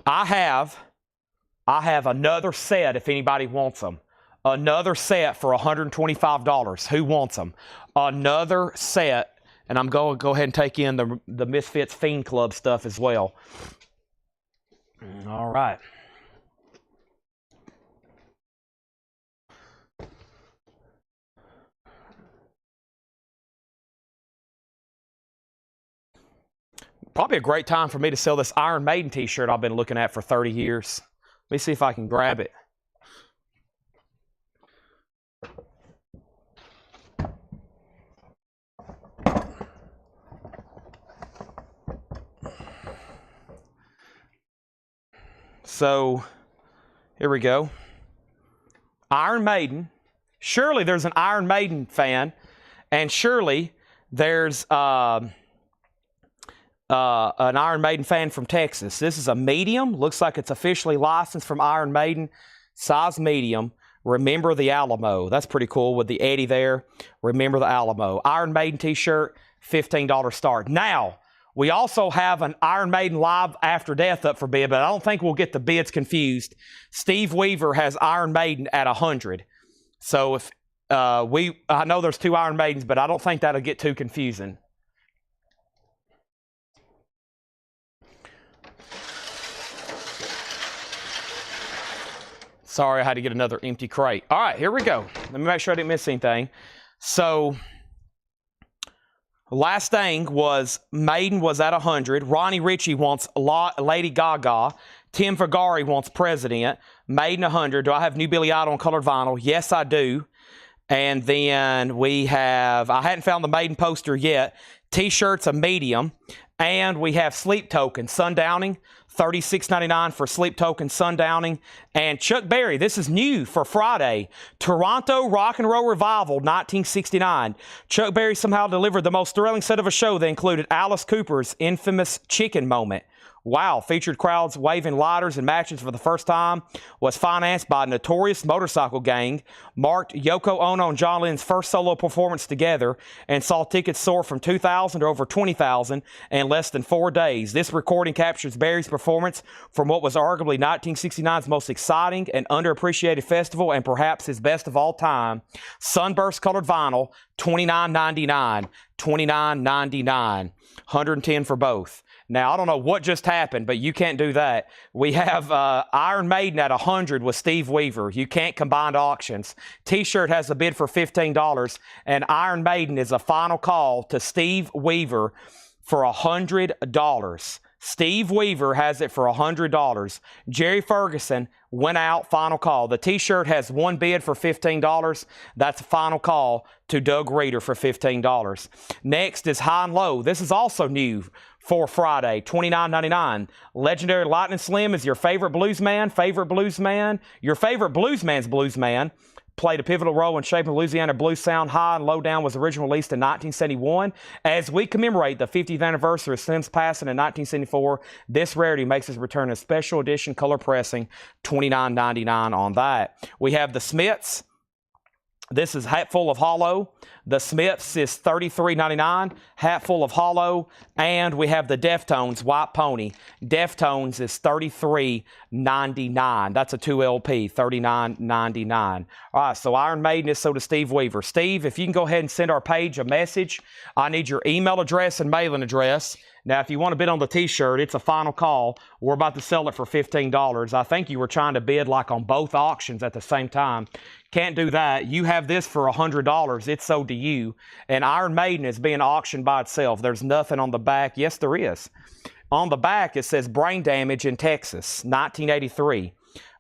I have another set if anybody wants them. Another set for $125. Who wants them? Another set. And I'm going to go ahead and take in the Misfits Fiend Club stuff as well. All right. Probably a great time for me to sell this Iron Maiden t-shirt I've been looking at for 30 years. Let me see if I can grab it. So, here we go. Iron Maiden. Surely there's an Iron Maiden fan, and surely there's an Iron Maiden fan from Texas. This is a medium. Looks like it's officially licensed from Iron Maiden. Size medium. Remember the Alamo. That's pretty cool with the Eddie there. Remember the Alamo. Iron Maiden t-shirt, $15 start. Now, We also have an Iron Maiden Live After Death up for bid, but I don't think we'll get the bids confused. Steve Weaver has Iron Maiden at 100. So if I know there's 2 Iron Maidens, but I don't think that'll get too confusing. Sorry, I had to get another empty crate. All right, here we go. Let me make sure I didn't miss anything. So, last thing was Maiden was at 100. Ronnie Ritchie wants Lady Gaga. Tim Vergari wants President. Maiden 100. Do I have New Billy Idol on colored vinyl? Yes, I do. And then we have, I hadn't found the Maiden poster yet. T-shirts a medium. And we have Sleep Token, Sundowning. $36.99 for Sleep Token Sundowning. And Chuck Berry, this is new for Friday. Toronto Rock and Roll Revival, 1969. Chuck Berry somehow delivered the most thrilling set of a show that included Alice Cooper's infamous chicken moment. Wow, featured crowds waving lighters and matches for the first time, was financed by a Notorious Motorcycle Gang, marked Yoko Ono and John Lennon's first solo performance together, and saw tickets soar from 2,000 to over 20,000 in less than 4 days. This recording captures Barry's performance from what was arguably 1969's most exciting and underappreciated festival and perhaps his best of all time. Sunburst colored vinyl, $29.99, $29.99, $110 for both. Now, I don't know what just happened, but you can't do that. We have Iron Maiden at 100 with Steve Weaver. You can't combine auctions. T-shirt has a bid for $15, and Iron Maiden is a final call to Steve Weaver for $100. Steve Weaver has it for $100. Jerry Ferguson went out, final call. The T-shirt has 1 bid for $15. That's a final call to Doug Reeder for $15. Next is High and Low. This is also new for Friday, $29.99. Legendary Lightning Slim is your favorite bluesman. Your favorite bluesman's bluesman. Played a pivotal role in shaping Louisiana blues sound. High and Low Down was originally released in 1971. As we commemorate the 50th anniversary of Slim's passing in 1974, this rarity makes its return in a special edition color pressing, $29.99 on that. We have the Smiths. This is Hatful of Hollow. The Smiths is $33.99, Hatful of Hollow. And we have the Deftones, White Pony. Deftones is $33.99. That's a 2 LP, $39.99. All right, so Iron Maiden is so to Steve Weaver. Steve, if you can go ahead and send our page a message. I need your email address and mailing address. Now, if you want to bid on the T-shirt, it's a final call. We're about to sell it for $15. I think you were trying to bid like on both auctions at the same time. Can't do that. You have this for $100. It's sold to you. And Iron Maiden is being auctioned by itself. There's nothing on the back. Yes, there is. On the back, it says Brain Damage in Texas, 1983.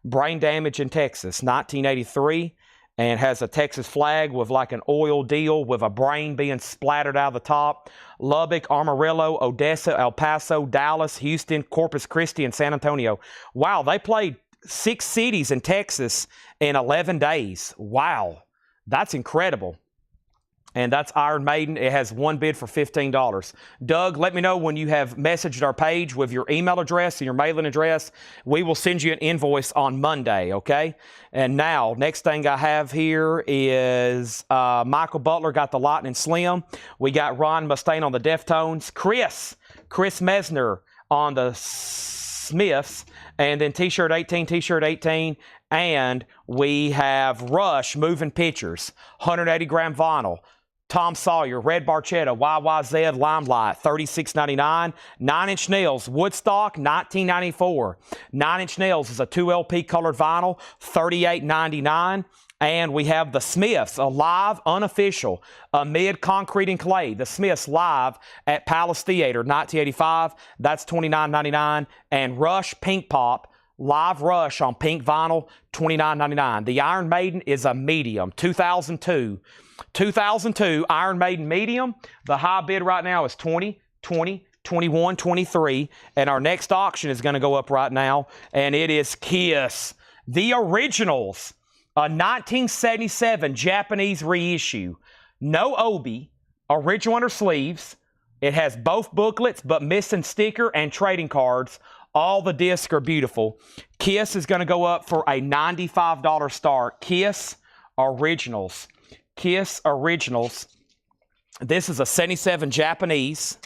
Brain Damage in Texas, 1983. And has a Texas flag with like an oil deal with a brain being splattered out of the top. Lubbock, Amarillo, Odessa, El Paso, Dallas, Houston, Corpus Christi, and San Antonio. Wow, they played 6 cities in Texas in 11 days. Wow, that's incredible. And that's Iron Maiden. It has 1 bid for $15. Doug, let me know when you have messaged our page with your email address and your mailing address. We will send you an invoice on Monday, okay? And now, next thing I have here is Michael Butler got the Lightning Slim. We got Ron Mustaine on the Deftones. Chris Mesner on the Smiths. And then T-shirt 18. And we have Rush Moving Pictures, 180-gram vinyl. Tom Sawyer, Red Barchetta, YYZ, Limelight, $36.99. 9 Inch Nails, Woodstock, 1994. 9 Inch Nails is a 2 LP colored vinyl, $38.99. And we have the Smiths, a live, unofficial, amid Concrete and Clay. The Smiths live at Palace Theater, 1985. That's $29.99. And Rush Pink Pop, live Rush on pink vinyl, $29.99. The Iron Maiden is a medium, 2002. 2002 Iron Maiden medium. The high bid right now is 20, 20, 21, 23. And our next auction is going to go up right now. And it is Kiss. The Originals. A 1977 Japanese reissue. No obi. Original under sleeves. It has both booklets but missing sticker and trading cards. All the discs are beautiful. Kiss is going to go up for a $95 start. Kiss Originals. Kiss Originals. This is a 77 Japanese.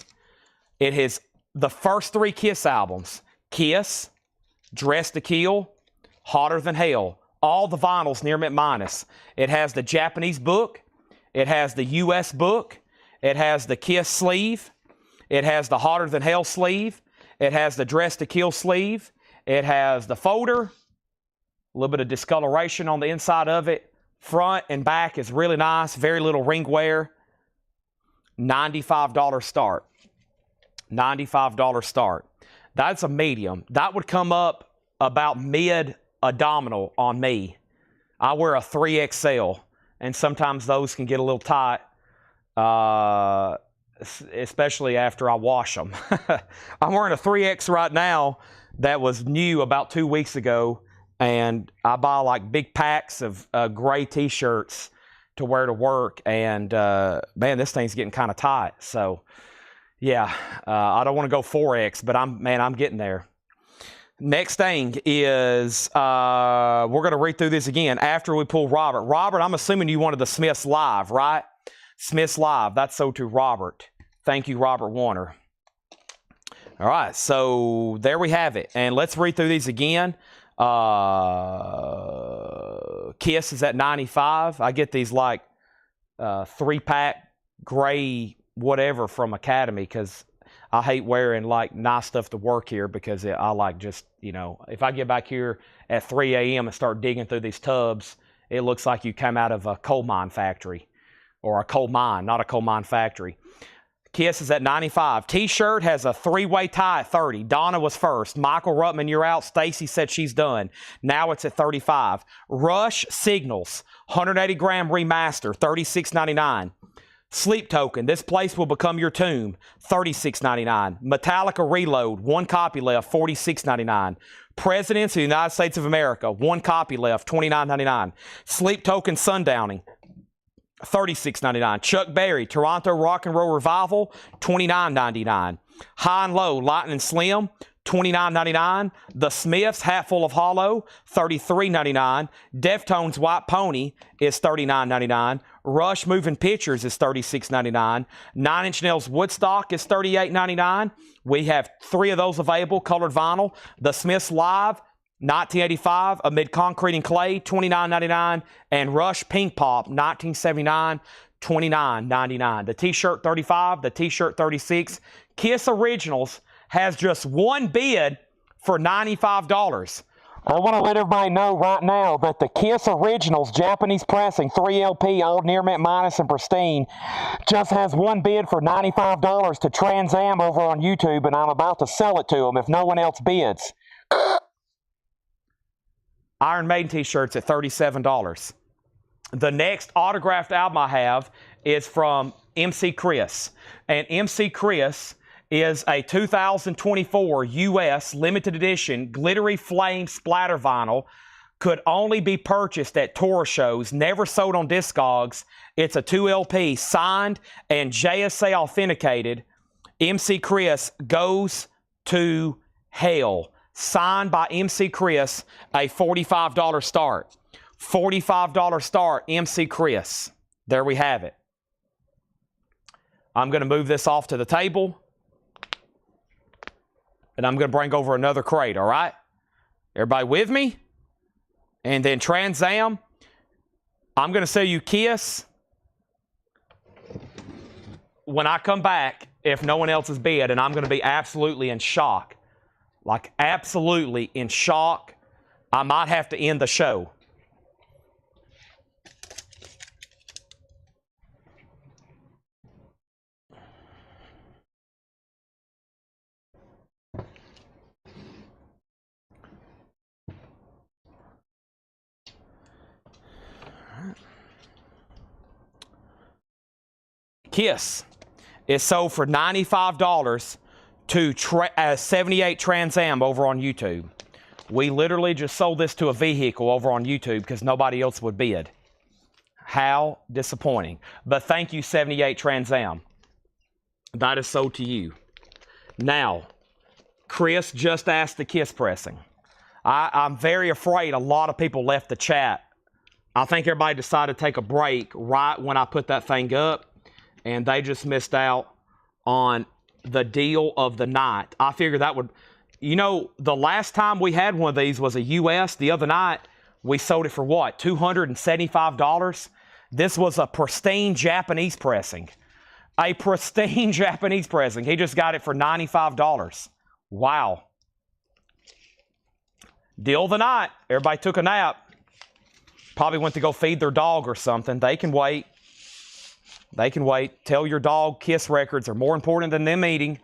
It has the first 3 Kiss albums. Kiss, Dress to Kill, Hotter Than Hell. All the vinyls near mint minus. It has the Japanese book. It has the US book. It has the Kiss sleeve. It has the Hotter Than Hell sleeve. It has the Dress to Kill sleeve. It has the folder. A little bit of discoloration on the inside of it. Front and back is really nice. Very little ring wear. $95 start. $95 start. That's a medium. That would come up about mid-abdominal on me. I wear a 3XL, and sometimes those can get a little tight, especially after I wash them. I'm wearing a 3X right now that was new about 2 weeks ago, and I buy like big packs of gray T-shirts to wear to work, and man, this thing's getting kind of tight. So yeah, I don't want to go 4X, but I'm getting there. Next thing is we're going to read through this again after we pull Robert. Robert, I'm assuming you wanted the Smiths Live, right? Smiths Live. That's so to Robert. Thank you, Robert Warner. All right, so there we have it. And let's read through these again. Kiss is at 95. I get these like 3-pack gray whatever from Academy because I hate wearing like nice stuff to work here because I like just, you know, if I get back here at 3 a.m. and start digging through these tubs, it looks like you come out of a coal mine factory or a coal mine, not a coal mine factory. Kiss is at 95. T-shirt has a 3-way tie at 30. Donna was first. Michael Ruttman, you're out. Stacy said she's done. Now it's at 35. Rush Signals, 180-gram remaster, $36.99. Sleep Token, This Place Will Become Your Tomb, $36.99. Metallica Reload, 1 copy left, $46.99. Presidents of the United States of America, 1 copy left, $29.99. Sleep Token Sundowning, $36.99. Chuck Berry, Toronto Rock and Roll Revival, $29.99. High and Low, Lightning Slim, $29.99. The Smiths, Hatful of Hollow, $33.99. Deftones White Pony is $39.99. Rush Moving Pictures is $36.99. 9 Inch Nails Woodstock is $38.99. We have 3 of those available, colored vinyl. The Smiths Live, 1985, Amid Concrete and Clay, $29.99. And Rush Pink Pop, 1979, $29.99. The T-shirt 35, the T-shirt 36. Kiss Originals has just 1 bid for $95. I want to let everybody know right now that the Kiss Originals Japanese pressing 3LP, all near mint minus and pristine, just has 1 bid for $95 to Trans Am over on YouTube, and I'm about to sell it to them if no one else bids. Iron Maiden t-shirts at $37. The next autographed album I have is from MC Chris, and MC Chris is a 2024 U.S. limited edition glittery flame splatter vinyl. Could only be purchased at tour shows, never sold on Discogs. It's a 2LP, signed and JSA authenticated. MC Chris Goes to Hell. Signed by MC Chris, a $45 start. $45 start, MC Chris. There we have it. I'm going to move this off to the table. And I'm going to bring over another crate, all right? Everybody with me? And then Trans Am. I'm going to sell you Kiss when I come back, if no one else is bid, and I'm going to be absolutely in shock. Like, absolutely in shock. I might have to end the show. Kiss is sold for $95 to 78 Trans Am over on YouTube. We literally just sold this to a vehicle over on YouTube because nobody else would bid. How disappointing. But thank you, 78 Trans Am. That is sold to you. Now, Chris just asked the Kiss pressing. I'm very afraid a lot of people left the chat. I think everybody decided to take a break right when I put that thing up, and they just missed out on the deal of the night. I figured that would, you know, the last time we had one of these was a US. The other night, we sold it for what? $275? This was a pristine Japanese pressing. A pristine Japanese pressing. He just got it for $95. Wow. Deal of the night. Everybody took a nap. Probably went to go feed their dog or something. They can wait. They can wait. Tell your dog Kiss records are more important than them eating.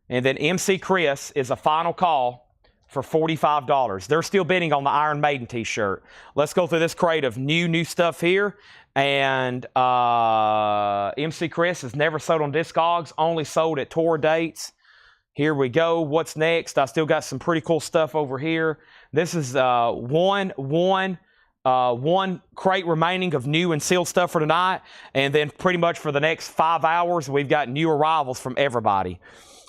And then MC Chris is a final call for $45. They're still bidding on the Iron Maiden t-shirt. Let's go through this crate of new stuff here. And MC Chris is never sold on Discogs, only sold at tour dates. Here we go. What's next? I still got some pretty cool stuff over here. This is one crate remaining of new and sealed stuff for tonight. And then pretty much for the next 5 hours, we've got new arrivals from everybody.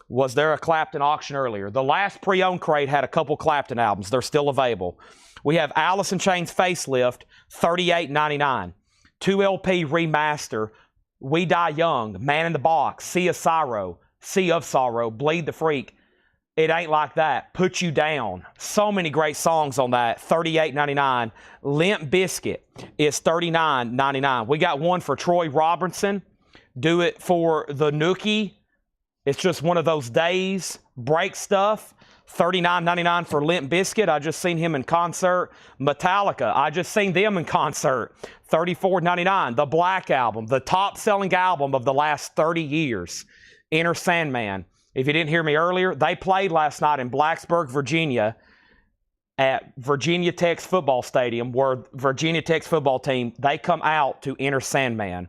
Was there a Clapton auction earlier? The last pre-owned crate had a couple Clapton albums. They're still available. We have Alice in Chains Facelift, $38.99. 2 LP remaster, We Die Young, Man in the Box, Sea of Sorrow, Bleed the Freak. It Ain't Like That, Put You Down. So many great songs on that, $38.99. Limp Bizkit is $39.99. We got one for Troy Robertson. Do It for the Nookie. It's just one of those days, break stuff. $39.99 for Limp Bizkit. I just seen him in concert. Metallica, I just seen them in concert. $34.99. The Black Album, the top-selling album of the last 30 years. Enter Sandman. If you didn't hear me earlier, they played last night in Blacksburg, Virginia at Virginia Tech's football stadium, where Virginia Tech's football team, they come out to Enter Sandman.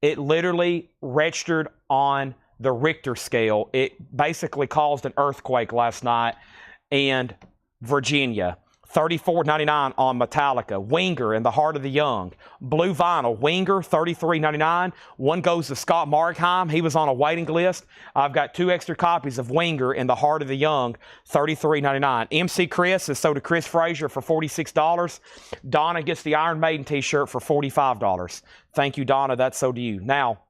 It literally registered on the Richter scale. It basically caused an earthquake last night in Virginia. $34.99 on Metallica. Winger, In the Heart of the Young. Blue Vinyl, Winger, $33.99. One goes to Scott Markheim. He was on a waiting list. I've got 2 extra copies of Winger, In the Heart of the Young, $33.99. MC Chris is sold to Chris Frazier for $46. Donna gets the Iron Maiden t-shirt for $45. Thank you, Donna. That's sold to you. Now,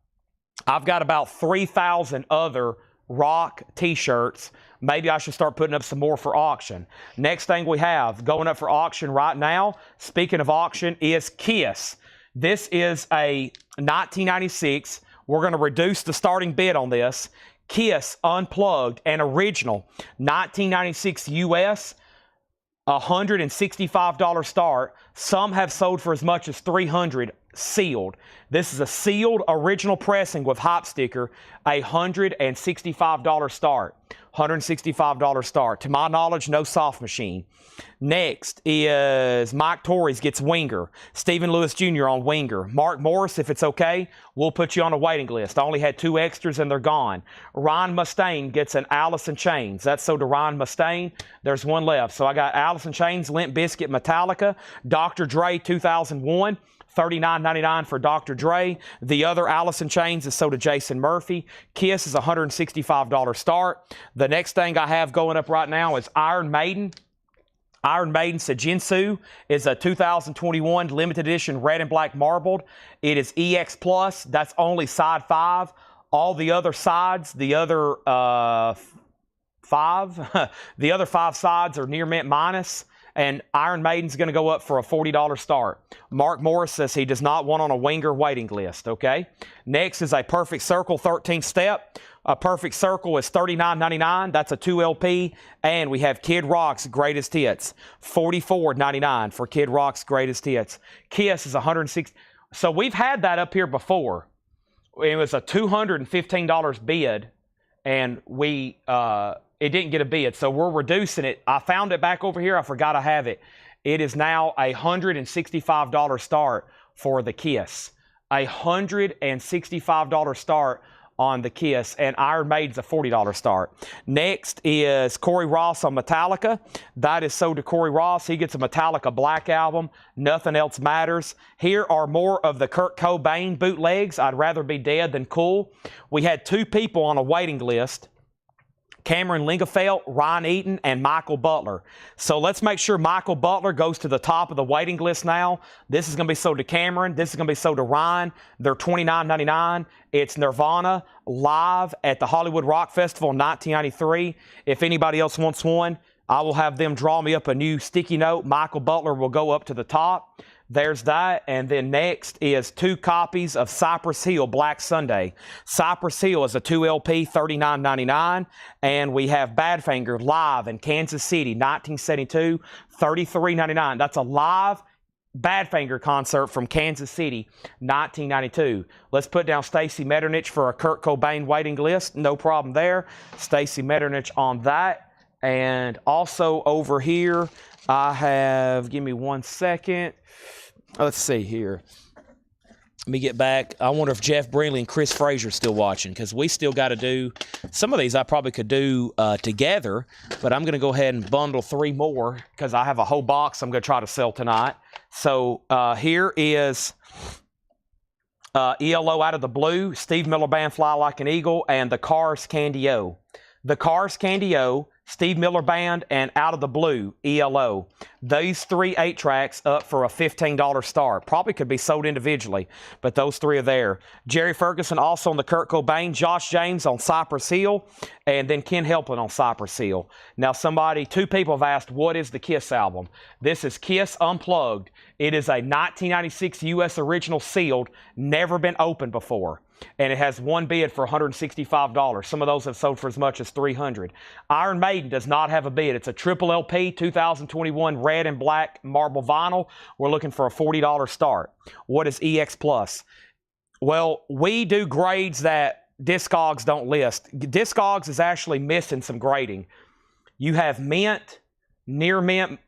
I've got about 3,000 other rock t-shirts. Maybe I should start putting up some more for auction. Next thing we have going up for auction right now, speaking of auction, is Kiss. This is a 1996. We're going to reduce the starting bid on this. Kiss Unplugged, an original 1996 US, $165 start. Some have sold for as much as $300 sealed. This is a sealed original pressing with hop sticker, $165 start. $165 start. To my knowledge, no soft machine. Next is Mike Torres gets Winger. Stephen Lewis Jr. on Winger. Mark Morris, if it's okay, we'll put you on a waiting list. I only had 2 extras and they're gone. Ryan Mustaine gets an Alice in Chains. That's so to Ryan Mustaine. There's one left. So I got Alice in Chains, Limp Bizkit, Metallica, Dr. Dre 2001. $39.99 for Dr. Dre. The other Alice in Chains is sold to Jason Murphy. Kiss is $165 start. The next thing I have going up right now is Iron Maiden. Iron Maiden Sejinsu is a 2021 limited edition red and black marbled. It is EX Plus. That's only side 5. All the other sides, the other 5, the other 5 sides are near mint minus. And Iron Maiden's going to go up for a $40 start. Mark Morris says he does not want on a Winger waiting list, okay? Next is a Perfect Circle 13th step. A Perfect Circle is $39.99. That's a 2 LP. And we have Kid Rock's Greatest Hits. $44.99 for Kid Rock's Greatest Hits. Kiss is $160. So we've had that up here before. It was a $215 bid. And we... it didn't get a bid, so we're reducing it. I found it back over here. I forgot I have it. It is now a $165 start for the Kiss. A $165 start on the Kiss, and Iron Maiden's a $40 start. Next is Corey Ross on Metallica. That is sold to Corey Ross. He gets a Metallica Black Album. Nothing Else Matters. Here are more of the Kurt Cobain bootlegs. I'd rather be dead than cool. We had 2 people on a waiting list. Cameron Lingefeld, Ryan Eaton, and Michael Butler. So let's make sure Michael Butler goes to the top of the waiting list now. This is going to be sold to Cameron. This is going to be sold to Ryan. They're $29.99. It's Nirvana live at the Hollywood Rock Festival in 1993. If anybody else wants one, I will have them draw me up a new sticky note. Michael Butler will go up to the top. There's that. And then next is 2 copies of Cypress Hill Black Sunday. Cypress Hill is a 2 LP, $39.99. And we have Badfinger live in Kansas City, 1972, $33.99. That's a live Badfinger concert from Kansas City, 1992. Let's put down Stacy Metternich for a Kurt Cobain waiting list. No problem there. Stacy Metternich on that. And also over here, I have, give me 1 second. Let's see here. Let me get back. I wonder if Jeff Brindley and Chris Frazier are still watching, because we still got to do, some of these I probably could do together, but I'm going to go ahead and bundle 3 more because I have a whole box I'm going to try to sell tonight. So here is ELO Out of the Blue, Steve Miller Band Fly Like an Eagle, and The Cars Candy-O. The Cars Candy-O, Steve Miller Band, and Out of the Blue, ELO. These 3 8-tracks up for a $15 start. Probably could be sold individually, but those 3 are there. Jerry Ferguson also on the Kurt Cobain, Josh James on Cypress Hill, and then Ken Helplin on Cypress Hill. Now 2 people have asked, what is the Kiss album? This is Kiss Unplugged. It is a 1996 U.S. original sealed, never been opened before. And it has 1 bid for $165. Some of those have sold for as much as $300. Iron Maiden does not have a bid. It's a triple LP, 2021 red and black marble vinyl. We're looking for a $40 start. What is EX Plus? Well, we do grades that Discogs don't list. Discogs is actually missing some grading. You have mint, near mint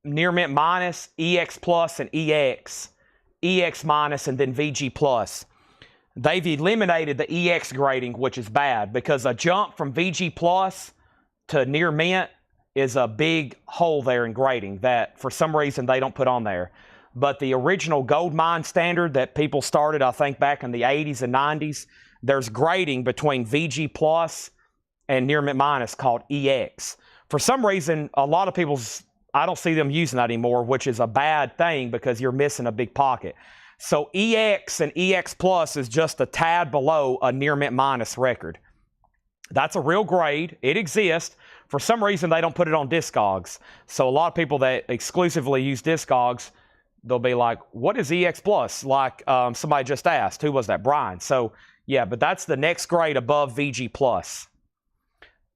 minus, EX Plus, and EX. EX minus, and then VG Plus. They've eliminated the EX grading, which is bad, because a jump from VG Plus to near mint is a big hole there in grading that for some reason they don't put on there. But the original gold mine standard that people started, I think, back in the 80s and 90s, there's grading between VG Plus and near mint minus called EX. For some reason, a lot of people's, I don't see them using that anymore, which is a bad thing because you're missing a big pocket. So EX and EX Plus is just a tad below a near mint minus record. That's a real grade. It exists. For some reason, they don't put it on Discogs. So a lot of people that exclusively use Discogs, they'll be like, what is EX Plus? Like somebody just asked. Who was that? Brian. So yeah, but that's the next grade above VG Plus.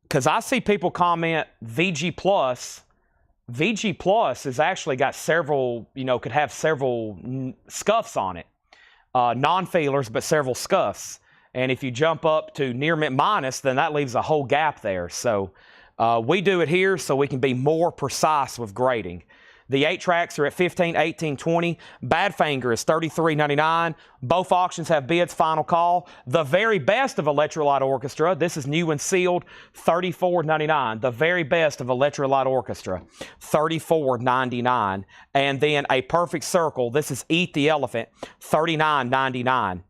Because I see people comment VG Plus. VG Plus has actually got several, could have several scuffs on it. Non-feelers, but several scuffs. And if you jump up to near mint minus, then that leaves a whole gap there. So we do it here so we can be more precise with grading. The 8-tracks are at $15, $18, $20. Badfinger is $33.99. Both auctions have bids, final call. The Very Best of Electric Light Orchestra, this is new and sealed, $34.99. The Very Best of Electric Light Orchestra, $34.99. And then A Perfect Circle, this is Eat the Elephant, $39.99.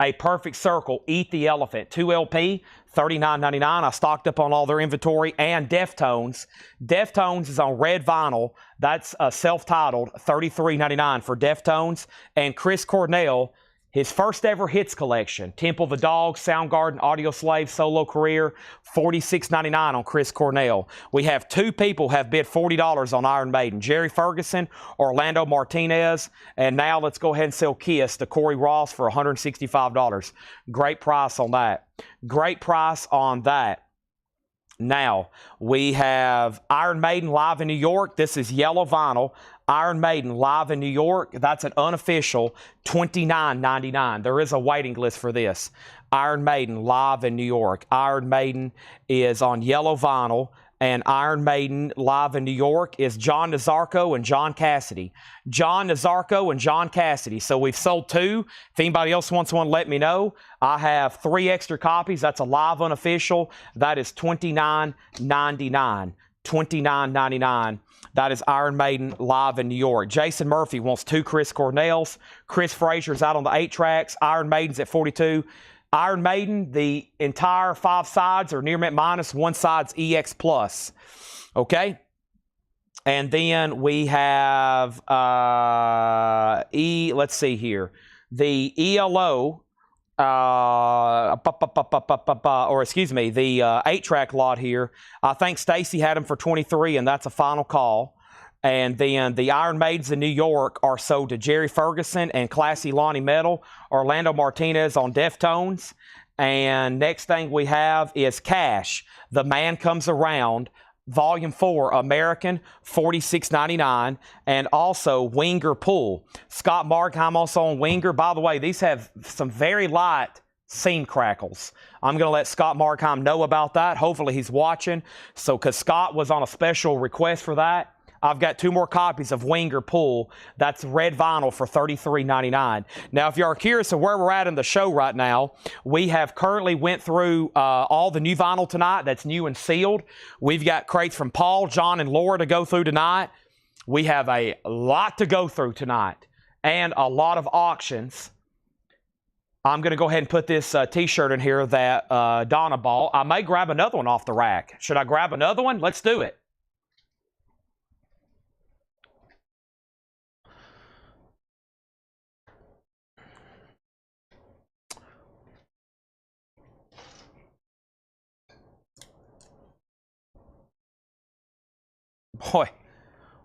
A Perfect Circle, Eat the Elephant, 2 LP, $39.99. I stocked up on all their inventory. And Deftones. Deftones is on red vinyl. That's self-titled, $33.99 for Deftones. And Chris Cornell, his first ever hits collection, Temple of the Dog, Soundgarden, Audioslave, solo career, $46.99 on Chris Cornell. We have 2 people have bid $40 on Iron Maiden, Jerry Ferguson, Orlando Martinez, and now let's go ahead and sell Kiss to Corey Ross for $165. Great price on that. Great price on that. Now, we have Iron Maiden live in New York. This is yellow vinyl. Iron Maiden live in New York. That's an unofficial $29.99. There is a waiting list for this. Iron Maiden live in New York. Iron Maiden is on yellow vinyl. And Iron Maiden live in New York is John Nazarko and John Cassidy. John Nazarko and John Cassidy. So we've sold 2. If anybody else wants one, let me know. I have 3 extra copies. That's a live unofficial. That is $29.99. $29.99. That is Iron Maiden live in New York. Jason Murphy wants 2 Chris Cornells. Chris Frazier's out on the 8 tracks. Iron Maiden's at 42. Iron Maiden, the entire 5 sides are near mint minus, one side's EX plus. Okay? And then we have let's see here. The ELO, or excuse me, the 8-track lot here. I think Stacy had them for 23, and that's a final call. And then the Iron Maidens in New York are sold to Jerry Ferguson and Classy Lonnie Metal, Orlando Martinez on Deftones. And next thing we have is Cash, The Man Comes Around, Volume 4, American, $46.99. And also Winger Pull. Scott Markheim also on Winger. By the way, these have some very light seam crackles. I'm going to let Scott Markheim know about that. Hopefully he's watching. So, because Scott was on a special request for that, I've got 2 more copies of Winger Pull. That's red vinyl for $33.99. Now, if you are curious of where we're at in the show right now, we have currently went through all the new vinyl tonight that's new and sealed. We've got crates from Paul, John, and Laura to go through tonight. We have a lot to go through tonight and a lot of auctions. I'm going to go ahead and put this T-shirt in here that Donna bought. I may grab another one off the rack. Should I grab another one? Let's do it.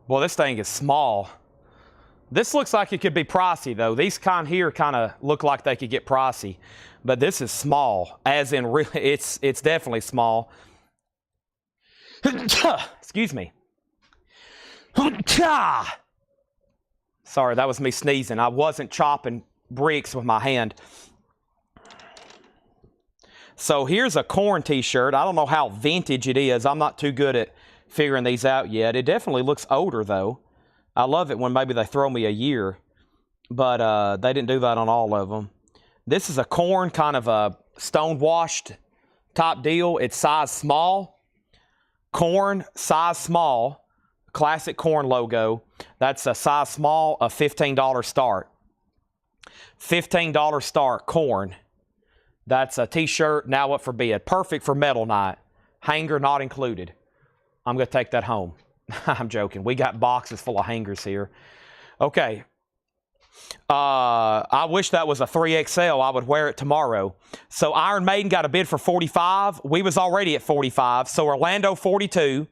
Boy, this thing is small. This looks like it could be pricey, though. These kind here kind of look like they could get pricey. But this is small, as in really, it's definitely small. Excuse me. Sorry, that was me sneezing. I wasn't chopping bricks with my hand. So here's a Korn T-shirt. I don't know how vintage it is. I'm not too good at figuring these out yet. It definitely looks older, though. I love it when maybe they throw me a year, but they didn't do that on all of them. This is a Korn, kind of a stone-washed type deal. It's size small. Korn, size small. Classic Korn logo. That's a size small, a $15 start. $15 start, Korn. That's a T-shirt, now up for bid. Perfect for metal night. Hanger not included. I'm going to take that home. I'm joking. We got boxes full of hangers here. Okay. I wish that was a 3XL. I would wear it tomorrow. So Iron Maiden got a bid for 45. We was already at 45. So Orlando 42.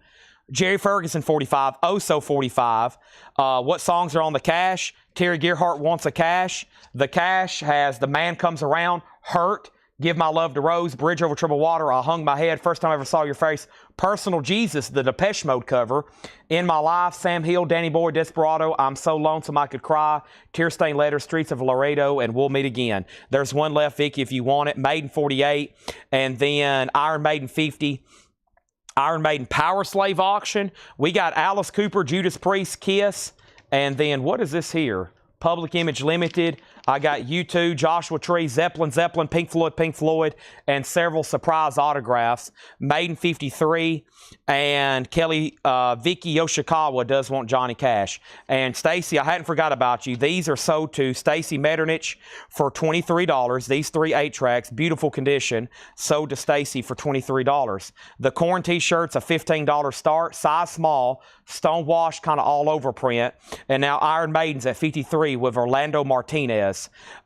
Jerry Ferguson 45. Oso 45. What songs are on the cash? Terry Gearhart Wants a Cash. The cash has The Man Comes Around, Hurt, Give My Love to Rose, Bridge Over Troubled Water, I Hung My Head, First Time I Ever Saw Your Face, Personal Jesus, the Depeche Mode cover, In My Life, Sam Hill, Danny Boy, Desperado, I'm So Lonesome I Could Cry, Tear Stained Letters, Streets of Laredo, and We'll Meet Again. There's one left, Vicky, if you want it. Maiden 48, and then Iron Maiden 50. Iron Maiden Power Slave auction. We got Alice Cooper, Judas Priest, Kiss, and then what is this here? Public Image Limited. I got U2, Joshua Tree, Zeppelin, Pink Floyd, and several surprise autographs. Maiden 53, and Kelly, Vicky Yoshikawa does want Johnny Cash. And Stacy, I hadn't forgot about you. These are sold to Stacy Metternich for $23. These 3 8-tracks, beautiful condition, sold to Stacy for $23. The Korn T-shirt's a $15 start, size small, stone wash, kind of all over print. And now Iron Maiden's at 53 with Orlando Martinez.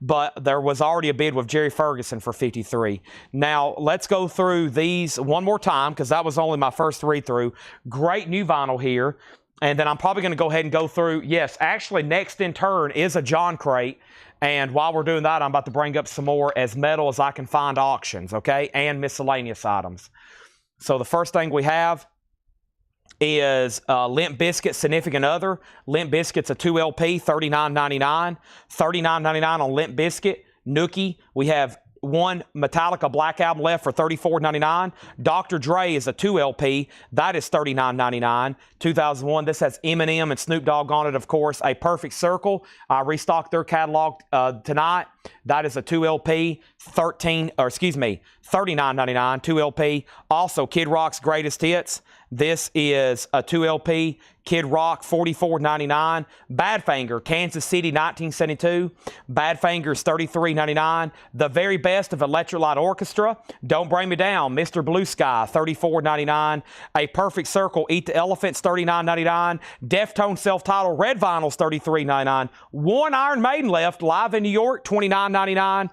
But there was already a bid with Jerry Ferguson for 53. Now, let's go through these one more time, because that was only my first read-through. Great new vinyl here. And then I'm probably going to go ahead and go through, yes, actually next in turn is a John crate. And while we're doing that, I'm about to bring up some more as metal as I can find auctions, okay, and miscellaneous items. So the first thing we have is Limp Bizkit Significant Other. Limp Bizkit's a 2 LP, $39.99. $39.99 on Limp Bizkit. Nookie, we have one Metallica Black Album left for $34.99. Dr. Dre is a 2 LP. That is $39.99. 2001. This has Eminem and Snoop Dogg on it, of course. A Perfect Circle. I restocked their catalog tonight. That is a 2 LP, $39.99, 2 LP. Also, Kid Rock's Greatest Hits. This is a 2 LP, Kid Rock, $44.99. Badfinger, Kansas City, 1972. Badfinger's $33.99. The Very Best of Electric Light Orchestra, Don't Bring Me Down, Mr. Blue Sky, $34.99. A Perfect Circle, Eat the Elephants, $39.99. Deftone self-titled Red Vinyl's $33.99. One Iron Maiden left, live in New York, $29.99.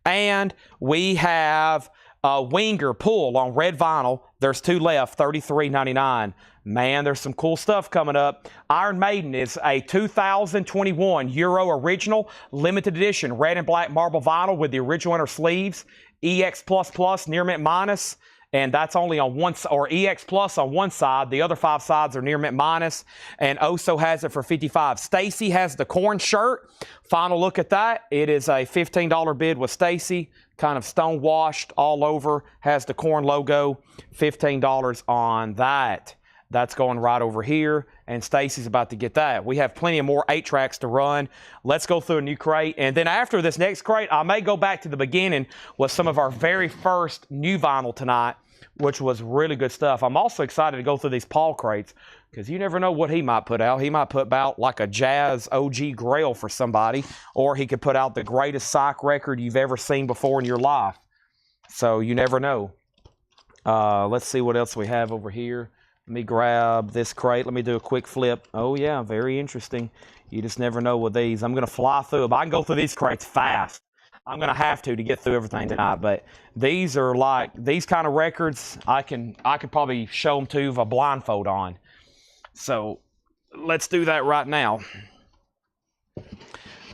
And we have Winger Pull on red vinyl. There's 2 left, $33.99. Man, there's some cool stuff coming up. Iron Maiden is a 2021 Euro Original Limited Edition red and black marble vinyl with the original inner sleeves. EX++ near mint minus, and that's only on one, or EX Plus on one side. The other 5 sides are near mint minus, and Oso has it for $55. Stacy has the Korn shirt. Final look at that. It is a $15 bid with Stacy, kind of stone washed all over, has the Korn logo, $15 on that. That's going right over here, and Stacy's about to get that. We have plenty of more 8-tracks to run. Let's go through a new crate, and then after this next crate, I may go back to the beginning with some of our very first new vinyl tonight, which was really good stuff. I'm also excited to go through these Paul crates, because you never know what he might put out. He might put out like a jazz OG grail for somebody, or he could put out the greatest psych record you've ever seen before in your life. So you never know. Let's see what else we have over here. Let me grab this crate. Let me do a quick flip. Oh, yeah, very interesting. You just never know with these. I'm going to fly through them. I can go through these crates fast. I'm going to have to get through everything tonight. But these are like, these kind of records, I could probably show them to you with a blindfold on. So let's do that right now.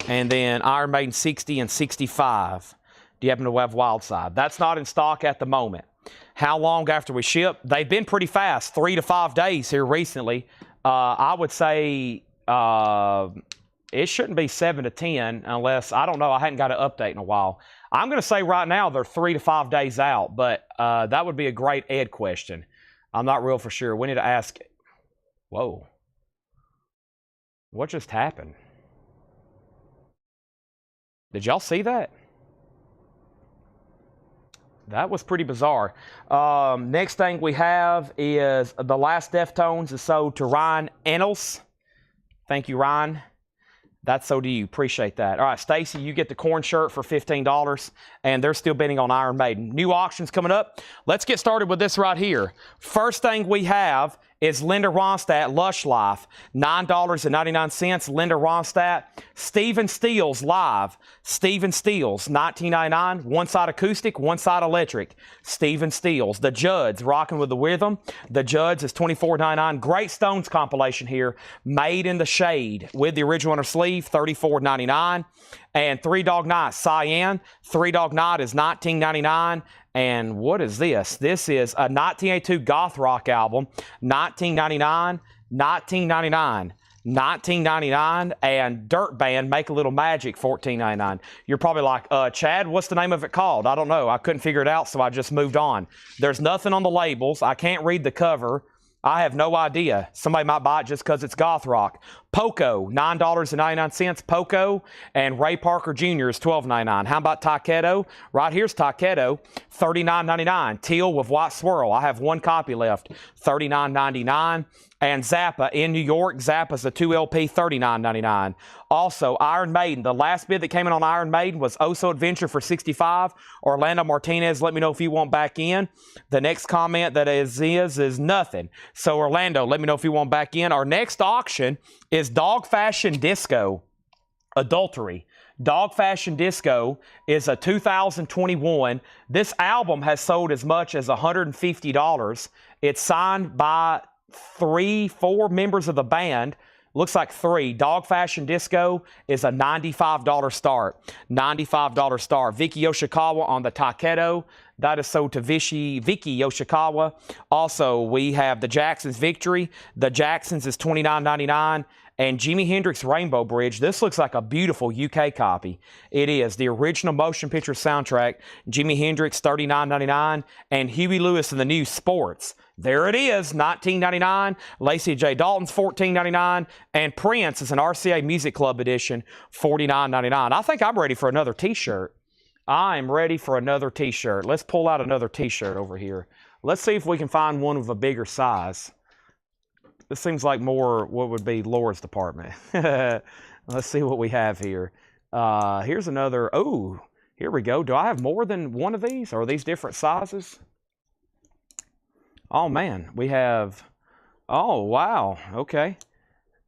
And then Iron Maiden 60 and 65. Do you happen to have Wildside? That's not in stock at the moment. How long after we ship? They've been pretty fast, 3 to 5 days here recently. I would say it shouldn't be 7 to 10 unless, I don't know, I hadn't got an update in a while. I'm going to say right now they're 3 to 5 days out, but that would be a great Ed question. I'm not real for sure. We need to ask. Whoa. What just happened? Did y'all see that? That was pretty bizarre. Next thing we have is The Last Deftones is sold to Ryan Ennels. Thank you, Ryan. That's so to you. Appreciate that. All right, Stacy, you get the Korn shirt for $15, and they're still bidding on Iron Maiden. New auctions coming up. Let's get started with this right here. First thing we have is Linda Ronstadt, Lush Life, $9.99. Linda Ronstadt. Stephen Stills Live. Stephen Stills, $19.99. One side acoustic, one side electric. Stephen Stills. The Judds, rocking with the rhythm. The Judds is $24.99. Great Stones compilation here. Made in the Shade with the original inner sleeve, $34.99. And Three Dog Night, Cyan. Three Dog Night is $19.99. And what is this? This is a 1982 goth rock album, $19.99, $19.99, $19.99, and Dirt Band, Make a Little Magic, $14.99. You're probably like, Chad, what's the name of it called? I don't know. I couldn't figure it out, so I just moved on. There's nothing on the labels. I can't read the cover. I have no idea. Somebody might buy it just because it's goth rock. Poco, $9.99. Poco, and Ray Parker Jr. is $12.99. How about Takedo? Right here's Takedo, $39.99. Teal with white swirl. I have one copy left, $39.99. And Zappa in New York. Zappa's a 2 LP, $39.99. Also, Iron Maiden. The last bid that came in on Iron Maiden was Oso Adventure for $65. Orlando Martinez, let me know if you want back in. The next comment that is nothing. So Orlando, let me know if you want back in. Our next auction is Dog Fashion Disco Adultery. Dog Fashion Disco is a 2021. This album has sold as much as $150. It's signed by 3-4 members of the band. Looks like 3. Dog Fashion Disco is a $95 start. $95 start. Vicky Yoshikawa on the Takedo. That is sold to Vicky Yoshikawa. Also, we have the Jacksons Victory. The Jacksons is $29.99. and Jimi Hendrix Rainbow Bridge. This looks like a beautiful UK copy. It is the original motion picture soundtrack. Jimi Hendrix, $39.99, and Huey Lewis and the News Sports. There it is, $19.99. Lacey J. Dalton's $14.99, and Prince is an RCA Music Club edition, $49.99. I think I'm ready for another T-shirt. I'm ready for another T-shirt. Let's pull out another T-shirt over here. Let's see if we can find one of a bigger size. This seems like more what would be Laura's department. Let's see what we have here. Here's another. Oh, here we go. Do I have more than one of these? Or are these different sizes? Oh, man. We have. Oh, wow. Okay.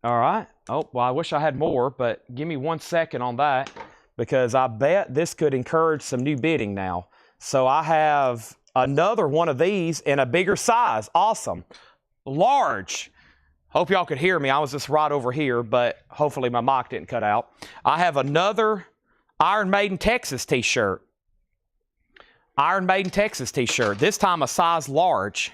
All right. Oh, well, I wish I had more, but give me 1 second on that, because I bet this could encourage some new bidding now. So I have another one of these in a bigger size. Awesome. Large. Hope y'all could hear me. I was just right over here, but hopefully my mic didn't cut out. I have another Iron Maiden Texas T-shirt. Iron Maiden Texas T-shirt. This time a size large.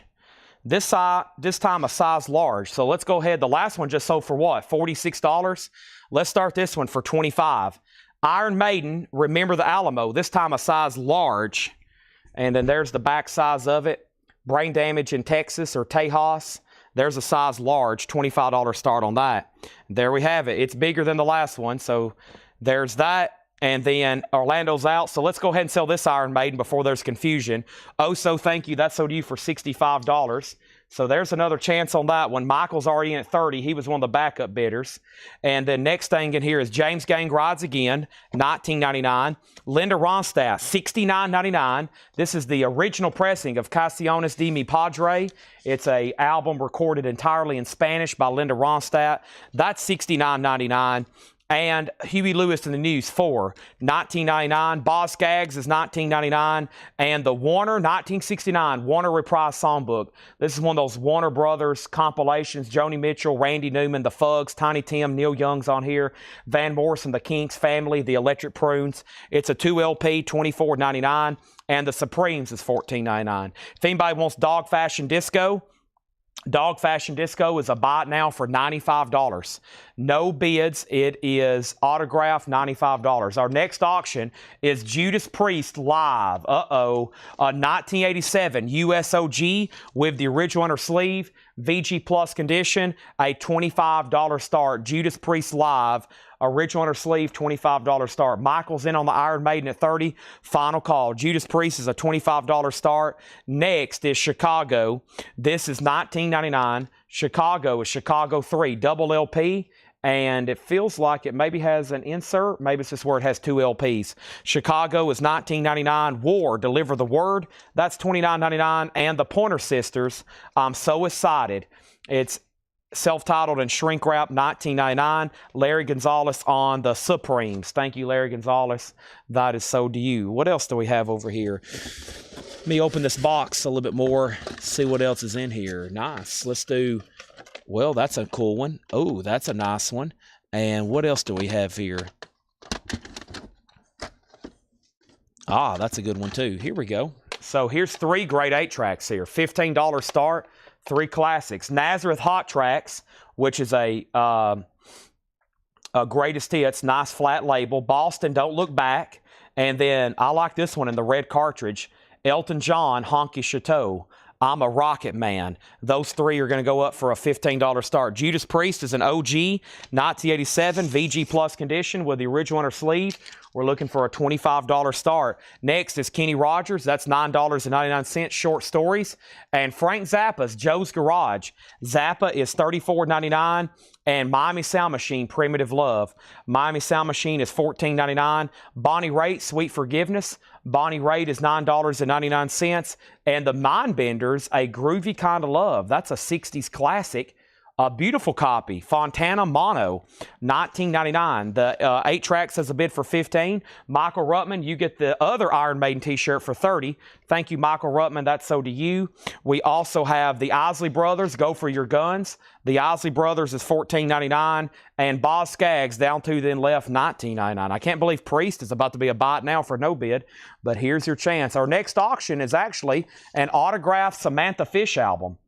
This time a size large. So let's go ahead. The last one just sold for what? $46? Let's start this one for $25. Iron Maiden, Remember the Alamo. This time a size large. And then there's the back size of it. Brain Damage in Texas or Tejas. There's a size large, $25 start on that. There we have it. It's bigger than the last one, so there's that. And then Orlando's out, so let's go ahead and sell this Iron Maiden before there's confusion. Oh, so thank you. That's sold to you for $65. So there's another chance on that one. Michael's already in at $30. He was one of the backup bidders. And then next thing in here is James Gang Rides Again, $19.99. Linda Ronstadt, $69.99. This is the original pressing of Canciones de mi Padre. It's an album recorded entirely in Spanish by Linda Ronstadt. That's $69.99. And Huey Lewis and the News 4, $19.99. Boz Scaggs is $19.99. And the Warner 1969 Warner Reprise Songbook. This is one of those Warner Brothers compilations. Joni Mitchell, Randy Newman, The Fugs, Tiny Tim, Neil Young's on here. Van Morrison, The Kinks, Family, The Electric Prunes. It's a 2 LP, $24.99. And The Supremes is $14.99. If anybody wants Dog Fashion Disco, Dog Fashion Disco is a buy it now for $95. No bids. It is autographed, $95. Our next auction is Judas Priest Live. A 1987 USOG with the original inner sleeve, VG Plus condition, a $25 start. Judas Priest Live, original inner sleeve, $25 start. Michael's in on the Iron Maiden at $30. Final call. Judas Priest is a $25 start. Next is Chicago. This is $19.99. Chicago is Chicago 3, double LP. And it feels like it maybe has an insert. Maybe it's just where it has 2 LPs. Chicago is $19.99. War, Deliver the Word. That's $29.99. And the Pointer Sisters, I'm So Excited. It's self-titled and shrink wrap, $19.99. Larry Gonzalez on the Supremes. Thank you, Larry Gonzalez. That is so to you. What else do we have over here? Let me open this box a little bit more, see what else is in here. Nice. Let's do... Well, that's a cool one. Oh, that's a nice one. And what else do we have here? Ah, that's a good one too. Here we go. So here's 3 great 8 tracks here. $15 start, 3 classics. Nazareth Hot Tracks, which is a greatest hits, nice flat label. Boston, Don't Look Back. And then I like this one in the red cartridge. Elton John, Honky Chateau. I'm a Rocket Man. Those 3 are going to go up for a $15 start. Judas Priest is an OG, 1987 VG Plus condition with the original inner sleeve. We're looking for a $25 start. Next is Kenny Rogers. That's $9.99, short stories. And Frank Zappa's Joe's Garage. Zappa is $34.99. And Miami Sound Machine, Primitive Love. Miami Sound Machine is $14.99. Bonnie Raitt, Sweet Forgiveness. Bonnie Raitt is $9.99. And the Mindbenders, A Groovy Kind of Love. That's a 60s classic. A beautiful copy. Fontana Mono, $19.99. The 8 tracks has a bid for $15. Michael Ruttman, you get the other Iron Maiden t-shirt for $30. Thank you, Michael Ruttman. That's so to you. We also have the Isley Brothers, Go For Your Guns. The Isley Brothers is $14.99. And Boz Scaggs, Down to Then Left, $19.99. I can't believe Priest is about to be a buy it now for no bid, but here's your chance. Our next auction is actually an autographed Samantha Fish album.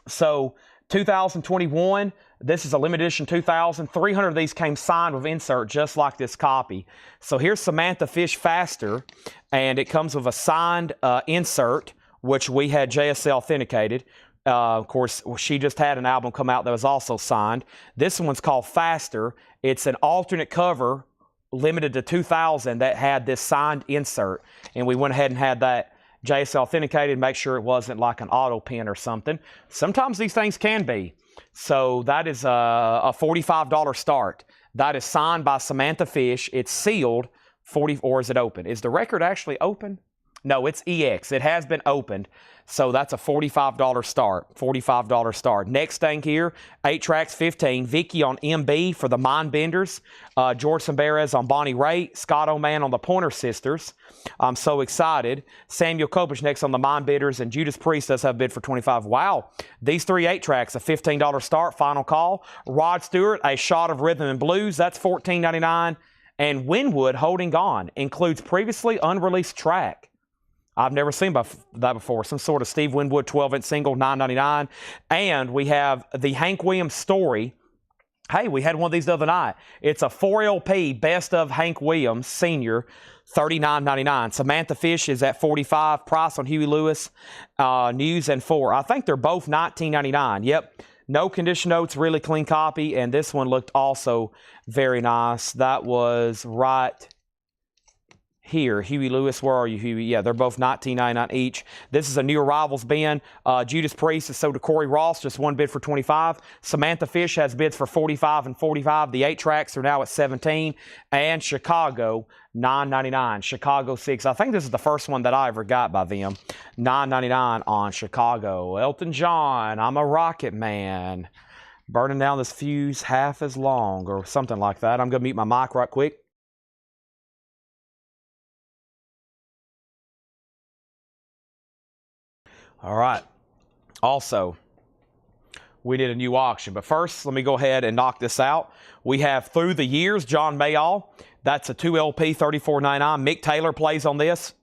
So 2021. This is a limited edition 2000. 300 of these came signed with insert, just like this copy. So here's Samantha Fish Faster, and it comes with a signed insert, which we had JSL authenticated. Of course, she just had an album come out that was also signed. This one's called Faster. It's an alternate cover, limited to 2,000, that had this signed insert, and we went ahead and had that JSL authenticated, make sure it wasn't like an auto pen or something. Sometimes these things can be. So that is a $45 start. That is signed by Samantha Fish. It's sealed, or is it open? Is the record actually open? No, it's EX. It has been opened. So that's a $45 start. $45 start. Next thing here, 8 tracks, 15. Vicky on MB for the Mindbenders. George Samberes on Bonnie Raitt. Scott O'Man on the Pointer Sisters. I'm so excited. Samuel Kopich next on the Mindbenders. And Judas Priest does have a bid for $25. Wow. These 3 8 tracks, a $15 start. Final call. Rod Stewart, A Shot of Rhythm and Blues. That's $14.99. And Winwood, Holding On, includes previously unreleased track. I've never seen that before. Some sort of Steve Winwood 12-inch single, $9.99. And we have the Hank Williams Story. Hey, we had one of these the other night. It's a 4 LP, Best of Hank Williams Sr., $39.99. Samantha Fish is at $45. Price on Huey Lewis, News, and 4. I think they're both $19.99. Yep. No condition notes, really clean copy. And this one looked also very nice. That was right here. Huey Lewis, where are you, Huey? Yeah, they're both $19.99 each. This is a new arrivals bin. Judas Priest is sold to Corey Ross, just one bid for $25. Samantha Fish has bids for $45 and $45. The 8 tracks are now at $17. And Chicago, $9.99. Chicago 6. I think this is the first one that I ever got by them. $9.99 on Chicago. Elton John, I'm a Rocket Man. Burning down this fuse half as long, or something like that. I'm going to mute my mic right quick. All right. Also, we did a new auction. But first, let me go ahead and knock this out. We have Through the Years, John Mayall. That's a 2 LP, $34.99. Mick Taylor plays on this.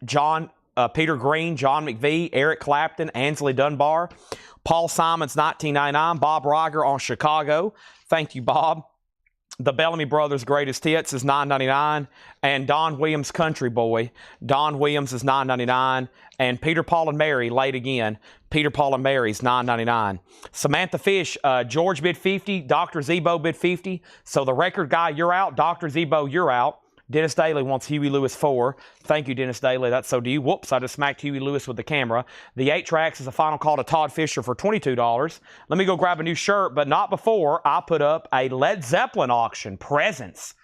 Peter Green, John McVie, Eric Clapton, Ansley Dunbar. Paul Simon's $19.99. Bob Riger on Chicago. Thank you, Bob. The Bellamy Brothers' Greatest Hits is $9.99. And Don Williams' Country Boy. Don Williams is $9.99. And Peter, Paul, and Mary, Late Again. Peter, Paul, and Mary's $9.99. Samantha Fish, George bid $50. Dr. Zebo bid $50. So the record guy, you're out. Dr. Zebo, you're out. Dennis Daly wants Huey Lewis 4. Thank you, Dennis Daly. That's so do you. Whoops, I just smacked Huey Lewis with the camera. The 8 tracks is a final call to Todd Fisher for $22. Let me go grab a new shirt, but not before I put up a Led Zeppelin auction. Presents.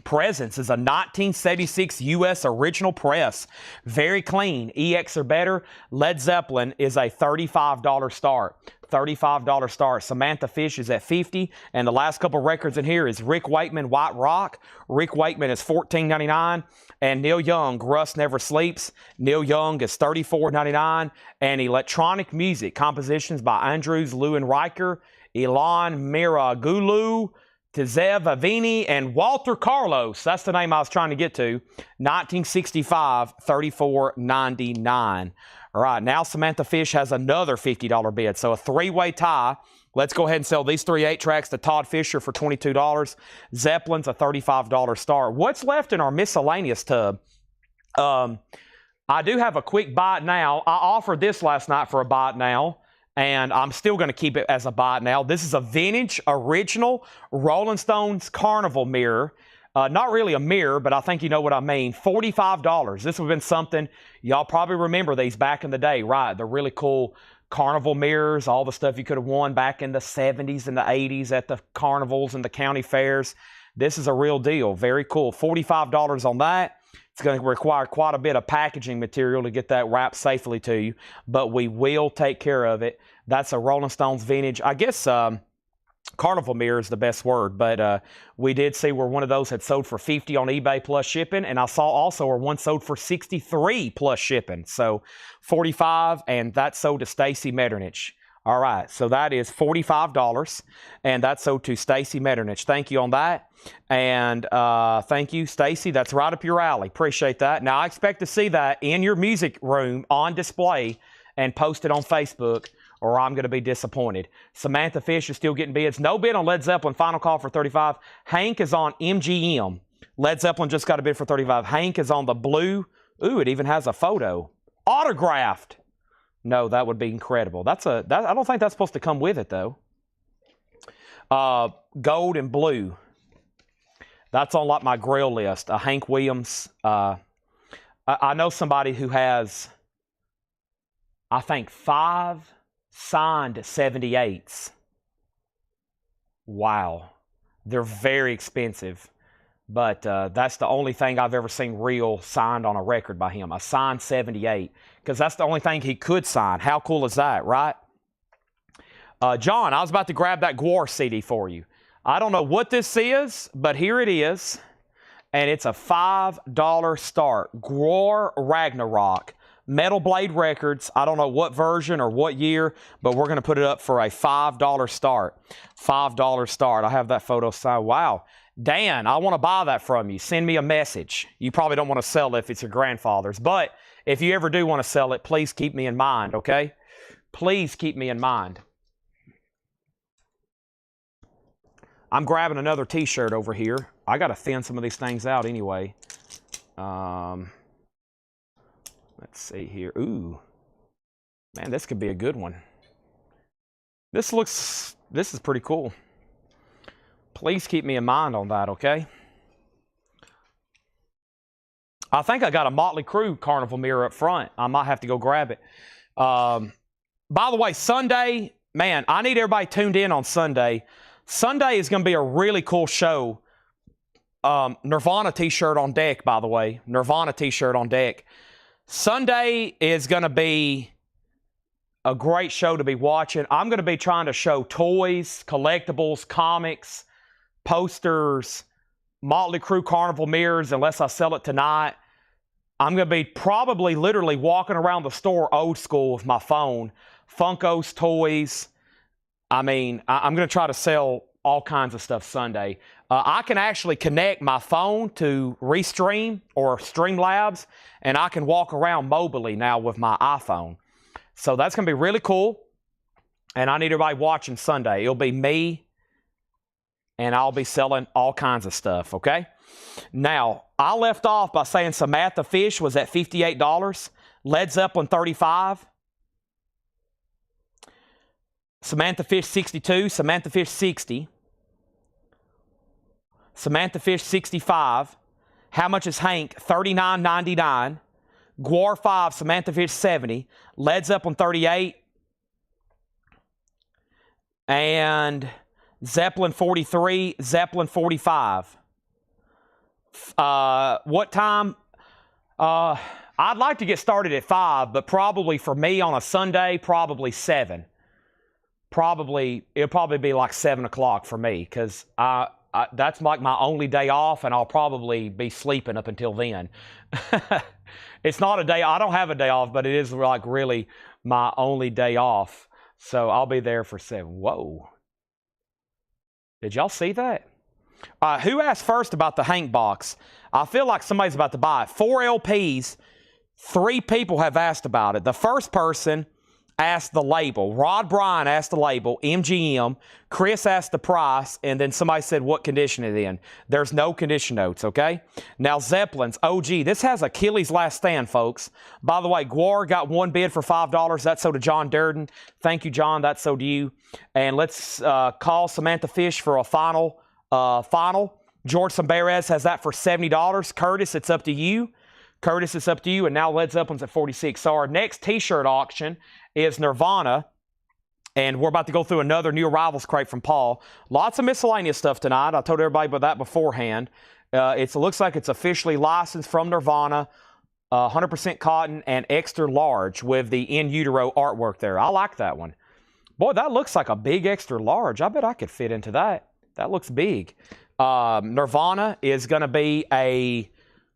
Presents is a 1976 U.S. original press. Very clean. EX or better. Led Zeppelin is a $35 start. $35 start. Samantha Fish is at $50. And the last couple records in here is Rick Wakeman, White Rock. Rick Wakeman is $14.99. And Neil Young, Rust Never Sleeps. Neil Young is $34.99. And electronic music, compositions by Andrews, Lewin Riker, Ilan Miragulu, Tezev Avini, and Walter Carlos. That's the name I was trying to get to. 1965, $34.99. All right, now Samantha Fish has another $50 bid. So a 3-way tie. Let's go ahead and sell these 3 8 tracks to Todd Fisher for $22. Zeppelin's a $35 start. What's left in our miscellaneous tub? I do have a quick buy it now. I offered this last night for a buy it now, and I'm still going to keep it as a buy it now. This is a vintage, original Rolling Stones Carnival mirror. Not really a mirror, but I think you know what I mean. $45. This would have been something, y'all probably remember these back in the day, right? The really cool carnival mirrors, all the stuff you could have won back in the 70s and the 80s at the carnivals and the county fairs. This is a real deal. Very cool. $45 on that. It's going to require quite a bit of packaging material to get that wrapped safely to you, but we will take care of it. That's a Rolling Stones vintage. I guess carnival mirror is the best word, but we did see where one of those had sold for $50 on eBay plus shipping, and I saw also where one sold for $63 plus shipping. So $45, and that sold to Stacy Metternich. All right, so that is $45, and that's sold to Stacy Metternich. Thank you on that, and thank you, Stacy. That's right up your alley. Appreciate that. Now, I expect to see that in your music room on display, and post it on Facebook, or I'm going to be disappointed. Samantha Fish is still getting bids. No bid on Led Zeppelin. Final call for 35. Hank is on MGM. Led Zeppelin just got a bid for 35. Hank is on the blue. Ooh, it even has a photo. Autographed. No, that would be incredible. I don't think that's supposed to come with it, though. Gold and blue. That's on like my grail list. Hank Williams. I know somebody who has, I think, 5 signed 78s. Wow. They're very expensive. But that's the only thing I've ever seen real signed on a record by him. A signed 78. Because that's the only thing he could sign. How cool is that, right? John, I was about to grab that Gwar CD for you. I don't know what this is, but here it is. And it's a $5 start. Gwar Ragnarok. Metal Blade Records. I don't know what version or what year, but we're going to put it up for a $5 start. $5 start. I have that photo signed. Wow. Dan, I want to buy that from you. Send me a message. You probably don't want to sell it if it's your grandfather's, but if you ever do want to sell it, please keep me in mind, okay? Please keep me in mind. I'm grabbing another t-shirt over here. I got to thin some of these things out anyway. Let's see here. Ooh. Man, this could be a good one. This is pretty cool. Please keep me in mind on that, okay? I think I got a Motley Crue Carnival mirror up front. I might have to go grab it. By the way, Sunday, man, I need everybody tuned in on Sunday. Sunday is going to be a really cool show. Nirvana t-shirt on deck, by the way. Nirvana t-shirt on deck. Sunday is going to be a great show to be watching. I'm going to be trying to show toys, collectibles, comics, posters, Motley Crue Carnival mirrors, unless I sell it tonight. I'm going to be probably literally walking around the store old school with my phone. Funkos, toys. I mean, I'm going to try to sell all kinds of stuff Sunday. I can actually connect my phone to Restream or Streamlabs, and I can walk around mobily now with my iPhone. So that's going to be really cool. And I need everybody watching Sunday. It'll be me, and I'll be selling all kinds of stuff, okay? Now, I left off by saying Samantha Fish was at $58. Led Zeppelin, $35. Samantha Fish, $62. Samantha Fish, $60. Samantha Fish, $65. How much is Hank? $39.99. Gwar, $5. Samantha Fish, $70. Led Zeppelin, $38. And Zeppelin, $43. Zeppelin, $45. What time? I'd like to get started at 5, but probably for me on a Sunday, probably 7. It'll probably be like 7 o'clock for me, because that's like my only day off, and I'll probably be sleeping up until then. It's not a day, I don't have a day off, but it is like really my only day off. So I'll be there for 7. Whoa. Did y'all see that? Who asked first about the Hank box? I feel like somebody's about to buy it. 4 LPs. 3 people have asked about it. The first person asked the label. Rod Bryan asked the label. MGM. Chris asked the price. And then somebody said what condition it in. There's no condition notes, okay? Now, Zeppelin's OG. This has Achilles' Last Stand, folks. By the way, Gwar got 1 bid for $5. That's so to John Durden. Thank you, John. That's so to you. And let's call Samantha Fish for a final. George Samberez has that for $70. Curtis, it's up to you. Curtis, it's up to you. And now Led Zeppelin's at $46. So our next t-shirt auction is Nirvana. And we're about to go through another new arrivals crate from Paul. Lots of miscellaneous stuff tonight. I told everybody about that beforehand. It looks like it's officially licensed from Nirvana. 100% cotton and extra large with the in utero artwork there. I like that one. Boy, that looks like a big extra large. I bet I could fit into that. That looks big. Nirvana is going to be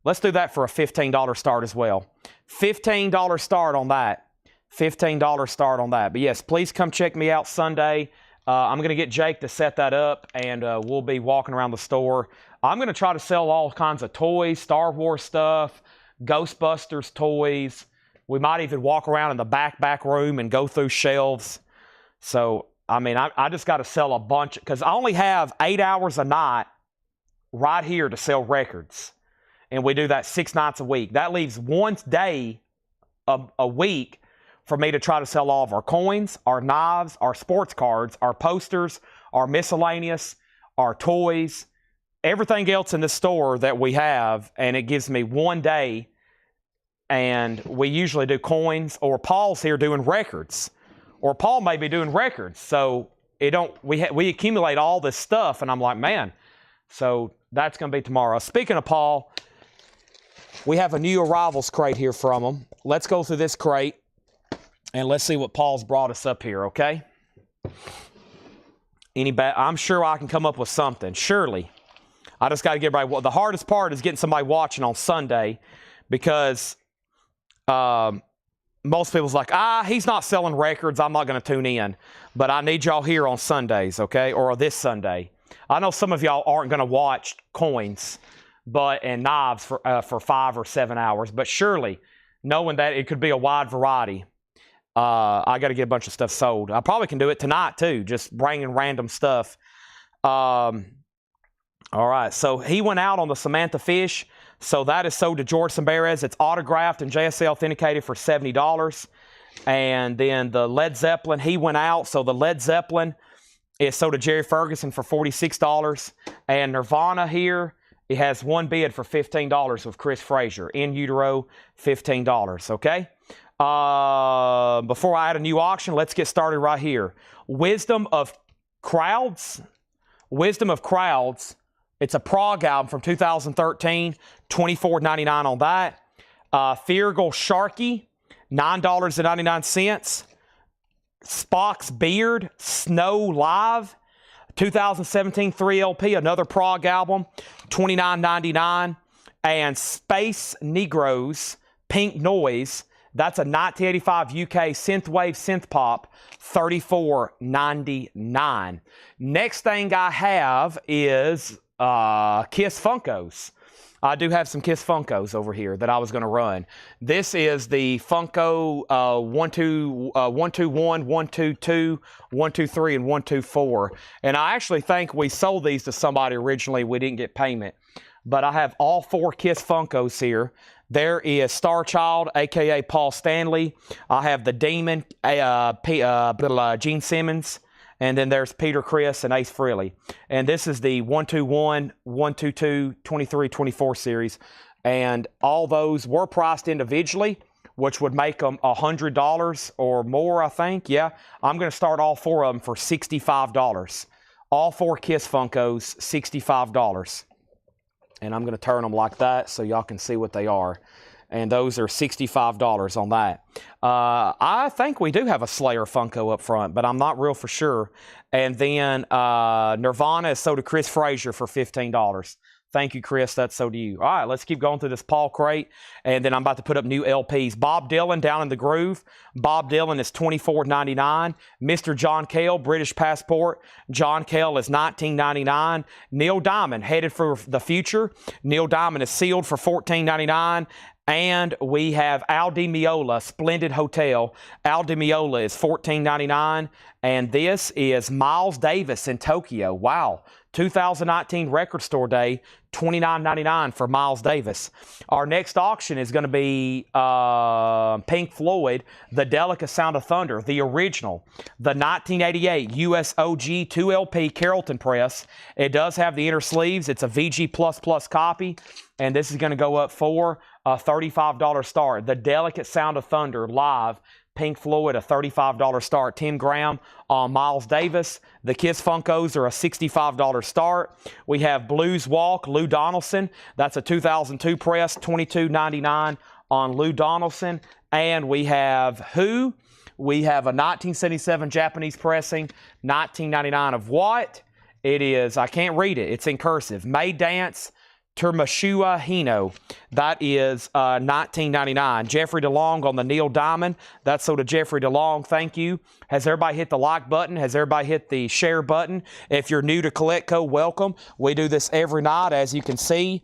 let's do that for a $15 start as well. $15 start on that. $15 start on that. But yes, please come check me out Sunday. I'm going to get Jake to set that up, and we'll be walking around the store. I'm going to try to sell all kinds of toys, Star Wars stuff, Ghostbusters toys, We might even walk around in the back room and go through shelves. So, I mean, I just got to sell a bunch, because I only have 8 hours a night right here to sell records. And we do that 6 nights a week. That leaves one day a week for me to try to sell all of our coins, our knives, our sports cards, our posters, our miscellaneous, our toys, everything else in the store that we have. And it gives me one day. And we usually do coins, or Paul's here doing records, or Paul may be doing records. So we accumulate all this stuff, and I'm like, man. So that's going to be tomorrow. Speaking of Paul, we have a new arrivals crate here from him. Let's go through this crate, and let's see what Paul's brought us up here. Okay. I'm sure I can come up with something. Surely, I just got to get everybody. The hardest part is getting somebody watching on Sunday, because most people's like, he's not selling records, I'm not going to tune in. But I need y'all here on Sundays, okay? Or this Sunday. I know some of y'all aren't going to watch coins and knives for 5 or 7 hours. But surely, knowing that it could be a wide variety, I got to get a bunch of stuff sold. I probably can do it tonight, too, just bringing random stuff. All right, so he went out on the Samantha Fish. So that is sold to George Samberez. It's autographed and JSA authenticated for $70. And then the Led Zeppelin, he went out. So the Led Zeppelin is sold to Jerry Ferguson for $46. And Nirvana here, it has one bid for $15 with Chris Frazier. In utero, $15. Okay? Before I add a new auction, let's get started right here. Wisdom of Crowds. Wisdom of Crowds. It's a prog album from 2013, $24.99 on that. Feargal Sharkey, $9.99. Spock's Beard, Snow Live, 2017 3LP, another prog album, $29.99. And Space Negroes, Pink Noise, that's a 1985 UK synthwave synth pop, $34.99. Next thing I have is Kiss Funkos. I do have some Kiss Funkos over here that I was going to run. This is the Funko 121, 122, 123, and 124. And I actually think we sold these to somebody originally. We didn't get payment. But I have all 4 Kiss Funkos here. There is Star Child, a.k.a. Paul Stanley. I have the Demon, Gene Simmons. And then there's Peter Criss and Ace Frehley. And this is the 121, 122, 23, 24 series. And all those were priced individually, which would make them $100 or more, I think. Yeah, I'm going to start all 4 of them for $65. All 4 Kiss Funkos, $65. And I'm going to turn them like that so y'all can see what they are. And those are $65 on that. I think we do have a Slayer Funko up front, but I'm not real for sure. And then Nirvana is sold to Chris Frazier for $15. Thank you, Chris. That's so to you. All right, let's keep going through this Paul crate. And then I'm about to put up new LPs. Bob Dylan, Down in the Groove. Bob Dylan is $24.99. Mr. John Cale, British Passport. John Cale is $19.99. Neil Diamond, Headed for the Future. Neil Diamond is sealed for $14.99. And we have Al Di Meola, Splendid Hotel. Al Di Meola is $14.99. And this is Miles Davis in Tokyo. Wow. 2019 Record Store Day, $29.99 for Miles Davis. Our next auction is going to be Pink Floyd, The Delicate Sound of Thunder, the original, the 1988 US OG 2LP Carrollton Press. It does have the inner sleeves. It's a VG++ copy, and this is going to go up for a $35 start. The Delicate Sound of Thunder live, Pink Floyd, a $35 start. Tim Graham on Miles Davis. The Kiss Funkos are a $65 start. We have Blues Walk, Lou Donaldson. That's a 2002 press, $22.99 on Lou Donaldson. And we have Who? We have a 1977 Japanese pressing, $19.99 of what? It is, I can't read it. It's in cursive. May Dance, Termashua Hino. That is $19.99. Jeffrey DeLong on the Neil Diamond. That's sold to Jeffrey DeLong. Thank you. Has everybody hit the like button? Has everybody hit the share button? If you're new to CollectCo, welcome. We do this every night, as you can see.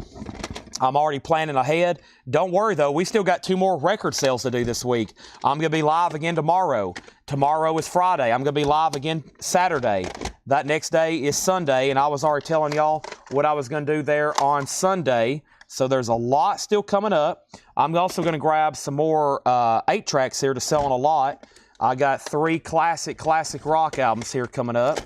I'm already planning ahead. Don't worry, though. We still got 2 more record sales to do this week. I'm going to be live again tomorrow. Tomorrow is Friday. I'm going to be live again Saturday. That next day is Sunday, and I was already telling y'all what I was going to do there on Sunday. So there's a lot still coming up. I'm also going to grab some more 8-tracks here to sell on a lot. I got 3 classic rock albums here coming up,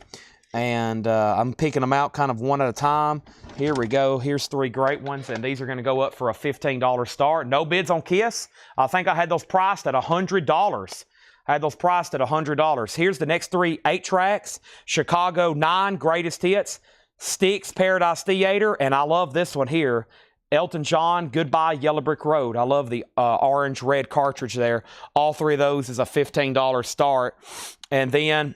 and I'm picking them out kind of one at a time. Here we go. Here's 3 great ones, and these are going to go up for a $15 start. No bids on Kiss. I think I had those priced at $100. I had those priced at $100. Here's the next 3 8-tracks. Chicago 9 Greatest Hits, Styx Paradise Theater, and I love this one here. Elton John, Goodbye Yellow Brick Road. I love the orange-red cartridge there. All 3 of those is a $15 start. And then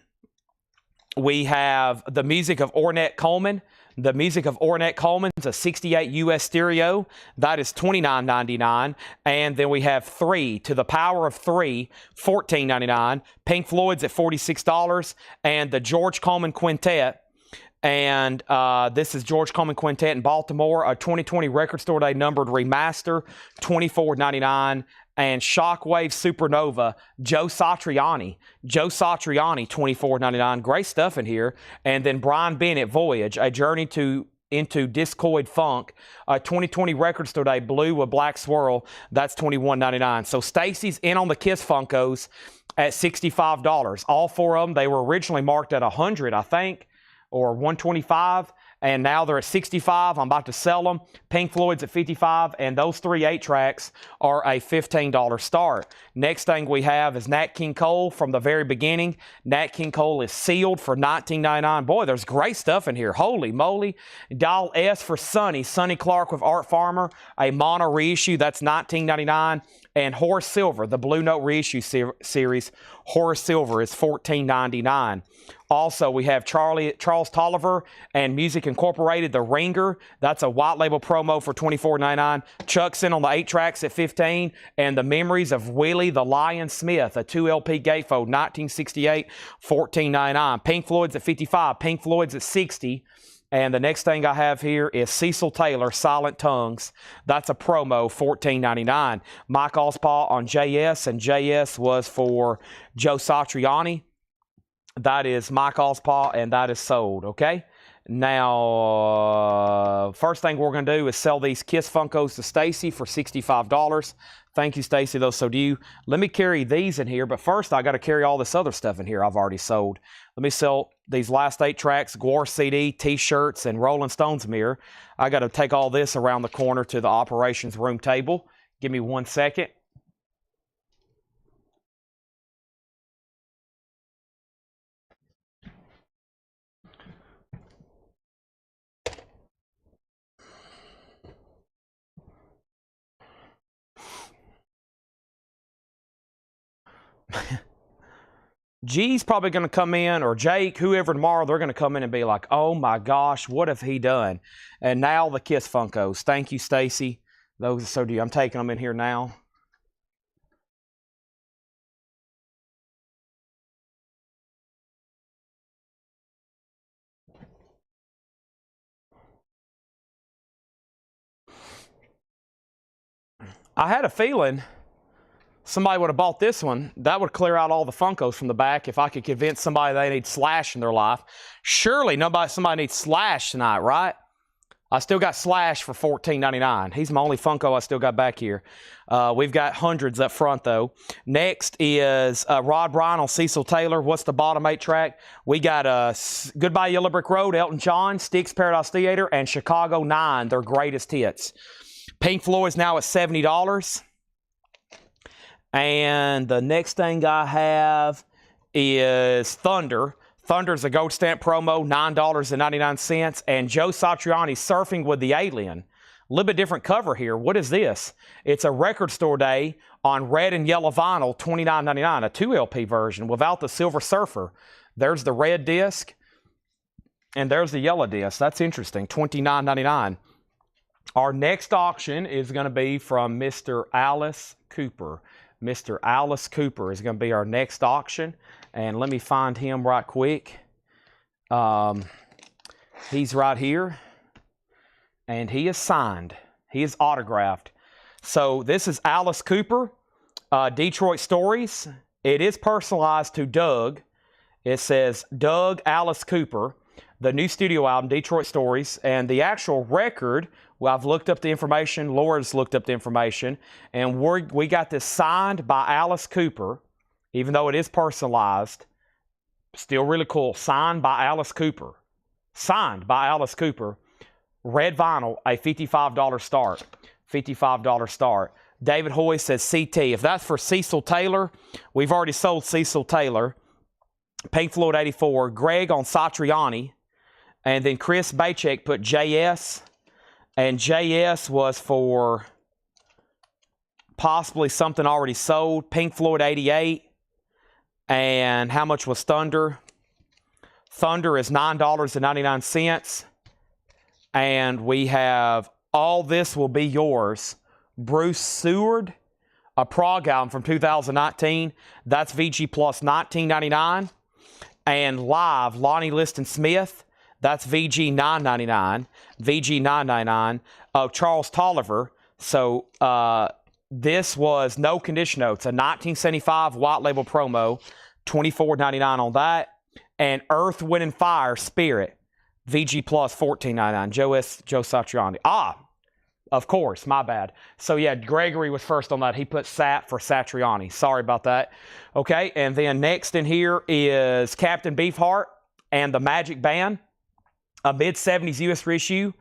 we have the music of Ornette Coleman. The music of Ornette Coleman is a 68 US stereo. That is $29.99. And then we have 3 to the Power of 3, $14.99. Pink Floyd's at $46. And the George Coleman Quintet. And this is George Coleman Quintet in Baltimore, a 2020 Record Store Day numbered remaster, $24.99. And Shockwave Supernova, Joe Satriani, $24.99. Great stuff in here. And then Brian Bennett, Voyage, A Journey into Discoid Funk, a 2020 Record Store Day Blue with Black Swirl, that's $21.99. So Stacy's in on the Kiss Funkos at $65. All 4 of them, they were originally marked at $100, I think, or $125, and now they're at $65. I'm about to sell them. Pink Floyd's at $55, and those 3 8-tracks are a $15 start. Next thing we have is Nat King Cole from the very beginning. Nat King Cole is sealed for $19.99. Boy, there's great stuff in here. Holy moly. Dial S for Sonny Clark with Art Farmer, a mono reissue, that's $19.99. And Horace Silver, the Blue Note reissue series, Horace Silver is $14.99. Also, we have Charles Tolliver and Music Incorporated, The Ringer. That's a white label promo for $24.99. Chuck's in on the 8-tracks at $15. And The Memories of Willie the Lion Smith, a 2 LP gatefold, 1968, $14.99. Pink Floyd's at $55. Pink Floyd's at $60. And the next thing I have here is Cecil Taylor, Silent Tongues. That's a promo, $14.99. Mike Ospaw on JS, and JS was for Joe Satriani. That is Mike Ospaw, and that is sold, okay? Now, first thing we're going to do is sell these Kiss Funkos to Stacy for $65. Thank you, Stacy. Those so do you. Let me carry these in here, but first I got to carry all this other stuff in here I've already sold. Let me sell these last 8 tracks, Gwar CD, T-shirts, and Rolling Stones mirror. I got to take all this around the corner to the operations room table. Give me 1 second. G's probably going to come in, or Jake, whoever tomorrow, they're going to come in and be like, oh my gosh, what have he done? And now the Kiss Funkos. Thank you, Stacy. Those so do you. I'm taking them in here now. I had a feeling somebody would have bought this one. That would clear out all the Funkos from the back if I could convince somebody they need Slash in their life. Surely somebody needs Slash tonight, right? I still got Slash for $14.99. He's my only Funko I still got back here. We've got hundreds up front, though. Next is Rod Bryan on Cecil Taylor. What's the bottom 8-track? We got Goodbye Yellow Brick Road, Elton John, Styx Paradise Theater, and Chicago 9, their greatest hits. Pink Floyd's now at $70. And the next thing I have is Thunder. Thunder's a gold stamp promo, $9.99. And Joe Satriani, Surfing with the Alien. A little bit different cover here. What is this? It's a Record Store Day on red and yellow vinyl, $29.99, a 2 LP version without the Silver Surfer. There's the red disc, and there's the yellow disc. That's interesting, $29.99. Our next auction is going to be from Mr. Alice Cooper. Mr. Alice Cooper is going to be our next auction. And let me find him right quick. He's right here. And he is signed. He is autographed. So this is Alice Cooper, Detroit Stories. It is personalized to Doug. It says Doug Alice Cooper, the new studio album, Detroit Stories. And the actual record, well, I've looked up the information. Laura's looked up the information. And we got this signed by Alice Cooper, even though it is personalized. Still really cool. Signed by Alice Cooper. Signed by Alice Cooper. Red vinyl, a $55 start. $55 start. David Hoy says CT. If that's for Cecil Taylor, we've already sold Cecil Taylor. Pink Floyd 84. Greg on Satriani. And then Chris Bachek put JS. And JS was for possibly something already sold. Pink Floyd 88. And how much was Thunder? Thunder is $9.99. And we have All This Will Be Yours. Bruce Seward, a prog album from 2019. That's VG Plus $19.99. And Live, Lonnie Liston Smith. That's VG $9.99. VG $9.99. Charles Tolliver. So this was No Condition Notes, a 1975 white label promo. $24.99 on that. And Earth, Wind, and Fire, Spirit. VG Plus $14.99. Joe Satriani. Of course, my bad. So yeah, Gregory was first on that. He put Sat for Satriani. Sorry about that. Okay, and then next in here is Captain Beefheart and the Magic Band, a mid-70s US reissue.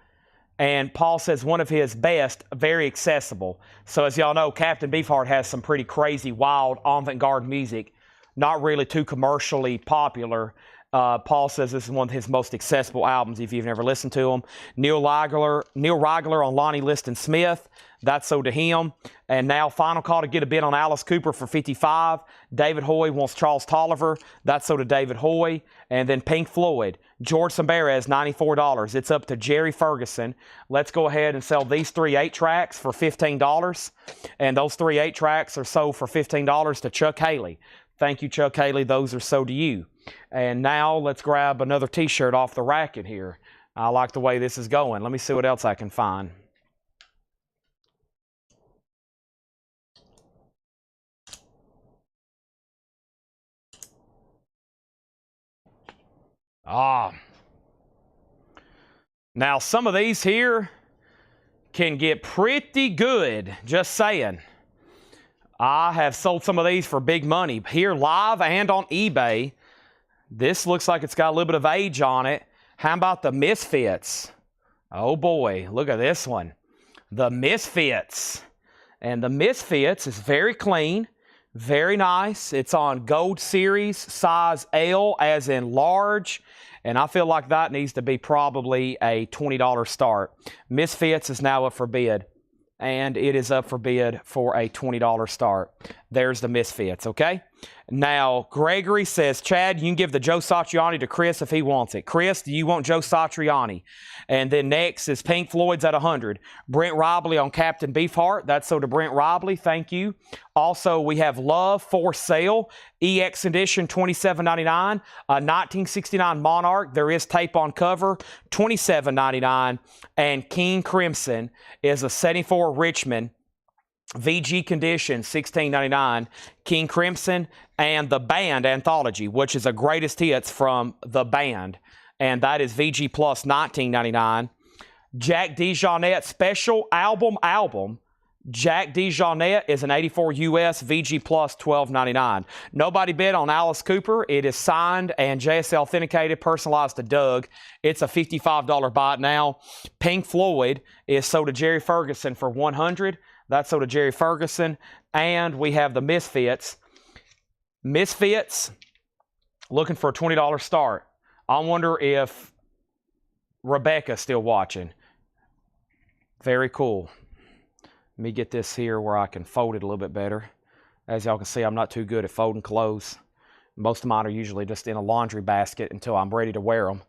And Paul says one of his best, very accessible. So as y'all know, Captain Beefheart has some pretty crazy, wild, avant-garde music. Not really too commercially popular. Paul says this is one of his most accessible albums if you've never listened to him. Neil Rigler on Lonnie Liston Smith. That's so to him. And now final call to get a bid on Alice Cooper for $55. David Hoy wants Charles Tolliver. That's so to David Hoy. And then Pink Floyd. George Sambarez, $94. It's up to Jerry Ferguson. Let's go ahead and sell these 3 8-tracks for $15. And those 3 8-tracks are sold for $15 to Chuck Haley. Thank you, Chuck Haley. Those are so to you. And now let's grab another t-shirt off the rack in here. I like the way this is going. Let me see what else I can find. Now some of these here can get pretty good. Just saying. I have sold some of these for big money here live and on eBay. This looks like it's got a little bit of age on it. How about the Misfits? Oh boy, look at this one. The Misfits. And the Misfits is very clean, very nice. It's on Gold Series, size L as in large. And I feel like that needs to be probably a $20 start. Misfits is now up for bid. And it is up for bid for a $20 start. There's the Misfits, okay? Now, Gregory says, Chad, you can give the Joe Satriani to Chris if he wants it. Chris, do you want Joe Satriani? And then next is Pink Floyd's at 100. Brent Robley on Captain Beefheart. That's so to Brent Robley. Thank you. Also, we have Love for Sale. EX Edition, $27.99. A 1969 Monarch. There is tape on cover. $27.99. And King Crimson is a 74 Richmond. VG Condition, $16.99. King Crimson and the Band Anthology, which is a greatest hits from the band. And that is VG Plus, $19.99. Jack DeJohnette Special Album. Jack DeJohnette is an 84 US, VG Plus, $12.99. Nobody bid on Alice Cooper. It is signed and JSL authenticated, personalized to Doug. It's a $55 buy now. Pink Floyd is sold to Jerry Ferguson for $100. That's so to Jerry Ferguson. And we have the Misfits. Misfits, looking for a $20 start. I wonder if Rebecca's still watching. Very cool. Let me get this here where I can fold it a little bit better. As y'all can see, I'm not too good at folding clothes. Most of mine are usually just in a laundry basket until I'm ready to wear them.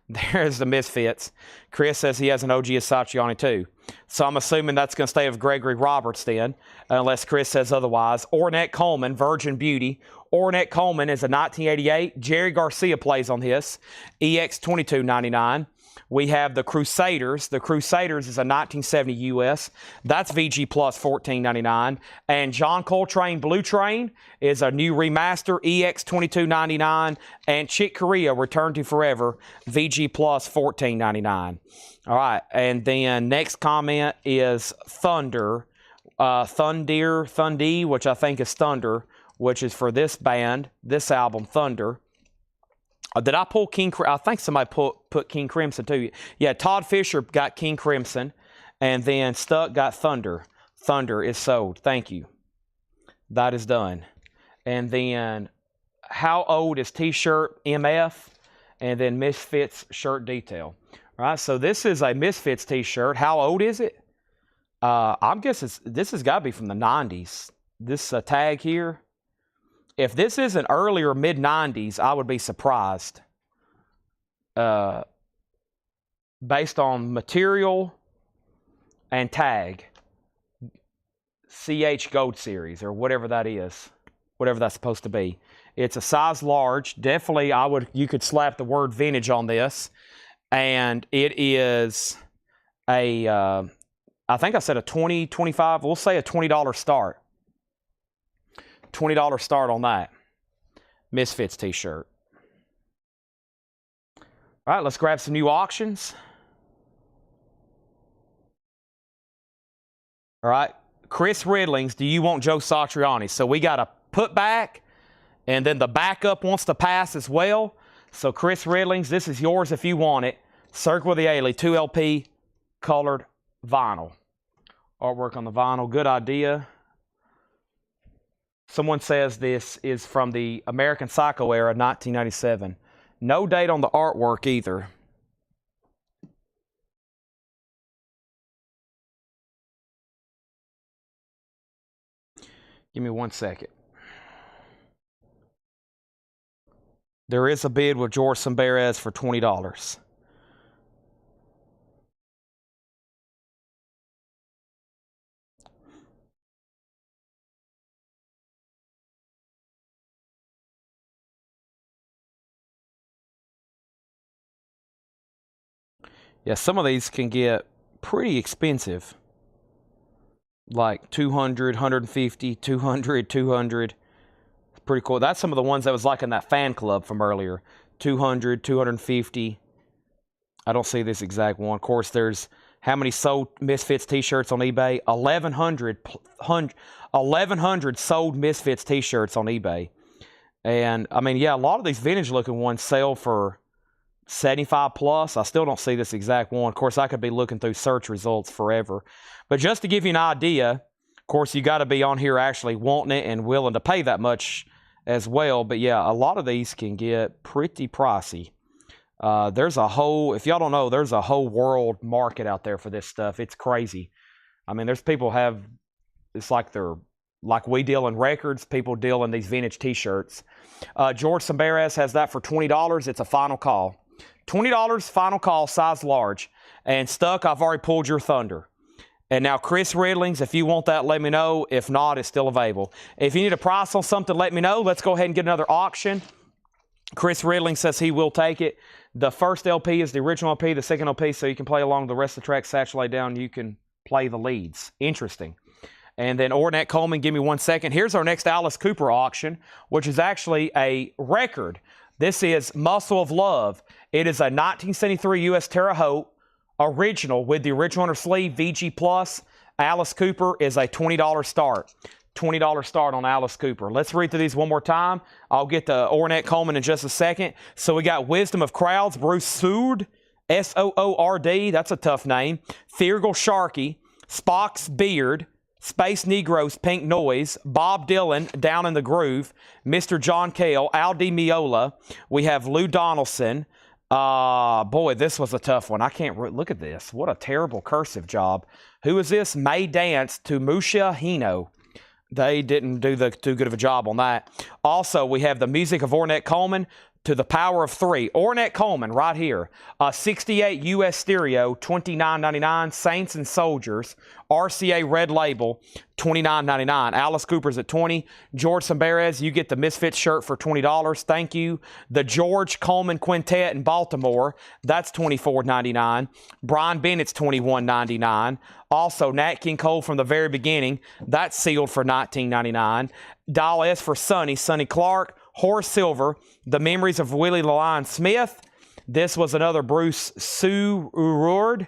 There's the Misfits. Chris says he has an OG of Satriani too. So I'm assuming that's going to stay with Gregory Roberts then, unless Chris says otherwise. Ornette Coleman, Virgin Beauty. Ornette Coleman is a 1988. Jerry Garcia plays on this. EX $22.99. We have the Crusaders. The Crusaders is a 1970 US. That's VG Plus $14.99. And John Coltrane Blue Train is a new remaster, EX $22.99. And Chick Corea Return to Forever, VG Plus $14.99. All right, and then next comment is Thunder. Thundi, which I think is Thunder, which is for this band, this album, Thunder. Did I pull King Crimson? I think somebody put King Crimson too. Yeah, Todd Fisher got King Crimson, and then Stuck got Thunder. Thunder is sold. Thank you. That is done. And then How Old is T-shirt MF, and then Misfits shirt detail. All right, so this is a Misfits T-shirt. How old is it? I'm guessing this has got to be from the 90s. This tag here. If this isn't early or mid-90s, I would be surprised. Based on material and tag. CH Gold Series or whatever that is. Whatever that's supposed to be. It's a size large. Definitely, you could slap the word vintage on this. And it is a, I think I said a 20, 25, we'll say a $20 start. $20 start on that Misfits T-shirt. All right, let's grab some new auctions. All right, Chris Ridlings, do you want Joe Satriani? So we got a put back, and then the backup wants to pass as well. So Chris Ridlings, this is yours if you want it. Circle with the Ailey, 2LP colored vinyl. Artwork on the vinyl, good idea. Someone says this is from the American Psycho era, 1997. No date on the artwork either. Give me 1 second. There is a bid with George Samberez for $20. Yeah, some of these can get pretty expensive. Like 200, 150, 200, 200. Pretty cool. That's some of the ones that was like in that fan club from earlier. 200, 250. I don't see this exact one. Of course, there's how many sold Misfits T-shirts on eBay? 1,100 sold Misfits T-shirts on eBay. And, I mean, yeah, a lot of these vintage-looking ones sell for 75 plus. I still don't see this exact one. Of course, I could be looking through search results forever. But just to give you an idea, of course, you got to be on here actually wanting it and willing to pay that much as well. But yeah, a lot of these can get pretty pricey. There's a whole, if y'all don't know, there's a whole world market out there for this stuff. It's crazy. I mean, there's people it's like we deal in records, people deal in these vintage T-shirts. George Samberez has that for $20. It's a final call. $20, final call, size large. And Stuck, I've already pulled your thunder. And now Chris Ridlings, if you want that, let me know. If not, it's still available. If you need a price on something, let me know. Let's go ahead and get another auction. Chris Ridlings says he will take it. The first LP is the original LP, the second LP, so you can play along the rest of the track. Satchel down, you can play the leads. Interesting. And then Ornette Coleman, give me 1 second. Here's our next Alice Cooper auction, which is actually a record. This is Muscle of Love. It is a 1973 U.S. Terre Haute original with the original under sleeve, VG Plus. Alice Cooper is a $20 start. $20 start on Alice Cooper. Let's read through these one more time. I'll get to Ornette Coleman in just a second. So we got Wisdom of Crowds, Bruce Soord, S-O-O-R-D, that's a tough name. Thurgood Sharkey, Spock's Beard, Space Negroes, Pink Noise, Bob Dylan, Down in the Groove, Mr. John Cale, Al Di Meola. We have Lou Donaldson. Boy, this was a tough one. I can't look at this. What a terrible cursive job. Who is this? May Dance to Musha Hino. They didn't do too good of a job on that. Also, we have the music of Ornette Coleman, to the power of 3. Ornette Coleman right here. 68 US stereo, $29.99. Saints and Soldiers, RCA Red Label, $29.99. Alice Cooper's at $20. George Samberez, you get the Misfits shirt for $20. Thank you. The George Coleman Quintet in Baltimore, that's $24.99. Brian Bennett's $21.99. Also, Nat King Cole from the very beginning, that's sealed for $19.99. Dial S for Sonny Clark. Horace Silver, The Memories of Willie LaLine Smith. This was another Bruce Sword.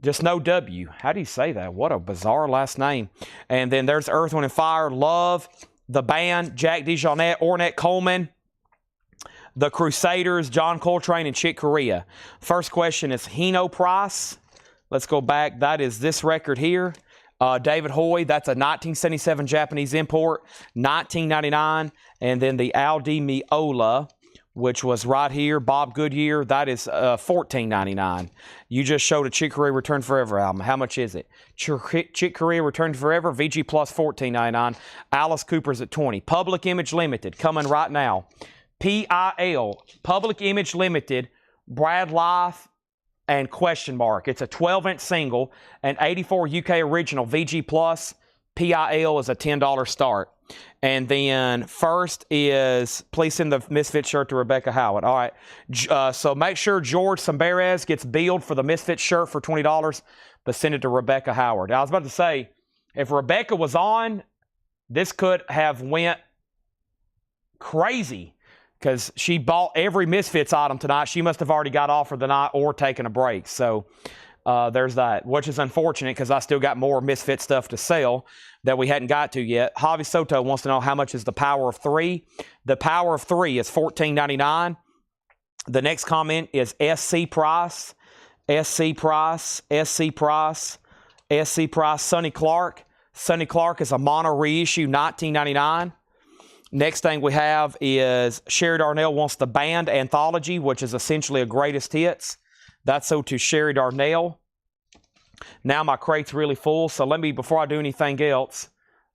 Just no W. How do you say that? What a bizarre last name. And then there's Earth, Wind & Fire, Love, The Band, Jack DeJohnette, Ornette Coleman, The Crusaders, John Coltrane, and Chick Corea. First question is Hino Price. Let's go back. That is this record here. David Hoy, that's a 1977 Japanese import, $19.99. And then the Al Di Meola, which was right here, Bob Goodyear, that is $14.99. You just showed a Chick Corea Return Forever album. How much is it? Chick Corea Return Forever, VG Plus $14.99. Alice Cooper's at $20. Public Image Limited, coming right now. PIL, Public Image Limited, Brad Life, and question mark. It's a 12-inch single, an 84 UK original VG Plus. PIL is a $10 start. And then first is, please send the Misfit shirt to Rebecca Howard. All right. So make sure George Samberez gets billed for the Misfit shirt for $20, but send it to Rebecca Howard. Now, I was about to say, if Rebecca was on, this could have went crazy, because she bought every Misfits item tonight. She must have already got off for the night or taken a break. So there's that, which is unfortunate because I still got more Misfit stuff to sell that we hadn't got to yet. Javi Soto wants to know how much is the Power of 3. The Power of 3 is $14.99. The next comment is SC Price. SC Price. Sonny Clark. Sonny Clark is a mono reissue, $19.99. Next thing we have is Sherry Darnell wants the Band Anthology, which is essentially a greatest hits. That's so to Sherry Darnell. Now my crate's really full, so let me, before I do anything else,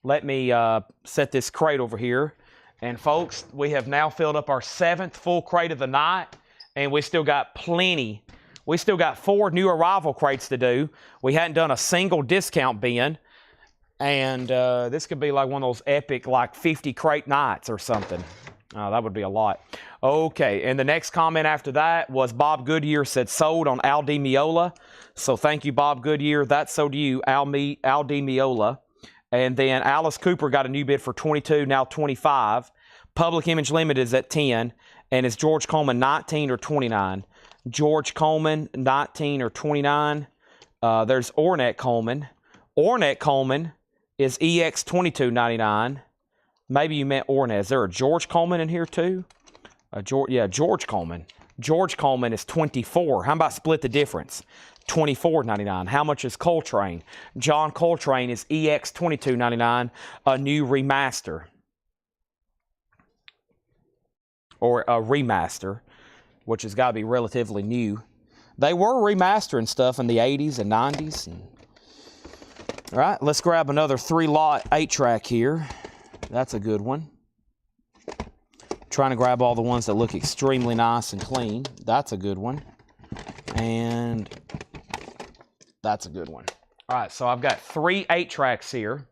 let me set this crate over here. And folks, we have now filled up our 7th full crate of the night, and we still got plenty. We still got 4 new arrival crates to do. We hadn't done a single discount bin. And this could be like one of those epic, like 50 crate nights or something. That would be a lot. Okay, and the next comment after that was Bob Goodyear said sold on Al Di Meola. So thank you, Bob Goodyear. That's sold to you, Al Di Meola. And then Alice Cooper got a new bid for $22, now $25. Public Image Limited is at $10. And it's George Coleman, $19 or $29. George Coleman, $19 or $29. There's Ornette Coleman. Ornette Coleman is EX $22.99. Maybe you meant Ornette. Is there a George Coleman in here too? George Coleman. George Coleman is $24. How about split the difference? $24.99. How much is Coltrane? John Coltrane is EX $22.99, a new remaster. Or a remaster, which has got to be relatively new. They were remastering stuff in the 80s and 90s. All right, let's grab another 3-lot 8-track here. That's a good one. Trying to grab all the ones that look extremely nice and clean. That's a good one. And that's a good one. All right, so I've got 3 8-tracks here.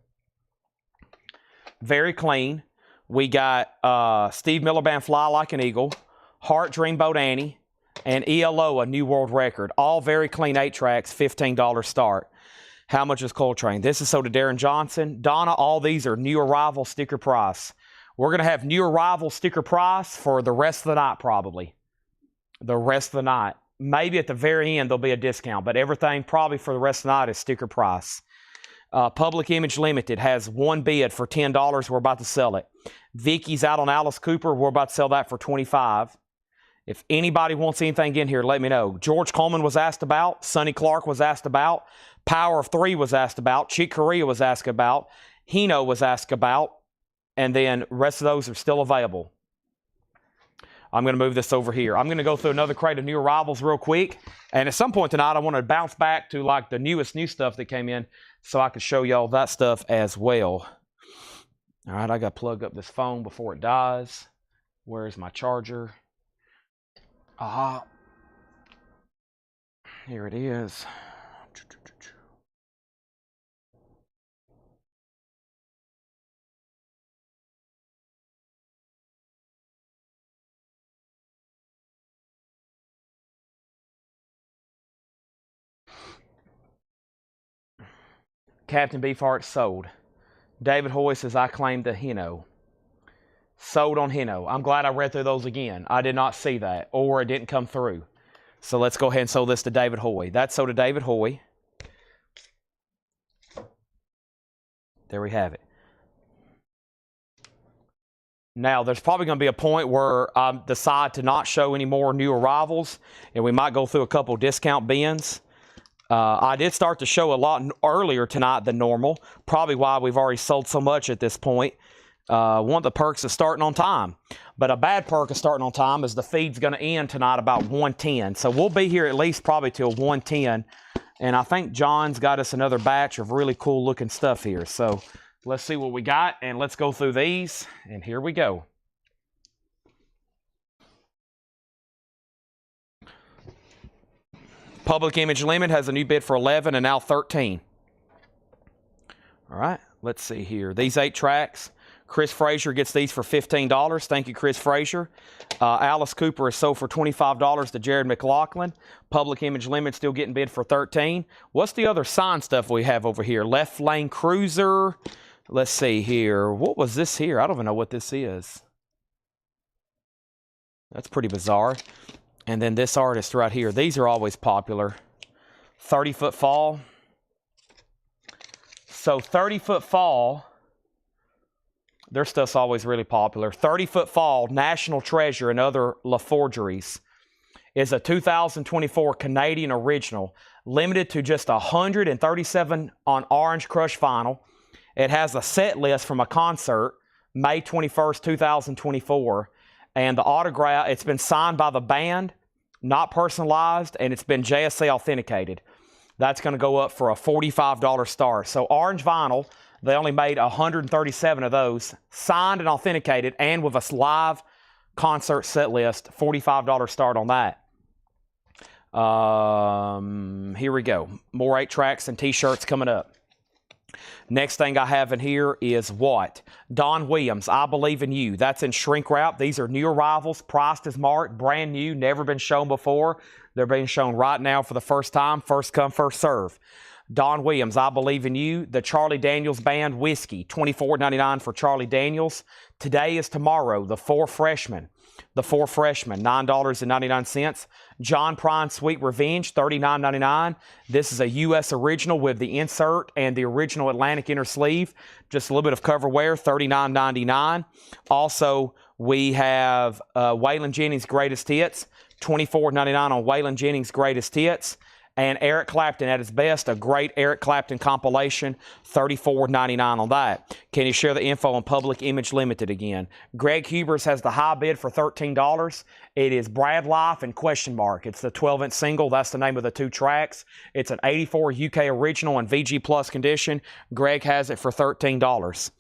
Very clean. We got Steve Miller Band, Fly Like an Eagle, Heart Dreamboat Annie, and ELO, a new world record. All very clean 8-tracks, $15 start. How much is Coltrane? This is sold to Darren Johnson. Donna, all these are new arrival sticker price. We're going to have new arrival sticker price for the rest of the night, probably. The rest of the night. Maybe at the very end there'll be a discount, but everything probably for the rest of the night is sticker price. Public Image Limited has 1 bid for $10. We're about to sell it. Vicky's out on Alice Cooper. We're about to sell that for $25. If anybody wants anything in here, let me know. George Coleman was asked about. Sonny Clark was asked about. Power of 3 was asked about. Chick Corea was asked about. Hino was asked about. And then the rest of those are still available. I'm going to move this over here. I'm going to go through another crate of new arrivals real quick. And at some point tonight, I want to bounce back to like the newest new stuff that came in so I can show y'all that stuff as well. All right, I got to plug up this phone before it dies. Where's my charger? Aha. Here it is. Captain Beefheart sold. David Hoy says, I claim the Hino. Sold on Hino. I'm glad I read through those again. I did not see that, or it didn't come through. So let's go ahead and sold this to David Hoy. That's sold to David Hoy. There we have it. Now, there's probably going to be a point where I decide to not show any more new arrivals, and we might go through a couple discount bins. I did start to show a lot earlier tonight than normal, probably why we've already sold so much at this point. One of the perks is starting on time, but a bad perk of starting on time is the feed's going to end tonight about 1:10. So we'll be here at least probably till 1:10, and I think John's got us another batch of really cool looking stuff here. So let's see what we got, and let's go through these, and here we go. Public Image Limit has a new bid for 11 and now 13. All right, let's see here. These 8 tracks, Chris Frazier gets these for $15. Thank you, Chris Frazier. Alice Cooper is sold for $25 to Jared McLaughlin. Public Image Limit still getting bid for $13. What's the other sign stuff we have over here? Left Lane Cruiser. Let's see here. What was this here? I don't even know what this is. That's pretty bizarre. And then this artist right here. These are always popular. 30-foot fall. So 30-foot fall, their stuff's always really popular. 30-foot fall, National Treasure and Other La Forgeries is a 2024 Canadian original, limited to just 137 on orange crush vinyl. It has a set list from a concert, May 21st, 2024. And the autograph, it's been signed by the band, not personalized, and it's been JSA authenticated. That's going to go up for a $45 start. So orange vinyl, they only made 137 of those, signed and authenticated, and with a live concert set list, $45 start on that. Here we go. More 8 tracks and t-shirts coming up. Next thing I have in here is what? Don Williams, I Believe in You. That's in shrink wrap. These are new arrivals, priced as marked, brand new, never been shown before. They're being shown right now for the first time. First come, first serve. Don Williams, I Believe in You. The Charlie Daniels Band Whiskey, $24.99 for Charlie Daniels. Today is Tomorrow, The Four Freshmen. The Four Freshmen, $9.99. John Prine Sweet Revenge, $39.99. This is a U.S. original with the insert and the original Atlantic inner sleeve. Just a little bit of cover wear, $39.99. Also, we have Waylon Jennings' Greatest Hits, $24.99 on Waylon Jennings' Greatest Hits. And Eric Clapton at his best, a great Eric Clapton compilation, $34.99 on that. Can you share the info on Public Image Limited again? Greg Hubers has the high bid for $13. It is Brad Life and Question Mark. It's the 12-inch single. That's the name of the 2 tracks. It's an 84 UK original in VG Plus condition. Greg has it for $13.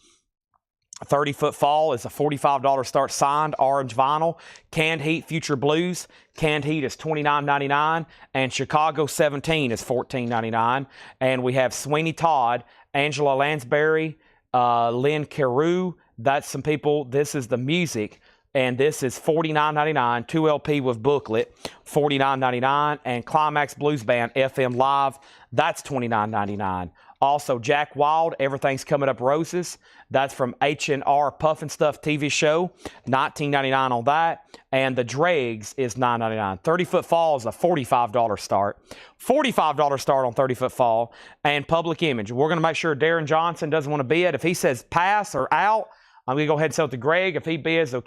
30-foot fall is a $45 start, signed orange vinyl. Canned Heat Future Blues. Canned Heat is $29.99. And Chicago 17 is $14.99. And we have Sweeney Todd, Angela Lansbury, Lynn Carew. That's some people. This is the music. And this is $49.99. 2 LP with booklet, $49.99. And Climax Blues Band FM Live, that's $29.99. Also, Jack Wild, Everything's Coming Up Roses. That's from H&R Puffin Stuff TV show, $19.99 on that. And the Dregs is $9.99. 30-foot fall is a $45 start. $45 start on 30-foot fall. And Public Image. We're going to make sure Darren Johnson doesn't want to bid. If he says pass or out, I'm going to go ahead and sell it to Greg. If he bids, they'll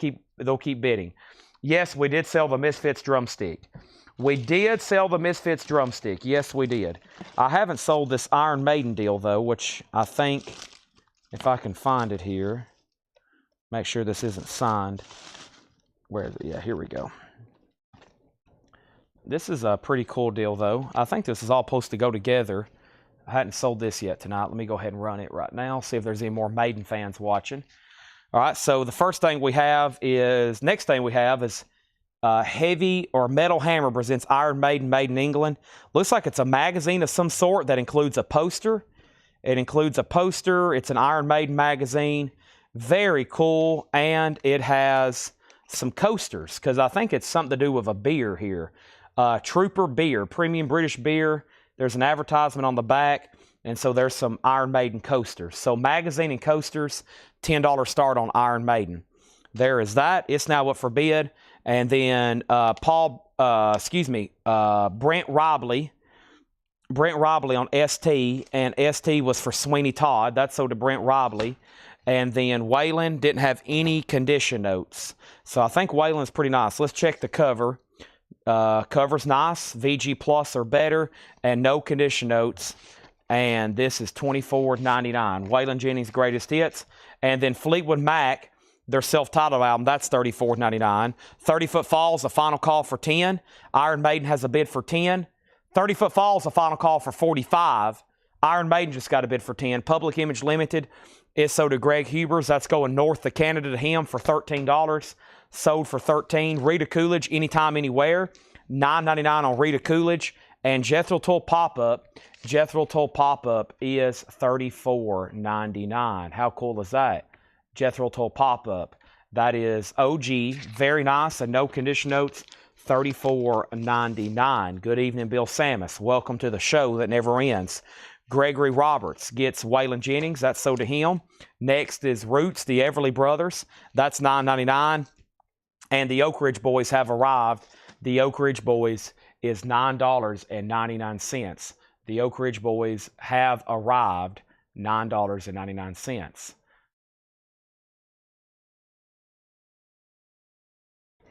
keep bidding. Yes, we did sell the Misfits drumstick. We did sell the Misfits drumstick. Yes, we did. I haven't sold this Iron Maiden deal, though, which I think, if I can find it here, make sure this isn't signed. Where is it? Yeah, here we go. This is a pretty cool deal, though. I think this is all supposed to go together. I hadn't sold this yet tonight. Let me go ahead and run it right now, see if there's any more Maiden fans watching. All right, so the next thing we have is Heavy or Metal Hammer presents Iron Maiden, made in England. Looks like it's a magazine of some sort that includes a poster. It's an Iron Maiden magazine. Very cool. And it has some coasters, because I think it's something to do with a beer here. Trooper beer, premium British beer. There's an advertisement on the back. And so there's some Iron Maiden coasters. So magazine and coasters, $10 start on Iron Maiden. There is that. It's now up for bid. And then Brent Robley on ST, and ST was for Sweeney Todd. That's sold to Brent Robley. And then Wayland didn't have any condition notes. So I think Wayland's pretty nice. Let's check the cover. Cover's nice, VG Plus or better, and no condition notes. And this is $24.99. Waylon Jennings' Greatest Hits. And then Fleetwood Mac, their self-titled album, that's $34.99. 30 Foot Falls, a final call for $10. Iron Maiden has a bid for $10. 30 Foot Falls, a final call for $45. Iron Maiden just got a bid for $10. Public Image Limited is sold to Greg Hubers. That's going north of Canada to him for $13. Sold for $13. Rita Coolidge, Anytime, Anywhere, $9.99 on Rita Coolidge. And Jethro Tull Pop-Up is $34.99. How cool is that? Jethro Tull Pop-Up. That is OG, very nice, and no condition notes, $34.99. Good evening, Bill Samus. Welcome to the show that never ends. Gregory Roberts gets Waylon Jennings. That's sold to him. Next is Roots, the Everly Brothers. That's $9.99. And the Oak Ridge Boys have arrived. The Oak Ridge Boys is $9.99. The Oak Ridge Boys have arrived, $9.99.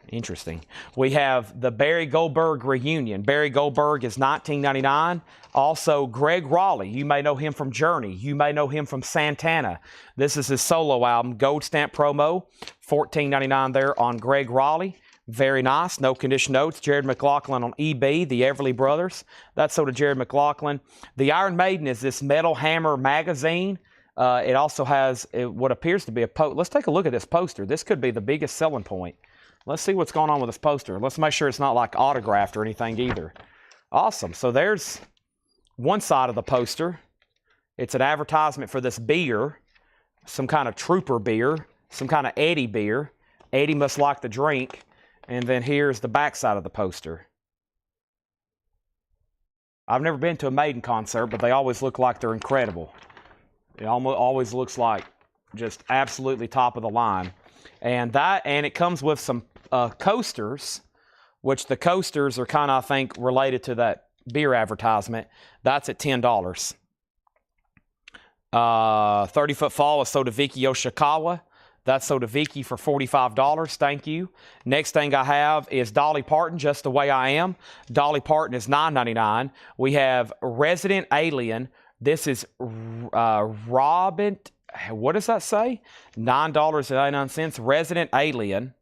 Interesting. We have the Barry Goldberg reunion. Barry Goldberg is $19.99. Also, Greg Raleigh. You may know him from Journey. You may know him from Santana. This is his solo album, Gold Stamp Promo. $14.99 there on Greg Raleigh. Very nice. No condition notes. Jared McLaughlin on EB, the Everly Brothers. That's sold to Jared McLaughlin. The Iron Maiden is this Metal Hammer magazine. It also has what appears to be a poster. Let's take a look at this poster. This could be the biggest selling point. Let's see what's going on with this poster. Let's make sure it's not like autographed or anything either. Awesome. So there's one side of the poster. It's an advertisement for this beer, some kind of Trooper beer, some kind of Eddie beer. Eddie must like the drink. And then here's the back side of the poster. I've never been to a Maiden concert, but they always look like they're incredible. It always looks like just absolutely top of the line. And it comes with some coasters, which the coasters are kind of, I think, related to that beer advertisement. That's at $10. 30 Foot Fall is sold to Vicky Yoshikawa. That's sold to Vicky for $45. Thank you. Next thing I have is Dolly Parton, Just the Way I Am. Dolly Parton is $9.99. We have Resident Alien. This is Robin. What does that say? $9.99. Resident Alien.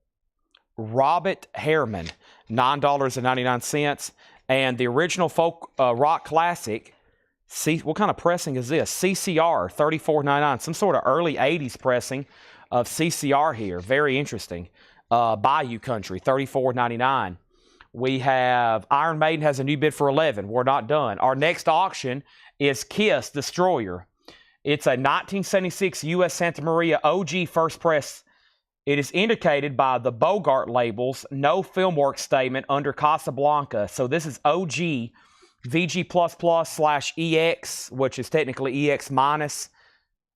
Robert Harriman. $9.99. And the original folk rock classic. See, what kind of pressing is this? CCR, $34.99. Some sort of early 80s pressing of CCR here. Very interesting. Bayou Country, $34.99. We have Iron Maiden has a new bid for $11. We're not done. Our next auction is Kiss Destroyer. It's a 1976 U.S. Santa Maria OG first press. It is indicated by the Bogart labels, no filmwork statement under Casablanca. So this is OG VG++/EX, which is technically EX minus.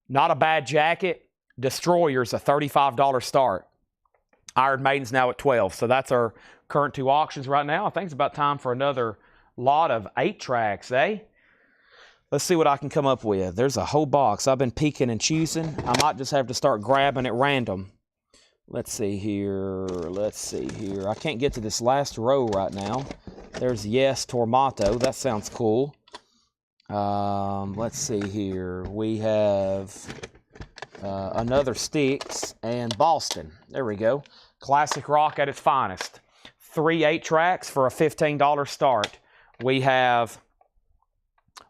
Not a bad jacket. Destroyer's a $35 start. Iron Maiden's now at $12. So that's our current two auctions right now. I think it's about time for another lot of 8 tracks, eh? Let's see what I can come up with. There's a whole box. I've been peeking and choosing. I might just have to start grabbing at random. Let's see here. I can't get to this last row right now. There's Yes Tormato. That sounds cool. Let's see here. We have another Styx and Boston. There we go. Classic rock at its finest. 3 8 tracks for a $15 start. We have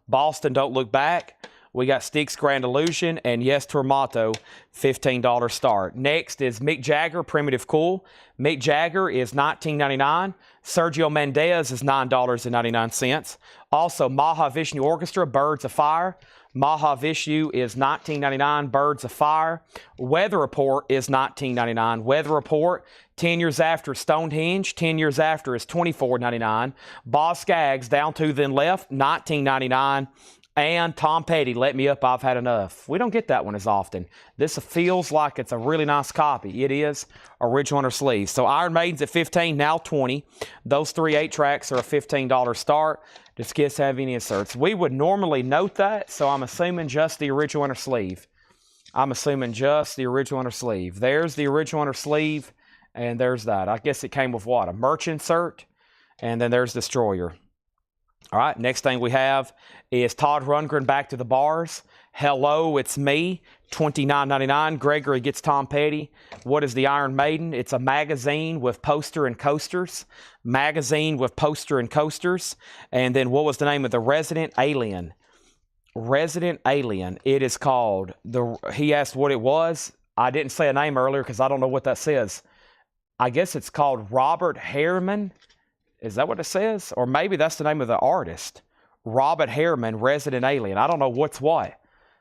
Boston, Don't Look Back. We got Styx Grand Illusion and Yes Tormato, $15 start. Next is Mick Jagger, Primitive Cool. Mick Jagger is $19.99. Sergio Mendes is $9.99. Also, Mahavishnu Orchestra, Birds of Fire. Mahavishnu is $19.99. Birds of Fire. Weather Report is $19.99. Weather Report, 10 years after Stonehenge. 10 years after is $24.99. Boz Scaggs, Down to Then Left, $19.99. And Tom Petty, Let Me Up, I've Had Enough. We don't get that one as often. This feels like it's a really nice copy. It is original under sleeve. So Iron Maiden's at $15, now $20. Those 3 8-tracks are a $15 start. Does Kiss have any inserts? We would normally note that, so I'm assuming just the original under sleeve. I'm assuming just the original under sleeve. There's the original under sleeve, and there's that. I guess it came with what? A merch insert, and then there's Destroyer. All right, next thing we have is Todd Rundgren, Back to the Bars. Hello, It's Me, $29.99. Gregory gets Tom Petty. What is the Iron Maiden? It's a magazine with poster and coasters. Magazine with poster and coasters. And then what was the name of the Resident Alien? Resident Alien. It is called, he asked what it was. I didn't say a name earlier because I don't know what that says. I guess it's called Robert Harriman. Is that what it says? Or maybe that's the name of the artist. Robert Harriman, Resident Alien. I don't know what's what.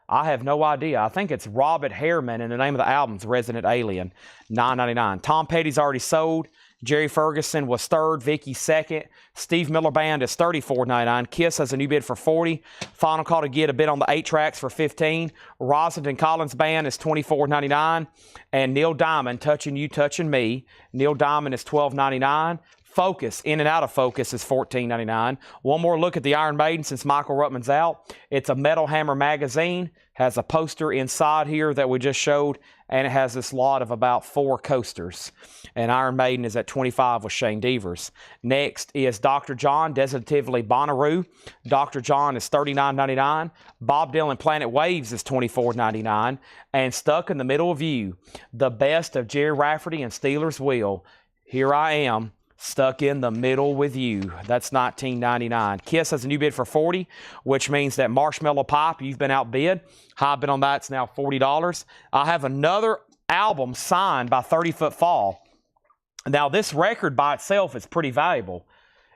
I have no idea. I think it's Robert Harriman, and the name of the album's Resident Alien, $9.99. Tom Petty's already sold. Jerry Ferguson was third. Vicky second. Steve Miller Band is $34.99. Kiss has a new bid for $40. Final Call to Get a bid on the 8 tracks for $15. Rosalind Collins Band is $24.99. And Neil Diamond, Touching You, Touching Me. Neil Diamond is $12.99. Focus, In and Out of Focus, is $14.99. One more look at the Iron Maiden since Michael Ruttman's out. It's a Metal Hammer magazine. Has a poster inside here that we just showed, and it has this lot of about 4 coasters. And Iron Maiden is at $25 with Shane Devers. Next is Dr. John, Designatively Bonnaroo. Dr. John is $39.99. Bob Dylan, Planet Waves is $24.99. And Stuck in the Middle of You, the best of Jerry Rafferty and Steelers Will. Here I am, stuck in the middle with you. That's $19.99. Kiss has a new bid for $40, which means that Marshmallow Pipe, you've been outbid. High bid on that's now $40. I have another album signed by 30 Foot Fall. Now, this record by itself is pretty valuable.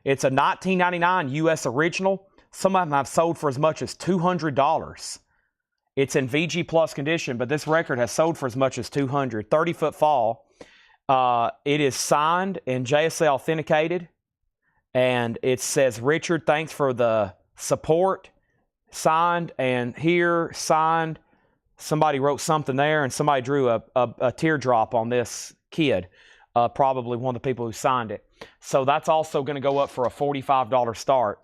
It's a $19.99 U.S. original. Some of them have sold for as much as $200. It's in VG Plus condition, but this record has sold for as much as $200. 30 Foot Fall. It is signed and JSA authenticated, and it says, Richard, thanks for the support. Signed, and here, signed. Somebody wrote something there, and somebody drew a teardrop on this kid, probably one of the people who signed it. So that's also going to go up for a $45 start.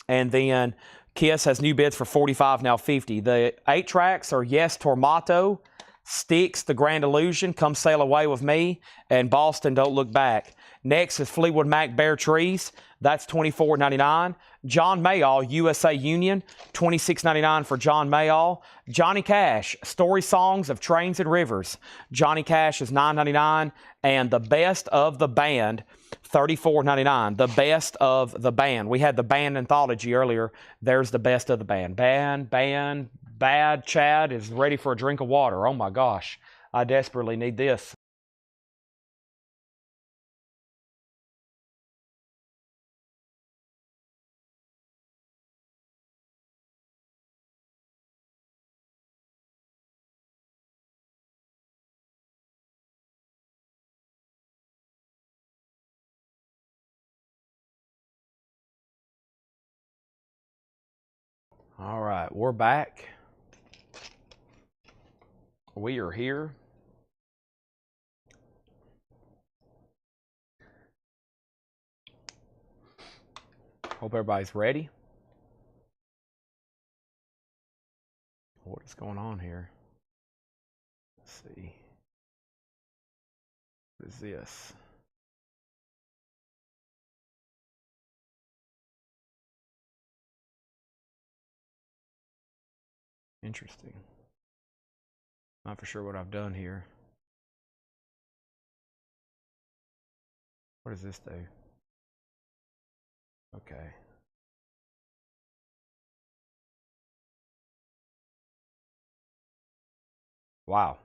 And then Kiss has new bids for $45, now $50. The 8 tracks are Yes Tormato, Styx, The Grand Illusion, Come Sail Away With Me, and Boston, Don't Look Back. Next is Fleetwood Mac, Bare Trees. That's $24.99. John Mayall, USA Union, $26.99 for John Mayall. Johnny Cash, Story Songs of Trains and Rivers. Johnny Cash is $9.99. And The Best of the Band, $34.99. The Best of the Band. We had the band anthology earlier. There's The Best of the Band. Bad Chad is ready for a drink of water. Oh my gosh, I desperately need this. All right, we're back. We are here. Hope everybody's ready. What is going on here? Let's see. What is this? Interesting. Not for sure what I've done here. What does this do? Okay. Wow.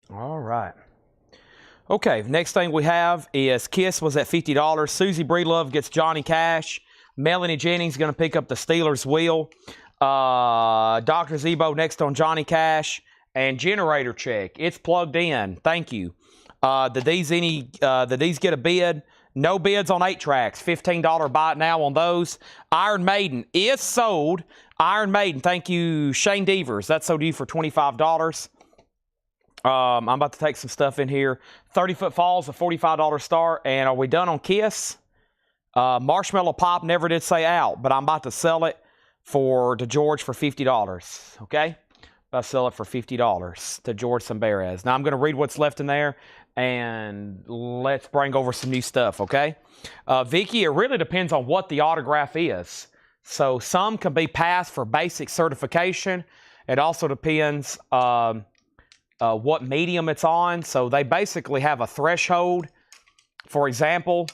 All right. Okay, next thing we have is Kiss was at $50. Susie Breedlove gets Johnny Cash. Melanie Jennings going to pick up the Steelers wheel. Dr. Zebo next on Johnny Cash. And generator check. It's plugged in. Thank you. Did these get a bid? No bids on 8 tracks. $15 buy it now on those. Iron Maiden is sold. Iron Maiden, thank you, Shane Devers. That's sold you for $25. I'm about to take some stuff in here. 30-foot falls, a $45 start. And are we done on Kiss? Marshmallow Pop never did say out, but I'm about to sell it to George for $50. Okay? I'll sell it for $50 to George Samberez. Now I'm going to read what's left in there, and let's bring over some new stuff, okay? Vicky, it really depends on what the autograph is. So some can be passed for basic certification. It also depends what medium it's on. So they basically have a threshold. For example,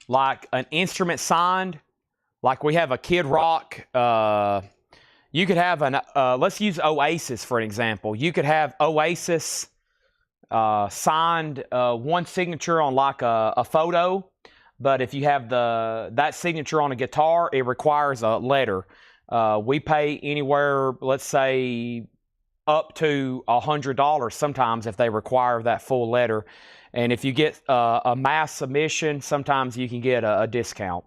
like an instrument signed, like we have a Kid Rock. You could have let's use Oasis for an example. You could have Oasis signed one signature on like a photo, but if you have that signature on a guitar, it requires a letter. We pay anywhere, let's say, up to $100 sometimes if they require that full letter. And if you get a mass submission, sometimes you can get a discount.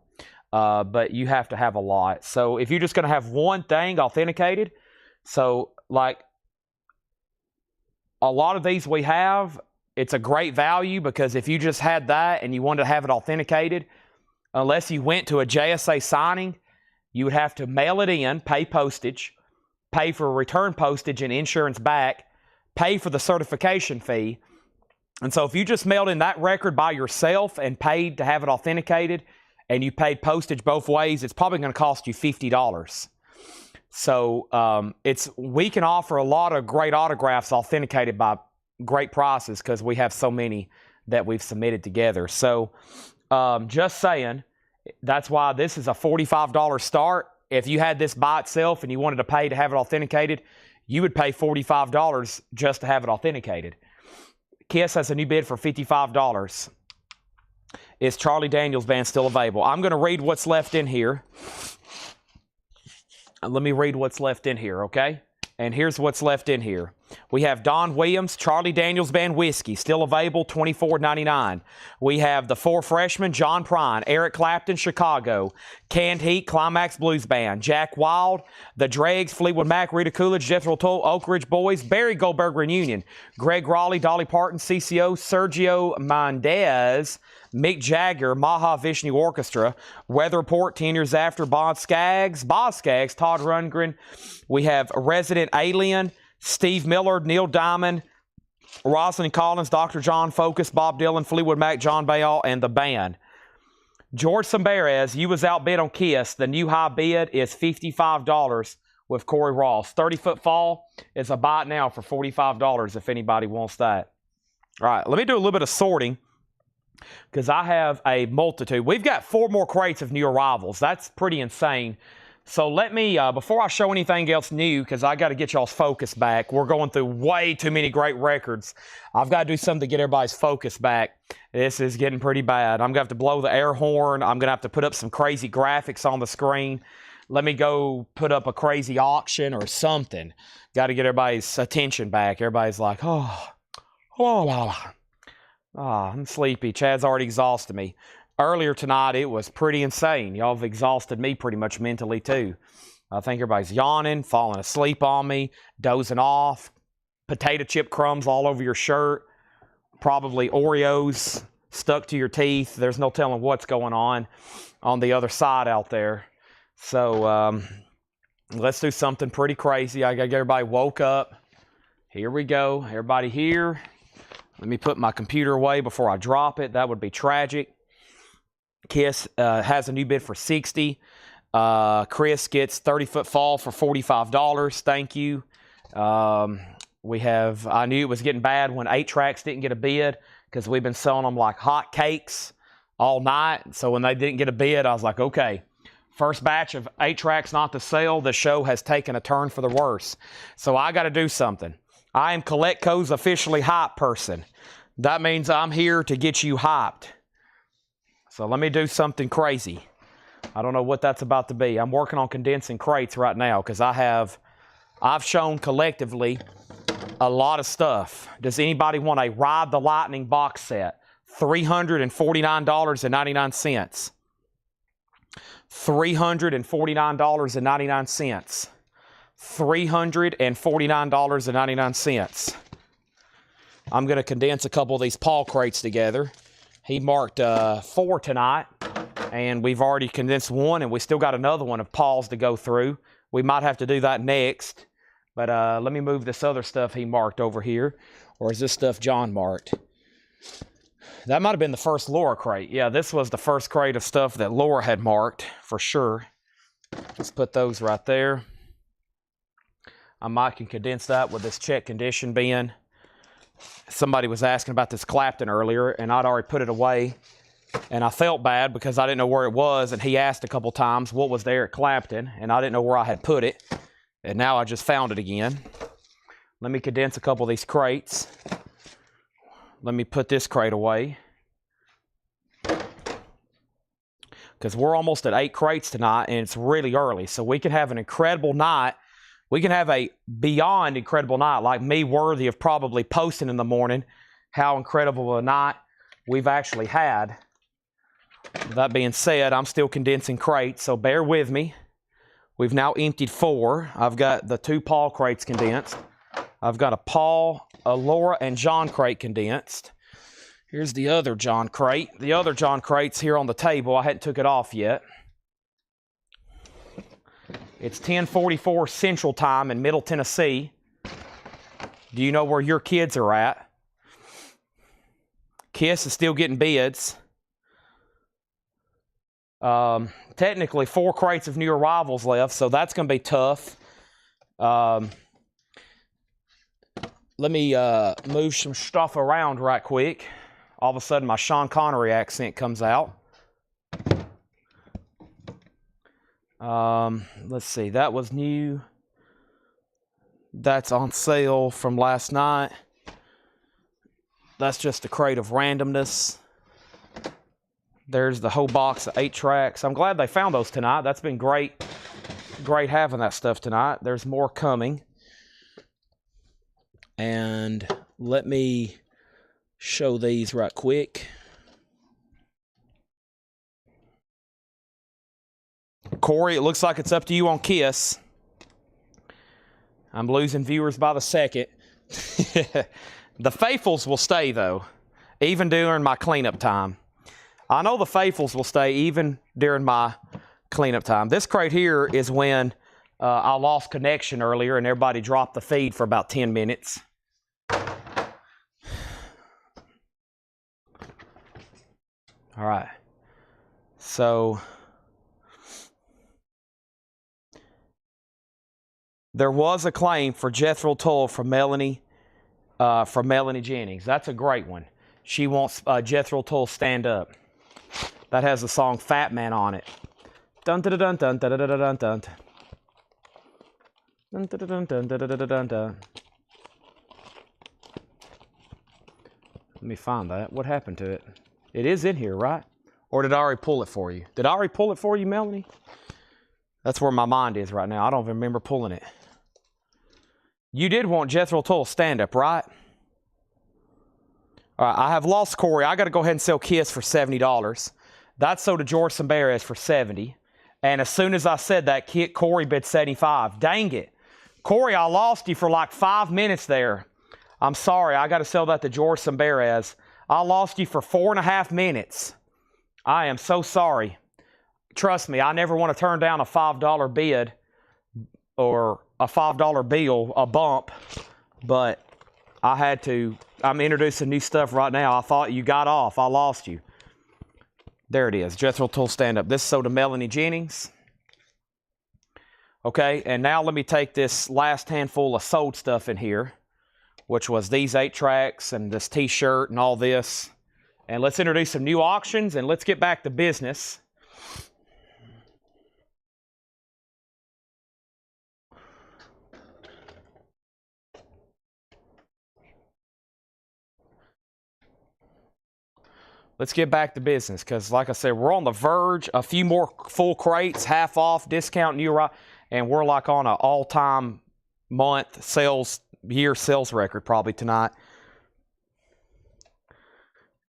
But you have to have a lot. So if you're just going to have one thing authenticated, so like a lot of these we have, it's a great value because if you just had that and you wanted to have it authenticated, unless you went to a JSA signing, you would have to mail it in, pay postage, pay for return postage and insurance back, pay for the certification fee. And so if you just mailed in that record by yourself and paid to have it authenticated, and you paid postage both ways, it's probably going to cost you $50. So we can offer a lot of great autographs authenticated by great prices because we have so many that we've submitted together. So just saying, that's why this is a $45 start. If you had this by itself and you wanted to pay to have it authenticated, you would pay $45 just to have it authenticated. Kiss has a new bid for $55. Is Charlie Daniels Band still available? I'm going to read what's left in here. Let me read what's left in here, okay? And here's what's left in here. We have Don Williams, Charlie Daniels Band Whiskey, still available, $24.99. We have the 4 freshmen, John Prine, Eric Clapton, Chicago, Canned Heat, Climax Blues Band, Jack Wild, The Dregs, Fleetwood Mac, Rita Coolidge, Jethro Tull, Oak Ridge Boys, Barry Goldberg Reunion, Greg Raleigh, Dolly Parton, CCO, Sergio Mendez, Mick Jagger, Maha Vishnu Orchestra, Weather Report, 10 Years After, Boz Scaggs, Todd Rundgren. We have Resident Alien, Steve Miller, Neil Diamond, Rosalind Collins, Dr. John Focus, Bob Dylan, Fleetwood Mac, John Bayall, and the band. George Samberez, you was outbid on Kiss. The new high bid is $55 with Corey Ross. 30-foot fall is a buy it now for $45 if anybody wants that. All right, let me do a little bit of sorting because I have a multitude. We've got 4 more crates of new arrivals. That's pretty insane. So let me, before I show anything else new, because I got to get y'all's focus back. We're going through way too many great records. I've got to do something to get everybody's focus back. This is getting pretty bad. I'm going to have to blow the air horn. I'm going to have to put up some crazy graphics on the screen. Let me go put up a crazy auction or something. Got to get everybody's attention back. Everybody's like, I'm sleepy. Chad's already exhausted me. Earlier tonight, it was pretty insane. Y'all have exhausted me pretty much mentally, too. I think everybody's yawning, falling asleep on me, dozing off, potato chip crumbs all over your shirt, probably Oreos stuck to your teeth. There's no telling what's going on the other side out there. So let's do something pretty crazy. I got to get everybody woke up. Here we go. Everybody here. Let me put my computer away before I drop it. That would be tragic. Kiss has a new bid for $60. Chris gets 30-foot fall for $45. Thank you. I knew it was getting bad when 8 tracks didn't get a bid because we've been selling them like hot cakes all night. So when they didn't get a bid, I was like, okay, First batch of 8-tracks not to sell. The show has taken a turn for the worse. So I got to do something. I am Coletco's officially hype person. That means I'm here to get you hyped. So let me do something crazy. I don't know what that's about to be. I'm working on condensing crates right now because I've shown collectively a lot of stuff. Does anybody want a Ride the Lightning box set? $349.99. $349.99. $349.99. I'm going to condense a couple of these Paul crates together. He marked 4 tonight, and we've already condensed one, and we still got another one of Paul's to go through. We might have to do that next, but let me move this other stuff he marked over here. Or is this stuff John marked? That might have been the first Laura crate. Yeah, this was the first crate of stuff that Laura had marked, for sure. Let's put those right there. I might can condense that with this check condition bin. Somebody was asking about this Clapton earlier, and I'd already put it away. And I felt bad because I didn't know where it was, and he asked a couple times what was there at Clapton, and I didn't know where I had put it. And now I just found it again. Let me condense a couple of these crates. Let me put this crate away. Because we're almost at 8 crates tonight, and it's really early. So we can have an incredible night. We can have a beyond incredible night, like me worthy of probably posting in the morning how incredible a night we've actually had. That being said, I'm still condensing crates, so bear with me. We've now emptied 4. I've got the 2 Paul crates condensed. I've got a Paul, a Laura, and John crate condensed. Here's the other John crate. The other John crate's here on the table. I hadn't took it off yet. It's 10:44 Central Time in Middle Tennessee. Do you know where your kids are at? Kiss is still getting bids. Technically 4 crates of new arrivals left, so that's going to be tough. Let me move some stuff around right quick. All of a sudden my Sean Connery accent comes out. Let's see, that was new. That's on sale from last night. That's just a crate of randomness. There's the whole box of 8 tracks. I'm glad they found those tonight. That's been great having that stuff tonight. There's more coming. And let me show these right quick. Corey, it looks like it's up to you on Kiss. I'm losing viewers by the second. The faithfuls will stay, though, even during my cleanup time. I know the faithfuls will stay even during my cleanup time. This crate here is when I lost connection earlier and everybody dropped the feed for about 10 minutes. All right. So there was a claim for Jethro Tull from Melanie Jennings. That's a great one. She wants Jethro Tull Stand Up. That has the song Fat Man on it. Dun dun dun dun dun dun dun dun dun. Dun dun dun dun dun dun dun dun. Let me find that. What happened to it? It is in here, right? Or did I already pull it for you? Did I already pull it for you, Melanie? That's where my mind is right now. I don't even remember pulling it. You did want Jethro Tull Stand Up, right? All right, I have lost Corey. I got to go ahead and sell Kiss for $70. That's sold to George Samberes for $70. And as soon as I said that, Corey bid $75. Dang it. Corey, I lost you for like 5 minutes there. I'm sorry. I got to sell that to George Samberes. I lost you for 4.5 minutes. I am so sorry. Trust me, I never want to turn down a $5 bid or a $5 bill, a bump, but I had to. I'm introducing new stuff right now. I thought you got off. I lost you. There it is, Jethro Tull Stand Up. This is sold to Melanie Jennings. Okay, and now let me take this last handful of sold stuff in here, which was these 8 tracks and this t-shirt and all this. And let's introduce some new auctions and let's get back to business. let's get back to business, because like I said, we're on the verge. A few more full crates, half off, discount, new arrival, and we're like on an all-time month sales, year sales record probably tonight.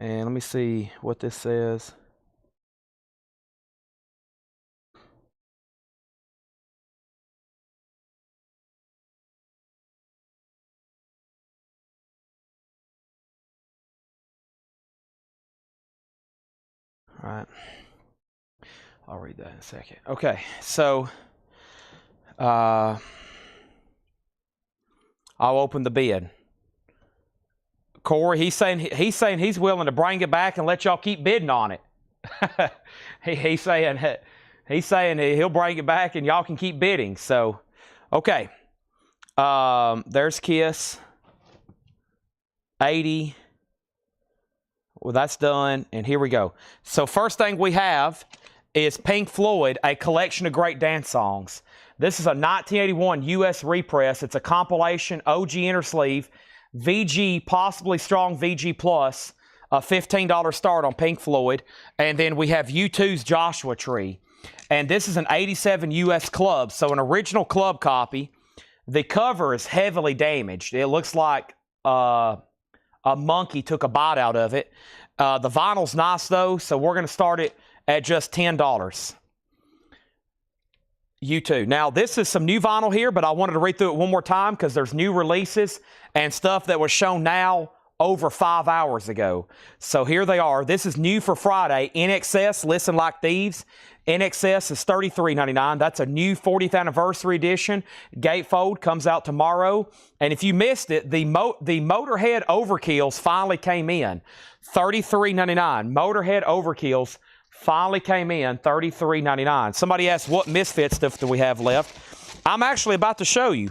And let me see what this says. All right. I'll read that in a second. Okay, so I'll open the bid. Corey, he's saying he's willing to bring it back and let y'all keep bidding on it. he's saying he'll bring it back and y'all can keep bidding. So, okay. There's Kiss. 80. Well, that's done, and here we go. So first thing we have is Pink Floyd, A Collection of Great Dance Songs. This is a 1981 U.S. repress. It's a compilation, OG inner sleeve, VG, possibly strong VG plus, a $15 start on Pink Floyd. And then we have U2's Joshua Tree. And this is an 87 U.S. club, so an original club copy. The cover is heavily damaged. It looks like a monkey took a bite out of it. The vinyl's nice, though, so we're going to start it at just $10. U2. Now, this is some new vinyl here, but I wanted to read through it one more time because there's new releases and stuff that was shown now over 5 hours ago. So here they are. This is new for Friday. NXS, Listen Like Thieves. NXS is $33.99. That's a new 40th anniversary edition. Gatefold comes out tomorrow. And if you missed it, the Motorhead Overkills finally came in. $33.99. Motorhead Overkills finally came in. $33.99. Somebody asked what Misfit stuff do we have left. I'm actually about to show you.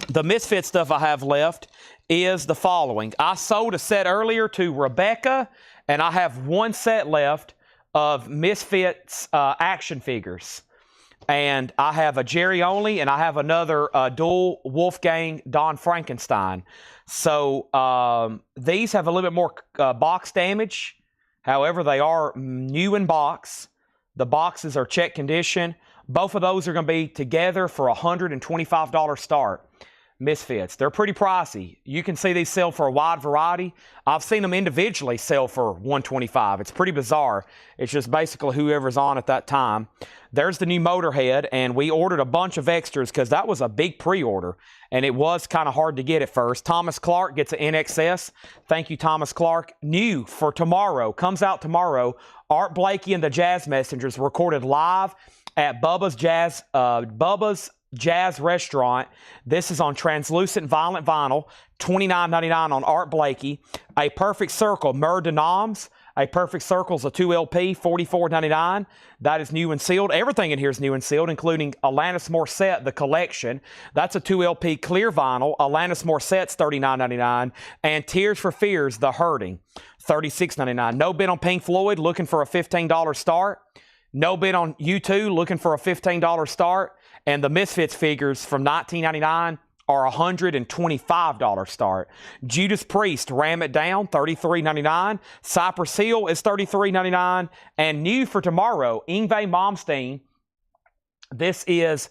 The Misfit stuff I have left is the following. I sold a set earlier to Rebecca, and I have one set left of Misfits action figures. And I have a Jerry only, and I have another dual Wolfgang Don Frankenstein. So these have a little bit more box damage. However, they are new in box. The boxes are check condition. Both of those are going to be together for a $125 start. Misfits. They're pretty pricey. You can see these sell for a wide variety. I've seen them individually sell for $125. It's pretty bizarre. It's just basically whoever's on at that time. There's the new Motorhead, and we ordered a bunch of extras because that was a big pre-order, and it was kind of hard to get at first. Thomas Clark gets an NXS. Thank you, Thomas Clark. New for tomorrow. Comes out tomorrow. Art Blakey and the Jazz Messengers recorded live at Bubba's Jazz Restaurant. This is on translucent violet vinyl, $29.99 on Art Blakey. A Perfect Circle, Mur de Noms. A Perfect Circle is a 2LP, $44.99. That is new and sealed. Everything in here is new and sealed, including Alanis Morissette, The Collection. That's a 2LP clear vinyl. Alanis Morissette's $39.99. And Tears for Fears, The Hurting, $36.99. No bid on Pink Floyd, looking for a $15 start. No bid on U2, looking for a $15 start. And the Misfits figures from $19.99 are a $125 start. Judas Priest, Ram It Down, $33.99. Cypress Hill is $33.99. And new for tomorrow, Yngwie Malmsteen. This is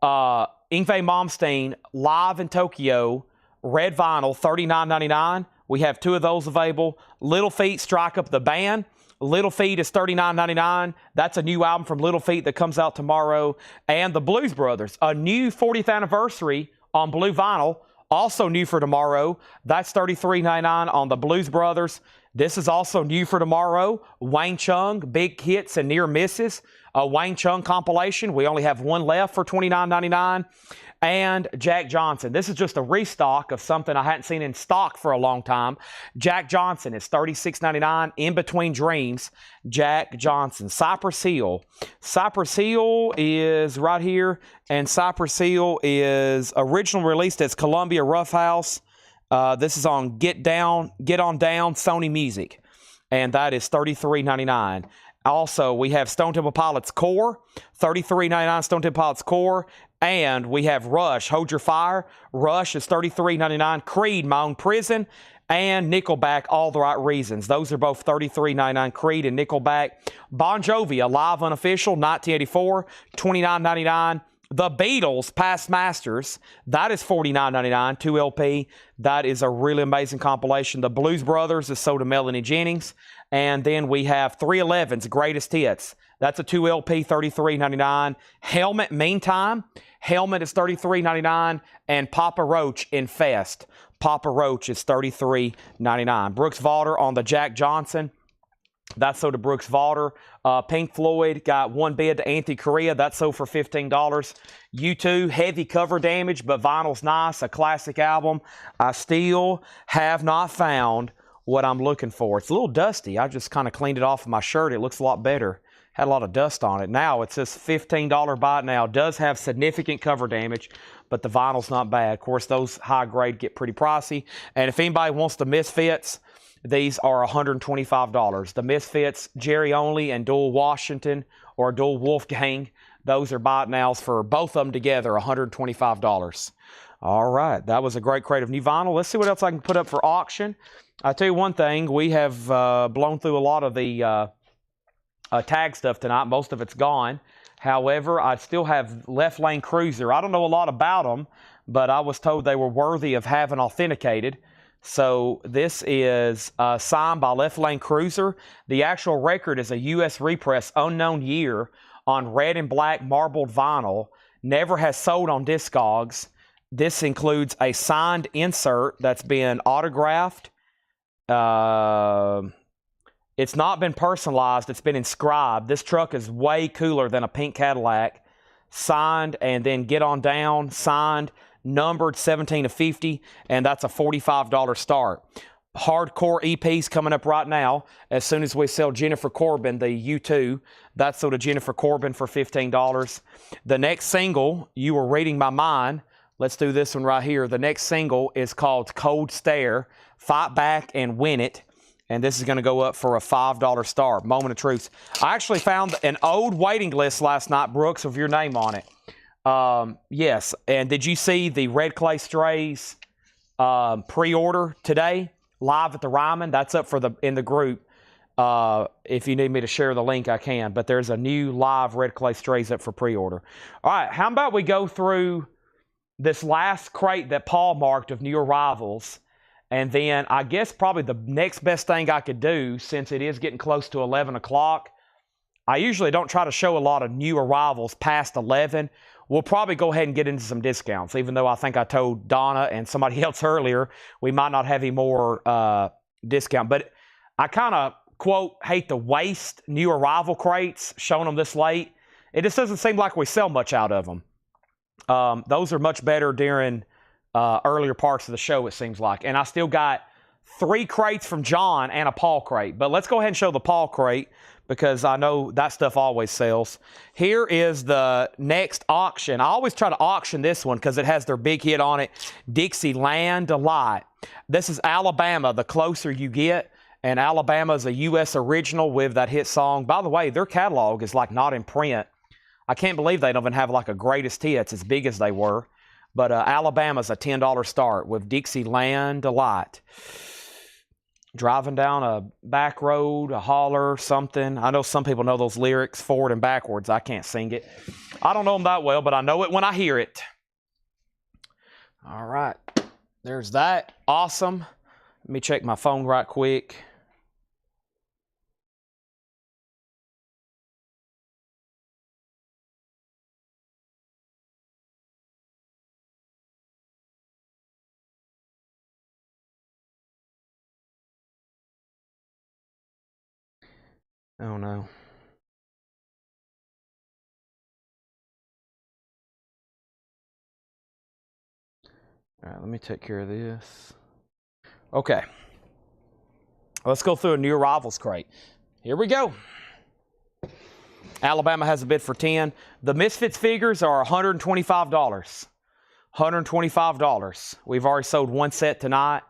Yngwie Malmsteen live in Tokyo, red vinyl, $39.99. We have two of those available. Little Feat, Strike Up the Band. Little Feat is $39.99. That's a new album from Little Feat that comes out tomorrow. And the Blues Brothers, a new 40th anniversary on blue vinyl, also new for tomorrow. That's $33.99 on the Blues Brothers. This is also new for tomorrow. Wayne Chung, Big Hits and Near Misses, a Wayne Chung compilation. We only have one left for $29.99. And Jack Johnson. This is just a restock of something I hadn't seen in stock for a long time. Jack Johnson is $36.99. In Between Dreams, Jack Johnson. Cypress Hill. Cypress Hill is right here, and Cypress Hill is originally released as Columbia Rough House. This is on Get On Down, Sony Music, and that is $33.99. Also, we have Stone Temple Pilots Core, $33.99 Stone Temple Pilots Core. And we have Rush, Hold Your Fire. Rush is $33.99. Creed, My Own Prison. And Nickelback, All the Right Reasons. Those are both $33.99. Creed and Nickelback. Bon Jovi, Alive Unofficial, 1984, $29.99. The Beatles, Past Masters, that is $49.99, 2 LP. That is a really amazing compilation. The Blues Brothers is sold to Melanie Jennings. And then we have 311's Greatest Hits. That's a 2 LP, $33.99. Helmet, Meantime. Helmet is $33.99. And Papa Roach, Infest. Papa Roach is $33.99. Brooks Valder on the Jack Johnson. That's sold to Brooks Valder. Pink Floyd got one bid to Anthony Correa. That's sold for $15. U2, heavy cover damage, but vinyl's nice. A classic album. I still have not found what I'm looking for. It's a little dusty. I just kind of cleaned it off of my shirt. It looks a lot better. Had a lot of dust on it. Now it's this $15 buy it now. Does have significant cover damage, but the vinyl's not bad. Of course, those high grade get pretty pricey. And if anybody wants the Misfits, these are $125. The Misfits, Jerry Only and Dual Washington or Dual Wolfgang, those are buy it nows for both of them together, $125. All right, that was a great crate of new vinyl. Let's see what else I can put up for auction. I'll tell you one thing, we have blown through a lot of the tag stuff tonight. Most of it's gone. However, I still have Left Lane Cruiser. I don't know a lot about them, but I was told they were worthy of having authenticated. So this is signed by Left Lane Cruiser. The actual record is a U.S. repress, unknown year, on red and black marbled vinyl. Never has sold on Discogs. This includes a signed insert that's been autographed. It's not been personalized. It's been inscribed. This truck is way cooler than a pink Cadillac. Signed and then Get On Down, signed, numbered 17 of 50, and that's a $45 start. Hardcore EPs coming up right now. As soon as we sell Jennifer Corbin, the U2, that's sold to Jennifer Corbin for $15. The next single, You Were Reading My Mind. Let's do this one right here. The next single is called Cold Stare. Fight Back and Win It. And this is going to go up for a $5 star. Moment of truth. I actually found an old waiting list last night, Brooks, with your name on it. Yes. And did you see the Red Clay Strays pre-order today? Live at the Ryman. That's up for in the group. If you need me to share the link, I can. But there's a new live Red Clay Strays up for pre-order. All right. How about we go through this last crate that Paul marked of new arrivals? And then I guess probably the next best thing I could do, since it is getting close to 11 o'clock, I usually don't try to show a lot of new arrivals past 11. We'll probably go ahead and get into some discounts, even though I think I told Donna and somebody else earlier we might not have any more discount. But I kind of, quote, hate to waste new arrival crates, showing them this late. It just doesn't seem like we sell much out of them. Those are much better during earlier parts of the show, it seems like. And I still got 3 crates from John and a Paul crate. But let's go ahead and show the Paul crate, because I know that stuff always sells. Here is the next auction. I always try to auction this one because it has their big hit on it, Dixieland Delight. This is Alabama, The Closer You Get. And Alabama is a U.S. original with that hit song. By the way, their catalog is like not in print. I can't believe they don't even have like a greatest hits as big as they were. But Alabama's a $10 start with Dixieland Delight. Driving down a back road, a holler, something. I know some people know those lyrics forward and backwards. I can't sing it. I don't know them that well, but I know it when I hear it. All right. There's that. Awesome. Let me check my phone right quick. Oh no. All right, let me take care of this. Okay. Let's go through a new arrivals crate. Here we go. Alabama has a bid for 10. The Misfits figures are $125. $125. We've already sold one set tonight.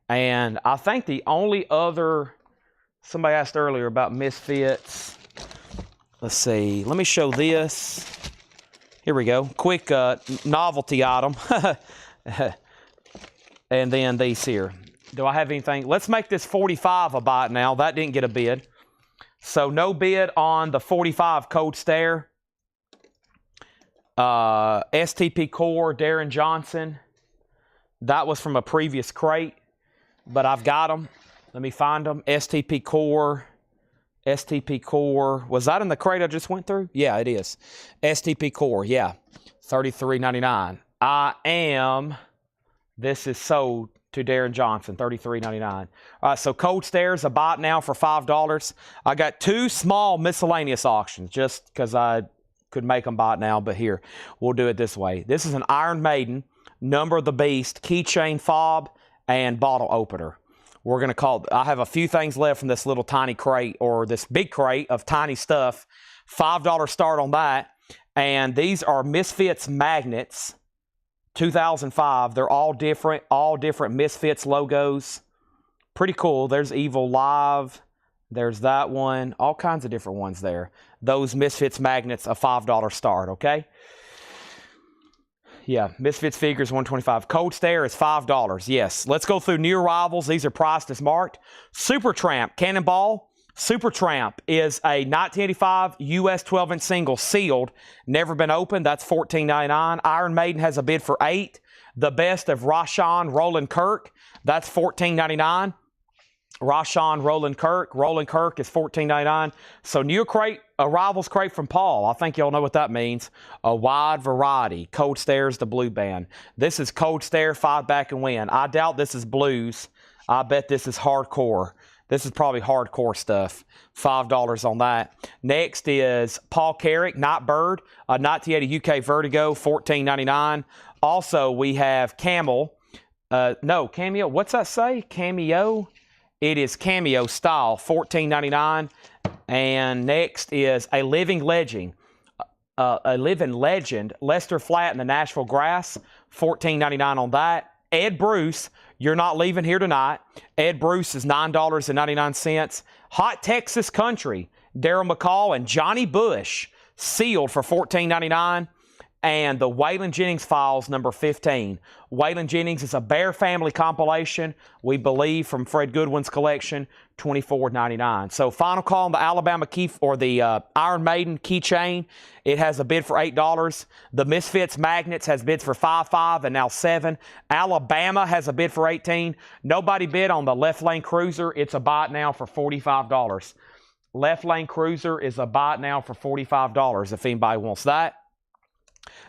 And I think the only other, somebody asked earlier about Misfits. Let's see. Let me show this. Here we go. Quick novelty item. And then these here. Do I have anything? Let's make this 45 a bite now. That didn't get a bid. So no bid on the 45 Cold Stare. STP Core, Darren Johnson. That was from a previous crate, but I've got them. Let me find them. STP Core. STP Core. Was that in the crate I just went through? Yeah, it is. STP Core, yeah. $33.99. This is sold to Darren Johnson, $33.99. All right, so Cold Stare's a bite now for $5. I got 2 small miscellaneous auctions just because I could make them bite now, but here, we'll do it this way. This is an Iron Maiden, Number of the Beast, keychain fob, and bottle opener. We're going to call, I have a few things left from this little tiny crate, or this big crate of tiny stuff. $5 start on that. And these are Misfits magnets, 2005. They're all different Misfits logos. Pretty cool. There's Evil Live. There's that one. All kinds of different ones there. Those Misfits magnets, a $5 start, okay? Yeah, Misfits figures, $125. Cold Stare is $5, yes. Let's go through new arrivals. These are priced as marked. Supertramp, Cannonball. Supertramp is a 1985 US 12-inch single, sealed, never been opened. That's $14.99. Iron Maiden has a bid for $8. The Best of Rashawn Roland Kirk, that's $14.99. Rashawn Roland Kirk. Roland Kirk is $14.99. So new crate, arrivals crate from Paul. I think y'all know what that means. A wide variety. Cold Stare's the blue band. This is Cold Stare, 5 back and win. I doubt this is blues. I bet this is hardcore. This is probably hardcore stuff. $5 on that. Next is Paul Carrick, Nightbird, a 1980 UK Vertigo, $14.99. Also, we have Camel. Cameo. What's that say? Cameo. It is Cameo style, $14.99. And next is a Living Legend. Lester Flatt and the Nashville Grass, $14.99 on that. Ed Bruce, You're Not Leaving Here Tonight. Ed Bruce is $9.99. Hot Texas Country, Daryl McCall and Johnny Bush, sealed for $14.99. And the Waylon Jennings Files, number 15. Waylon Jennings is a Bear Family compilation, we believe, from Fred Goodwin's collection, $24.99. So final call on the Alabama key, or the Iron Maiden keychain. It has a bid for $8. The Misfits Magnets has bids for $5 and now $7. Alabama has a bid for $18. Nobody bid on the Left Lane Cruiser. It's a bite now for $45. Left Lane Cruiser is a bite now for $45 if anybody wants that.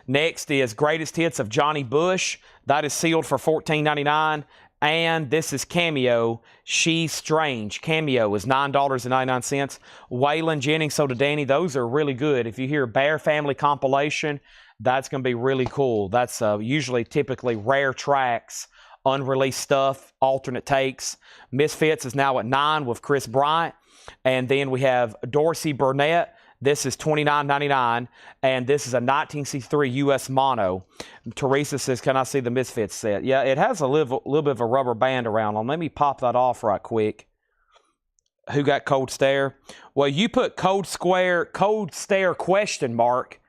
Next is Greatest Hits of Johnny Bush. That is sealed for $14.99. And this is Cameo, She's Strange. Cameo is $9.99. Waylon Jennings, So to Danny. Those are really good. If you hear Bear Family compilation, that's going to be really cool. That's typically rare tracks, unreleased stuff, alternate takes. Misfits is now at 9 with Chris Bryant. And then we have Dorsey Burnett. This is $29.99, and this is a 1963 U.S. mono. Teresa says, can I see the Misfits set? Yeah, it has a little bit of a rubber band around on. Let me pop that off right quick. Who got Cold Stare? Well, you put Cold Stare question mark.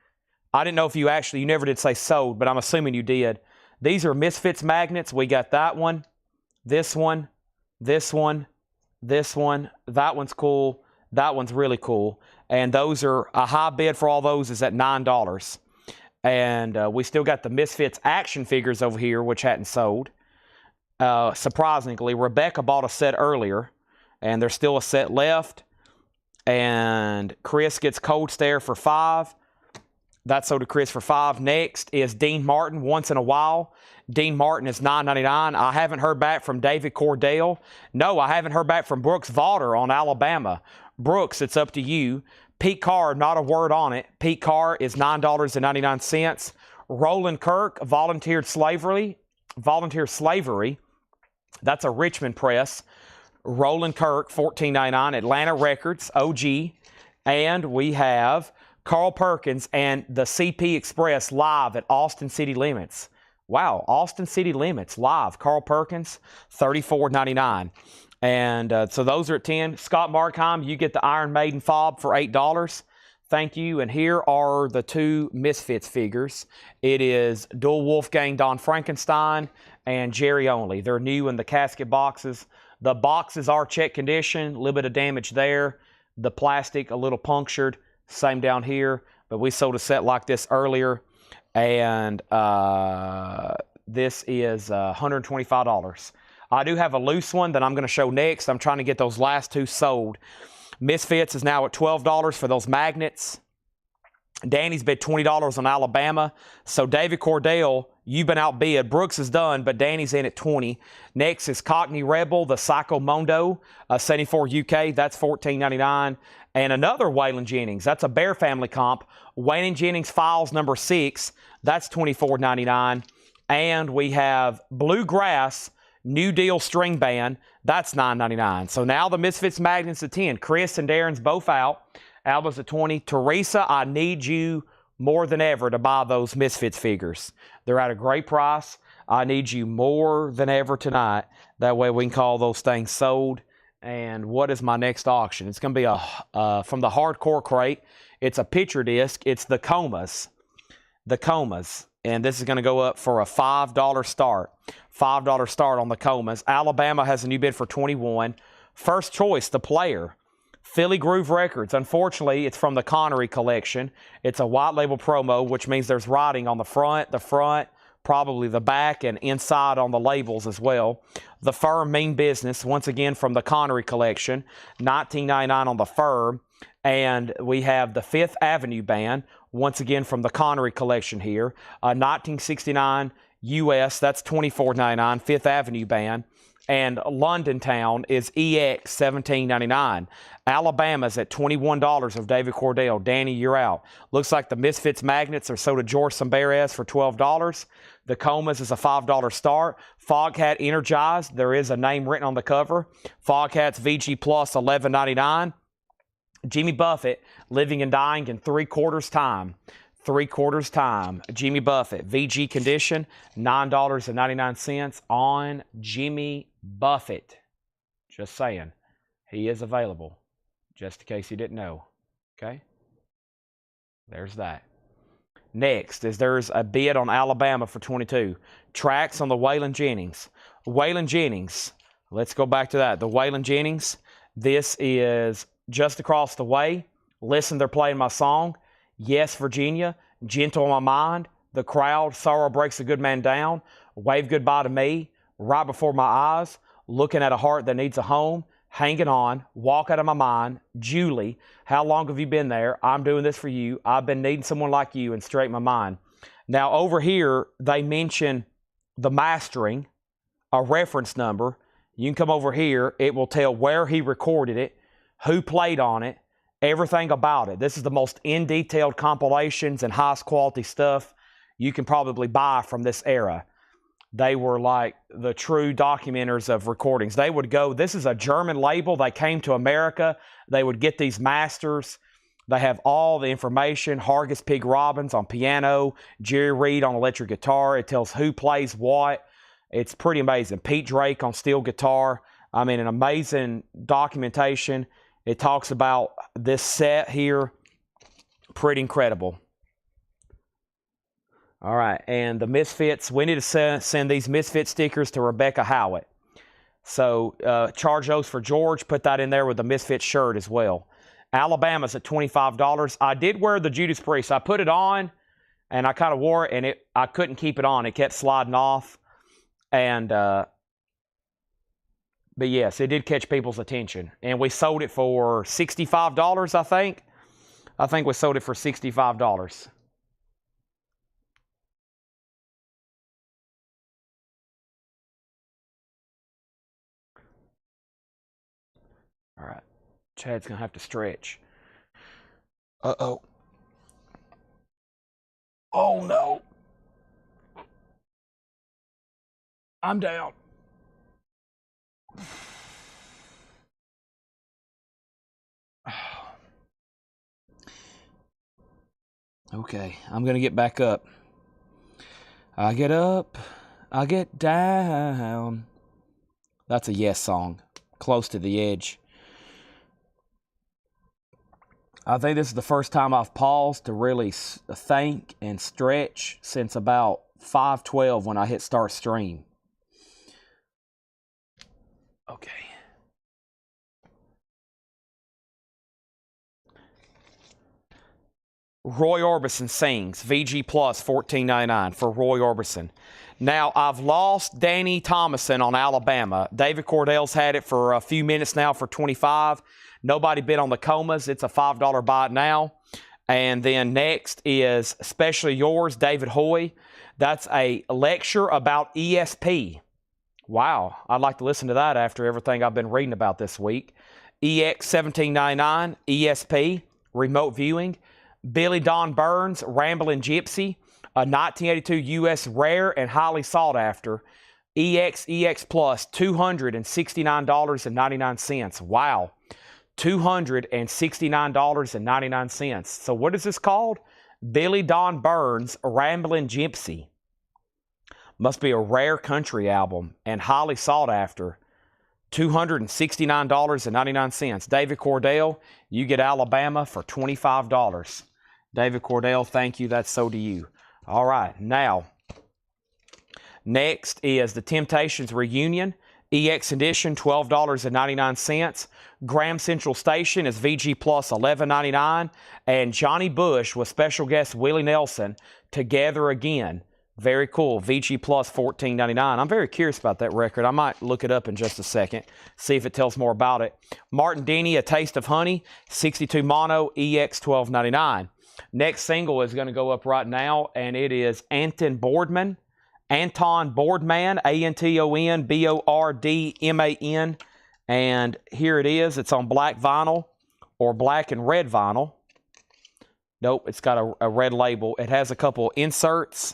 I didn't know if you never did say sold, but I'm assuming you did. These are Misfits magnets. We got that one, this one, this one, this one. That one's cool. That one's really cool. And those are, a high bid for all those is at $9. And we still got the Misfits action figures over here, which hadn't sold. Surprisingly, Rebecca bought a set earlier, and there's still a set left. And Chris gets Cold Stare for $5. That's sold to Chris for $5. Next is Dean Martin, Once in a While. Dean Martin is $9.99. I haven't heard back from David Cordell. No, I haven't heard back from Brooks Vaughter on Alabama. Brooks, it's up to you. Pete Carr, not a word on it. Pete Carr is $9.99. Roland Kirk, Volunteer Slavery. That's a Richmond press. Roland Kirk, $14.99. Atlanta Records, OG. And we have Carl Perkins and the CP Express live at Austin City Limits. Wow, Austin City Limits live. Carl Perkins, $34.99. And so those are at 10. Scott Markheim, you get the Iron Maiden fob for $8. Thank you. And here are the two Misfits figures. It is Dual Wolfgang Don Frankenstein and Jerry Only. They're new in the casket boxes. The boxes are check condition, a little bit of damage there. The plastic a little punctured, same down here. But we sold a set like this earlier, and this is $125. I do have a loose one that I'm going to show next. I'm trying to get those last two sold. Misfits is now at $12 for those magnets. Danny's bid $20 on Alabama. So David Cordell, you've been outbid. Brooks is done, but Danny's in at $20. Next is Cockney Rebel, the Psycho Mondo, 74 UK. That's $14.99. And another Waylon Jennings. That's a Bear Family comp. Waylon Jennings Files number 6. That's $24.99. And we have Bluegrass New Deal String Band. That's $9.99. So now the Misfits magnets at 10. Chris and Darren's both out. Alba's at 20. Teresa, I need you more than ever to buy those Misfits figures. They're at a great price. I need you more than ever tonight. That way we can call those things sold. And what is my next auction? It's going to be from the Hardcore Crate. It's a picture disc. It's the Comas. The Comas. And this is going to go up for a $5 start. $5 start on the Comas. Alabama has a new bid for $21. First choice, the Player. Philly Groove Records. Unfortunately, it's from the Connery collection. It's a white label promo, which means there's writing on the front, probably the back, and inside on the labels as well. The Firm Mean Business, once again from the Connery collection. $19.99 on the Firm. And we have the Fifth Avenue Band, once again from the Connery collection here. 1969 US, that's $24.99, Fifth Avenue Band. And London Town is EX, $17.99. Alabama's at $21 of David Cordell. Danny, you're out. Looks like the Misfits magnets are sold to George Samberes for $12. The Comas is a $5 start. Foghat Energized, there is a name written on the cover. Foghat's VG Plus, $11.99. Jimmy Buffett, Living and Dying in 3/4 time. 3/4 time. Jimmy Buffett, VG condition, $9.99 on Jimmy Buffett. Just saying. He is available. Just in case you didn't know. Okay? There's that. Next is there's a bid on Alabama for 22. Tracks on the Waylon Jennings. Waylon Jennings. Let's go back to that. The Waylon Jennings. This is Just Across the Way. Listen, they're playing my song. Yes, Virginia. Gentle on My Mind. The Crowd. Sorrow Breaks a Good Man Down. Wave Goodbye to Me. Right Before My Eyes. Looking at a Heart That Needs a Home. Hanging On. Walk Out of My Mind. Julie. How Long Have You Been There? I'm Doing This For You. I've Been Needing Someone Like You and Straight My Mind. Now over here, they mention the mastering, a reference number. You can come over here. It will tell where he recorded it, who played on it, everything about it. This is the most in-detailed compilations and highest quality stuff you can probably buy from this era. They were like the true documenters of recordings. They would go, this is a German label. They came to America. They would get these masters. They have all the information. Hargus Pig Robbins on piano, Jerry Reed on electric guitar. It tells who plays what. It's pretty amazing. Pete Drake on steel guitar. I mean, an amazing documentation. It talks about this set here. Pretty incredible. All right, and the Misfits, we need to send these Misfit stickers to Rebecca Howitt. So charge those for George. Put that in there with the Misfit shirt as well. Alabama's at $25. I did wear the Judas Priest. I put it on, and I kind of wore it, and I couldn't keep it on. It kept sliding off. And but yes, it did catch people's attention. And we sold it for $65, I think. I think we sold it for $65. All right. Chad's going to have to stretch. Uh-oh. Oh, no. I'm down. Okay, I'm going to get back up. I get up, I get down. That's a Yes song. Close to the Edge. I think this is the first time I've paused to really think and stretch since about 5:12 when I hit start stream. Okay. Roy Orbison sings VG Plus $14.99 for Roy Orbison. Now, I've lost Danny Thomason on Alabama. David Cordell's had it for a few minutes now for 25. Nobody bid on the comas. It's a $5 buy now. And then next is Especially Yours, David Hoy. That's a lecture about ESP. Wow, I'd like to listen to that after everything I've been reading about this week. EX 1799, ESP, remote viewing. Billy Don Burns, Ramblin' Gypsy, a 1982 U.S. rare and highly sought after. EX Plus, $269.99. Wow, $269.99. So what is this called? Billy Don Burns, Ramblin' Gypsy. Must be a rare country album and highly sought after. $269.99. David Cordell, you get Alabama for $25. David Cordell, thank you. That's so to you. All right, now, next is the Temptations Reunion, EX Edition, $12.99. Graham Central Station is VG Plus, $11.99. And Johnny Bush with special guest Willie Nelson, Together Again. Very cool. VG Plus, $14.99. I'm very curious about that record. I might look it up in just a second, see if it tells more about it. Martin Denny, A Taste of Honey, 62 mono, EX, $12.99. Next single is going to go up right now, and it is Anton Boardman. Anton Boardman, Anton Boardman. And here it is. It's on black vinyl or black and red vinyl. Nope, it's got a red label. It has a couple inserts,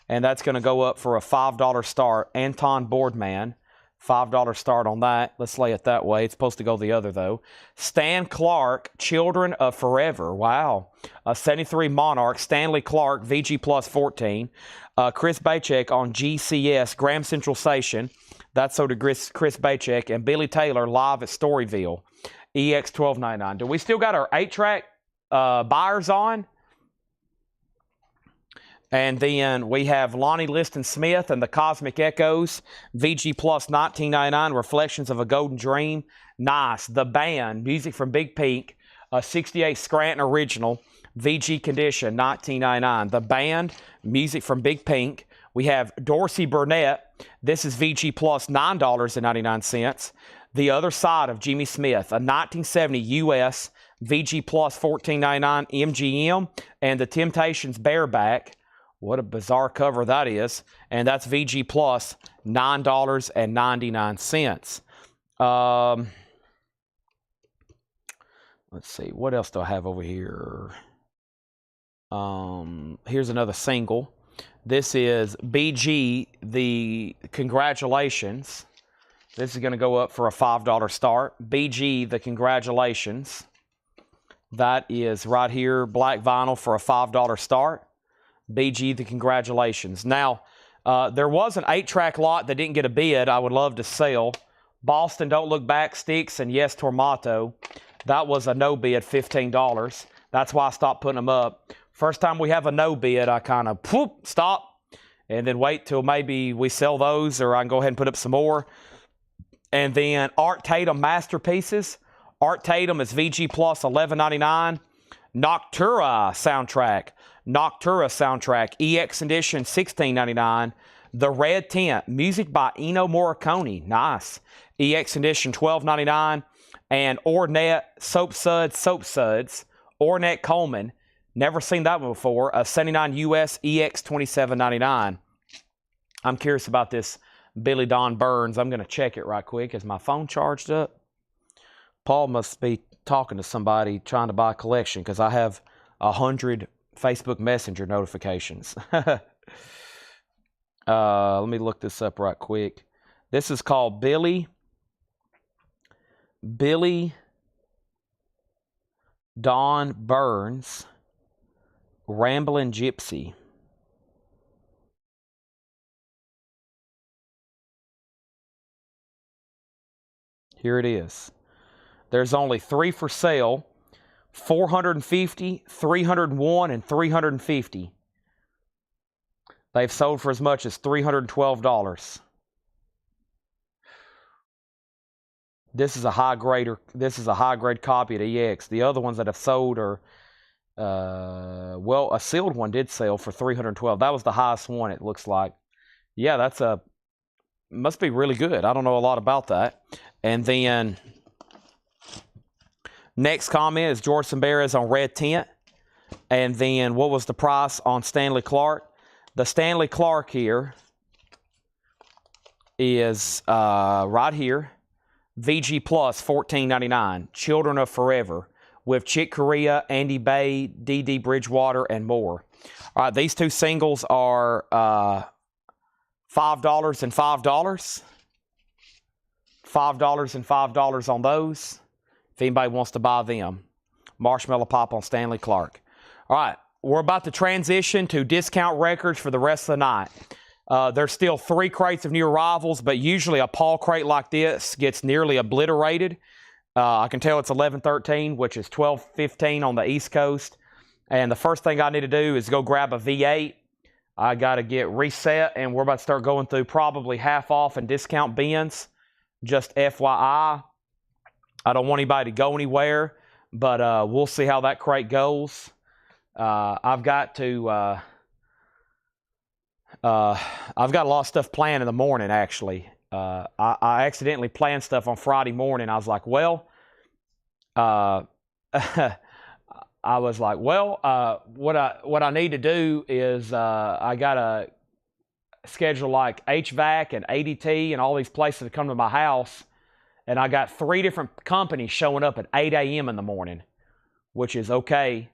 and that's going to go up for a $5 start. Anton Boardman, $5 start on that. Let's lay it that way. It's supposed to go the other, though. Stan Clark, Children of Forever. Wow. 73 Monarch, Stanley Clark, VG Plus 14. Chris Bachek on GCS, Graham Central Station. That's so to Chris Bachek. And Billy Taylor live at Storyville, EX 12.99. Do we still got our 8-track buyers on? And then we have Lonnie Liston Smith and the Cosmic Echoes, VG Plus $19.99, Reflections of a Golden Dream. Nice. The Band, music from Big Pink, a 68 Scranton original, VG Condition $19.99. The Band, music from Big Pink. We have Dorsey Burnett. This is VG Plus $9.99. The Other Side of Jimmy Smith, a 1970 US, VG Plus $14.99 MGM. And The Temptations Bareback. What a bizarre cover that is. And that's VG Plus, $9.99. Let's see. What else do I have over here? Here's another single. This is BG, the Congratulations. This is going to go up for a $5 start. BG, the Congratulations. That is right here, black vinyl for a $5 start. BG, the Congratulations. Now, there was an 8-track lot that didn't get a bid I would love to sell. Boston, Don't Look Back, Sticks, and Yes, Tormato. That was a no bid, $15. That's why I stopped putting them up. First time we have a no bid, I kind of stop and then wait till maybe we sell those or I can go ahead and put up some more. And then Art Tatum Masterpieces. Art Tatum is VG Plus $11.99. Noctura soundtrack, EX Edition $16.99. The Red Tent, music by Ennio Morricone, nice. EX Edition $12.99. And Ornette Soap Suds, Ornette Coleman, never seen that one before. A 79 US, EX $27.99. I'm curious about this Billy Don Burns. I'm going to check it right quick. Is my phone charged up? Paul must be talking to somebody trying to buy a collection because I have 100 Facebook Messenger notifications. Let me look this up right quick. This is called Billy Don Burns, Ramblin' Gypsy. Here it is. There's only 3 for sale. 450, 301, and 350. They've sold for as much as $312. This is a high grader. This is a high grade copy of the EX. The other ones that have sold are, well, a sealed one did sell for $312. That was the highest one, it looks like. Yeah, that's must be really good. I don't know a lot about that. And then next comment is George Samberez on red tint. And then what was the price on Stanley Clark? The Stanley Clark here is right here. VG Plus, $14.99. Children of Forever with Chick Corea, Andy Bay, D.D. Bridgewater, and more. All right, these two singles are $5 and $5. $5 and $5 on those. If anybody wants to buy them. Marshmallow Pop on Stanley Clark. All right, we're about to transition to discount records for the rest of the night. There's still 3 crates of new arrivals, but usually a Paul crate like this gets nearly obliterated. I can tell it's 11:13, which is 12:15 on the East Coast. And the first thing I need to do is go grab a V8. I got to get reset, and we're about to start going through probably half off and discount bins. Just FYI. I don't want anybody to go anywhere, but we'll see how that crate goes. I've got a lot of stuff planned in the morning, actually. I accidentally planned stuff on Friday morning. I was like, well, what I need to do is I got to schedule like HVAC and ADT and all these places to come to my house. And I got 3 different companies showing up at 8 a.m. in the morning, which is okay.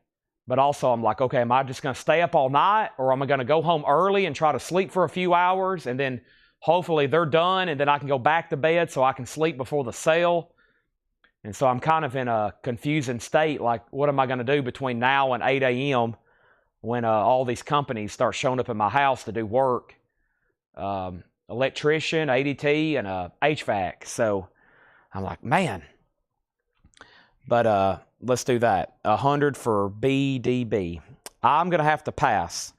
But also I'm like, okay, am I just going to stay up all night, or am I going to go home early and try to sleep for a few hours, and then hopefully they're done and then I can go back to bed so I can sleep before the sale? And so I'm kind of in a confusing state, like what am I going to do between now and 8 a.m. when all these companies start showing up at my house to do work. Electrician, ADT, and HVAC. So I'm like, man. But let's do that. 100 for BDB. I'm going to have to pass.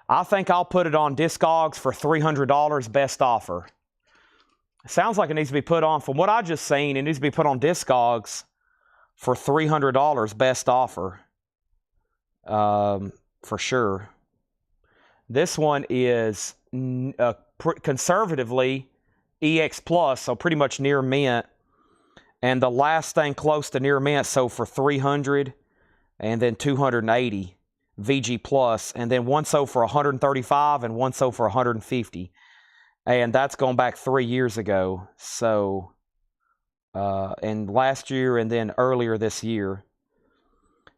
I think I'll put it on Discogs for $300, best offer. Sounds like it needs to be put on, from what I just seen, it needs to be put on Discogs for $300, best offer. For sure. This one is conservatively EX Plus, so pretty much near mint. And the last thing close to near mint sold for $300, and then $280 VG Plus, and then one sold for $135 and one sold for $150, and that's going back 3 years ago. So, and last year and then earlier this year.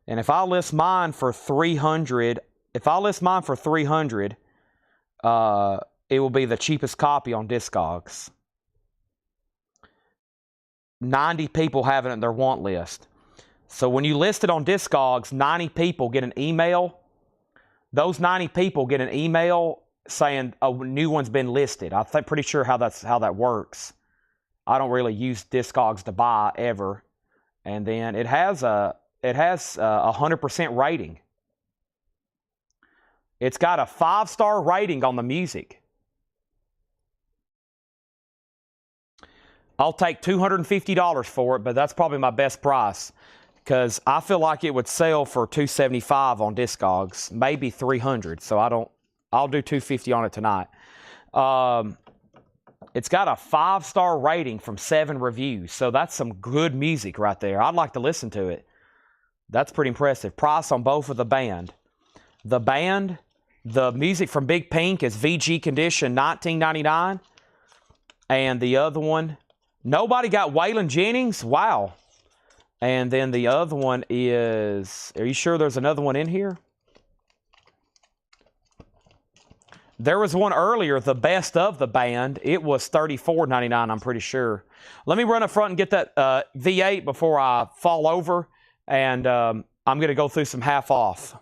And if I list mine for $300, it will be the cheapest copy on Discogs. 90 people have it in their want list. So when you list it on Discogs, 90 people get an email. Those 90 people get an email saying a new one's been listed. I'm pretty sure how that works. I don't really use Discogs to buy ever. And then it has a 100% rating. It's got a 5-star rating on the music. I'll take $250 for it, but that's probably my best price, because I feel like it would sell for $275 on Discogs, maybe $300. So I'll do $250 on it tonight. It's got a 5-star rating from 7 reviews, so that's some good music right there. I'd like to listen to it. That's pretty impressive. Price on both of the band. The music from Big Pink is VG condition, $19.99, and the other one. Nobody got Waylon Jennings? Wow. And then the other one is, are you sure there's another one in here? There was one earlier, the best of the band. It was $34.99, I'm pretty sure. Let me run up front and get that V8 before I fall over, and I'm going to go through some half off.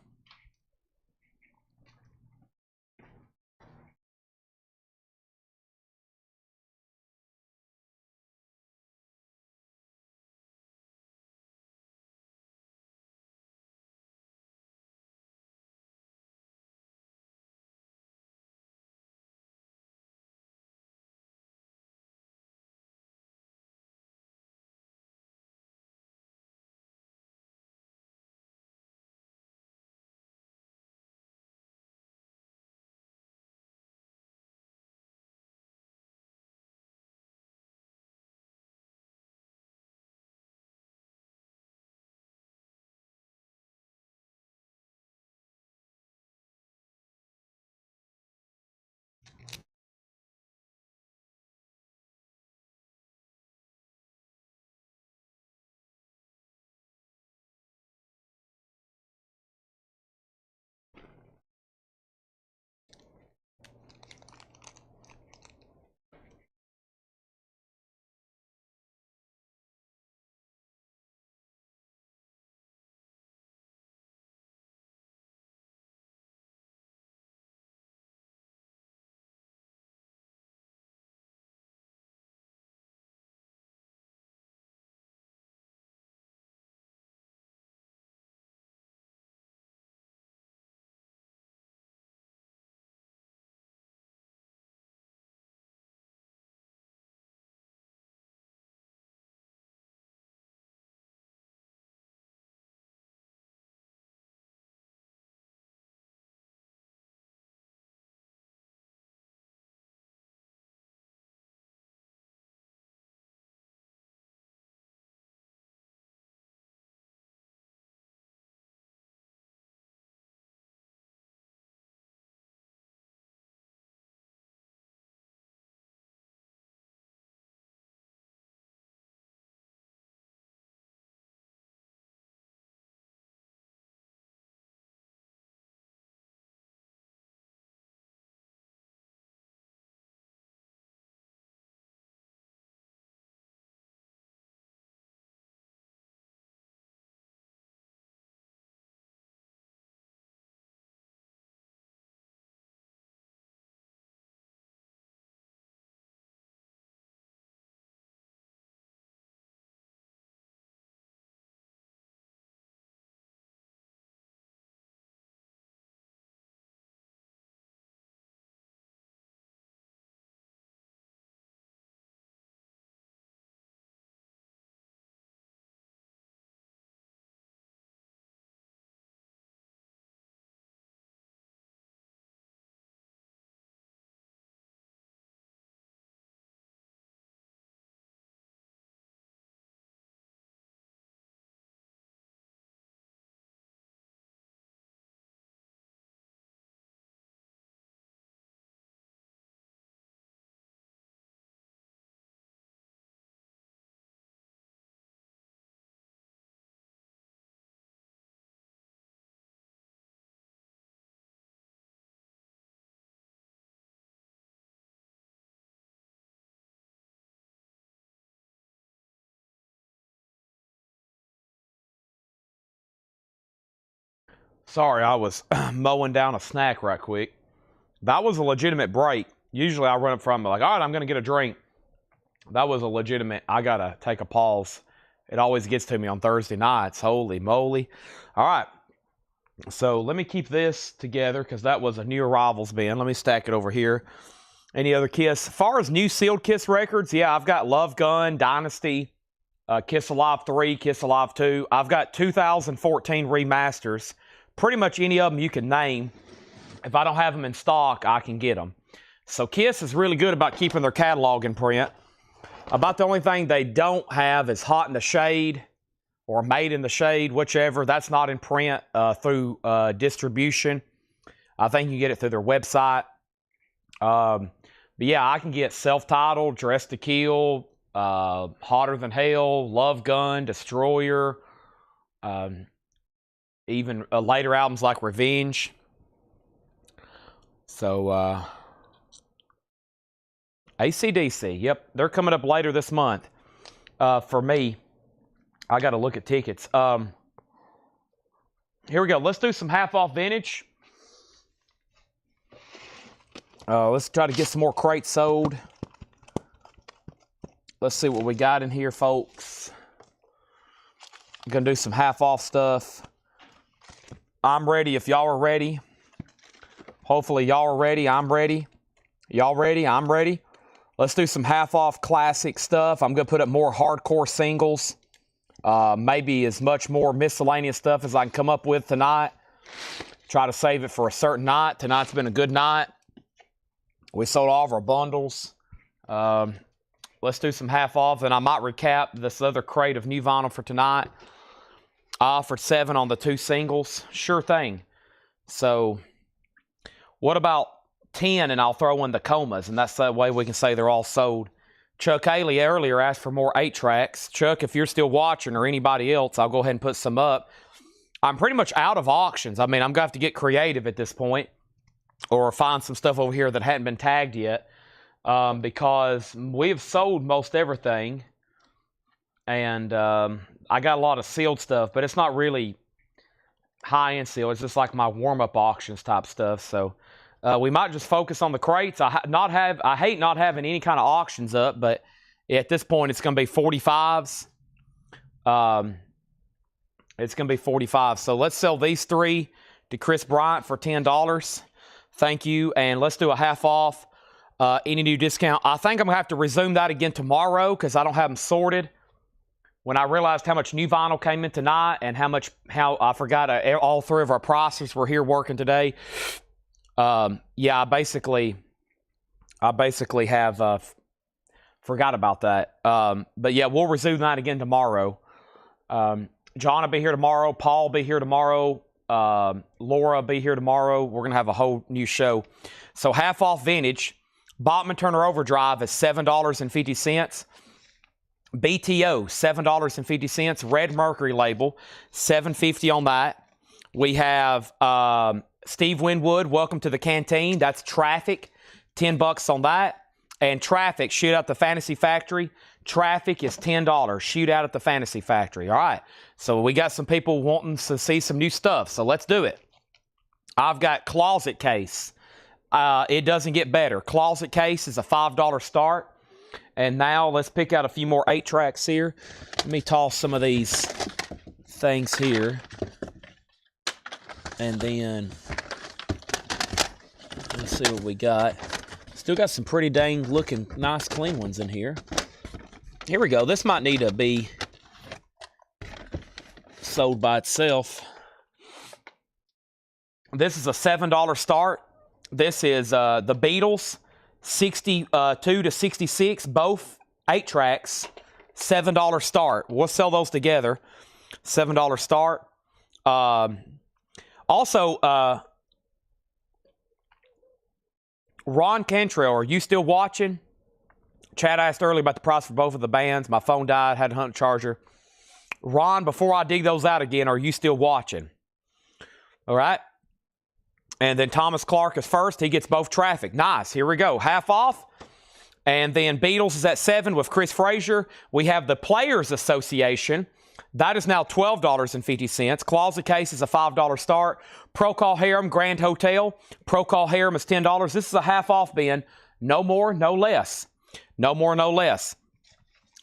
Sorry, I was mowing down a snack right quick. That was a legitimate break. Usually I run up from like, all right, I'm going to get a drink. That was a legitimate, I got to take a pause. It always gets to me on Thursday nights. Holy moly. All right. So let me keep this together because that was a new arrivals bin. Let me stack it over here. Any other Kiss? As far as new sealed Kiss records, yeah, I've got Love Gun, Dynasty, Kiss Alive 3, Kiss Alive 2. I've got 2014 remasters. Pretty much any of them you can name. If I don't have them in stock, I can get them. So Kiss is really good about keeping their catalog in print. About the only thing they don't have is Hot in the Shade or Made in the Shade, whichever. That's not in print through distribution. I think you get it through their website. But yeah, I can get Self-Titled, Dress to Kill, Hotter Than Hell, Love Gun, Destroyer, even later albums like Revenge. So, AC/DC, yep, they're coming up later this month. For me, I got to look at tickets. Here we go. Let's do some half-off vintage. Let's try to get some more crates sold. Let's see what we got in here, folks. I'm going to do some half-off stuff. I'm ready if y'all are ready. Hopefully y'all are ready. I'm ready. Y'all ready? I'm ready. Let's do some half-off classic stuff. I'm going to put up more hardcore singles. Maybe as much more miscellaneous stuff as I can come up with tonight. Try to save it for a certain night. Tonight's been a good night. We sold all of our bundles. Let's do some half-off, and I might recap this other crate of new vinyl for tonight. I offered 7 on the 2 singles. Sure thing. So, what about 10 and I'll throw in the comas, and that's that way we can say they're all sold. Chuck Haley earlier asked for more 8-tracks. Chuck, if you're still watching or anybody else, I'll go ahead and put some up. I'm pretty much out of auctions. I mean, I'm going to have to get creative at this point or find some stuff over here that hadn't been tagged yet because we have sold most everything, and I got a lot of sealed stuff, but it's not really high-end sealed. It's just like my warm-up auctions type stuff. So we might just focus on the crates. I hate not having any kind of auctions up, but at this point it's going to be 45s. It's going to be 45. So let's sell these 3 to Chris Bryant for $10. Thank you. And let's do a half off. Any new discount. I think I'm going to have to resume that again tomorrow because I don't have them sorted. When I realized how much new vinyl came in tonight and how I forgot all 3 of our processors were here working today. Yeah, I basically have forgot about that. But yeah, we'll resume that again tomorrow. John will be here tomorrow. Paul will be here tomorrow. Laura will be here tomorrow. We're going to have a whole new show. So half off vintage. Bachman Turner Overdrive is $7.50. BTO, $7.50. Red Mercury label, $7.50 on that. We have Steve Winwood, Welcome to the Canteen. That's Traffic, $10 on that. And Traffic, Shoot Out the Fantasy Factory. Traffic is $10. Shoot Out at the Fantasy Factory. All right. So we got some people wanting to see some new stuff. So let's do it. I've got Closet Case. It doesn't get better. Closet Case is a $5 start. And now let's pick out a few more 8-tracks here. Let me toss some of these things here. And then let's see what we got. Still got some pretty dang looking nice clean ones in here. Here we go. This might need to be sold by itself. This is a $7 start. This is the Beatles, 62 to 66, both 8 tracks, $7 start. We'll sell those together. $7 start. Also, Ron Cantrell, are you still watching? Chad asked earlier about the price for both of the bands. My phone died, had to hunt a charger. Ron, before I dig those out again, are you still watching? All right. And then Thomas Clark is first. He gets both Traffic. Nice. Here we go. Half off. And then Beatles is at 7 with Chris Frazier. We have the Players Association. That is now $12.50. Closet case is a $5 start. Procol Harum Grand Hotel. Procol Harum is $10. This is a half off bin. No more, no less. No more, no less.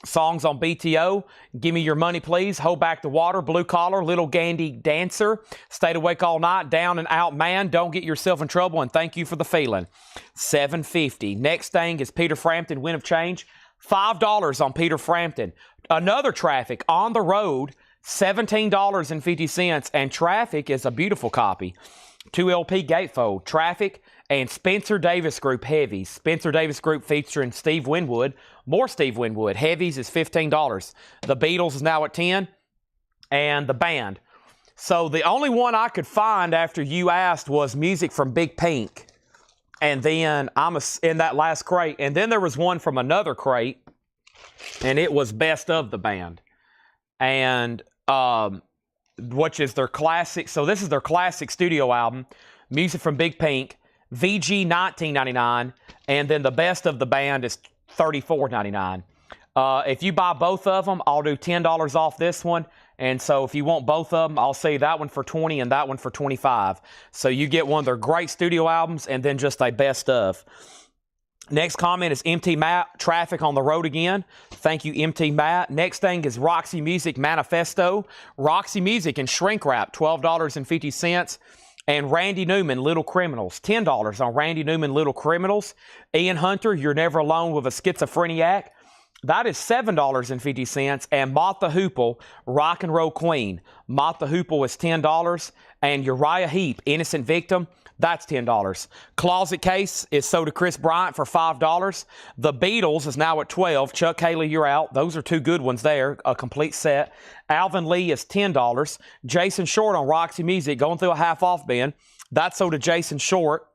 Songs on BTO. Give Me Your Money, Please. Hold Back the Water. Blue Collar. Little Gandy Dancer. Stayed Awake All Night. Down and Out Man. Don't Get Yourself in Trouble. And Thank You for the Feeling. $7.50. Next thing is Peter Frampton, Wind of Change. $5 on Peter Frampton. Another Traffic, On the Road, $17.50. And Traffic is a beautiful copy. 2 LP gatefold. Traffic and Spencer Davis Group Heavies. Spencer Davis Group featuring Steve Winwood. More Steve Winwood. Heavies is $15. The Beatles is now at $10. And the band. So the only one I could find after you asked was Music from Big Pink. And then I'm in that last crate. And then there was one from another crate. And it was Best of the Band. And which is their classic. So this is their classic studio album. Music from Big Pink. VG $19.99, and then the Best of the Band is $34.99. If you buy both of them, I'll do $10 off this one. And so if you want both of them, I'll say that one for $20 and that one for $25. So you get one of their great studio albums and then just a best of. Next comment is MT Matt, Traffic on the Road Again. Thank you, MT Matt. Next thing is Roxy Music Manifesto. Roxy Music and Shrink Wrap, $12.50. And Randy Newman, Little Criminals, $10 on Randy Newman, Little Criminals. Ian Hunter, You're Never Alone with a Schizophreniac. That is $7.50. And Mott the Hoople, Rock and Roll Queen. Mott the Hoople is $10. And Uriah Heep, Innocent Victim, that's $10. Closet Case is sold to Chris Bryant for $5. The Beatles is now at $12. Chuck Haley, you're out. Those are two good ones there, a complete set. Alvin Lee is $10. Jason Short on Roxy Music, going through a half-off bin. That's sold to Jason Short.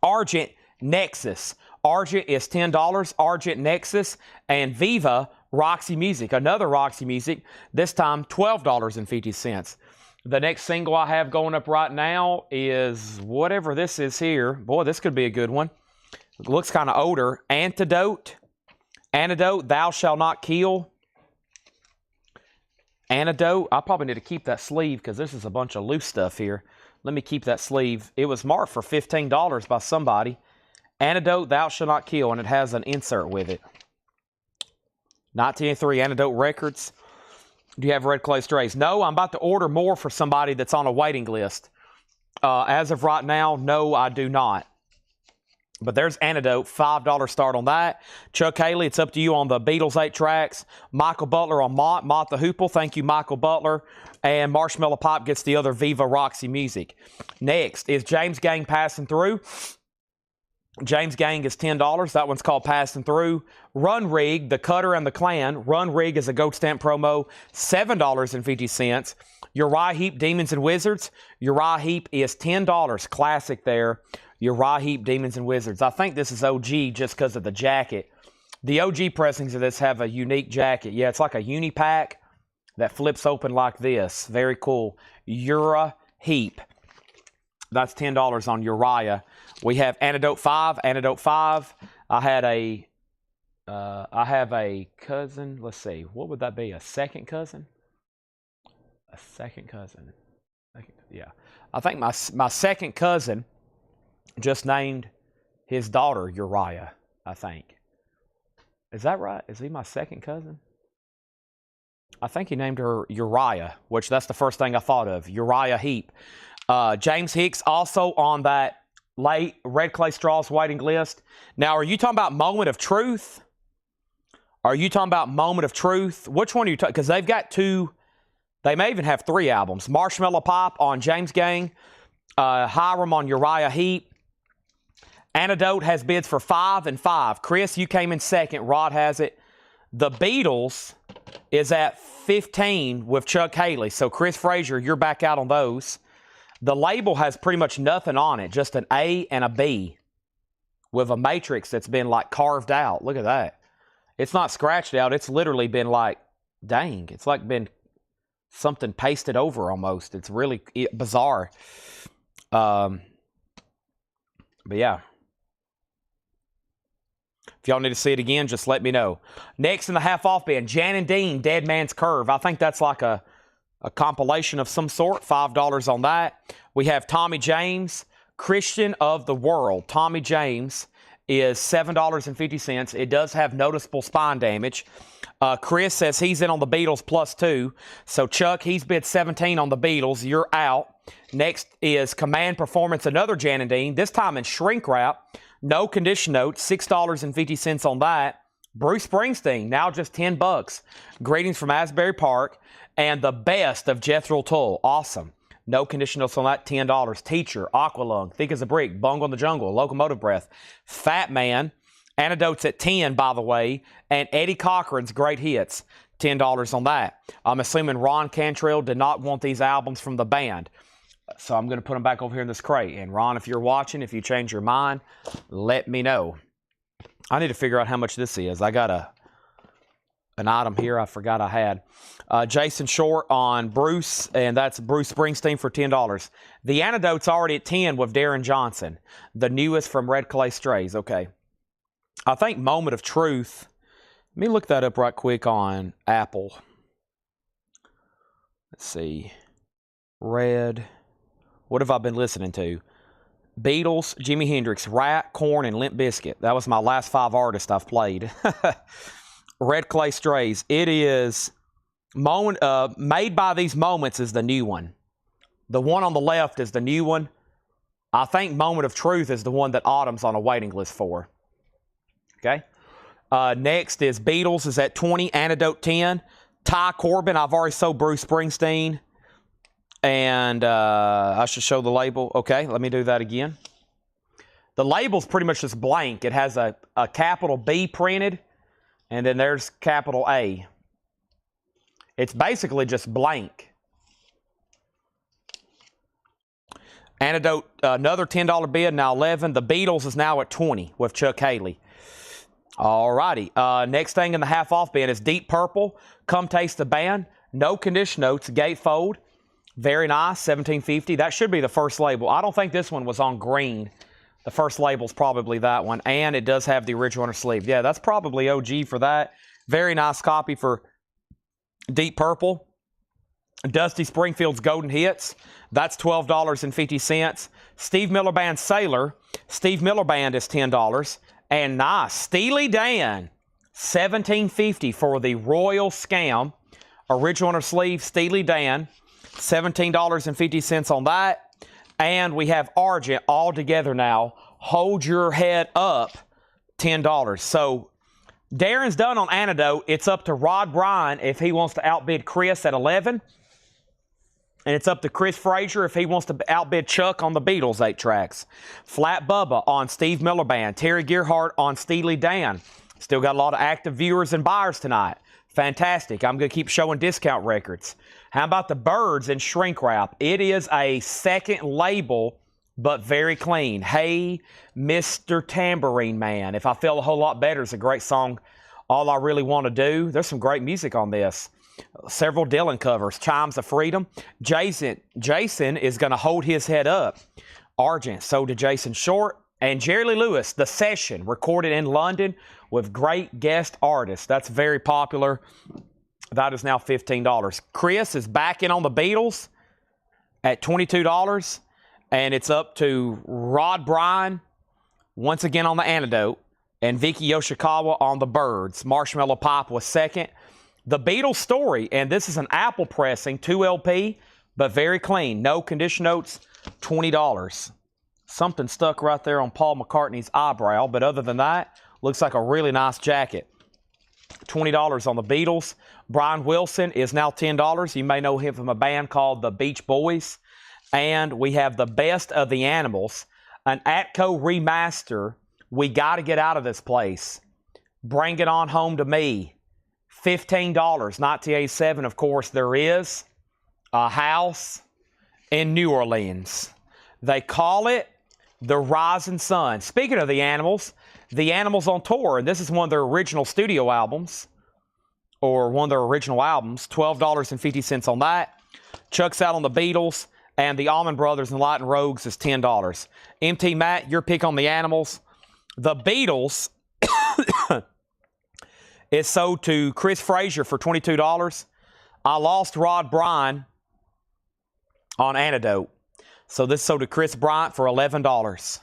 Argent Nexus. Argent is $10. Argent Nexus. And Viva Roxy Music, another Roxy Music, this time $12.50. The next single I have going up right now is whatever this is here. Boy, this could be a good one. It looks kind of older. Antidote, Thou Shalt Not Kill. Antidote, I probably need to keep that sleeve because this is a bunch of loose stuff here. Let me keep that sleeve. It was marked for $15 by somebody. Antidote, Thou Shalt Not Kill, and it has an insert with it. 1983 Antidote Records. Do you have Red Clay Strays? No, I'm about to order more for somebody that's on a waiting list. As of right now, no, I do not. But there's Antidote, $5 start on that. Chuck Haley, it's up to you on the Beatles 8 tracks. Michael Butler on Mott the Hoople. Thank you, Michael Butler. And Marshmallow Pop gets the other Viva Roxy Music. Next is James Gang Passing Through. James Gang is $10. That one's called Passing Through. Run Rig, The Cutter and the Clan. Run Rig is a Goat Stamp promo, $7.50. Uriah Heep, Demons and Wizards. Uriah Heep is $10. Classic there. Uriah Heep, Demons and Wizards. I think this is OG just because of the jacket. The OG pressings of this have a unique jacket. Yeah, it's like a uni pack that flips open like this. Very cool. Uriah Heep. That's $10 on Uriah. We have Antidote 5. Antidote 5. I have a cousin. Let's see. What would that be? A second cousin? A second cousin. Yeah. I think my second cousin just named his daughter Uriah, I think. Is that right? Is he my second cousin? I think he named her Uriah, which that's the first thing I thought of. Uriah Heep. James Hicks also on that late Red Clay Straws waiting list. Now, are you talking about Moment of Truth? Are you talking about Moment of Truth? Which one are you talking? Because they've got two. They may even have 3 albums. Marshmallow Pop on James Gang. Hiram on Uriah Heep. Antidote has bids for 5 and 5. Chris, you came in second. Rod has it. The Beatles is at 15 with Chuck Haley. So, Chris Frazier, you're back out on those. The label has pretty much nothing on it, just an A and a B with a matrix that's been like carved out. Look at that. It's not scratched out. It's literally been like, dang, it's like been something pasted over almost. It's really bizarre. But yeah. If y'all need to see it again, just let me know. Next in the half off bin, Jan and Dean, Dead Man's Curve. I think that's like a compilation of some sort. $5 on that. We have Tommy James, Christian of the World. Tommy James is $7.50. It does have noticeable spine damage. Chris says he's in on the Beatles +2. So Chuck, he's bid 17 on the Beatles. You're out. Next is Command Performance, another Jan and Dean, this time in shrink wrap. No condition notes, $6.50 on that. Bruce Springsteen, now just $10. Greetings from Asbury Park. And the best of Jethro Tull. Awesome. No condition notes on that, $10. Teacher, Aqualung, Thick as a Brick, Bungle in the Jungle, Locomotive Breath, Fat Man, Antidotes at 10, by the way, and Eddie Cochran's Great Hits, $10 on that. I'm assuming Ron Cantrell did not want these albums from the band. So I'm going to put them back over here in this crate. And Ron, if you're watching, if you change your mind, let me know. I need to figure out how much this is. I got an item here I forgot I had. Jason Short on Bruce, and that's Bruce Springsteen for $10. The Antidote's already at 10 with Darren Johnson. The newest from Red Clay Strays. Okay. I think Moment of Truth. Let me look that up right quick on Apple. Let's see. Red. What have I been listening to? Beatles, Jimi Hendrix, Rat, Korn, and Limp Bizkit. That was my last 5 artists I've played. Red Clay Strays. It is Made by These Moments is the new one. The one on the left is the new one. I think Moment of Truth is the one that Autumn's on a waiting list for. Okay. Next is Beatles is at 20, Antidote 10. Ty Corbin, I've already sold Bruce Springsteen. And I should show the label. Okay, let me do that again. The label's pretty much just blank. It has a capital B printed, and then there's capital A. It's basically just blank. Antidote, another $10 bid, now 11. The Beatles is now at 20 with Chuck Haley. All righty. Next thing in the half off bin is Deep Purple, Come Taste the Band. No condition notes, gatefold. Very nice, $17.50. That should be the first label. I don't think this one was on green. The first label's probably that one. And it does have the original inner sleeve. Yeah, that's probably OG for that. Very nice copy for Deep Purple. Dusty Springfield's Golden Hits. That's $12.50. Steve Miller Band Sailor. Steve Miller Band is $10. And nice, Steely Dan, $17.50 for the Royal Scam. Original inner sleeve, Steely Dan. $17.50 on that. And we have Argent all together now. Hold Your Head Up, $10. So Darren's done on Antidote. It's up to Rod Bryan if he wants to outbid Chris at 11. And it's up to Chris Frazier if he wants to outbid Chuck on the Beatles 8 tracks. Flat Bubba on Steve Miller Band. Terry Gerhardt on Steely Dan. Still got a lot of active viewers and buyers tonight. Fantastic. I'm going to keep showing discount records. How about the Birds in shrink wrap? It is a second label, but very clean. Hey, Mr. Tambourine Man. If I Feel a Whole Lot Better is a great song. All I Really Want to Do. There's some great music on this. Several Dylan covers. Chimes of Freedom. Jason is going to hold his head up. Argent, so did Jason Short. And Jerry Lee Lewis, The Session, recorded in London with great guest artists. That's very popular. That is now $15. Chris is back in on the Beatles at $22. And it's up to Rod Bryan, once again on the Antidote, and Vicky Yoshikawa on the Birds. Marshmallow Pipe was second. The Beatles Story, and this is an Apple pressing, 2 LP, but very clean. No condition notes, $20. Something stuck right there on Paul McCartney's eyebrow, but other than that, looks like a really nice jacket. $20 on the Beatles. Brian Wilson is now $10. You may know him from a band called the Beach Boys. And we have the Best of the Animals, an Atco remaster. We got to get out of this place. Bring It On Home to Me. $15. 1987, of course, there is a house in New Orleans. They call it the Rising Sun. Speaking of the Animals on tour, and this is one of their original studio albums, or one of their original albums, $12.50 on that. Chuck's out on the Beatles, and the Allman Brothers and Light and Rogues is $10. MT Matt, your pick on the Animals. The Beatles, It's sold to Chris Frazier for $22. I lost Rod Bryan on Antidote. So this sold to Chris Bryant for $11.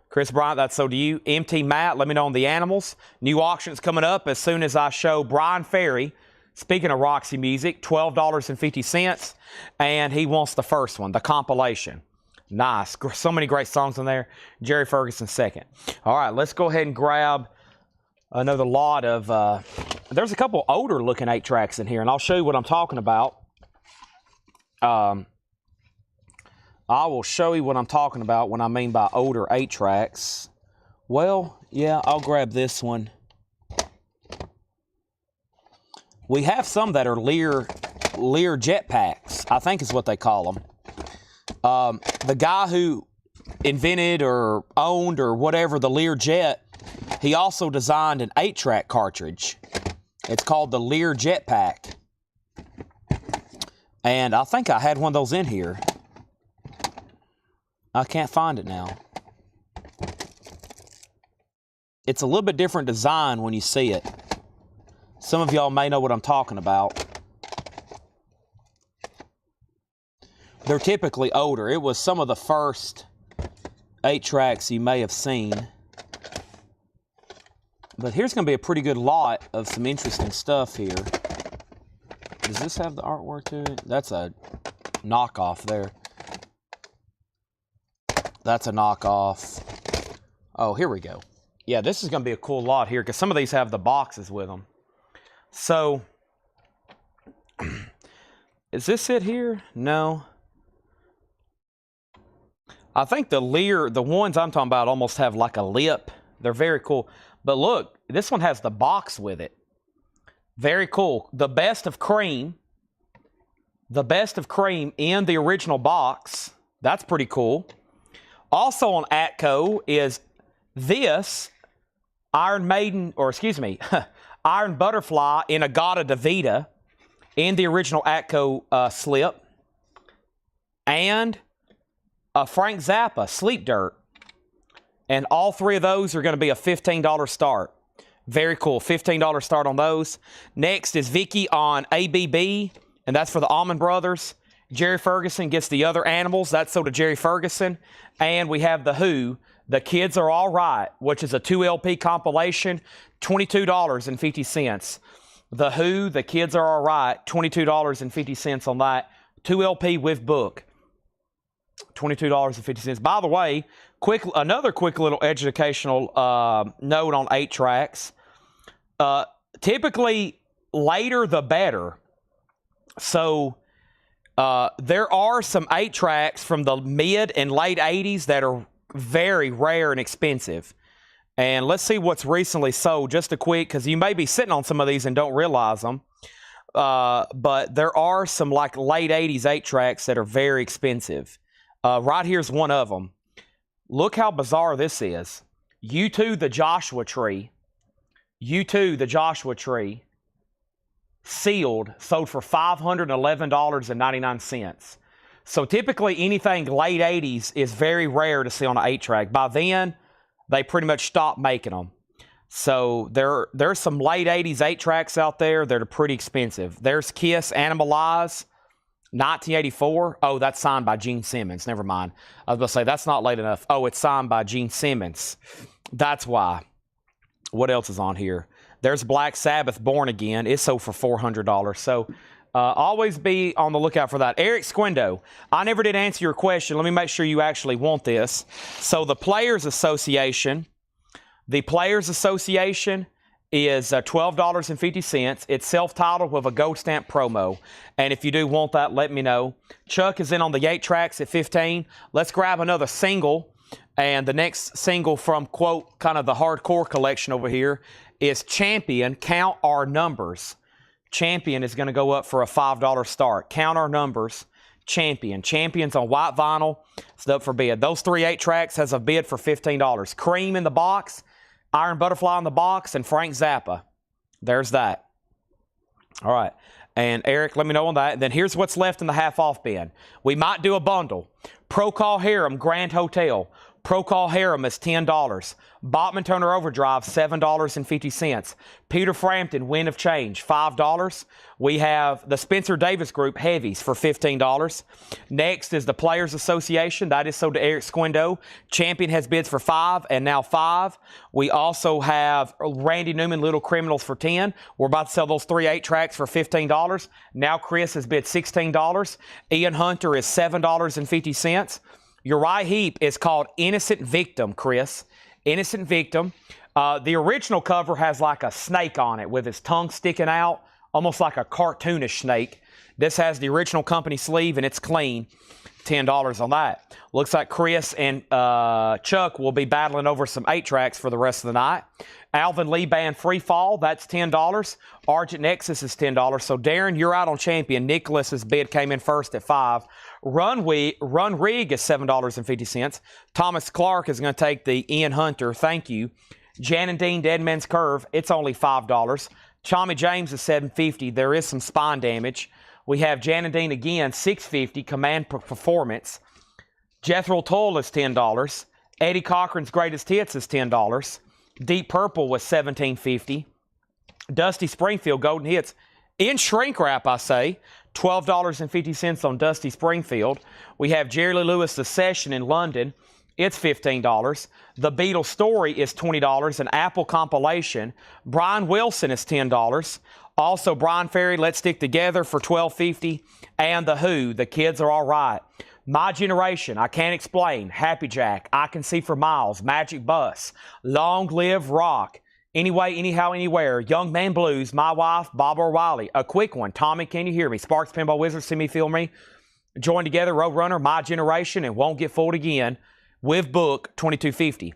Chris Bryant, that's sold to you. MT Matt, let me know on the animals. New auction's coming up as soon as I show Brian Ferry. Speaking of Roxy Music, $12.50. And he wants the first one, the compilation. Nice. So many great songs in there. Jerry Ferguson second. All right, let's go ahead and grab another lot of... there's a couple older looking 8-tracks in here, and I'll show you what I'm talking about. I will show you what I'm talking about when I mean by older 8-tracks. Well, yeah, I'll grab this one. We have some that are Lear jetpacks, I think is what they call them. The guy who invented or owned or whatever the Lear jet, he also designed an 8-track cartridge. It's called the Lear Jetpack. And I think I had one of those in here. I can't find it now. It's a little bit different design when you see it. Some of y'all may know what I'm talking about. They're typically older. It was some of the first 8-tracks you may have seen. But here's going to be a pretty good lot of some interesting stuff here. Does this have the artwork to it? That's a knockoff there. That's a knockoff. Oh, here we go. Yeah, this is going to be a cool lot here because some of these have the boxes with them. So, is this it here? No. I think the Lear, the ones I'm talking about almost have like a lip. They're very cool. But look, this one has the box with it. Very cool. The Best of Cream. The Best of Cream in the original box. That's pretty cool. Also on Atco is this Iron Maiden, or excuse me, Iron Butterfly in Agata Davida in the original Atco slip. And a Frank Zappa, Sleep Dirt. And all three of those are going to be a $15 start. Very cool. $15 start on those. Next is Vicky on ABB, and that's for the Allman Brothers. Jerry Ferguson gets the other animals. That's sold to Jerry Ferguson. And we have The Who, The Kids Are All Right, which is a 2 LP compilation, $22.50. The Who, The Kids Are All Right, $22.50 on that. 2 LP with book, $22.50. By the way, another quick little educational note on 8-tracks. Typically, later the better. So, there are some 8-tracks from the mid and late 80s that are very rare and expensive. And let's see what's recently sold. Just a quick, because you may be sitting on some of these and don't realize them. But there are some like late 80s 8-tracks that are very expensive. Right here's one of them. Look how bizarre this is. U2, The Joshua Tree. U2, The Joshua Tree. Sealed, sold for $511.99. So typically anything late 80s is very rare to see on an 8-track. By then, they pretty much stopped making them. So there's some late 80s 8-tracks out there that are pretty expensive. There's Kiss, Animalize, 1984. Oh, that's signed by Gene Simmons. Never mind. I was going to say, that's not late enough. Oh, it's signed by Gene Simmons. That's why. What else is on here? There's Black Sabbath, Born Again. It's sold for $400. So always be on the lookout for that. Eric Squindo, I never did answer your question. Let me make sure you actually want this. So the Players Association is $12.50. It's self-titled with a gold stamp promo. And if you do want that, let me know. Chuck is in on the 8-tracks at $15. Let's grab another single. And the next single from, quote, kind of the hardcore collection over here is Champion, Count Our Numbers. Champion is going to go up for a $5 start. Count Our Numbers, Champion. Champion's on white vinyl. It's up for bid. Those 3 8-tracks has a bid for $15. Cream in the box, Iron Butterfly in the box, and Frank Zappa. There's that. All right. And Eric, let me know on that. And then here's what's left in the half-off bin. We might do a bundle. Procol Harum Grand Hotel, Procol Harum is $10. Bachman Turner Overdrive, $7.50. Peter Frampton Wind of Change, $5. We have the Spencer Davis Group Heavies for $15. Next is the Players Association. That is sold to Eric Squindo. Champion has bids for $5 and now $5. We also have Randy Newman Little Criminals for $10. We're about to sell those 3 8-tracks for $15. Now Chris has bid $16. Ian Hunter is $7.50. Uriah Heep is called Innocent Victim, Chris. Innocent Victim. The original cover has like a snake on it with his tongue sticking out, almost like a cartoonish snake. This has the original company sleeve, and it's clean. $10 on that. Looks like Chris and Chuck will be battling over some 8-tracks for the rest of the night. Alvin Lee Band Free Fall, that's $10. Argent Nexus is $10. So, Darren, you're out on champion. Nicholas's bid came in first at $5. Run Rig is $7.50. Thomas Clark is going to take the Ian Hunter. Thank you. Jan and Dean Dead Man's Curve, it's only $5. Tommy James is $7.50. There is some spine damage. We have Jan and Dean again, $6.50. Command Performance. Jethro Tull is $10. Eddie Cochran's Greatest Hits is $10. Deep Purple was $17.50. Dusty Springfield Golden Hits in shrink wrap, I say. $12.50 on Dusty Springfield. We have Jerry Lee Lewis The Session in London. It's $15. The Beatles Story is $20. An Apple compilation. Brian Wilson is $10. Also, Brian Ferry, Let's Stick Together for $12.50. And The Who, The Kids Are All Right. My Generation, I Can't Explain. Happy Jack, I Can See for Miles. Magic Bus. Long Live Rock. Anyway, Anyhow, Anywhere. Young Man Blues. My Wife, Bob O'Reilly. A quick one. Tommy, Can You Hear Me? Sparks Pinball Wizards, See Me, Feel Me. Join Together, Roadrunner, My Generation, and Won't Get Fooled Again. With Book, $22.50.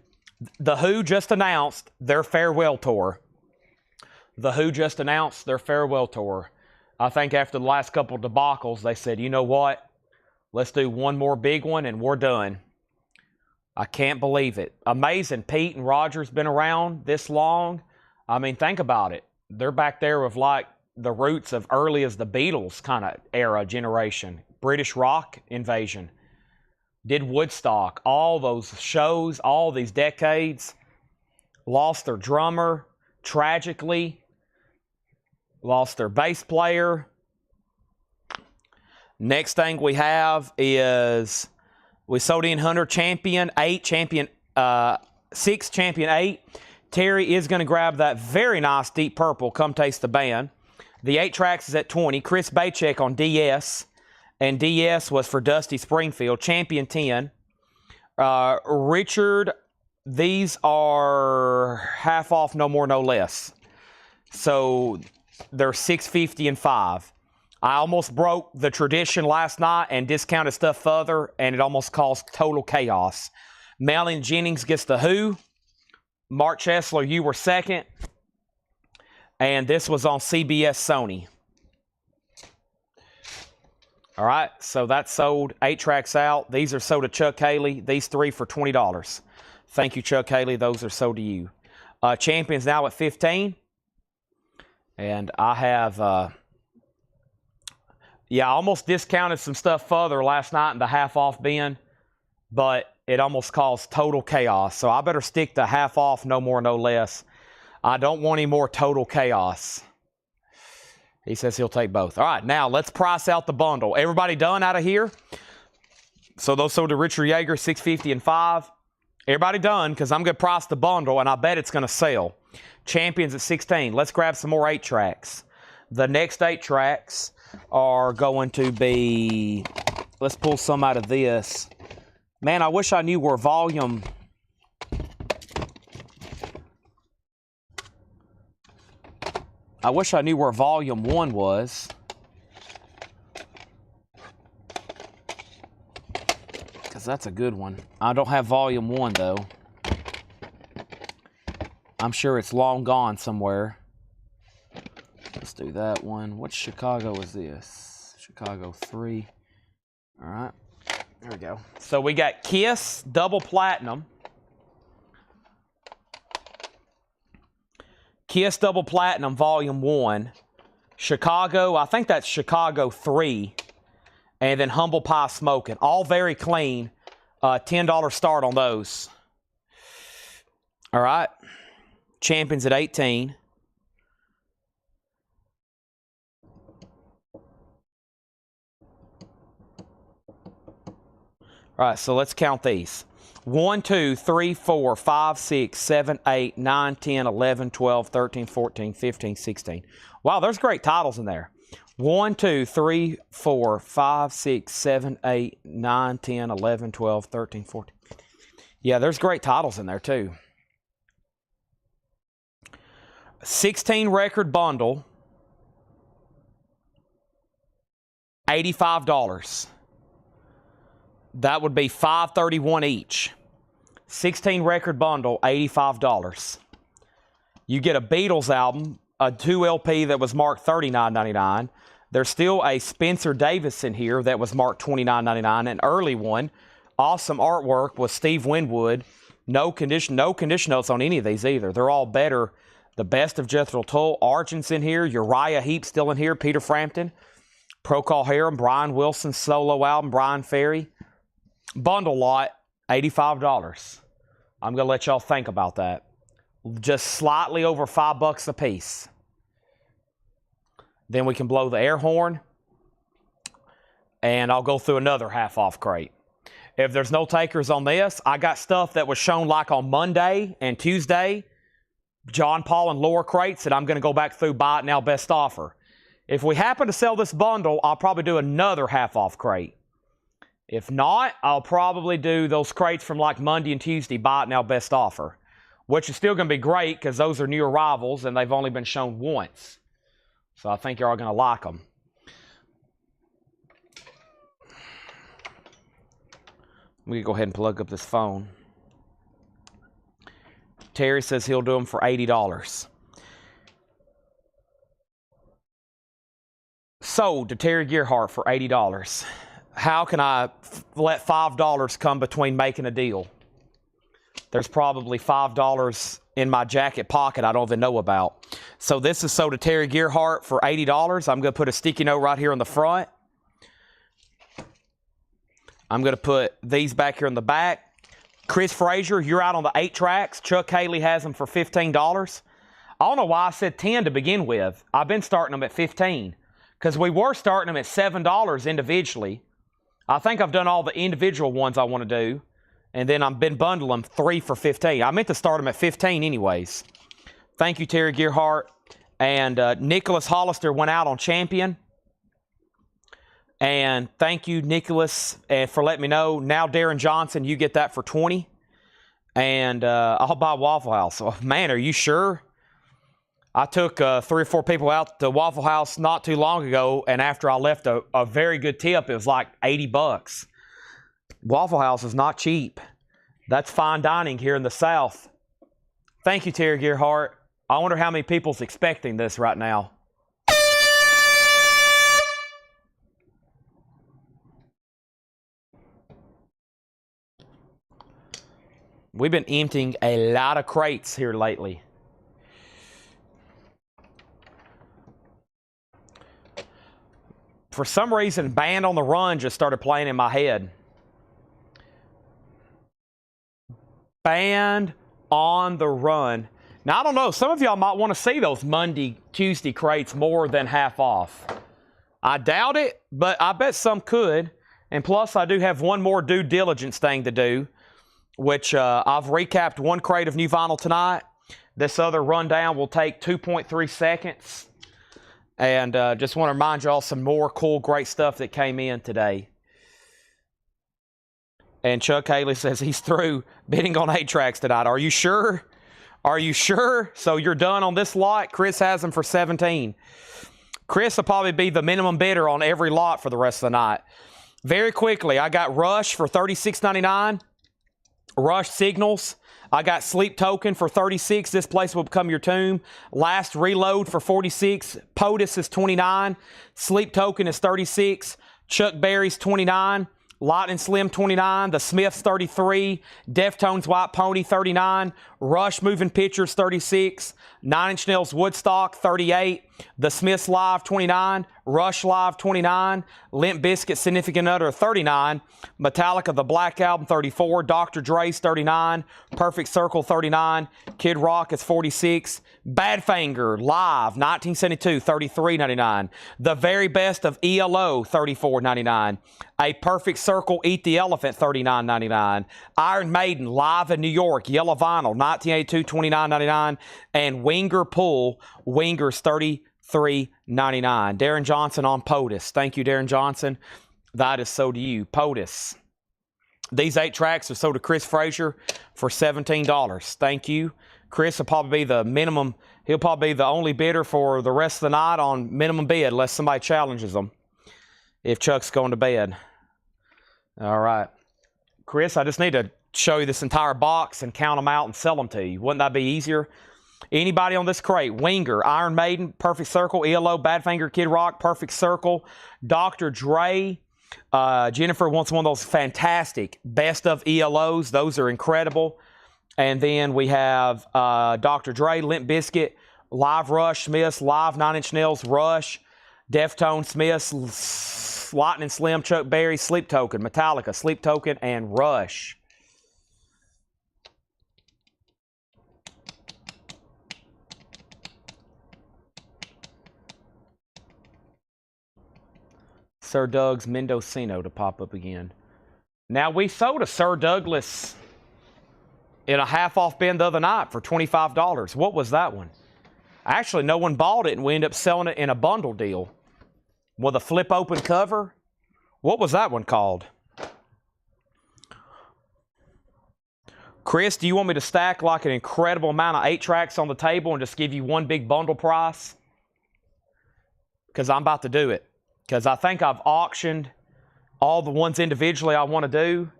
The Who just announced their farewell tour. The Who just announced their farewell tour. I think after the last couple of debacles, they said, you know what? Let's do one more big one, and we're done. I can't believe it. Amazing. Pete and Roger's been around this long. I mean, think about it. They're back there with like the roots of early as the Beatles kind of era generation. British rock invasion. Did Woodstock. All those shows, all these decades. Lost their drummer, tragically. Lost their bass player. Next thing we have is we sold in Hunter Champion 8, Champion 6, Champion 8. Terry is going to grab that very nice Deep Purple, Come Taste the Band. The 8-tracks is at $20. Chris Baycheck on DS. And DS was for Dusty Springfield. Champion 10. Richard, these are half off, no more, no less. So they're $6.50 and $5. I almost broke the tradition last night and discounted stuff further, and it almost caused total chaos. Malin Jennings gets The Who. Mark Chesler, you were second. And this was on CBS Sony. All right, so that's sold. 8-tracks out. These are sold to Chuck Haley. These 3 for $20. Thank you, Chuck Haley. Those are sold to you. Champions now at $15. And I have... I almost discounted some stuff further last night in the half-off bin, but it almost caused total chaos. So I better stick to half-off, no more, no less. I don't want any more total chaos. He says he'll take both. All right, now let's price out the bundle. Everybody done out of here? So those sold to Richard Yeager, $6.50 and $5. Everybody done, because I'm going to price the bundle, and I bet it's going to sell. Champions at $16. Let's grab some more 8-tracks. The next 8-tracks are going to be, let's pull some out of this. Man, I wish I knew where volume, volume 1 was. Because that's a good one. I don't have volume 1 though. I'm sure it's long gone somewhere. Let's do that one. What Chicago is this? Chicago 3. All right. There we go. So we got Kiss Double Platinum. Kiss Double Platinum Volume 1. Chicago, I think that's Chicago 3. And then Humble Pie Smoking. All very clean. $10 start on those. All right. Champions at 18. All right, so let's count these. 1, 2, 3, 4, 5, 6, 7, 8, 9, 10, 11, 12, 13, 14, 15, 16. Wow, there's great titles in there. 1, 2, 3, 4, 5, 6, 7, 8, 9, 10, 11, 12, 13, 14. Yeah, there's great titles in there too. 16 record bundle, $85. That would be $531 each. 16 record bundle, $85. You get a Beatles album, a 2 LP that was marked $39.99. There's still a Spencer Davis in here that was marked $29.99, an early one. Awesome artwork with Steve Winwood. No condition notes on any of these either. They're all better. The Best of Jethro Tull. Argent's in here. Uriah Heep still in here. Peter Frampton. Procol Harum. Brian Wilson's solo album. Brian Ferry. Bundle lot, $85. I'm going to let y'all think about that. Just slightly over $5 a piece. Then we can blow the air horn. And I'll go through another half-off crate. If there's no takers on this, I got stuff that was shown like on Monday and Tuesday. John Paul and Laura crates that I'm going to go back through, buy it now, best offer. If we happen to sell this bundle, I'll probably do another half-off crate. If not, I'll probably do those crates from like Monday and Tuesday, buy it now, best offer. Which is still going to be great because those are new arrivals and they've only been shown once. So I think you're all going to like them. We can go ahead and plug up this phone. Terry says he'll do them for $80. Sold to Terry Gearhart for $80. How can I let $5 come between making a deal? There's probably $5 in my jacket pocket I don't even know about. So this is sold to Terry Gearhart for $80. I'm going to put a sticky note right here on the front. I'm going to put these back here in the back. Chris Frazier, you're out on the 8 tracks. Chuck Haley has them for $15. I don't know why I said 10 to begin with. I've been starting them at 15 because we were starting them at $7 individually. I think I've done all the individual ones I want to do, and then I've been bundling them 3 for $15. I meant to start them at 15 anyways. Thank you, Terry Gearhart. And Nicholas Hollister went out on Champion. And thank you, Nicholas, for letting me know. Now, Darren Johnson, you get that for $20. And I'll buy Waffle House. Oh, man, are you sure? I took 3 or 4 people out to Waffle House not too long ago, and after I left a very good tip, it was like $80. Waffle House is not cheap. That's fine dining here in the South. Thank you, Terry Gearhart. I wonder how many people's expecting this right now. We've been emptying a lot of crates here lately. For some reason, Band on the Run just started playing in my head. Band on the Run. Now, I don't know. Some of y'all might want to see those Monday, Tuesday crates more than half off. I doubt it, but I bet some could. And plus, I do have one more due diligence thing to do, which I've recapped 1 crate of new vinyl tonight. This other rundown will take 2.3 seconds. And just want to remind you all some more cool, great stuff that came in today. And Chuck Haley says he's through bidding on 8 tracks tonight. Are you sure? Are you sure? So you're done on this lot? Chris has them for 17. Chris will probably be the minimum bidder on every lot for the rest of the night. Very quickly, I got Rush for $36.99. Rush Signals. I got Sleep Token for $36. This place will become your tomb. Last Reload for $46. POTUS is $29. Sleep Token is $36. Chuck Berry's $29. Lightning Slim $29. The Smiths $33. Deftones White Pony $39. Rush Moving Pictures $36. 9 Inch Nails Woodstock $38. The Smiths Live 29, Rush Live 29, Limp Bizkit Significant Other 39, Metallica The Black Album 34, Dr. Dre's 39, Perfect Circle 39, Kid Rock is 46, Badfinger Live 1972 $33.99, The Very Best of ELO $34.99, A Perfect Circle Eat the Elephant $39.99, Iron Maiden Live in New York Yellow Vinyl 1982 $29.99, and Winger Pull Wingers $33.99. Darren Johnson on POTUS. Thank you, Darren Johnson. That is sold to you. POTUS. These 8 tracks are sold to Chris Frazier for $17. Thank you. Chris will probably be the minimum. He'll probably be the only bidder for the rest of the night on minimum bid unless somebody challenges him. If Chuck's going to bed. All right. Chris, I just need to show you this entire box and count them out and sell them to you. Wouldn't that be easier? Anybody on this crate? Winger, Iron Maiden, Perfect Circle, ELO, Badfinger, Kid Rock, Perfect Circle, Dr. Dre. Jennifer wants one of those fantastic best of ELOs. Those are incredible. And then we have Dr. Dre, Limp Bizkit, Live Rush, Smiths, Live 9 Inch Nails, Rush, Deftones, Smiths, Lightning Slim, Chuck Berry, Sleep Token, Metallica, Sleep Token, and Rush. Sir Doug's Mendocino to pop up again. Now, we sold a Sir Douglas in a half-off bin the other night for $25. What was that one? Actually, no one bought it, and we ended up selling it in a bundle deal with a flip-open cover. What was that one called? Chris, do you want me to stack like an incredible amount of 8 tracks on the table and just give you one big bundle price? Because I'm about to do it. Because I think I've auctioned all the ones individually I want to do.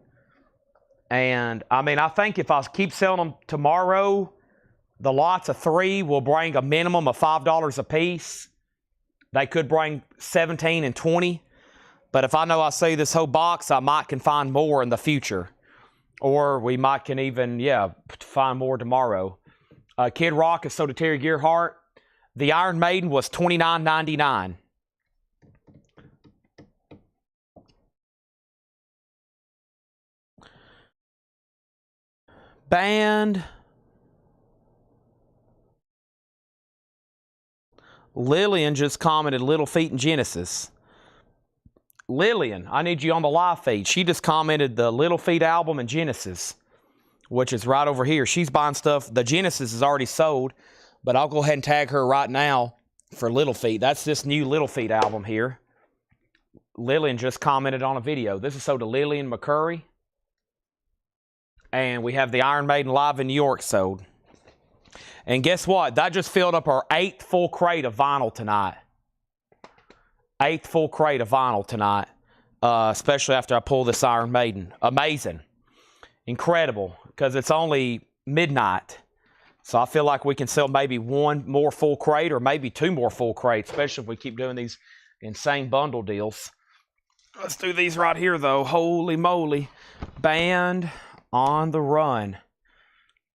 And, I mean, I think if I keep selling them tomorrow, the lots of 3 will bring a minimum of $5 a piece. They could bring 17 and 20. But if I know I see this whole box, I might can find more in the future. Or we might can even, find more tomorrow. Kid Rock is sold to Terry Gearhart. The Iron Maiden was $29.99. Band. Lillian just commented Little Feat and Genesis. Lillian, I need you on the live feed. She just commented the Little Feat album and Genesis, which is right over here. She's buying stuff. The Genesis is already sold, but I'll go ahead and tag her right now for Little Feat. That's this new Little Feat album here. Lillian just commented on a video. This is sold to Lillian McCurry. And we have the Iron Maiden Live in New York sold. And guess what? That just filled up our 8th full crate of vinyl tonight. 8th full crate of vinyl tonight. Especially after I pull this Iron Maiden. Amazing. Incredible. Because it's only midnight. So I feel like we can sell maybe 1 more full crate or maybe 2 more full crates. Especially if we keep doing these insane bundle deals. Let's do these right here though. Holy moly. Band on the Run.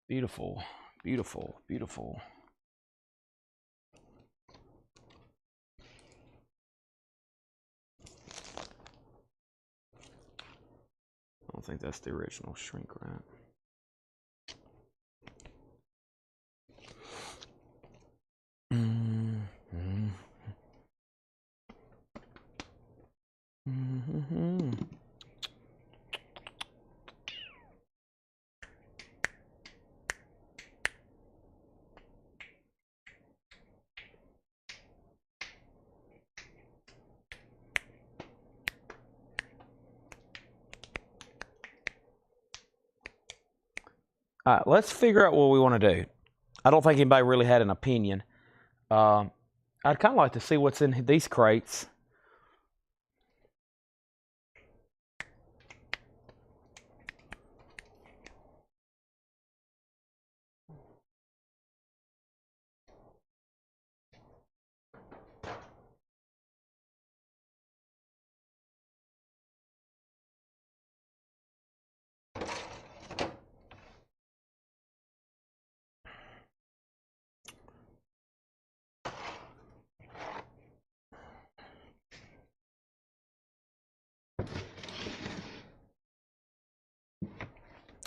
Beautiful. Beautiful. Beautiful. I don't think that's the original shrink wrap. All right, let's figure out what we want to do. I don't think anybody really had an opinion. I'd kind of like to see what's in these crates.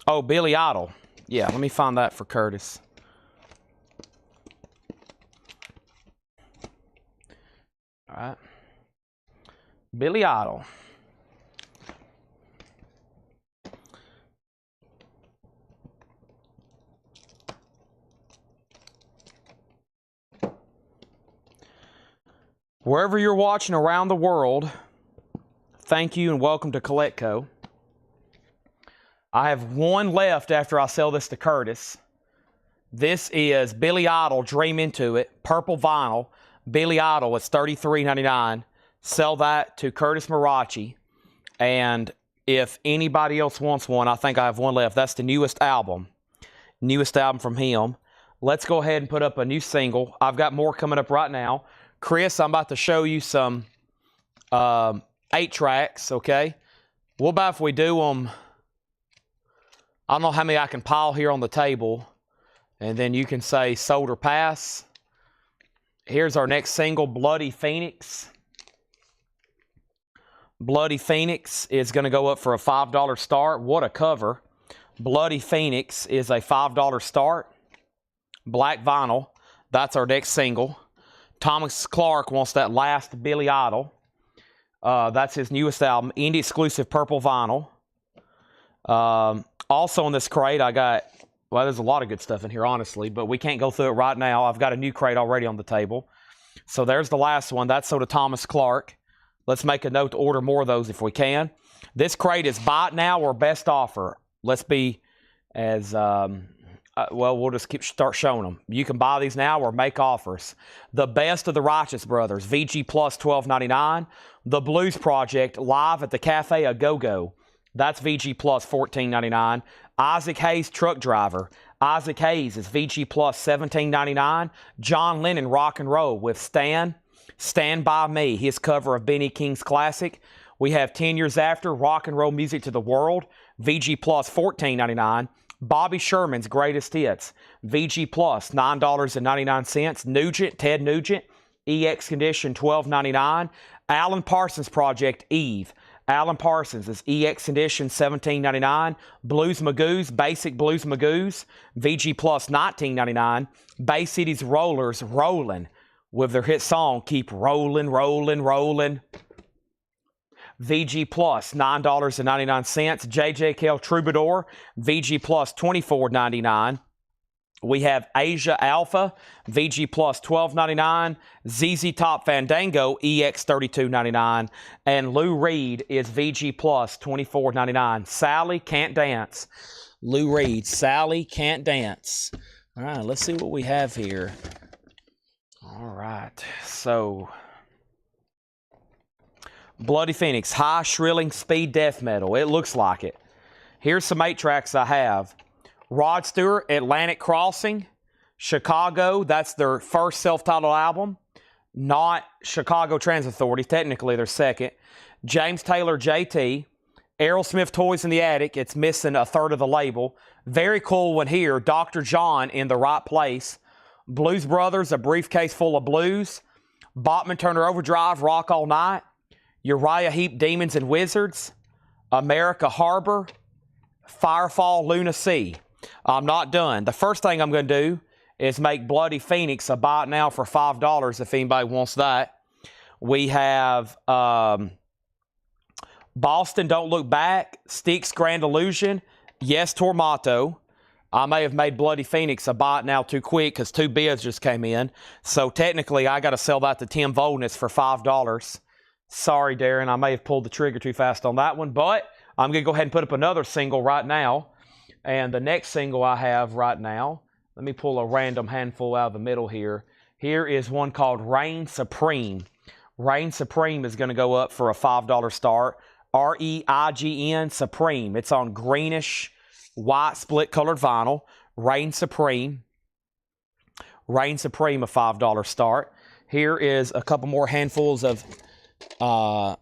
Oh, Billy Idol. Yeah, let me find that for Curtis. All right. Billy Idol. Wherever you're watching around the world, thank you and welcome to CollectCo. I have one left after I sell this to Curtis. This is Billy Idol, Dream Into It, purple vinyl. Billy Idol, it's $33.99. Sell that to Curtis Marachi. And if anybody else wants one, I think I have one left. That's the newest album. Newest album from him. Let's go ahead and put up a new single. I've got more coming up right now. Chris, I'm about to show you some 8 tracks, okay? What about if we do them? I don't know how many I can pile here on the table. And then you can say sold or pass. Here's our next single, Bloody Phoenix. Bloody Phoenix is going to go up for a $5 start. What a cover. Bloody Phoenix is a $5 start. Black vinyl. That's our next single. Thomas Clark wants that last Billy Idol. That's his newest album. Indie exclusive purple vinyl. Also in this crate, I got, well, there's a lot of good stuff in here, honestly, but we can't go through it right now. I've got a new crate already on the table. So there's the last one. That's sold to Thomas Clark. Let's make a note to order more of those if we can. This crate is buy it now or best offer. Let's be as, well, we'll just start showing them. You can buy these now or make offers. The Best of the Righteous Brothers, VG Plus $12.99. The Blues Project, live at the Cafe A Go-Go. That's VG Plus $14.99. Isaac Hayes, Truck Driver. Isaac Hayes is VG Plus $17.99. John Lennon, Rock and Roll with Stand By Me, his cover of Benny King's classic. We have 10 Years After, Rock and Roll Music to the World, VG Plus $14.99. Bobby Sherman's Greatest Hits, VG Plus $9.99. Nugent, Ted Nugent, EX Condition $12.99. Alan Parsons Project, Eve. Alan Parsons is EX Condition $17.99. Blues Magoos, Basic Blues Magoos, VG Plus $19.99. Bay City's Rollers, Rollin', with their hit song, Keep Rollin', Rollin', Rollin'. VG Plus $9.99. JJKL Troubadour, VG Plus $24.99. We have Asia Alpha, VG Plus $12.99. ZZ Top Fandango, EX $32.99. And Lou Reed is VG Plus $24.99. Sally Can't Dance. Lou Reed, Sally Can't Dance. All right, let's see what we have here. All right, so Bloody Phoenix, high shrilling speed death metal. It looks like it. Here's some 8 tracks I have. Rod Stewart, Atlantic Crossing. Chicago, that's their first self-titled album. Not Chicago Transit Authority, technically their second. James Taylor, JT. Aerosmith, Toys in the Attic. It's missing a third of the label. Very cool one here. Dr. John, In the Right Place. Blues Brothers, A Briefcase Full of Blues. Bachman Turner Overdrive, Rock All Night. Uriah Heep, Demons and Wizards. America Harbor. Firefall, Luna Sea. I'm not done. The first thing I'm going to do is make Bloody Phoenix a buy it now for $5 if anybody wants that. We have Boston, Don't Look Back. Styx, Grand Illusion. Yes, Tormato. I may have made Bloody Phoenix a buy it now too quick because 2 bids just came in. So technically, I got to sell that to Tim Volness for $5. Sorry, Darren. I may have pulled the trigger too fast on that one, but I'm going to go ahead and put up another single right now. And the next single I have right now, let me pull a random handful out of the middle here. Here is one called Reign Supreme. Reign Supreme is going to go up for a $5 start. REIGN Supreme. It's on greenish, white, split-colored vinyl. Reign Supreme. Reign Supreme, a $5 start. Here is a couple more handfuls of 8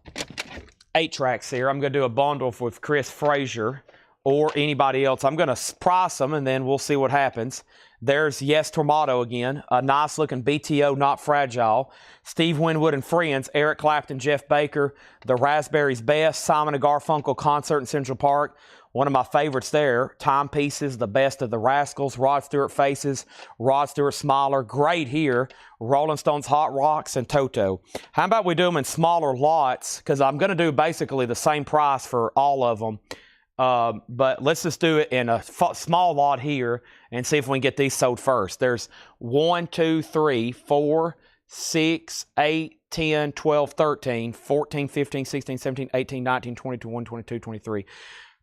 tracks here. I'm going to do a bundle with Chris Frazier or anybody else. I'm going to price them, and then we'll see what happens. There's Yes Tormato again, a nice-looking BTO, Not Fragile. Steve Winwood and Friends, Eric Clapton, Jeff Baker, The Raspberries Best, Simon & Garfunkel Concert in Central Park, One of my favorites there, Timepieces, The Best of the Rascals, Rod Stewart Faces, Rod Stewart Smiler, great here, Rolling Stones Hot Rocks, and Toto. How about we do them in smaller lots, because I'm going to do basically the same price for all of them. But let's just do it in a small lot here and see if we can get these sold first. There's 1, 2, 3, 4, 6, 8, 10, 12, 13, 14, 15, 16, 17, 18, 19, 20, 21, 22, 23.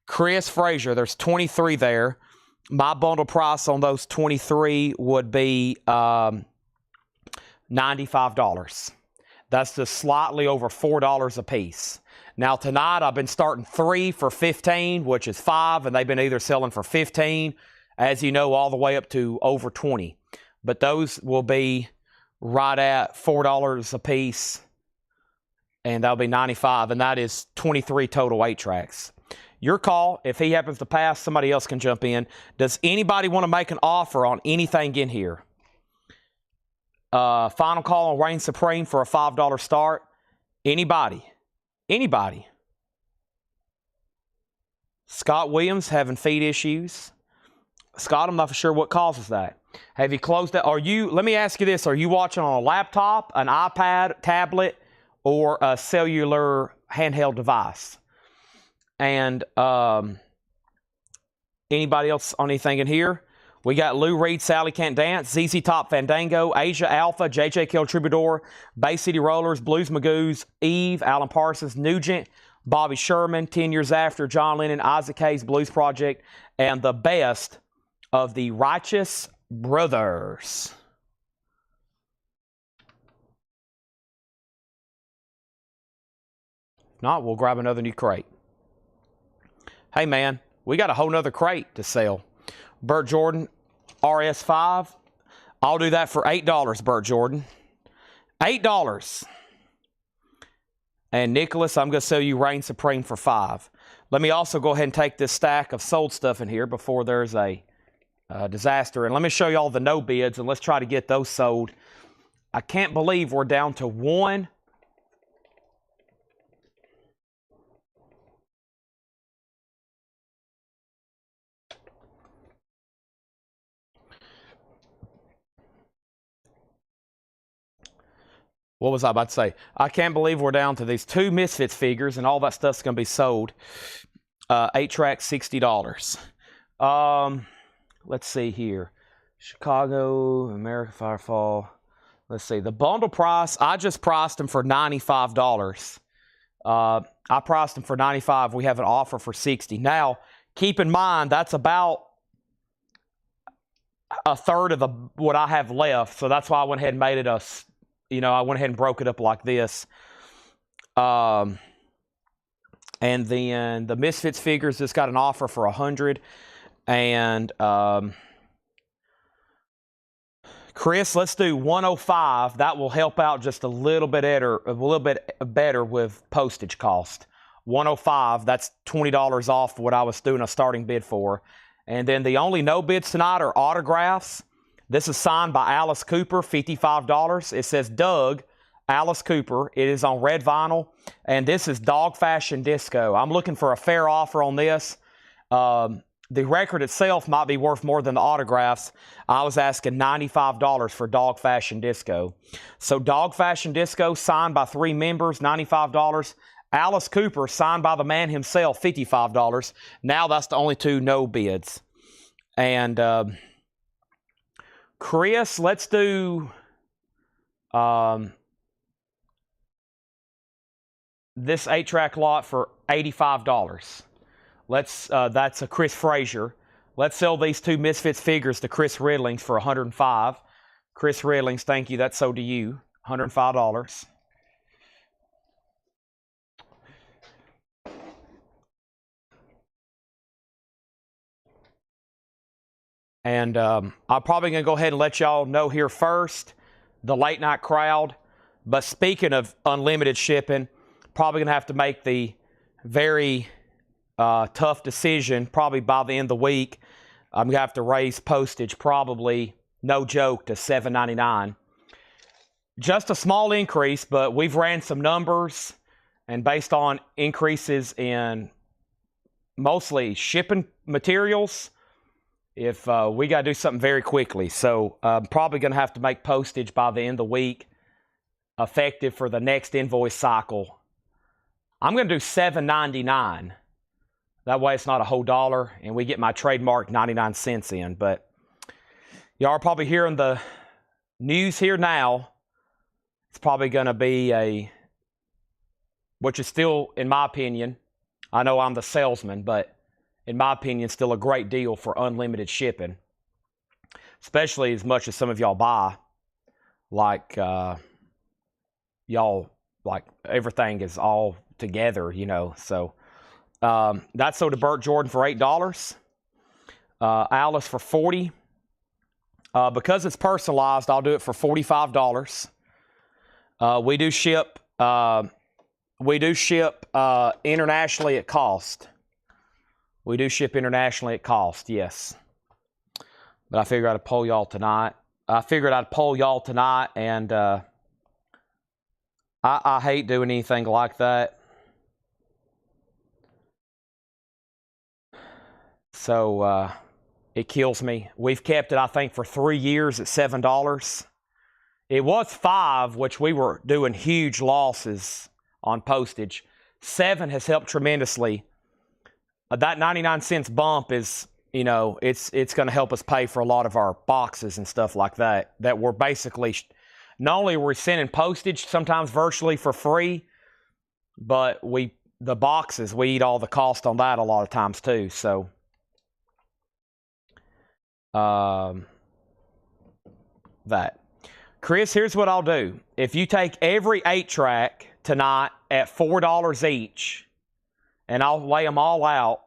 Chris Frazier, there's 23 there. My bundle price on those 23 would be $95. That's just slightly over $4 a piece. Now tonight I've been starting 3 for $15, which is 5, and they've been either selling for $15, as you know, all the way up to over $20. But those will be right at $4 a piece, and that'll be $95, and that is 23 total 8-tracks. Your call. If he happens to pass, somebody else can jump in. Does anybody want to make an offer on anything in here? Final call on Reign Supreme for a $5 start. Anybody? Anybody? Scott Williams having feet issues. Scott, I'm not for sure what causes that. Have you closed that? Let me ask you this. Are you watching on a laptop, an iPad, tablet, or a cellular handheld device? And anybody else on anything in here? We got Lou Reed, Sally Can't Dance, ZZ Top Fandango, Asia Alpha, JJ Kill Troubadour, Bay City Rollers, Blues Magoos, Eve, Alan Parsons, Nugent, Bobby Sherman, 10 Years After, John Lennon, Isaac Hayes, Blues Project, and the best of the Righteous Brothers. If not, we'll grab another new crate. Hey, man, we got a whole nother crate to sell. Burt Jordan, RS5. I'll do that for $8, Burt Jordan. $8. And Nicholas, I'm going to sell you Reign Supreme for $5. Let me also go ahead and take this stack of sold stuff in here before there's a disaster. And let me show you all the no bids, and let's try to get those sold. I can't believe we're down to one. What was I about to say? I can't believe we're down to these 2 Misfits figures, and all that stuff's going to be sold. 8-track, $60. Let's see here. Chicago, American Firefall. Let's see. The bundle price, I just priced them for $95. I priced them for $95. We have an offer for $60. Now, keep in mind, that's about a third of what I have left. So that's why I went ahead and made it I went ahead and broke it up like this. And then the Misfits figures just got an offer for $100. And Chris, let's do 105. That will help out just a little bit better with postage cost. 105, that's $20 off what I was doing a starting bid for. And then the only no bids tonight are autographs. This is signed by Alice Cooper, $55. It says Doug, Alice Cooper. It is on red vinyl. And this is Dog Fashion Disco. I'm looking for a fair offer on this. The record itself might be worth more than the autographs. I was asking $95 for Dog Fashion Disco. So Dog Fashion Disco, signed by 3 members, $95. Alice Cooper, signed by the man himself, $55. Now that's the only 2 no bids. And Chris, let's do this 8-track lot for $85. That's a Chris Frazier. Let's sell these 2 Misfits figures to Chris Riddlings for $105. Chris Riddlings, thank you. That's sold to you. $105. And I'm probably going to go ahead and let y'all know here first, the late night crowd. But speaking of unlimited shipping, probably going to have to make the very tough decision probably by the end of the week. I'm going to have to raise postage probably, no joke, to $7.99. Just a small increase, but we've ran some numbers, and based on increases in mostly shipping materials if we got to do something very quickly. So I'm probably going to have to make postage by the end of the week, effective for the next invoice cycle. I'm going to do $7.99. That way it's not a whole dollar, and we get my trademark 99 cents in. But y'all are probably hearing the news here now. It's probably going to be which is still, in my opinion, I know I'm the salesman, but in my opinion, still a great deal for unlimited shipping, especially as much as some of y'all buy. Like, y'all, like, everything is all together, you know. So, that's sold to Burt Jordan for $8. Alice for $40. Because it's personalized, I'll do it for $45. We do ship internationally at cost. We do ship internationally at cost, yes. But I figured I'd poll y'all tonight. And I hate doing anything like that. So it kills me. We've kept it, I think, for 3 years at $7. It was $5, which we were doing huge losses on postage. $7 has helped tremendously. That 99 cents bump is, you know, it's going to help us pay for a lot of our boxes and stuff like that. That we're basically, not only are we sending postage sometimes virtually for free, but the boxes, we eat all the cost on that a lot of times too. So, that. Chris, here's what I'll do. If you take every 8-track tonight at $4 each, and I'll lay them all out,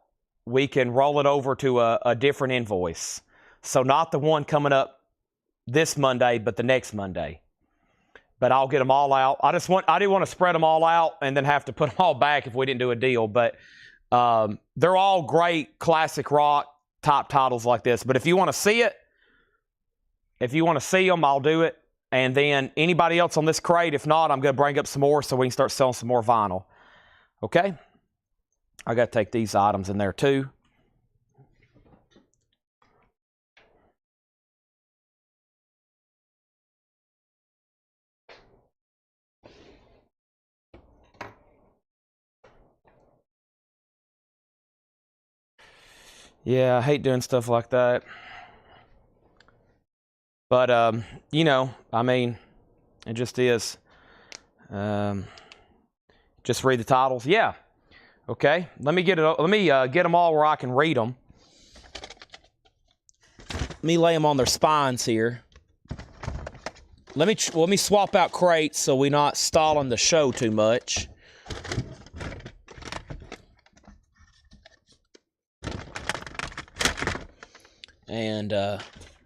we can roll it over to a different invoice. So not the one coming up this Monday, but the next Monday. But I'll get them all out. I didn't want to spread them all out and then have to put them all back if we didn't do a deal. But they're all great classic rock top titles like this. But if you want to see it, I'll do it. And then anybody else on this crate, if not, I'm going to bring up some more so we can start selling some more vinyl. Okay? I got to take these items in there too. Yeah, I hate doing stuff like that. But, you know, I mean, it just is. Just read the titles. Yeah. Okay. Let me get them all where I can read them. Let me lay them on their spines here. Let me swap out crates so we're not stalling the show too much. And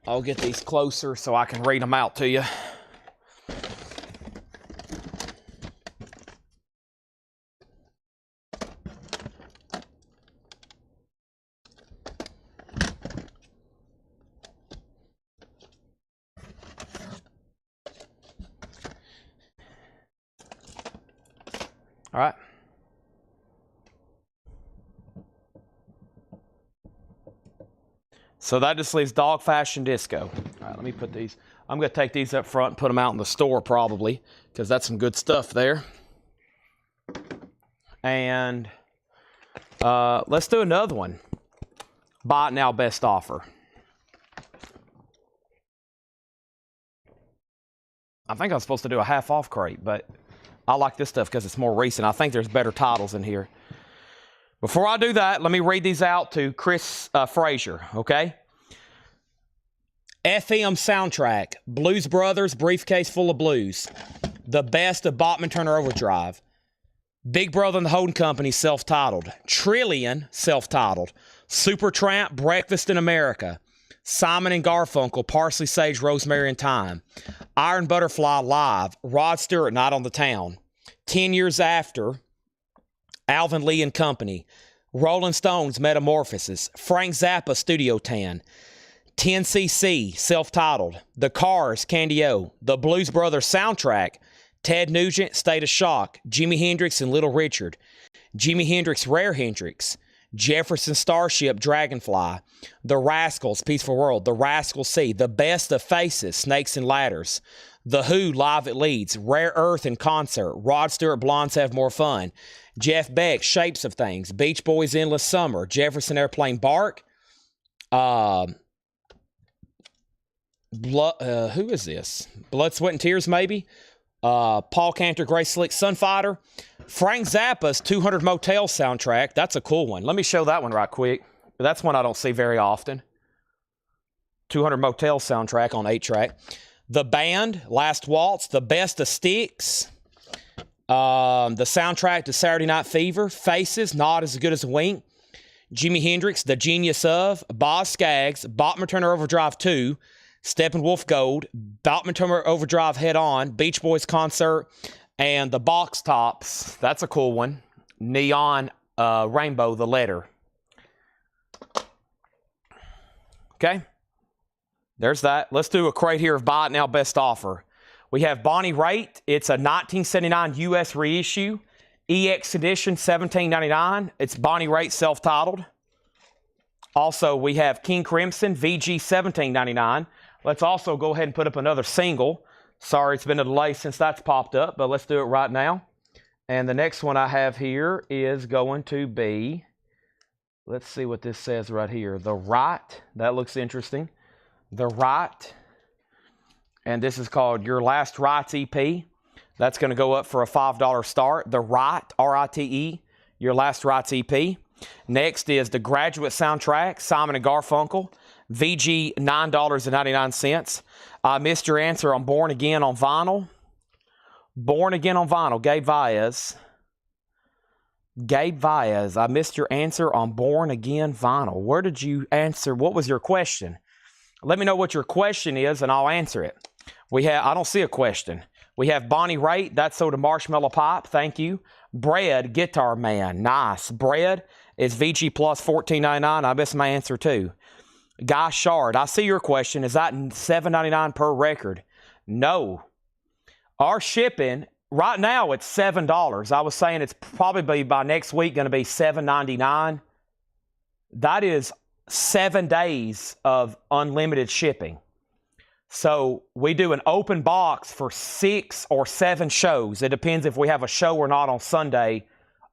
I'll get these closer so I can read them out to you. All right. So that just leaves Dog Fashion Disco. All right, let me put these. I'm going to take these up front and put them out in the store probably, because that's some good stuff there. And let's do another one. Buy it now, best offer. I think I was supposed to do a half-off crate, but I like this stuff because it's more recent. I think there's better titles in here. Before I do that, let me read these out to Chris Frazier, okay? FM soundtrack, Blues Brothers, Briefcase Full of Blues. The Best of Bachman Turner Overdrive. Big Brother and the Holding Company, self-titled. Trillion, self-titled. Supertramp, Breakfast in America. Simon and Garfunkel, Parsley, Sage, Rosemary, and Thyme. Iron Butterfly Live, Rod Stewart, Night on the Town. 10 Years After, Alvin Lee and Company. Rolling Stones, Metamorphosis. Frank Zappa, Studio 10. 10cc, self-titled. The Cars, Candy O. The Blues Brothers soundtrack, Ted Nugent, State of Shock. Jimi Hendrix and Little Richard. Jimi Hendrix, Rare Hendrix. Jefferson Starship, Dragonfly. The Rascals, Peaceful World. The Rascals C. The Best of Faces, Snakes and Ladders. The Who, Live at Leeds. Rare Earth in Concert. Rod Stewart, Blondes Have More Fun. Jeff Beck, Shapes of Things. Beach Boys, Endless Summer. Jefferson Airplane, Bark. Who is this? Blood, Sweat, and Tears, maybe? Paul Cantor, Grace Slick, Sunfighter. Frank Zappa's 200 Motel soundtrack. That's a cool one. Let me show that one right quick. That's one I don't see very often. 200 Motel soundtrack on 8-track. The Band, Last Waltz. The Best of Sticks. The soundtrack to Saturday Night Fever. Faces, Not As Good As a Wink. Jimi Hendrix, The Genius Of. Boz Scaggs, Bachman Turner Overdrive 2. Steppenwolf Gold, Bachman Turner Overdrive Head On, Beach Boys Concert, and the Box Tops. That's a cool one. Neon Rainbow, The Letter. Okay. There's that. Let's do a crate here of Buy It Now Best Offer. We have Bonnie Raitt. It's a 1979 U.S. reissue. EX edition, $17.99. It's Bonnie Raitt self-titled. Also, we have King Crimson, VG, $17.99. Let's also go ahead and put up another single. Sorry, it's been a delay since that's popped up, but let's do it right now. And the next one I have here is going to be, let's see what this says right here. The Right. That looks interesting. The Right. And this is called Your Last Rights EP. That's going to go up for a $5 start. The Right, R-I-T-E, Your Last Rights EP. Next is The Graduate soundtrack, Simon & Garfunkel. VG, $9.99. I missed your answer on Born Again on vinyl. Born Again on vinyl, Gabe Vaez. Gabe Vaez, I missed your answer on Born Again vinyl. Where did you answer? What was your question? Let me know what your question is, and I'll answer it. I don't see a question. We have Bonnie Raitt, That's So the Marshmallow Pipe, thank you. Bread, Guitar Man, nice. Bread is VG plus $14.99. I missed my answer too. Guy Shard, I see your question. Is that $7.99 per record? No. Our shipping, right now it's $7. I was saying it's probably by next week going to be $7.99. That is 7 days of unlimited shipping. So we do an open box for 6 or 7 shows. It depends if we have a show or not on Sunday,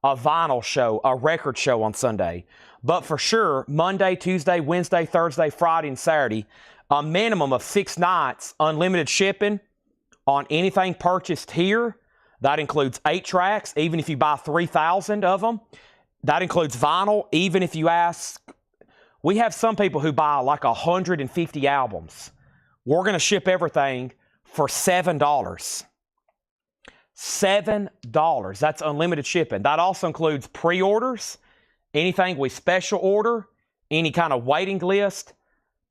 a vinyl show, a record show on Sunday. But for sure, Monday, Tuesday, Wednesday, Thursday, Friday, and Saturday, a minimum of 6 nights, unlimited shipping on anything purchased here. That includes 8 tracks, even if you buy 3,000 of them. That includes vinyl, even if you ask. We have some people who buy like 150 albums. We're going to ship everything for $7. $7. That's unlimited shipping. That also includes pre-orders, anything we special order, any kind of waiting list,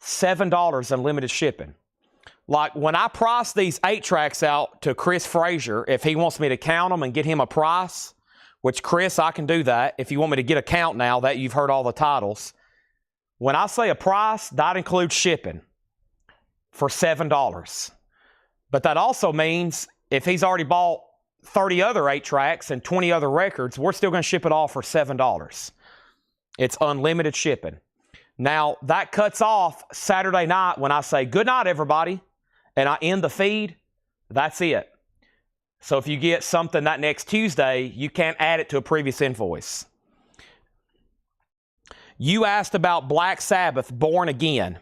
$7 unlimited shipping. Like when I price these 8 tracks out to Chris Frazier, if he wants me to count them and get him a price, which Chris, I can do that. If you want me to get a count now that you've heard all the titles. When I say a price, that includes shipping for $7. But that also means if he's already bought 30 other 8 tracks and 20 other records, we're still going to ship it all for $7. It's unlimited shipping. Now, that cuts off Saturday night when I say, good night, everybody, and I end the feed. That's it. So if you get something that next Tuesday, you can't add it to a previous invoice. You asked about Black Sabbath, Born Again.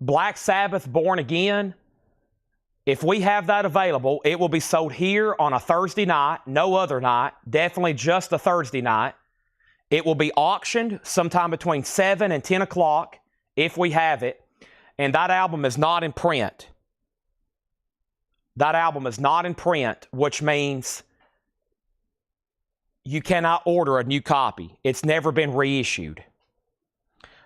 Black Sabbath, Born Again, if we have that available, it will be sold here on a Thursday night, no other night, definitely just a Thursday night. It will be auctioned sometime between 7 and 10 o'clock if we have it, and that album is not in print. That album is not in print, which means you cannot order a new copy. It's never been reissued.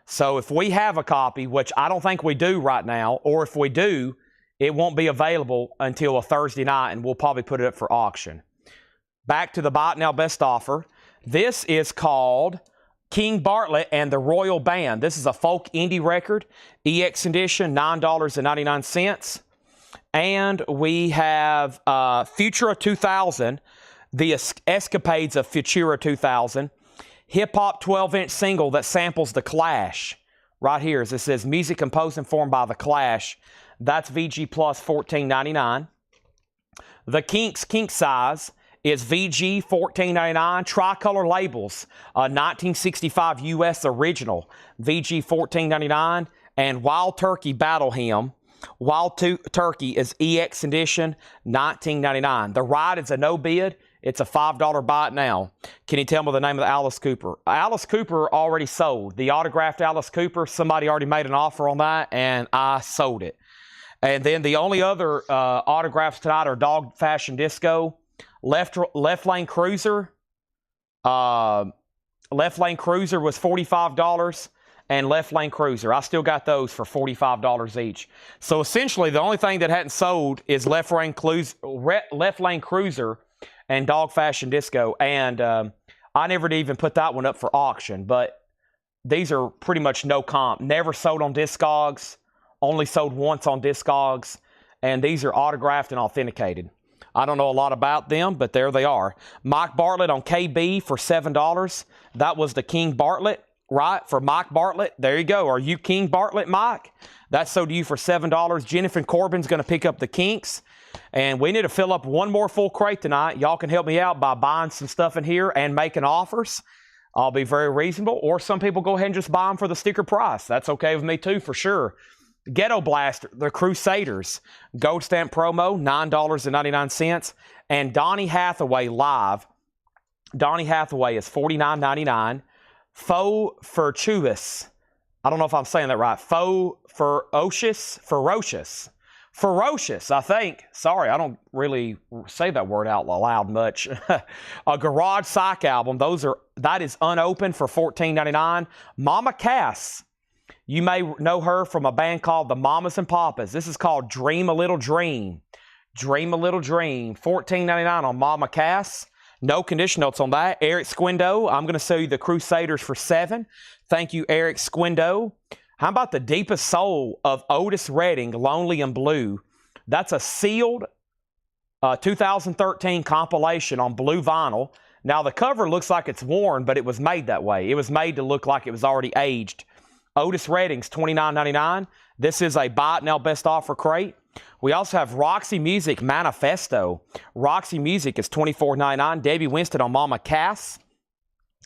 So if we have a copy, which I don't think we do right now, or if we do, it won't be available until a Thursday night, and we'll probably put it up for auction. Back to the Buy It Now Best Offer. This is called King Bartlett and the Royal Band. This is a folk indie record, EX edition, $9.99. And we have Futura 2000, the Escapades of Futura 2000. hip-hop 12-inch single that samples The Clash. Right here, as it says, music composed and formed by The Clash. That's VG Plus $14.99. The Kinks Kink Size is VG $14.99. Tricolor Labels, 1965 US original, VG $14.99. And Wild Turkey Battle Hymn, Turkey is EX edition, $19.99. The Ride is a no bid. It's a $5 buy it now. Can you tell me the name of the Alice Cooper? Alice Cooper already sold. The autographed Alice Cooper, somebody already made an offer on that, and I sold it. And then the only other autographs tonight are Dog Fashion Disco, Left Lane Cruiser. Left Lane Cruiser was $45, and Left Lane Cruiser. I still got those for $45 each. So essentially, the only thing that hadn't sold is Left Lane Cruiser and Dog Fashion Disco. And I never did even put that one up for auction. But these are pretty much no comp. Never sold on Discogs. Only sold once on Discogs. And these are autographed and authenticated. I don't know a lot about them, but there they are. Mike Bartlett on KB for $7. That was the King Bartlett, right? For Mike Bartlett. There you go. Are you King Bartlett, Mike? That's sold to you for $7. Jennifer Corbin's going to pick up the Kinks. And we need to fill up one more full crate tonight. Y'all can help me out by buying some stuff in here and making offers. I'll be very reasonable. Or some people go ahead and just buy them for the sticker price. That's okay with me too, for sure. Ghetto Blaster, the Crusaders, Gold Stamp promo, $9.99. And Donny Hathaway Live. Donny Hathaway is $49.99. Faux Ferocious. I don't know if I'm saying that right. Faux Ferocious, I think. Sorry, I don't really say that word out loud much. A Garage Psych album. That is unopened for $14.99. Mama Cass. You may know her from a band called the Mamas and Papas. This is called Dream a Little Dream. Dream a Little Dream. $14.99 on Mama Cass. No condition notes on that. Eric Squindo. I'm going to sell you the Crusaders for $7. Thank you, Eric Squindo. How about the Deepest Soul of Otis Redding, Lonely and Blue? That's a sealed 2013 compilation on blue vinyl. Now, the cover looks like it's worn, but it was made that way. It was made to look like it was already aged. Otis Redding's $29.99. This is a buy it now best offer crate. We also have Roxy Music Manifesto. Roxy Music is $24.99. Debbie Winston on Mama Cass.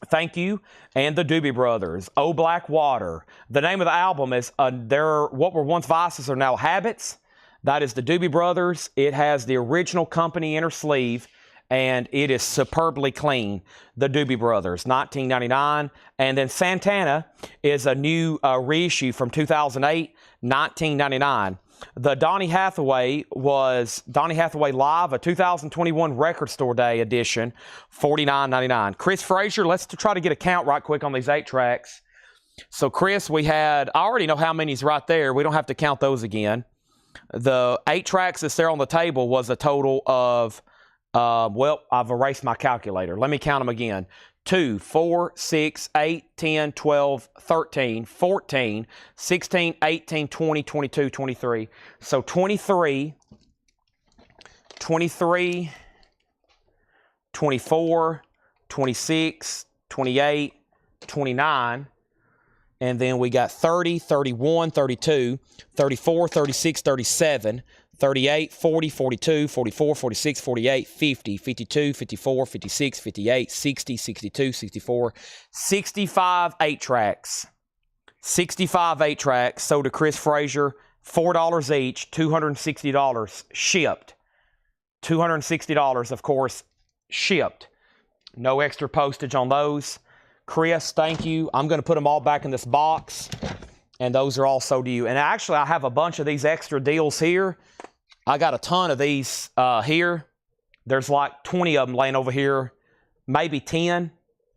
Thank you. And the Doobie Brothers. Oh Black Water. The name of the album is What Were Once Vices Are Now Habits. That is the Doobie Brothers. It has the original company inner sleeve, and it is superbly clean. The Doobie Brothers, $19.99. And then Santana is a new reissue from 2008, $19.99. The Donny Hathaway Live, a 2021 Record Store Day edition, $49.99. Chris Frazier, let's try to get a count right quick on these 8 tracks. So, Chris, I already know how many's right there. We don't have to count those again. The 8 tracks that's there on the table was a total of, I've erased my calculator. Let me count them again. 2, 4, 6, 8, 10, 12, 13, 14, 16, 18, 20, 22, 23. So 23, 24, 26, 28, 29. And then we got 30, 31, 32, 34, 36, 37, 38, 40, 42, 44, 46, 48, 50, 52, 54, 56, 58, 60, 62, 64, 65 8-tracks. 65 8-tracks sold to Chris Frazier, $4 each, $260 shipped. $260, of course, shipped. No extra postage on those. Chris, thank you. I'm going to put them all back in this box, and those are all sold to you. And actually, I have a bunch of these extra deals here. I got a ton of these here. There's like 20 of them laying over here, maybe 10.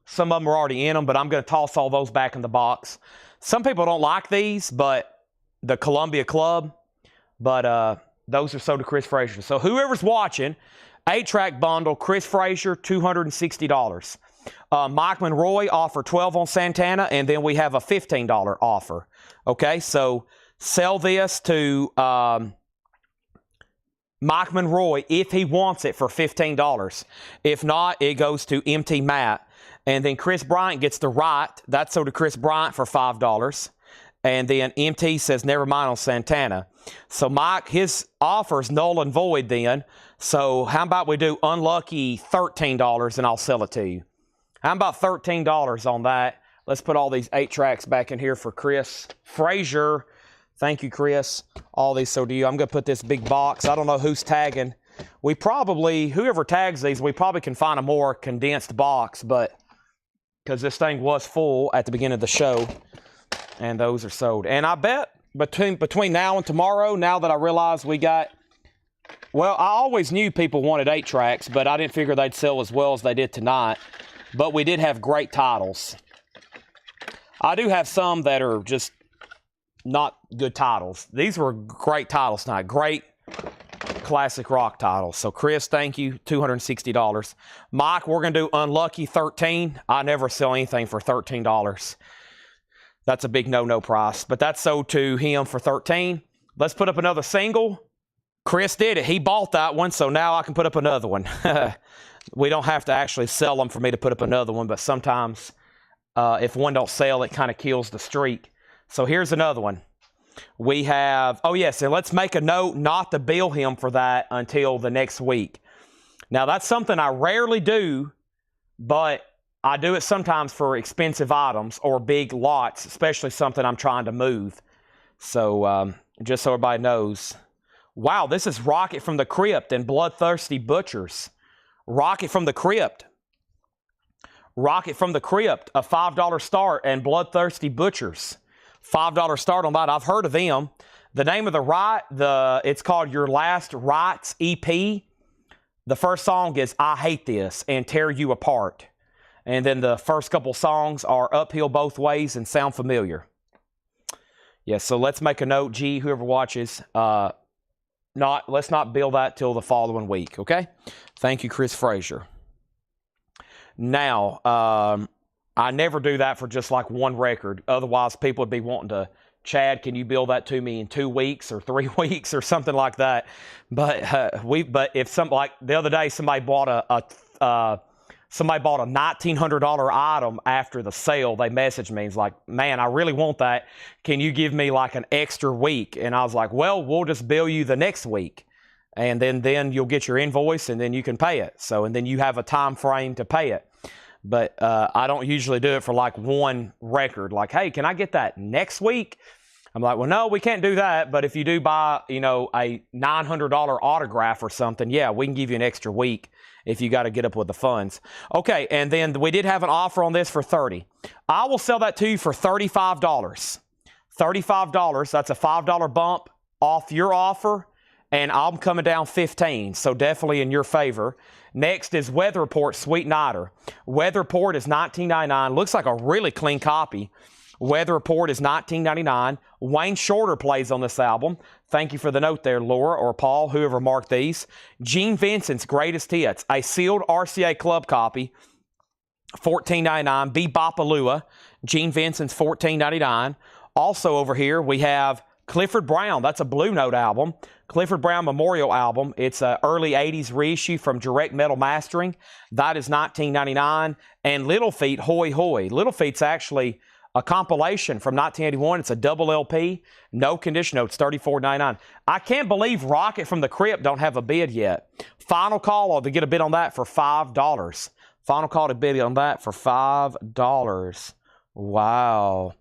Some of them are already in them, but I'm going to toss all those back in the box. Some people don't like these, but the Columbia Club, but those are sold to Chris Frazier. So whoever's watching, 8-track bundle, Chris Frazier, $260. Mike Monroy offer 12 on Santana, and then we have a $15 offer. Okay, so sell this to Mike Monroy if he wants it for $15. If not, it goes to MT Matt. And then Chris Bryant gets the right. That's sold to Chris Bryant for $5. And then MT says, never mind on Santana. So Mike, his offer's null and void then. So how about we do unlucky $13 and I'll sell it to you. How about $13 on that? Let's put all these 8 tracks back in here for Chris Frazier. Thank you, Chris. All these so do you. I'm going to put this big box. I don't know who's tagging. We probably, whoever tags these, we probably can find a more condensed box, but because this thing was full at the beginning of the show, and those are sold. And I bet between now and tomorrow, now that I realize we got, well, I always knew people wanted 8 tracks, but I didn't figure they'd sell as well as they did tonight. But we did have great titles. I do have some that are just not good titles. These were great titles tonight. Great classic rock titles. So, Chris, thank you. $260. Mike, we're going to do unlucky 13. I never sell anything for $13. That's a big no-no price. But that's sold to him for 13. Let's put up another single. Chris did it. He bought that one, so now I can put up another one. We don't have to actually sell them for me to put up another one, but sometimes if one don't sell, it kind of kills the streak. So here's another one. We have, oh yes, and let's make a note not to bill him for that until the next week. Now that's something I rarely do, but I do it sometimes for expensive items or big lots, especially something I'm trying to move. So just so everybody knows. Wow, this is Rocket from the Crypt and Bloodthirsty Butchers. Rocket from the Crypt. Rocket from the Crypt, a $5 start, and Bloodthirsty Butchers. $5 start on that. I've heard of them. The name of it's called Your Last Rites EP. The first song is I Hate This and Tear You Apart. And then the first couple songs are Uphill Both Ways and Sound Familiar. Yes, so let's make a note, G, whoever watches, let's not bill that till the following week, okay? Thank you, Chris Frazier. Now, I never do that for just like one record. Otherwise, people would be wanting to, Chad, can you bill that to me in 2 weeks or 3 weeks or something like that? But if like the other day, somebody bought a $1,900 item after the sale. They messaged me. It's like, man, I really want that. Can you give me like an extra week? And I was like, well, we'll just bill you the next week. And then you'll get your invoice and then you can pay it. So, and then you have a time frame to pay it. But I don't usually do it for like one record. Like, hey, can I get that next week? I'm like, well, no, we can't do that. But if you do buy, a $900 autograph or something, yeah, we can give you an extra week if you got to get up with the funds. Okay, and then we did have an offer on this for $30. I will sell that to you for $35. $35, that's a $5 bump off your offer, and I'm coming down 15, so definitely in your favor. Next is Weather Report Sweet Nighter. Weather Report is $19.99. Looks like a really clean copy. Weather Report is $19.99. Wayne Shorter plays on this album. Thank you for the note there, Laura or Paul, whoever marked these. Gene Vincent's Greatest Hits, a sealed RCA Club copy, $14.99. Bebopalua, Gene Vincent's $14.99. Also over here, we have Clifford Brown. That's a Blue Note album. Clifford Brown Memorial album. It's an early 80s reissue from Direct Metal Mastering. That is $19.99. And Little Feat, Hoy Hoy. Little Feat's actually a compilation from 1981. It's a double LP. No condition notes, $34.99. I can't believe Rocket from the Crypt don't have a bid yet. Final call to get a bid on that for $5. Final call to bid on that for $5. Wow.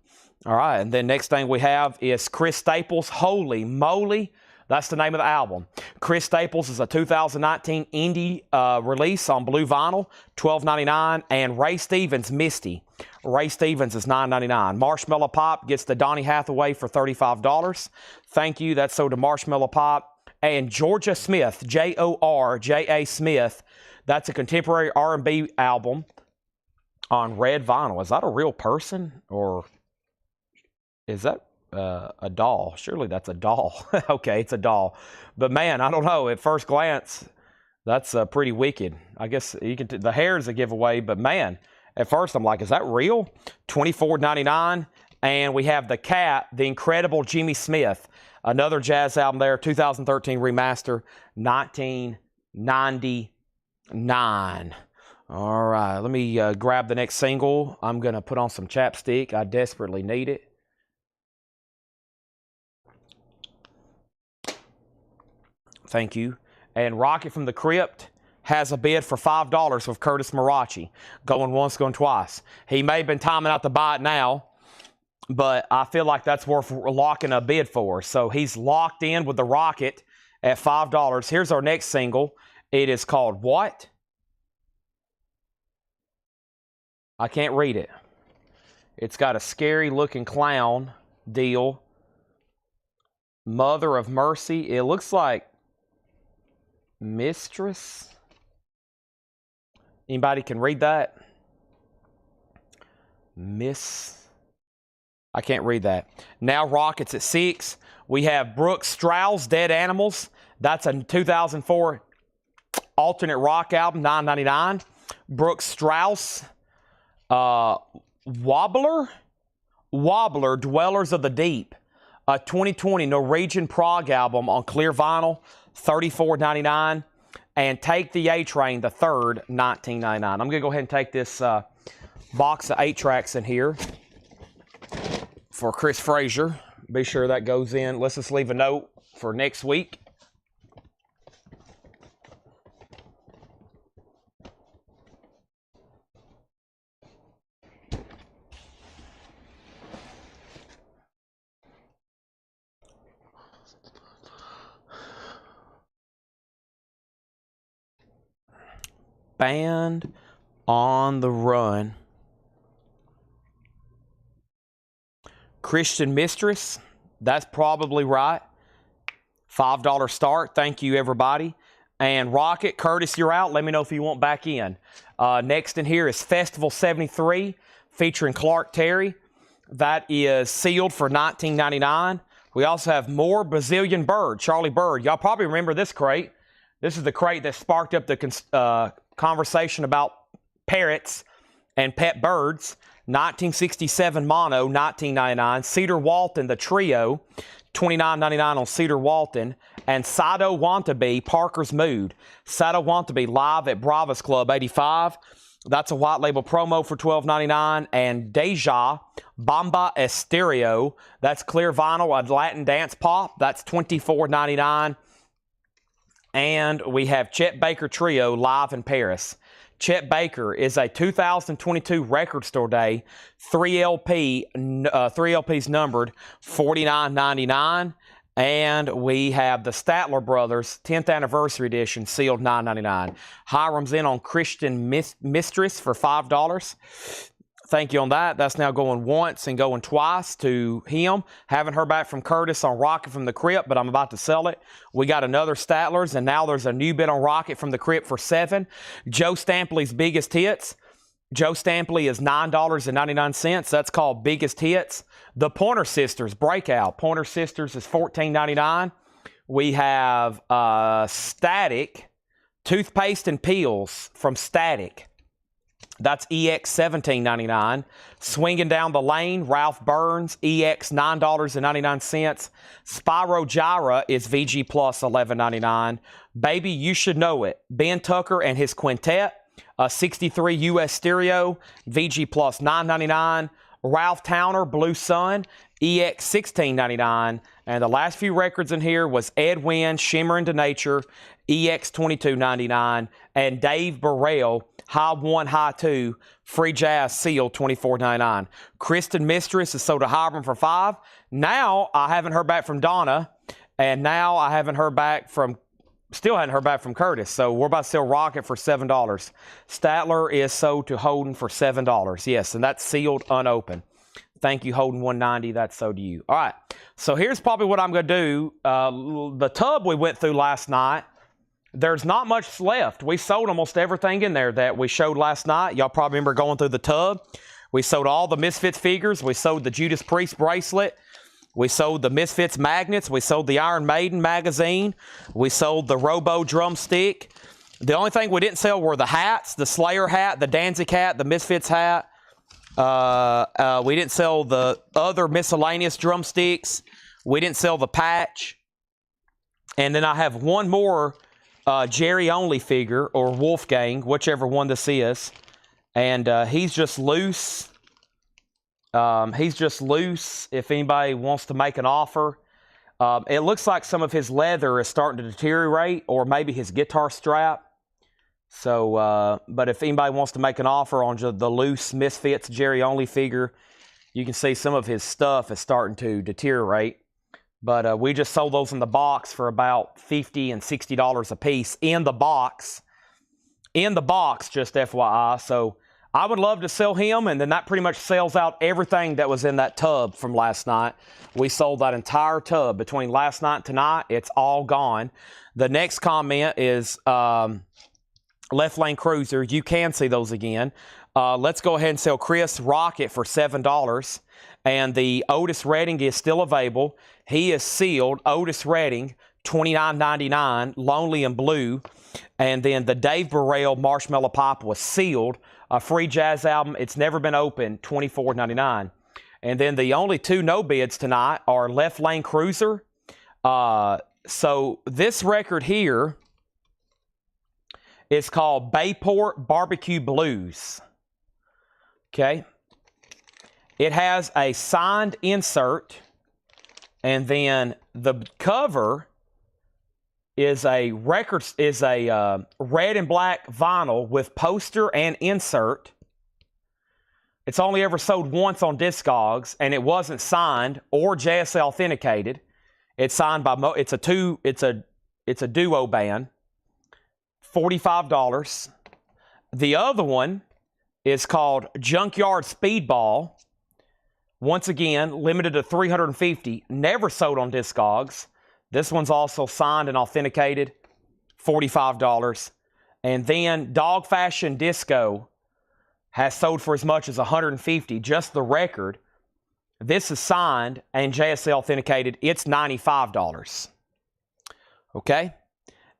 All right, and then next thing we have is Chris Staples' Holy Moly. That's the name of the album. Chris Staples is a 2019 indie release on blue vinyl, $12.99, and Ray Stevens' Misty. Ray Stevens is $9.99. Marshmallow Pop gets the Donny Hathaway for $35. Thank you. That's sold to Marshmallow Pop. And Georgia Smith, Georja Smith. That's a contemporary R&B album on red vinyl. Is that a real person or is that a doll? Surely that's a doll. Okay, it's a doll. But man, I don't know. At first glance, that's pretty wicked. I guess you can. The hair is a giveaway, but man, at first I'm like, is that real? $24.99. And we have The Cat, The Incredible Jimmy Smith, another jazz album there, 2013 remaster, $19.99. All right, let me grab the next single. I'm going to put on some chapstick. I desperately need it. Thank you. And Rocket from the Crypt has a bid for $5 with Curtis Marachi. Going once, going twice. He may have been timing out to buy it now, but I feel like that's worth locking a bid for. So he's locked in with the Rocket at $5. Here's our next single. It is called what? I can't read it. It's got a scary looking clown deal. Mother of Mercy. It looks like Mistress. Anybody can read that? I can't read that. Now Rockets at 6. We have Brooks Strauss, Dead Animals. That's a 2004 alternate rock album, $9.99. Brooks Strauss, Wobbler, Dwellers of the Deep, a 2020 Norwegian prog album on clear vinyl, $34.99. And Take the A Train, the third, $19.99. I'm going to go ahead and take this box of 8 tracks in here for Chris Frazier. Be sure that goes in. Let's just leave a note for next week. Band on the Run. Christian Mistress. That's probably right. $5 start. Thank you, everybody. And Rocket, Curtis, you're out. Let me know if you want back in. Next in here is Festival 73 featuring Clark Terry. That is sealed for $19.99. We also have more Bazillion Bird, Charlie Bird. Y'all probably remember this crate. This is the crate that sparked up the conversation about parrots and pet birds. 1967 mono, $19.99. Cedar Walton, the trio, $29.99 on Cedar Walton. And Sado Wantabe, Parker's Mood. Sado Wantabe live at Bravos Club, 85. That's a white label promo for $12.99. And Deja, Bamba Estereo. That's clear vinyl, a Latin dance pop. That's $24.99. And we have Chet Baker Trio live in Paris. Chet Baker is a 2022 Record Store Day, 3 LPs numbered, $49.99. And we have the Statler Brothers 10th Anniversary Edition, sealed $9.99. Hiram's in on Christian Mistress for $5. Thank you on that. That's now going once and going twice to him. Haven't heard back from Curtis on Rocket from the Crypt, but I'm about to sell it. We got another Statler's, and now there's a new bid on Rocket from the Crypt for $7. Joe Stampley's Biggest Hits. Joe Stampley is $9.99. That's called Biggest Hits. The Pointer Sisters Breakout. Pointer Sisters is $14.99. We have Static, Toothpaste and Peels from Static. That's EX $17.99. Swinging Down the Lane, Ralph Burns, EX $9.99. Spyro Gyra is VG Plus $11.99. Baby, You Should Know It, Ben Tucker and his Quintet, a 63 US stereo, VG Plus $9.99. Ralph Towner, Blue Sun, EX $16.99. And the last few records in here was Ed Wynn, Shimmer into Nature, EX $22.99. And Dave Burrell, High 1, High 2, Free Jazz Seal, $24.99. Kristen Mistress is sold to Hiram for $5. Now, I haven't heard back from Donna, and now I haven't heard back from, still hadn't heard back from Curtis, so we're about to sell Rocket for $7. Statler is sold to Holden for $7. Yes, and that's sealed, unopened. Thank you, Holden 190. That's sold to you. All right, so here's probably what I'm going to do. The tub we went through last night, there's not much left. We sold almost everything in there that we showed last night. Y'all probably remember going through the tub. We sold all the Misfits figures. We sold the Judas Priest bracelet. We sold the Misfits magnets. We sold the Iron Maiden magazine. We sold the Robo drumstick. The only thing we didn't sell were the hats, the Slayer hat, the Danzig hat, the Misfits hat. We didn't sell the other miscellaneous drumsticks. We didn't sell the patch. And then I have one more Jerry Only figure, or Wolfgang, whichever one this is. And he's just loose. He's just loose if anybody wants to make an offer. It looks like some of his leather is starting to deteriorate, or maybe his guitar strap. So, but if anybody wants to make an offer on the loose Misfits Jerry Only figure, you can see some of his stuff is starting to deteriorate. But we just sold those in the box for about $50 and $60 a piece in the box. In the box, just FYI. So I would love to sell him, and then that pretty much sells out everything that was in that tub from last night. We sold that entire tub between last night and tonight. It's all gone. The next comment is Left Lane Cruiser. You can see those again. Let's go ahead and sell Chris Rocket for $7. And the Otis Redding is still available. He is sealed. Otis Redding, $29.99. Lonely in Blue. And then the Dave Burrell Marshmallow Pop was sealed. A free jazz album. It's never been opened. $24.99. And then the only two no bids tonight are Left Lane Cruiser. So this record here is called Bayport Barbecue Blues. Okay. It has a signed insert, and then the cover is a red and black vinyl with poster and insert. It's only ever sold once on Discogs, and it wasn't signed or JSL authenticated. It's signed by it's a duo band. $45. The other one is called Junkyard Speedball. Once again, limited to 350. Never sold on Discogs. This one's also signed and authenticated. $45. And then Dog Fashion Disco has sold for as much as $150. Just the record. This is signed and JSL authenticated. It's $95. Okay?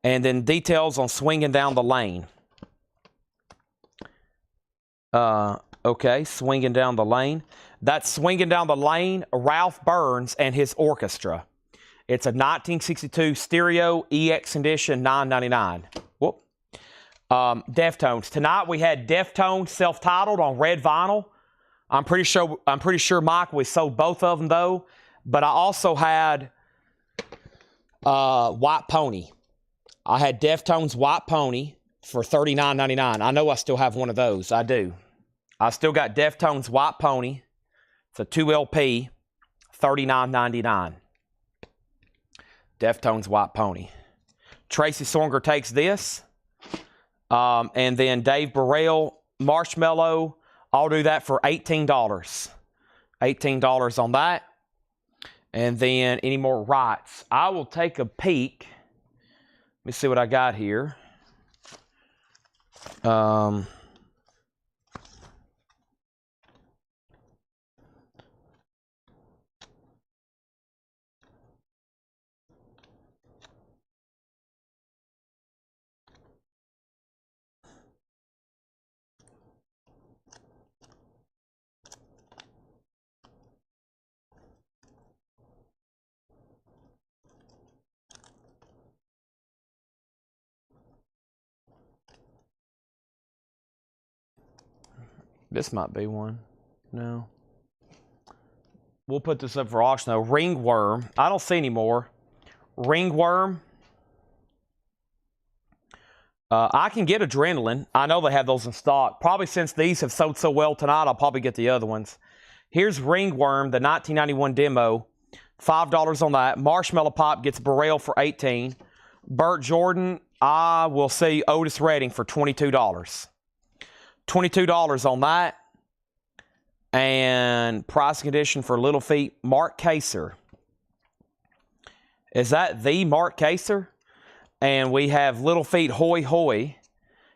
And then details on Swinging Down the Lane. Okay, Swinging Down the Lane. That's Swinging Down the Lane, Ralph Burns and his orchestra. It's a 1962 stereo EX edition, $9.99. Whoop. Deftones. Tonight we had Deftones self-titled on red vinyl. I'm pretty sure, Mike, we sold both of them though. But I also had White Pony. I had Deftones White Pony for $39.99. I know I still have one of those. I do. I still got Deftones White Pony. It's a 2LP, $39.99. Deftones White Pony. Tracy Songer Takes This. And then Dave Burrell Marshmallow. I'll do that for $18. $18 on that. And then any more rights. I will take a peek. Let me see what I got here. This might be one. No. We'll put this up for auction though. Ringworm. I don't see any more. Ringworm. I can get Adrenaline. I know they have those in stock. Probably since these have sold so well tonight, I'll probably get the other ones. Here's Ringworm, the 1991 demo. $5 on that. Marshmallow Pop gets Burrell for $18. Burt Jordan, I will see Otis Redding for $22. $22 on that. And price condition for Little Feat, Mark Kaser. Is that the Mark Kaser? And we have Little Feat Hoy Hoy.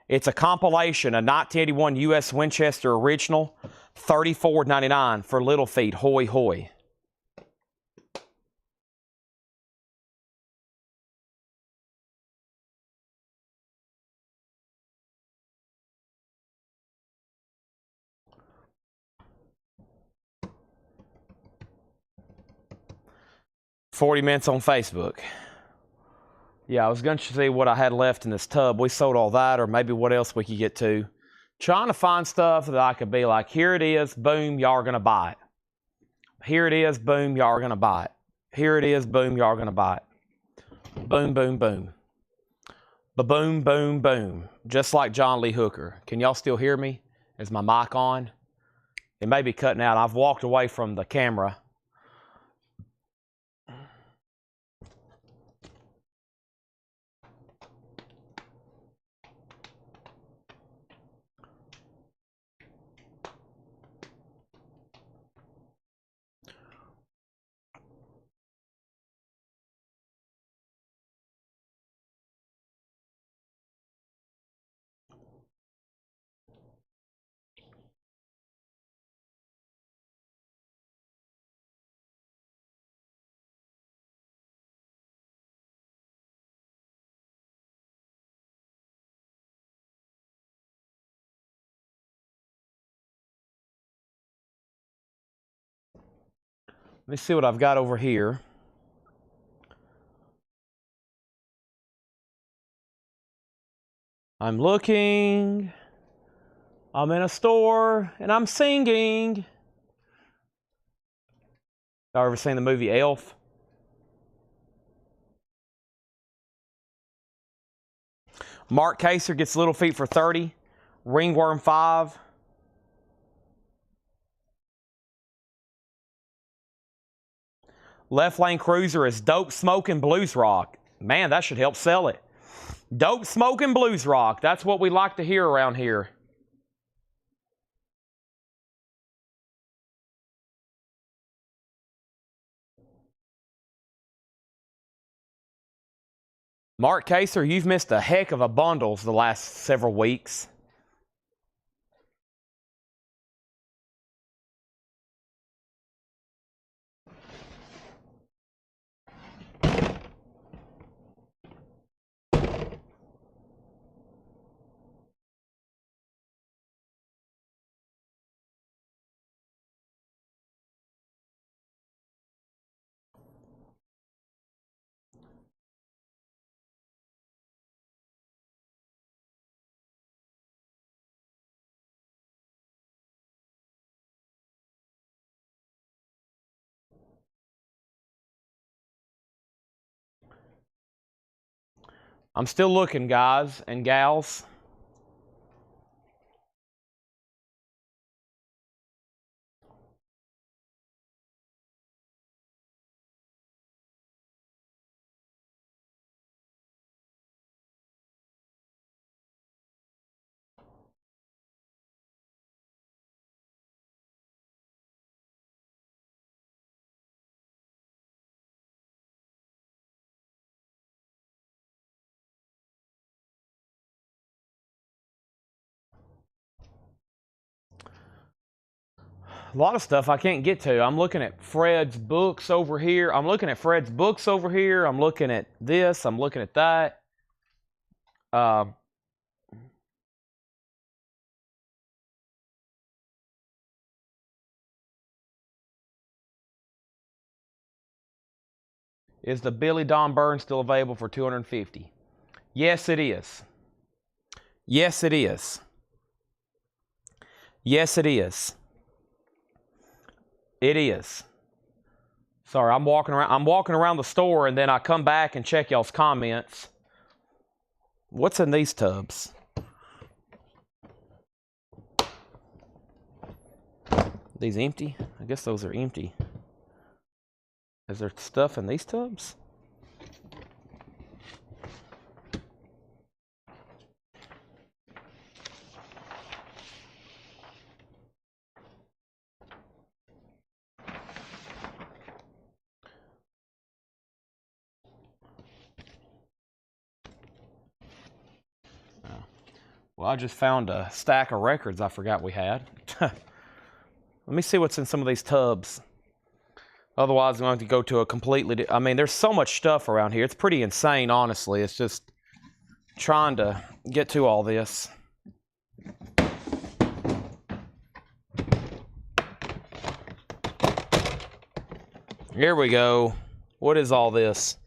It's a compilation, a 1981 U.S. Winchester original, $34.99 for Little Feat Hoy Hoy. $40 on Facebook. Yeah, I was going to see what I had left in this tub. We sold all that, or maybe what else we could get to. Trying to find stuff that I could be like, here it is, boom, y'all are going to buy it. Here it is, boom, y'all are going to buy it. Here it is, boom, y'all are going to buy it. Boom, boom, boom. Ba-boom, boom, boom. Just like John Lee Hooker. Can y'all still hear me? Is my mic on? It may be cutting out. I've walked away from the camera. Let me see what I've got over here. I'm looking. I'm in a store and I'm singing. Y'all ever seen the movie Elf? Mark Kaser gets Little Feat for 30. Ringworm 5. Left Lane Cruiser is Dope Smoking Blues Rock. Man, that should help sell it. Dope Smoking Blues Rock. That's what we like to hear around here. Mark Kaser, you've missed a heck of a bundles the last several weeks. I'm still looking, guys and gals. A lot of stuff I can't get to. I'm looking at Fred's books over here. I'm looking at Fred's books over here. I'm looking at this. I'm looking at that. Is the Billy Don Burns still available for $250? Yes, it is. Yes, it is. Yes, it is. It is. Sorry, I'm walking around the store and then I come back and check y'all's comments. What's in these tubs? These empty? I guess those are empty. Is there stuff in these tubs? Well, I just found a stack of records I forgot we had. Let me see what's in some of these tubs. Otherwise, I'm going to go to a completely... I mean, there's so much stuff around here. It's pretty insane, honestly. It's just trying to get to all this. Here we go. What is all this?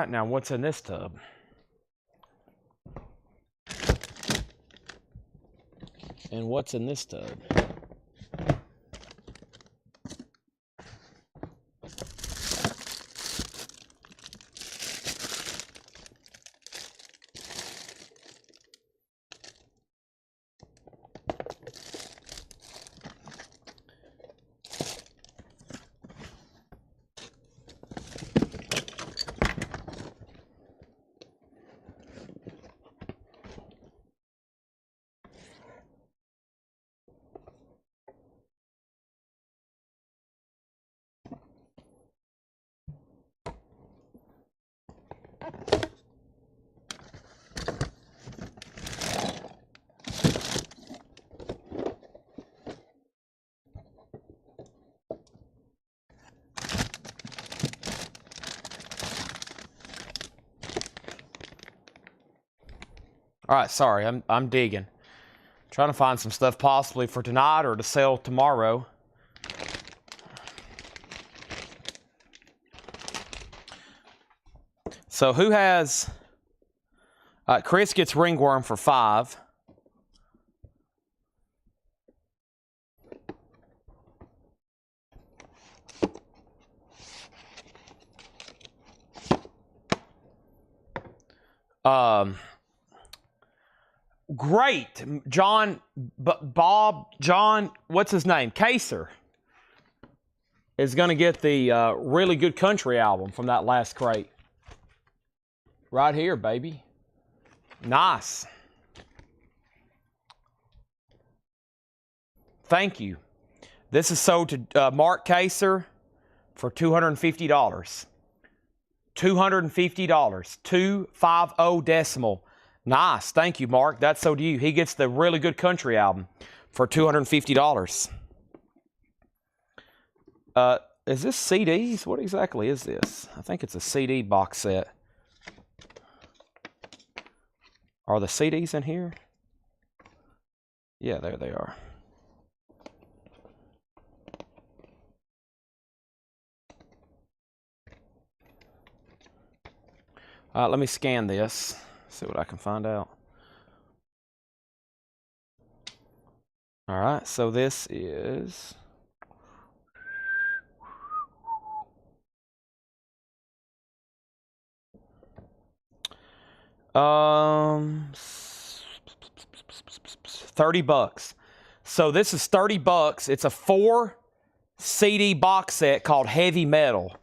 right, now what's in this tub? And what's in this tub? All right, sorry, I'm digging. Trying to find some stuff possibly for tonight or to sell tomorrow. So who has... Chris gets ringworm for 5. Great. John, what's his name? Kaser is going to get the Really Good Country album from that last crate. Right here, baby. Nice. Thank you. This is sold to Mark Kaser for $250. $250. 250 decimal. Nice. Thank you, Mark. That's so to you. He gets the Really Good Country album for $250. Is this CDs? What exactly is this? I think it's a CD box set. Are the CDs in here? Yeah, there they are. Let me scan this. See what I can find out. All right, so this is... $30. So this is $30. It's a 4 CD box set called Heavy Metal.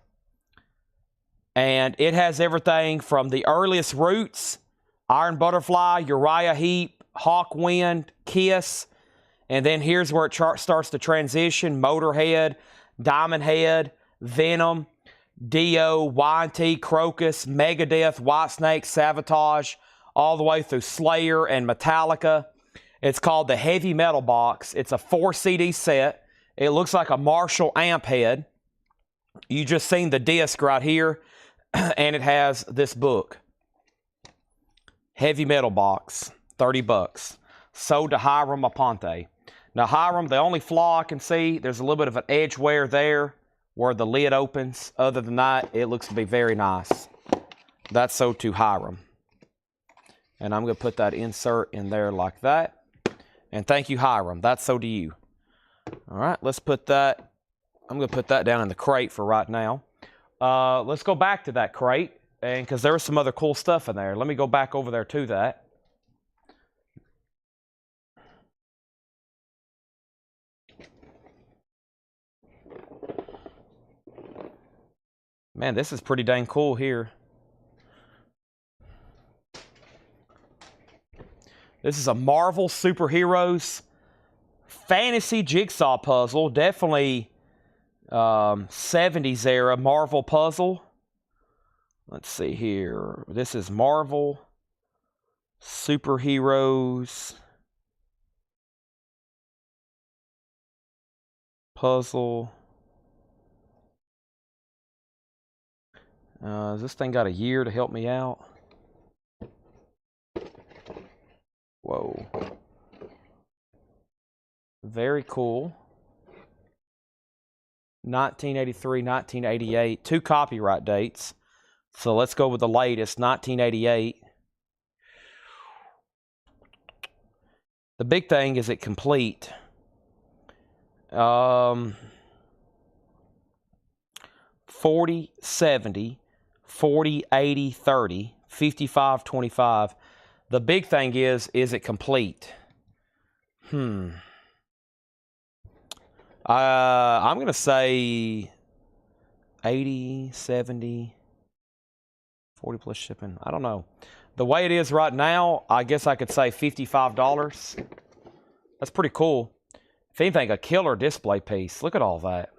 And it has everything from the earliest Roots, Iron Butterfly, Uriah Heep, Hawkwind, Kiss, and then here's where it starts to transition: Motorhead, Diamond Head, Venom, Dio, Y&T, Crocus, Megadeth, Whitesnake, Savatage, all the way through Slayer and Metallica. It's called the Heavy Metal Box. It's a 4 CD set. It looks like a Marshall amp head. You just seen the disc right here, and it has this book. Heavy Metal Box, $30. Sold to Hiram Aponte. Now, Hiram, the only flaw I can see, there's a little bit of an edge wear there where the lid opens. Other than that, it looks to be very nice. That's sold to Hiram. And I'm going to put that insert in there like that. And thank you, Hiram. That's sold to you. All right, let's put that. I'm going to put that down in the crate for right now. Let's go back to that crate, and because there was some other cool stuff in there. Let me go back over there to that. Man, this is pretty dang cool here. This is a Marvel Superheroes fantasy jigsaw puzzle. Definitely 70s era Marvel puzzle. Let's see here. This is Marvel Superheroes puzzle. Has this thing got a year to help me out? Whoa. Very cool. 1983, 1988. 2 copyright dates. So let's go with the latest, 1988. The big thing is it complete. 40, 70, 40, 80, 30, 55, 25. The big thing is it complete? I'm going to say 80, 70, 40 plus shipping. I don't know. The way it is right now, I guess I could say $55. That's pretty cool. If anything, a killer display piece. Look at all that.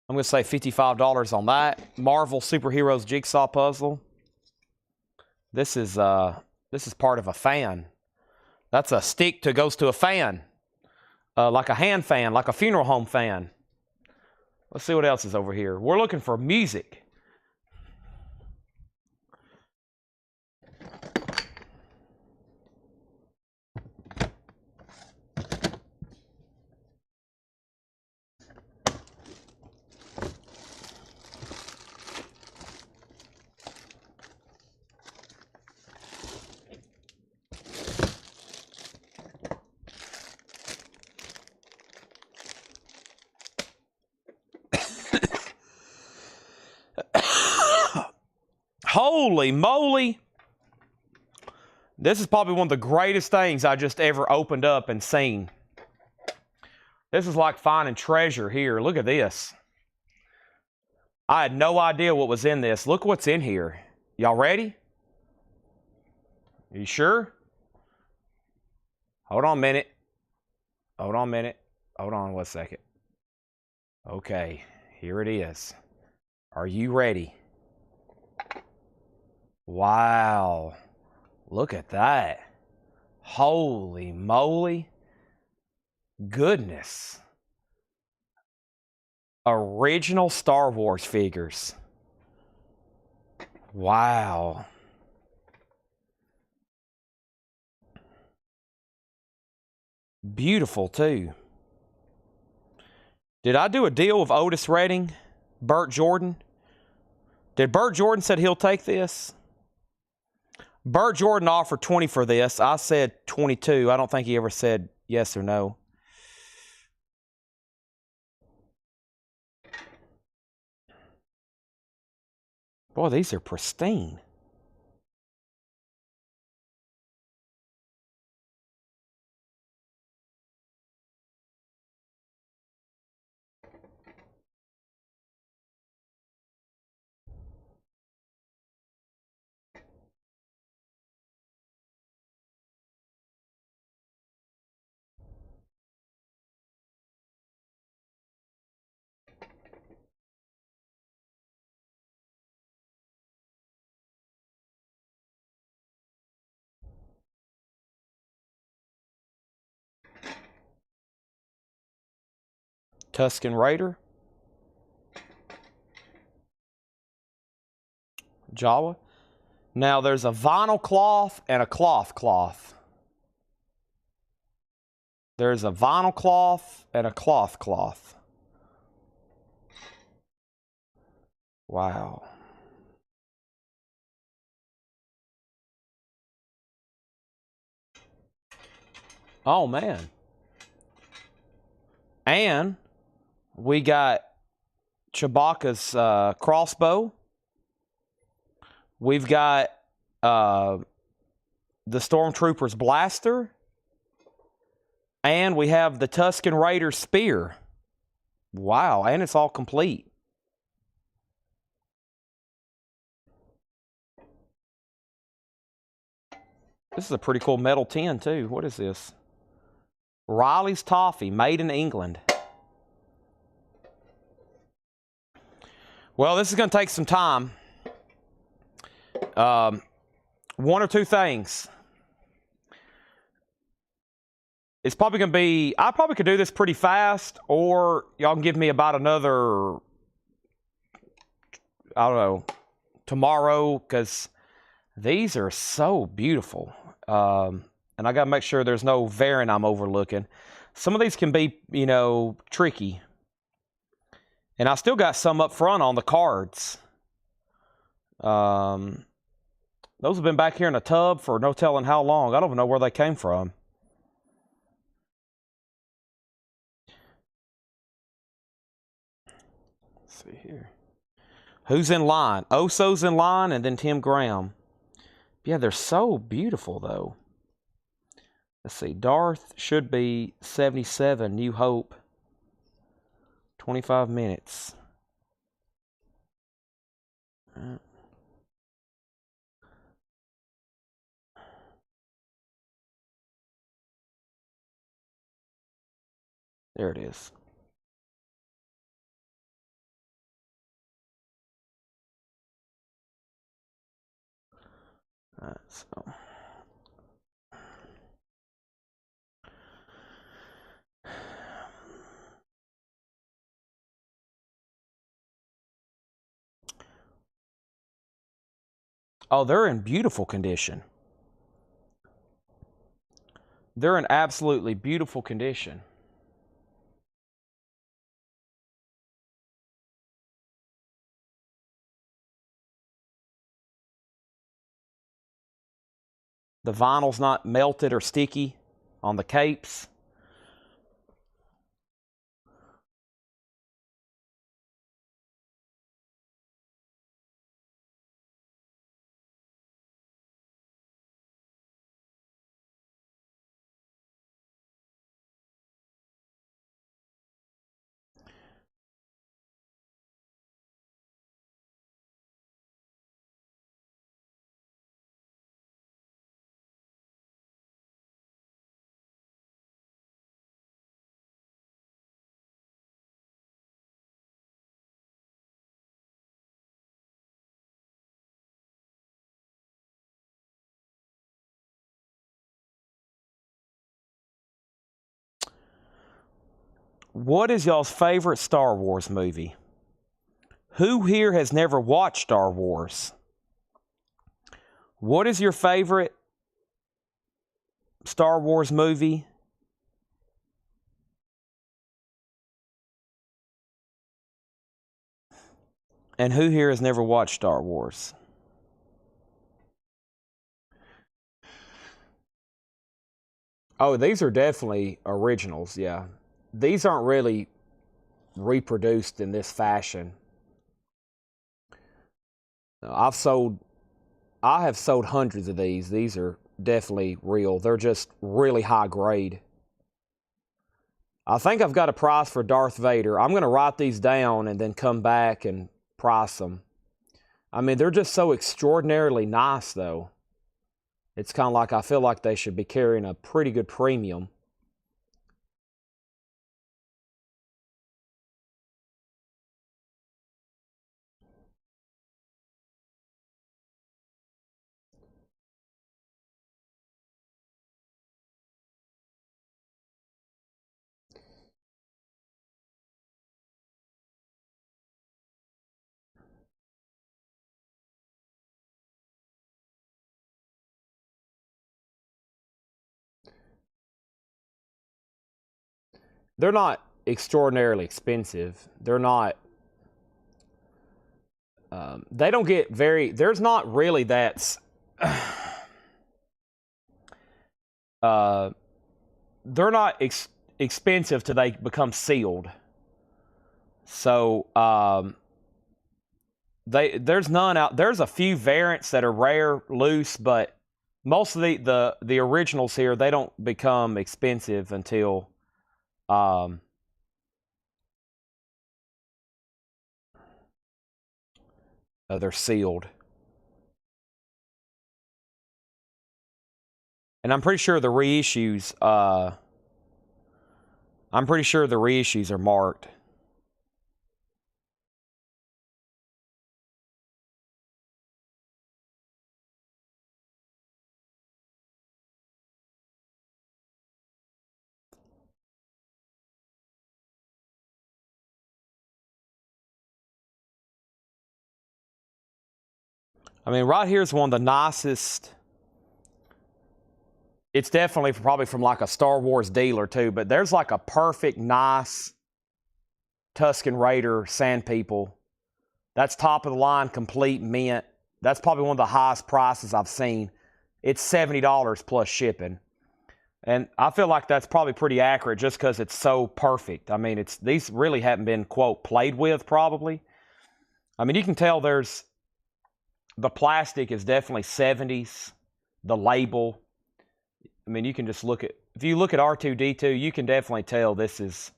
I'm going to say $55 on that. Marvel Superheroes Jigsaw Puzzle. This is part of a fan. That's a stick that goes to a fan. Like a hand fan, like a funeral home fan. Let's see what else is over here. We're looking for music. Holy moly. This is probably one of the greatest things I just ever opened up and seen. This is like finding treasure here. Look at this. I had no idea what was in this. Look what's in here. Y'all ready? Are you sure? Hold on a minute. Hold on a minute. Hold on 1 second. Okay, here it is. Are you ready? Wow. Look at that. Holy moly. Goodness. Original Star Wars figures. Wow. Beautiful too. Did I do a deal with Otis Redding? Burt Jordan? Did Burt Jordan said he'll take this? Burt Jordan offered 20 for this. I said 22. I don't think he ever said yes or no. Boy, these are pristine. Tusken Raider. Jawa. Now there's a vinyl cloth and a cloth. There's a vinyl cloth and a cloth. Wow. Oh man. And we got Chewbacca's crossbow. We've got the Stormtrooper's blaster. And we have the Tusken Raider spear. Wow, and it's all complete. This is a pretty cool metal tin too. What is this? Riley's Toffee, made in England. Well, this is going to take some time. One or two things. It's probably going to be, I probably could do this pretty fast, or y'all can give me about another, I don't know, tomorrow, because these are so beautiful. And I got to make sure there's no variant I'm overlooking. Some of these can be, you know, tricky. And I still got some up front on the cards. Those have been back here in a tub for no telling how long. I don't even know where they came from. Let's see here. Who's in line? Oso's in line, and then Tim Graham. Yeah, they're so beautiful, though. Let's see. Darth should be 77. New Hope. 25 minutes. There it is. All right, so. Oh, they're in beautiful condition. They're in absolutely beautiful condition. The vinyl's not melted or sticky on the capes. What is y'all's favorite Star Wars movie? Who here has never watched Star Wars? What is your favorite Star Wars movie? And who here has never watched Star Wars? Oh, these are definitely originals, yeah. These aren't really reproduced in this fashion. I have sold hundreds of these. These are definitely real. They're just really high grade. I think I've got a price for Darth Vader. I'm going to write these down and then come back and price them. I mean, they're just so extraordinarily nice, though. It's kind of like I feel like they should be carrying a pretty good premium. They're not extraordinarily expensive. They're not. They don't get very. There's not really that. They're not expensive till they become sealed. So there's none out. There's a few variants that are rare, loose, but most of the originals here, they don't become expensive until they're sealed. And I'm pretty sure the reissues. I'm pretty sure the reissues are marked. I mean, right here is one of the nicest. It's definitely probably from like a Star Wars dealer too, but there's like a perfect, nice Tuscan Raider Sand People. That's top of the line, complete mint. That's probably one of the highest prices I've seen. It's $70 plus shipping. And I feel like that's probably pretty accurate just because it's so perfect. I mean, these really haven't been, quote, played with probably. I mean, you can tell the plastic is definitely 70s. The label. I mean, you can just if you look at R2-D2, you can definitely tell this is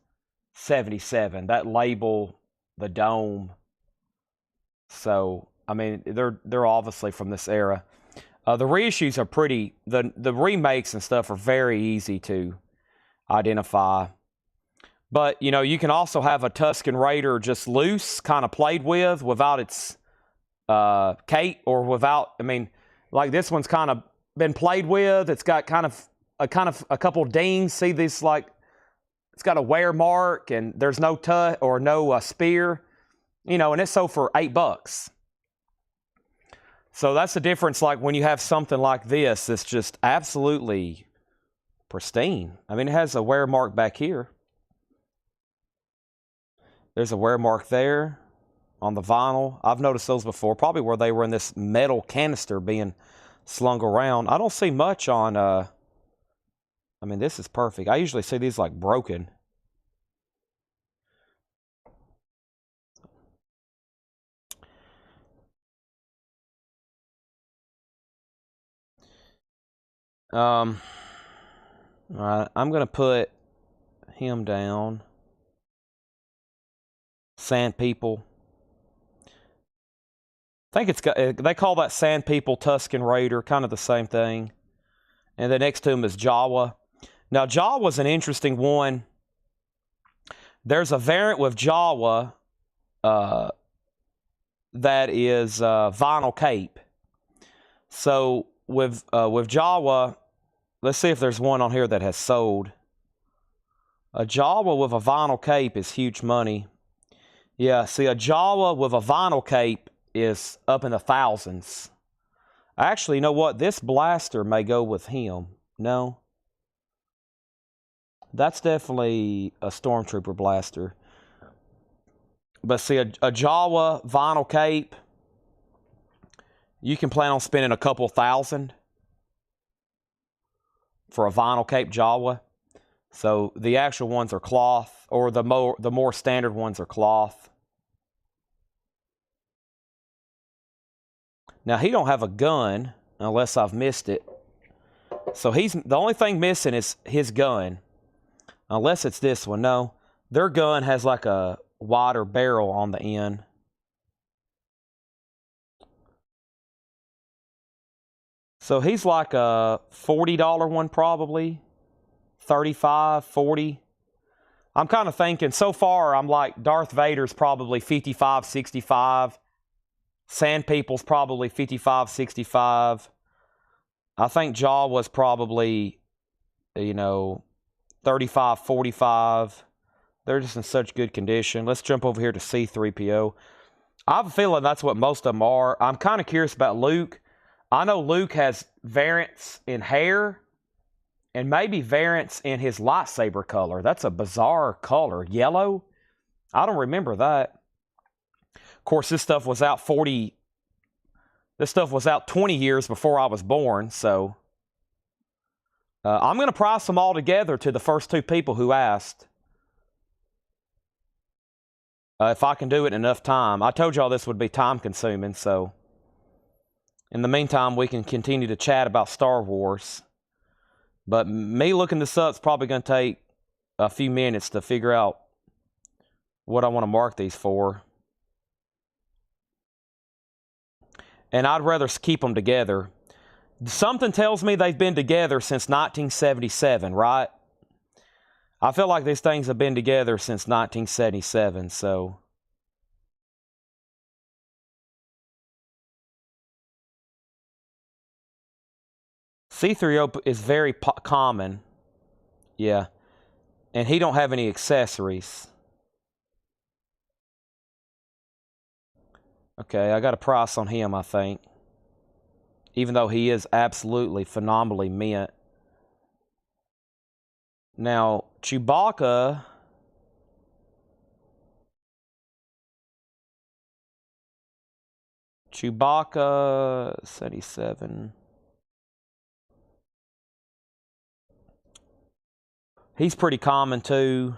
77. That label, the dome. So, I mean, they're obviously from this era. The reissues are pretty, the remakes and stuff are very easy to identify. But, you know, you can also have a Tuscan Raider just loose, kind of played with, without its cape, or without, I mean, like this one's kind of been played with. It's got kind of a couple dings. See this, like, it's got a wear mark, and there's no spear, you know, and it's sold for $8. So that's the difference, like when you have something like this, it's just absolutely pristine. I mean, it has a wear mark back here. There's a wear mark there on the vinyl. I've noticed those before, probably where they were in this metal canister being slung around. I don't see much on, I mean, this is perfect. I usually see these like broken. All right, I'm going to put him down. Sand People. I think they call that Sand People Tuscan Raider, kind of the same thing. And the next to him is Jawa. Now, Jawa's an interesting one. There's a variant with Jawa that is vinyl cape. So with Jawa, let's see if there's one on here that has sold. A Jawa with a vinyl cape is huge money. Yeah, see, a Jawa with a vinyl cape is up in the thousands. Actually, you know what? This blaster may go with him. No. That's definitely a Stormtrooper blaster. But see, a Jawa vinyl cape, you can plan on spending a couple thousand for a vinyl cape Jawa. So the actual ones are cloth, or the more standard ones are cloth. Now, he don't have a gun, unless I've missed it. So the only thing missing is his gun. Unless it's this one. No, their gun has like a wider barrel on the end. So he's like a $40 one probably. 35, 40. I'm kind of thinking, so far, I'm like, Darth Vader's probably 55, 65. Sand People's probably 55, 65. I think Jaw was probably, you know, 35, 45. They're just in such good condition. Let's jump over here to C-3PO. I have a feeling that's what most of them are. I'm kind of curious about Luke. I know Luke has variants in hair and maybe variants in his lightsaber color. That's a bizarre color. Yellow? I don't remember that. Of course, this stuff was out 20 years before I was born, so I'm going to price them all together to the first two people who asked. If I can do it in enough time. I told y'all this would be time consuming, so in the meantime, we can continue to chat about Star Wars. But me looking this up is probably going to take a few minutes to figure out what I want to mark these for. And I'd rather keep them together. Something tells me they've been together since 1977, right? I feel like these things have been together since 1977, so. C-3PO is very common. Yeah. And he don't have any accessories. Okay, I got a price on him, I think. Even though he is absolutely phenomenally mint. Now, Chewbacca Chewbacca, 77. He's pretty common too.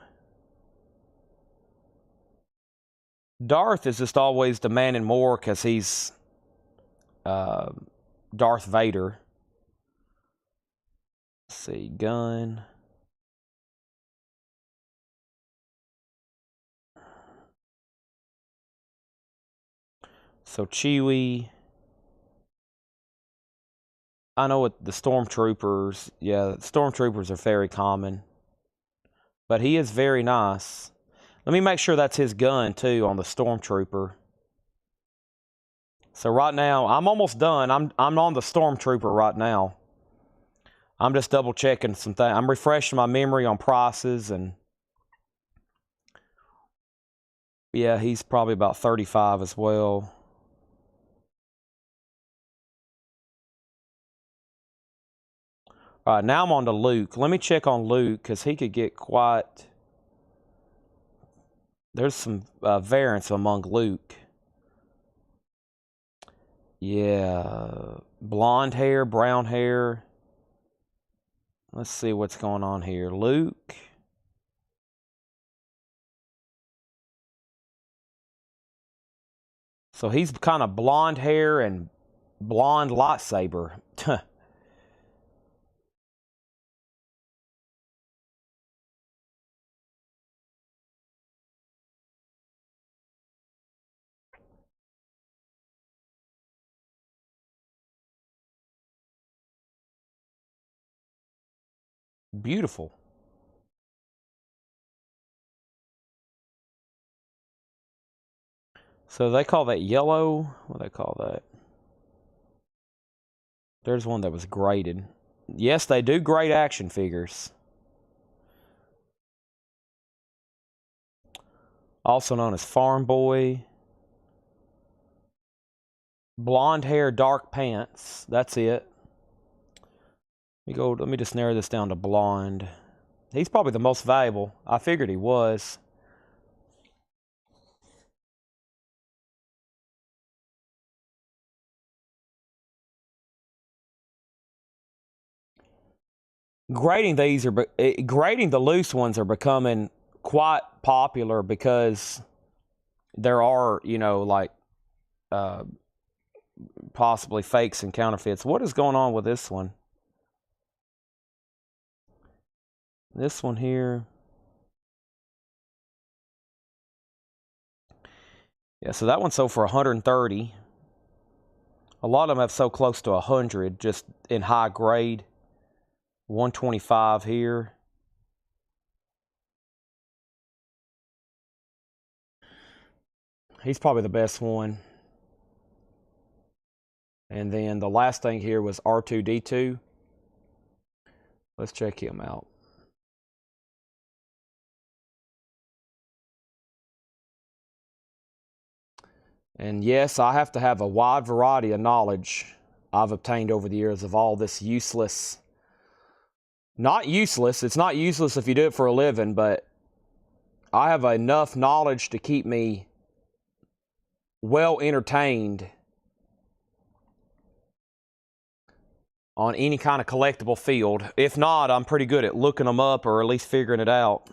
Darth is just always demanding more because he's Darth Vader. Let's see, gun. So Chewie. I know what the stormtroopers. Yeah, stormtroopers are very common. But he is very nice. Let me make sure that's his gun too on the stormtrooper. So right now, I'm almost done. I'm on the stormtrooper right now. I'm just double checking some things. I'm refreshing my memory on prices, and yeah, he's probably about 35 as well. All right, now I'm on to Luke. Let me check on Luke because he could get quite. There's some variance among Luke. Yeah, blonde hair, brown hair. Let's see what's going on here. Luke. So he's kind of blonde hair and blonde lightsaber. Beautiful. So they call that yellow. What do they call that? There's one that was graded. Yes, they do grade action figures. Also known as Farm Boy. Blonde hair, dark pants. That's it. Let me just narrow this down to blonde. He's probably the most valuable. I figured he was. Grading the loose ones are becoming quite popular because there are, like possibly fakes and counterfeits. What is going on with this one? This one here. Yeah, so that one sold for 130. A lot of them have so close to 100 just in high grade. 125 here. He's probably the best one. And then the last thing here was R2-D2. Let's check him out. And yes, I have to have a wide variety of knowledge I've obtained over the years of all this useless. Not useless. It's not useless if you do it for a living, but I have enough knowledge to keep me well entertained on any kind of collectible field. If not, I'm pretty good at looking them up or at least figuring it out.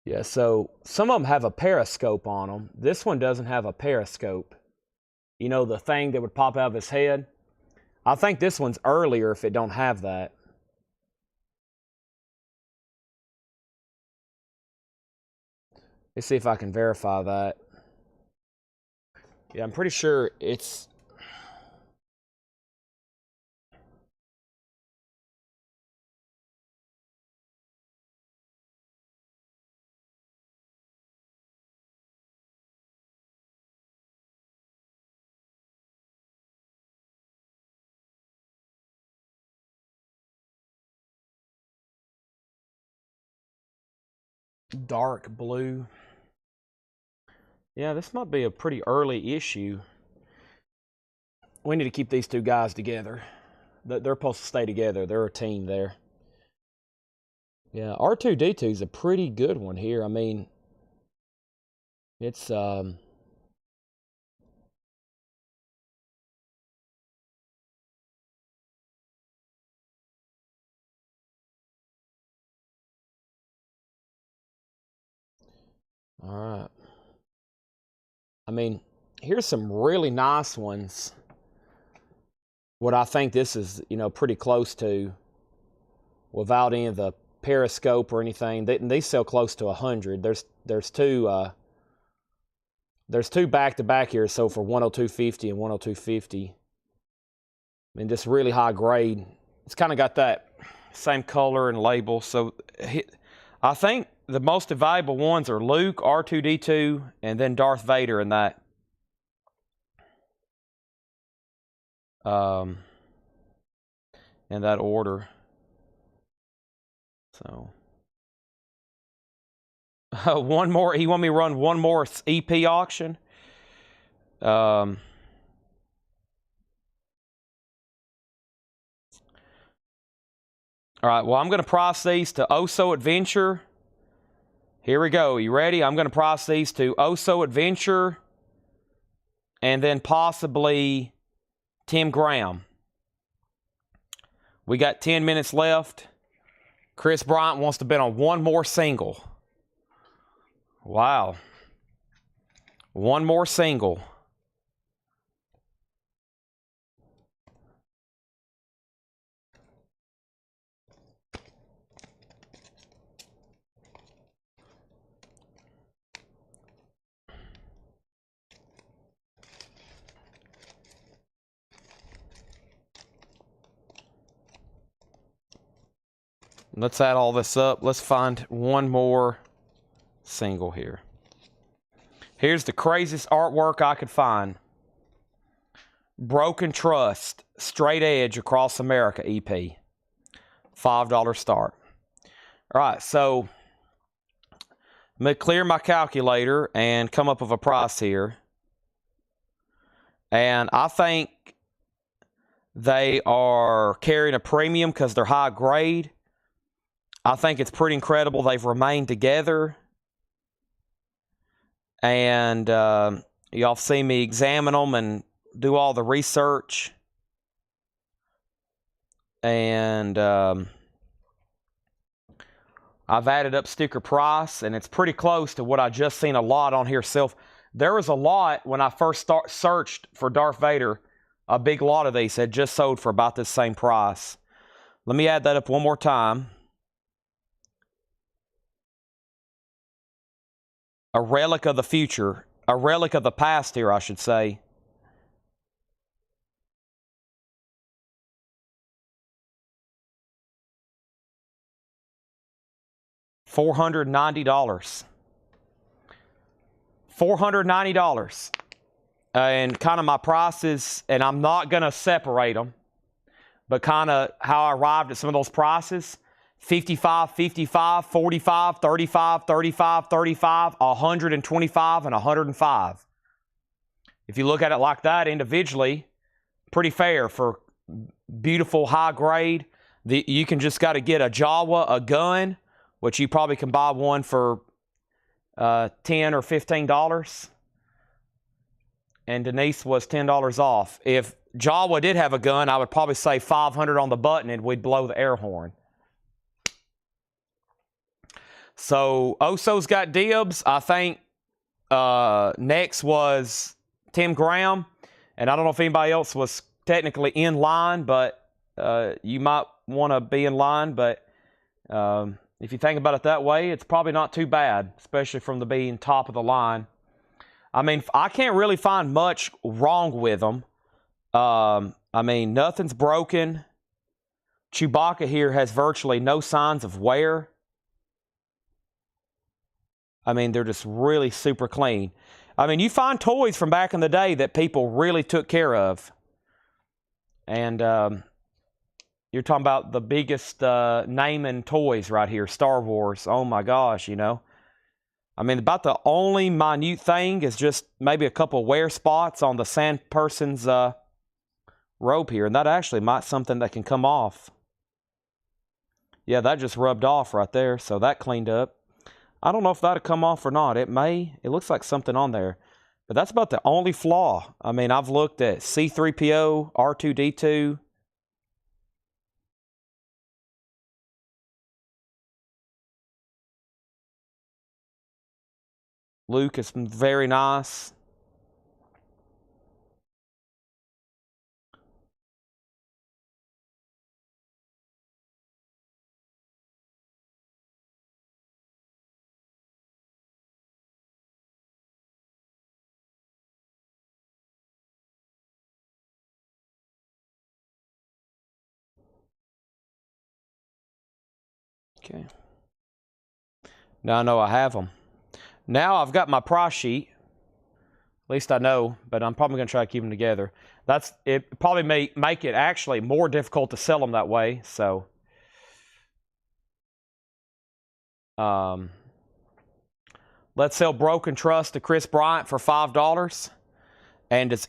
Yeah, so some of them have a periscope on them. This one doesn't have a periscope. You know, the thing that would pop out of his head? I think this one's earlier if it don't have that. Let's see if I can verify that. Yeah, I'm pretty sure it's... dark blue. Yeah, this might be a pretty early issue. We need to keep these two guys together. They're supposed to stay together. They're a team there. Yeah, R2-D2 is a pretty good one here. I mean, it's all right. I mean, here's some really nice ones. What I think this is, pretty close to, without any of the periscope or anything. They sell close to 100. There's two back to back here, so for 102.50 and 102.50. I mean, just really high grade. It's kind of got that same color and label. So I think the most valuable ones are Luke, R2-D2, and then Darth Vader in that. In that order. So one more. He want me to run one more EP auction. All right. Well, I'm going to price these to Oso Adventure. Here we go. You ready? I'm going to price these to Oso Adventure, and then possibly Tim Graham. We got 10 minutes left. Chris Bryant wants to bet on one more single. Wow. One more single. Let's add all this up. Let's find one more single here. Here's the craziest artwork I could find. Broken Trust, Straight Edge Across America EP. $5 start. All right, so I'm going to clear my calculator and come up with a price here. And I think they are carrying a premium because they're high grade. I think it's pretty incredible they've remained together. And y'all see me examine them and do all the research. And I've added up sticker price, and it's pretty close to what I just seen a lot on here. There was a lot when I first searched for Darth Vader. A big lot of these had just sold for about this same price. Let me add that up one more time. A relic of the future, a relic of the past here, I should say. $490. $490. And kind of my prices, and I'm not going to separate them, but kind of how I arrived at some of those prices. 55, 55, 45, 35, 35, 35, 125, and 105. If you look at it like that individually, pretty fair for beautiful high grade. You can just got to get a Jawa, a gun, which you probably can buy one for $10 or $15. And Denise was $10 off. If Jawa did have a gun, I would probably say $500 on the button and we'd blow the air horn. So Oso's got dibs. I think next was Tim Graham. And I don't know if anybody else was technically in line, but you might want to be in line. But if you think about it that way, it's probably not too bad, especially from the being top of the line. I mean, I can't really find much wrong with them. I mean, nothing's broken. Chewbacca here has virtually no signs of wear. I mean, they're just really super clean. I mean, you find toys from back in the day that people really took care of. And you're talking about the biggest naming toys right here, Star Wars. Oh my gosh, you know. I mean, about the only minute thing is just maybe a couple wear spots on the sand person's rope here. And that actually might be something that can come off. Yeah, that just rubbed off right there. So that cleaned up. I don't know if that'll come off or not. It may. It looks like something on there. But that's about the only flaw. I mean, I've looked at C3PO, R2-D2. Luke is very nice. Okay. Now I know I have them. Now I've got my price sheet. At least I know, but I'm probably going to try to keep them together. It probably may make it actually more difficult to sell them that way. So, let's sell Broken Trust to Chris Bryant for $5. And it's,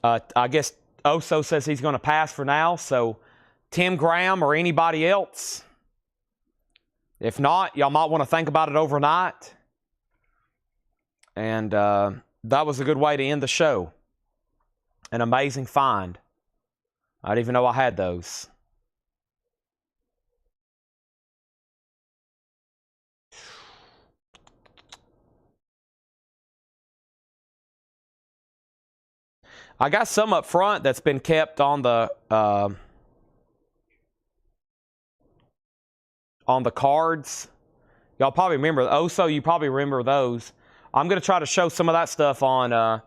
I guess Oso says he's going to pass for now. So, Tim Graham or anybody else. If not, y'all might want to think about it overnight. And that was a good way to end the show. An amazing find. I didn't even know I had those. I got some up front that's been kept on the cards. Y'all probably remember. Oso, you probably remember those. I'm going to try to show some of that stuff on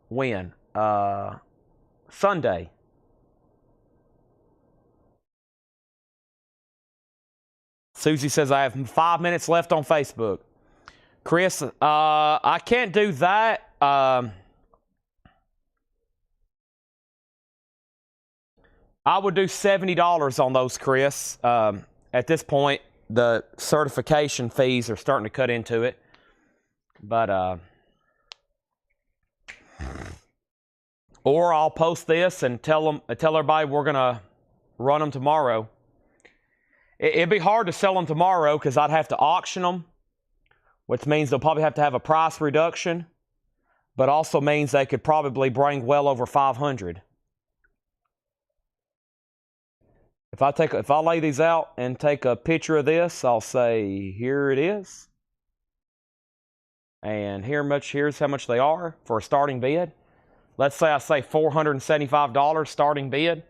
when? Sunday. Susie says I have 5 minutes left on Facebook. Chris, I can't do that. I would do $70 on those, Chris. At this point, the certification fees are starting to cut into it. But, or I'll post this and tell everybody we're going to run them tomorrow. It'd be hard to sell them tomorrow because I'd have to auction them, which means they'll probably have to have a price reduction, but also means they could probably bring well over 500. If I lay these out and take a picture of this, I'll say, here it is. And here's how much they are for a starting bid. Let's say I say $475 starting bid.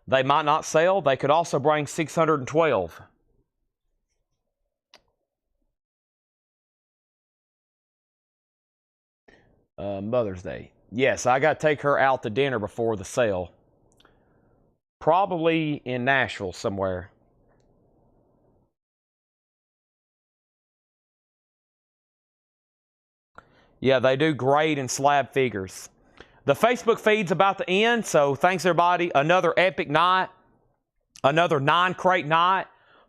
They might not sell. They could also bring $612. Mother's Day. Yes, I got to take her out to dinner before the sale. Probably in Nashville somewhere. Yeah, they do grade and slab figures. The Facebook feed's about to end, so thanks everybody. Another epic night. Another 9-crate night.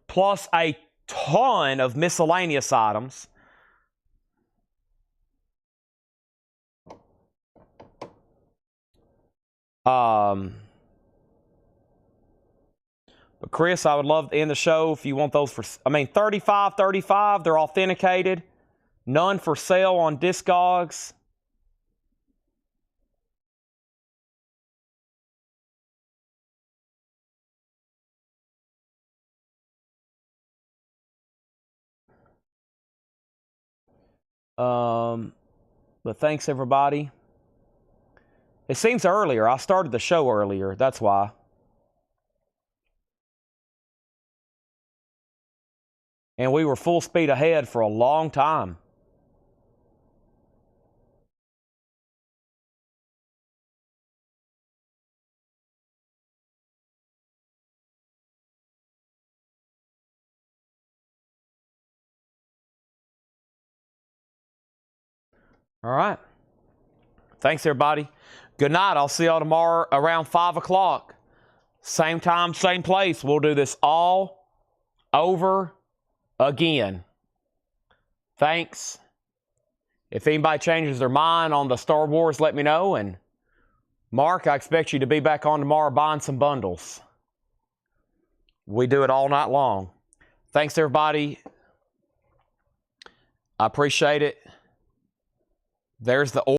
Plus a ton of miscellaneous items. But Chris, I would love to end the show if you want those for, I mean, 35, they're authenticated. None for sale on Discogs. But thanks everybody. It seems earlier. I started the show earlier. That's why. And we were full speed ahead for a long time. All right. Thanks, everybody. Good night. I'll see y'all tomorrow around 5 o'clock. Same time, same place. We'll do this all over again. Thanks. If anybody changes their mind on the Star Wars, let me know. And Mark, I expect you to be back on tomorrow buying some bundles. We do it all night long. Thanks, everybody. I appreciate it. There's the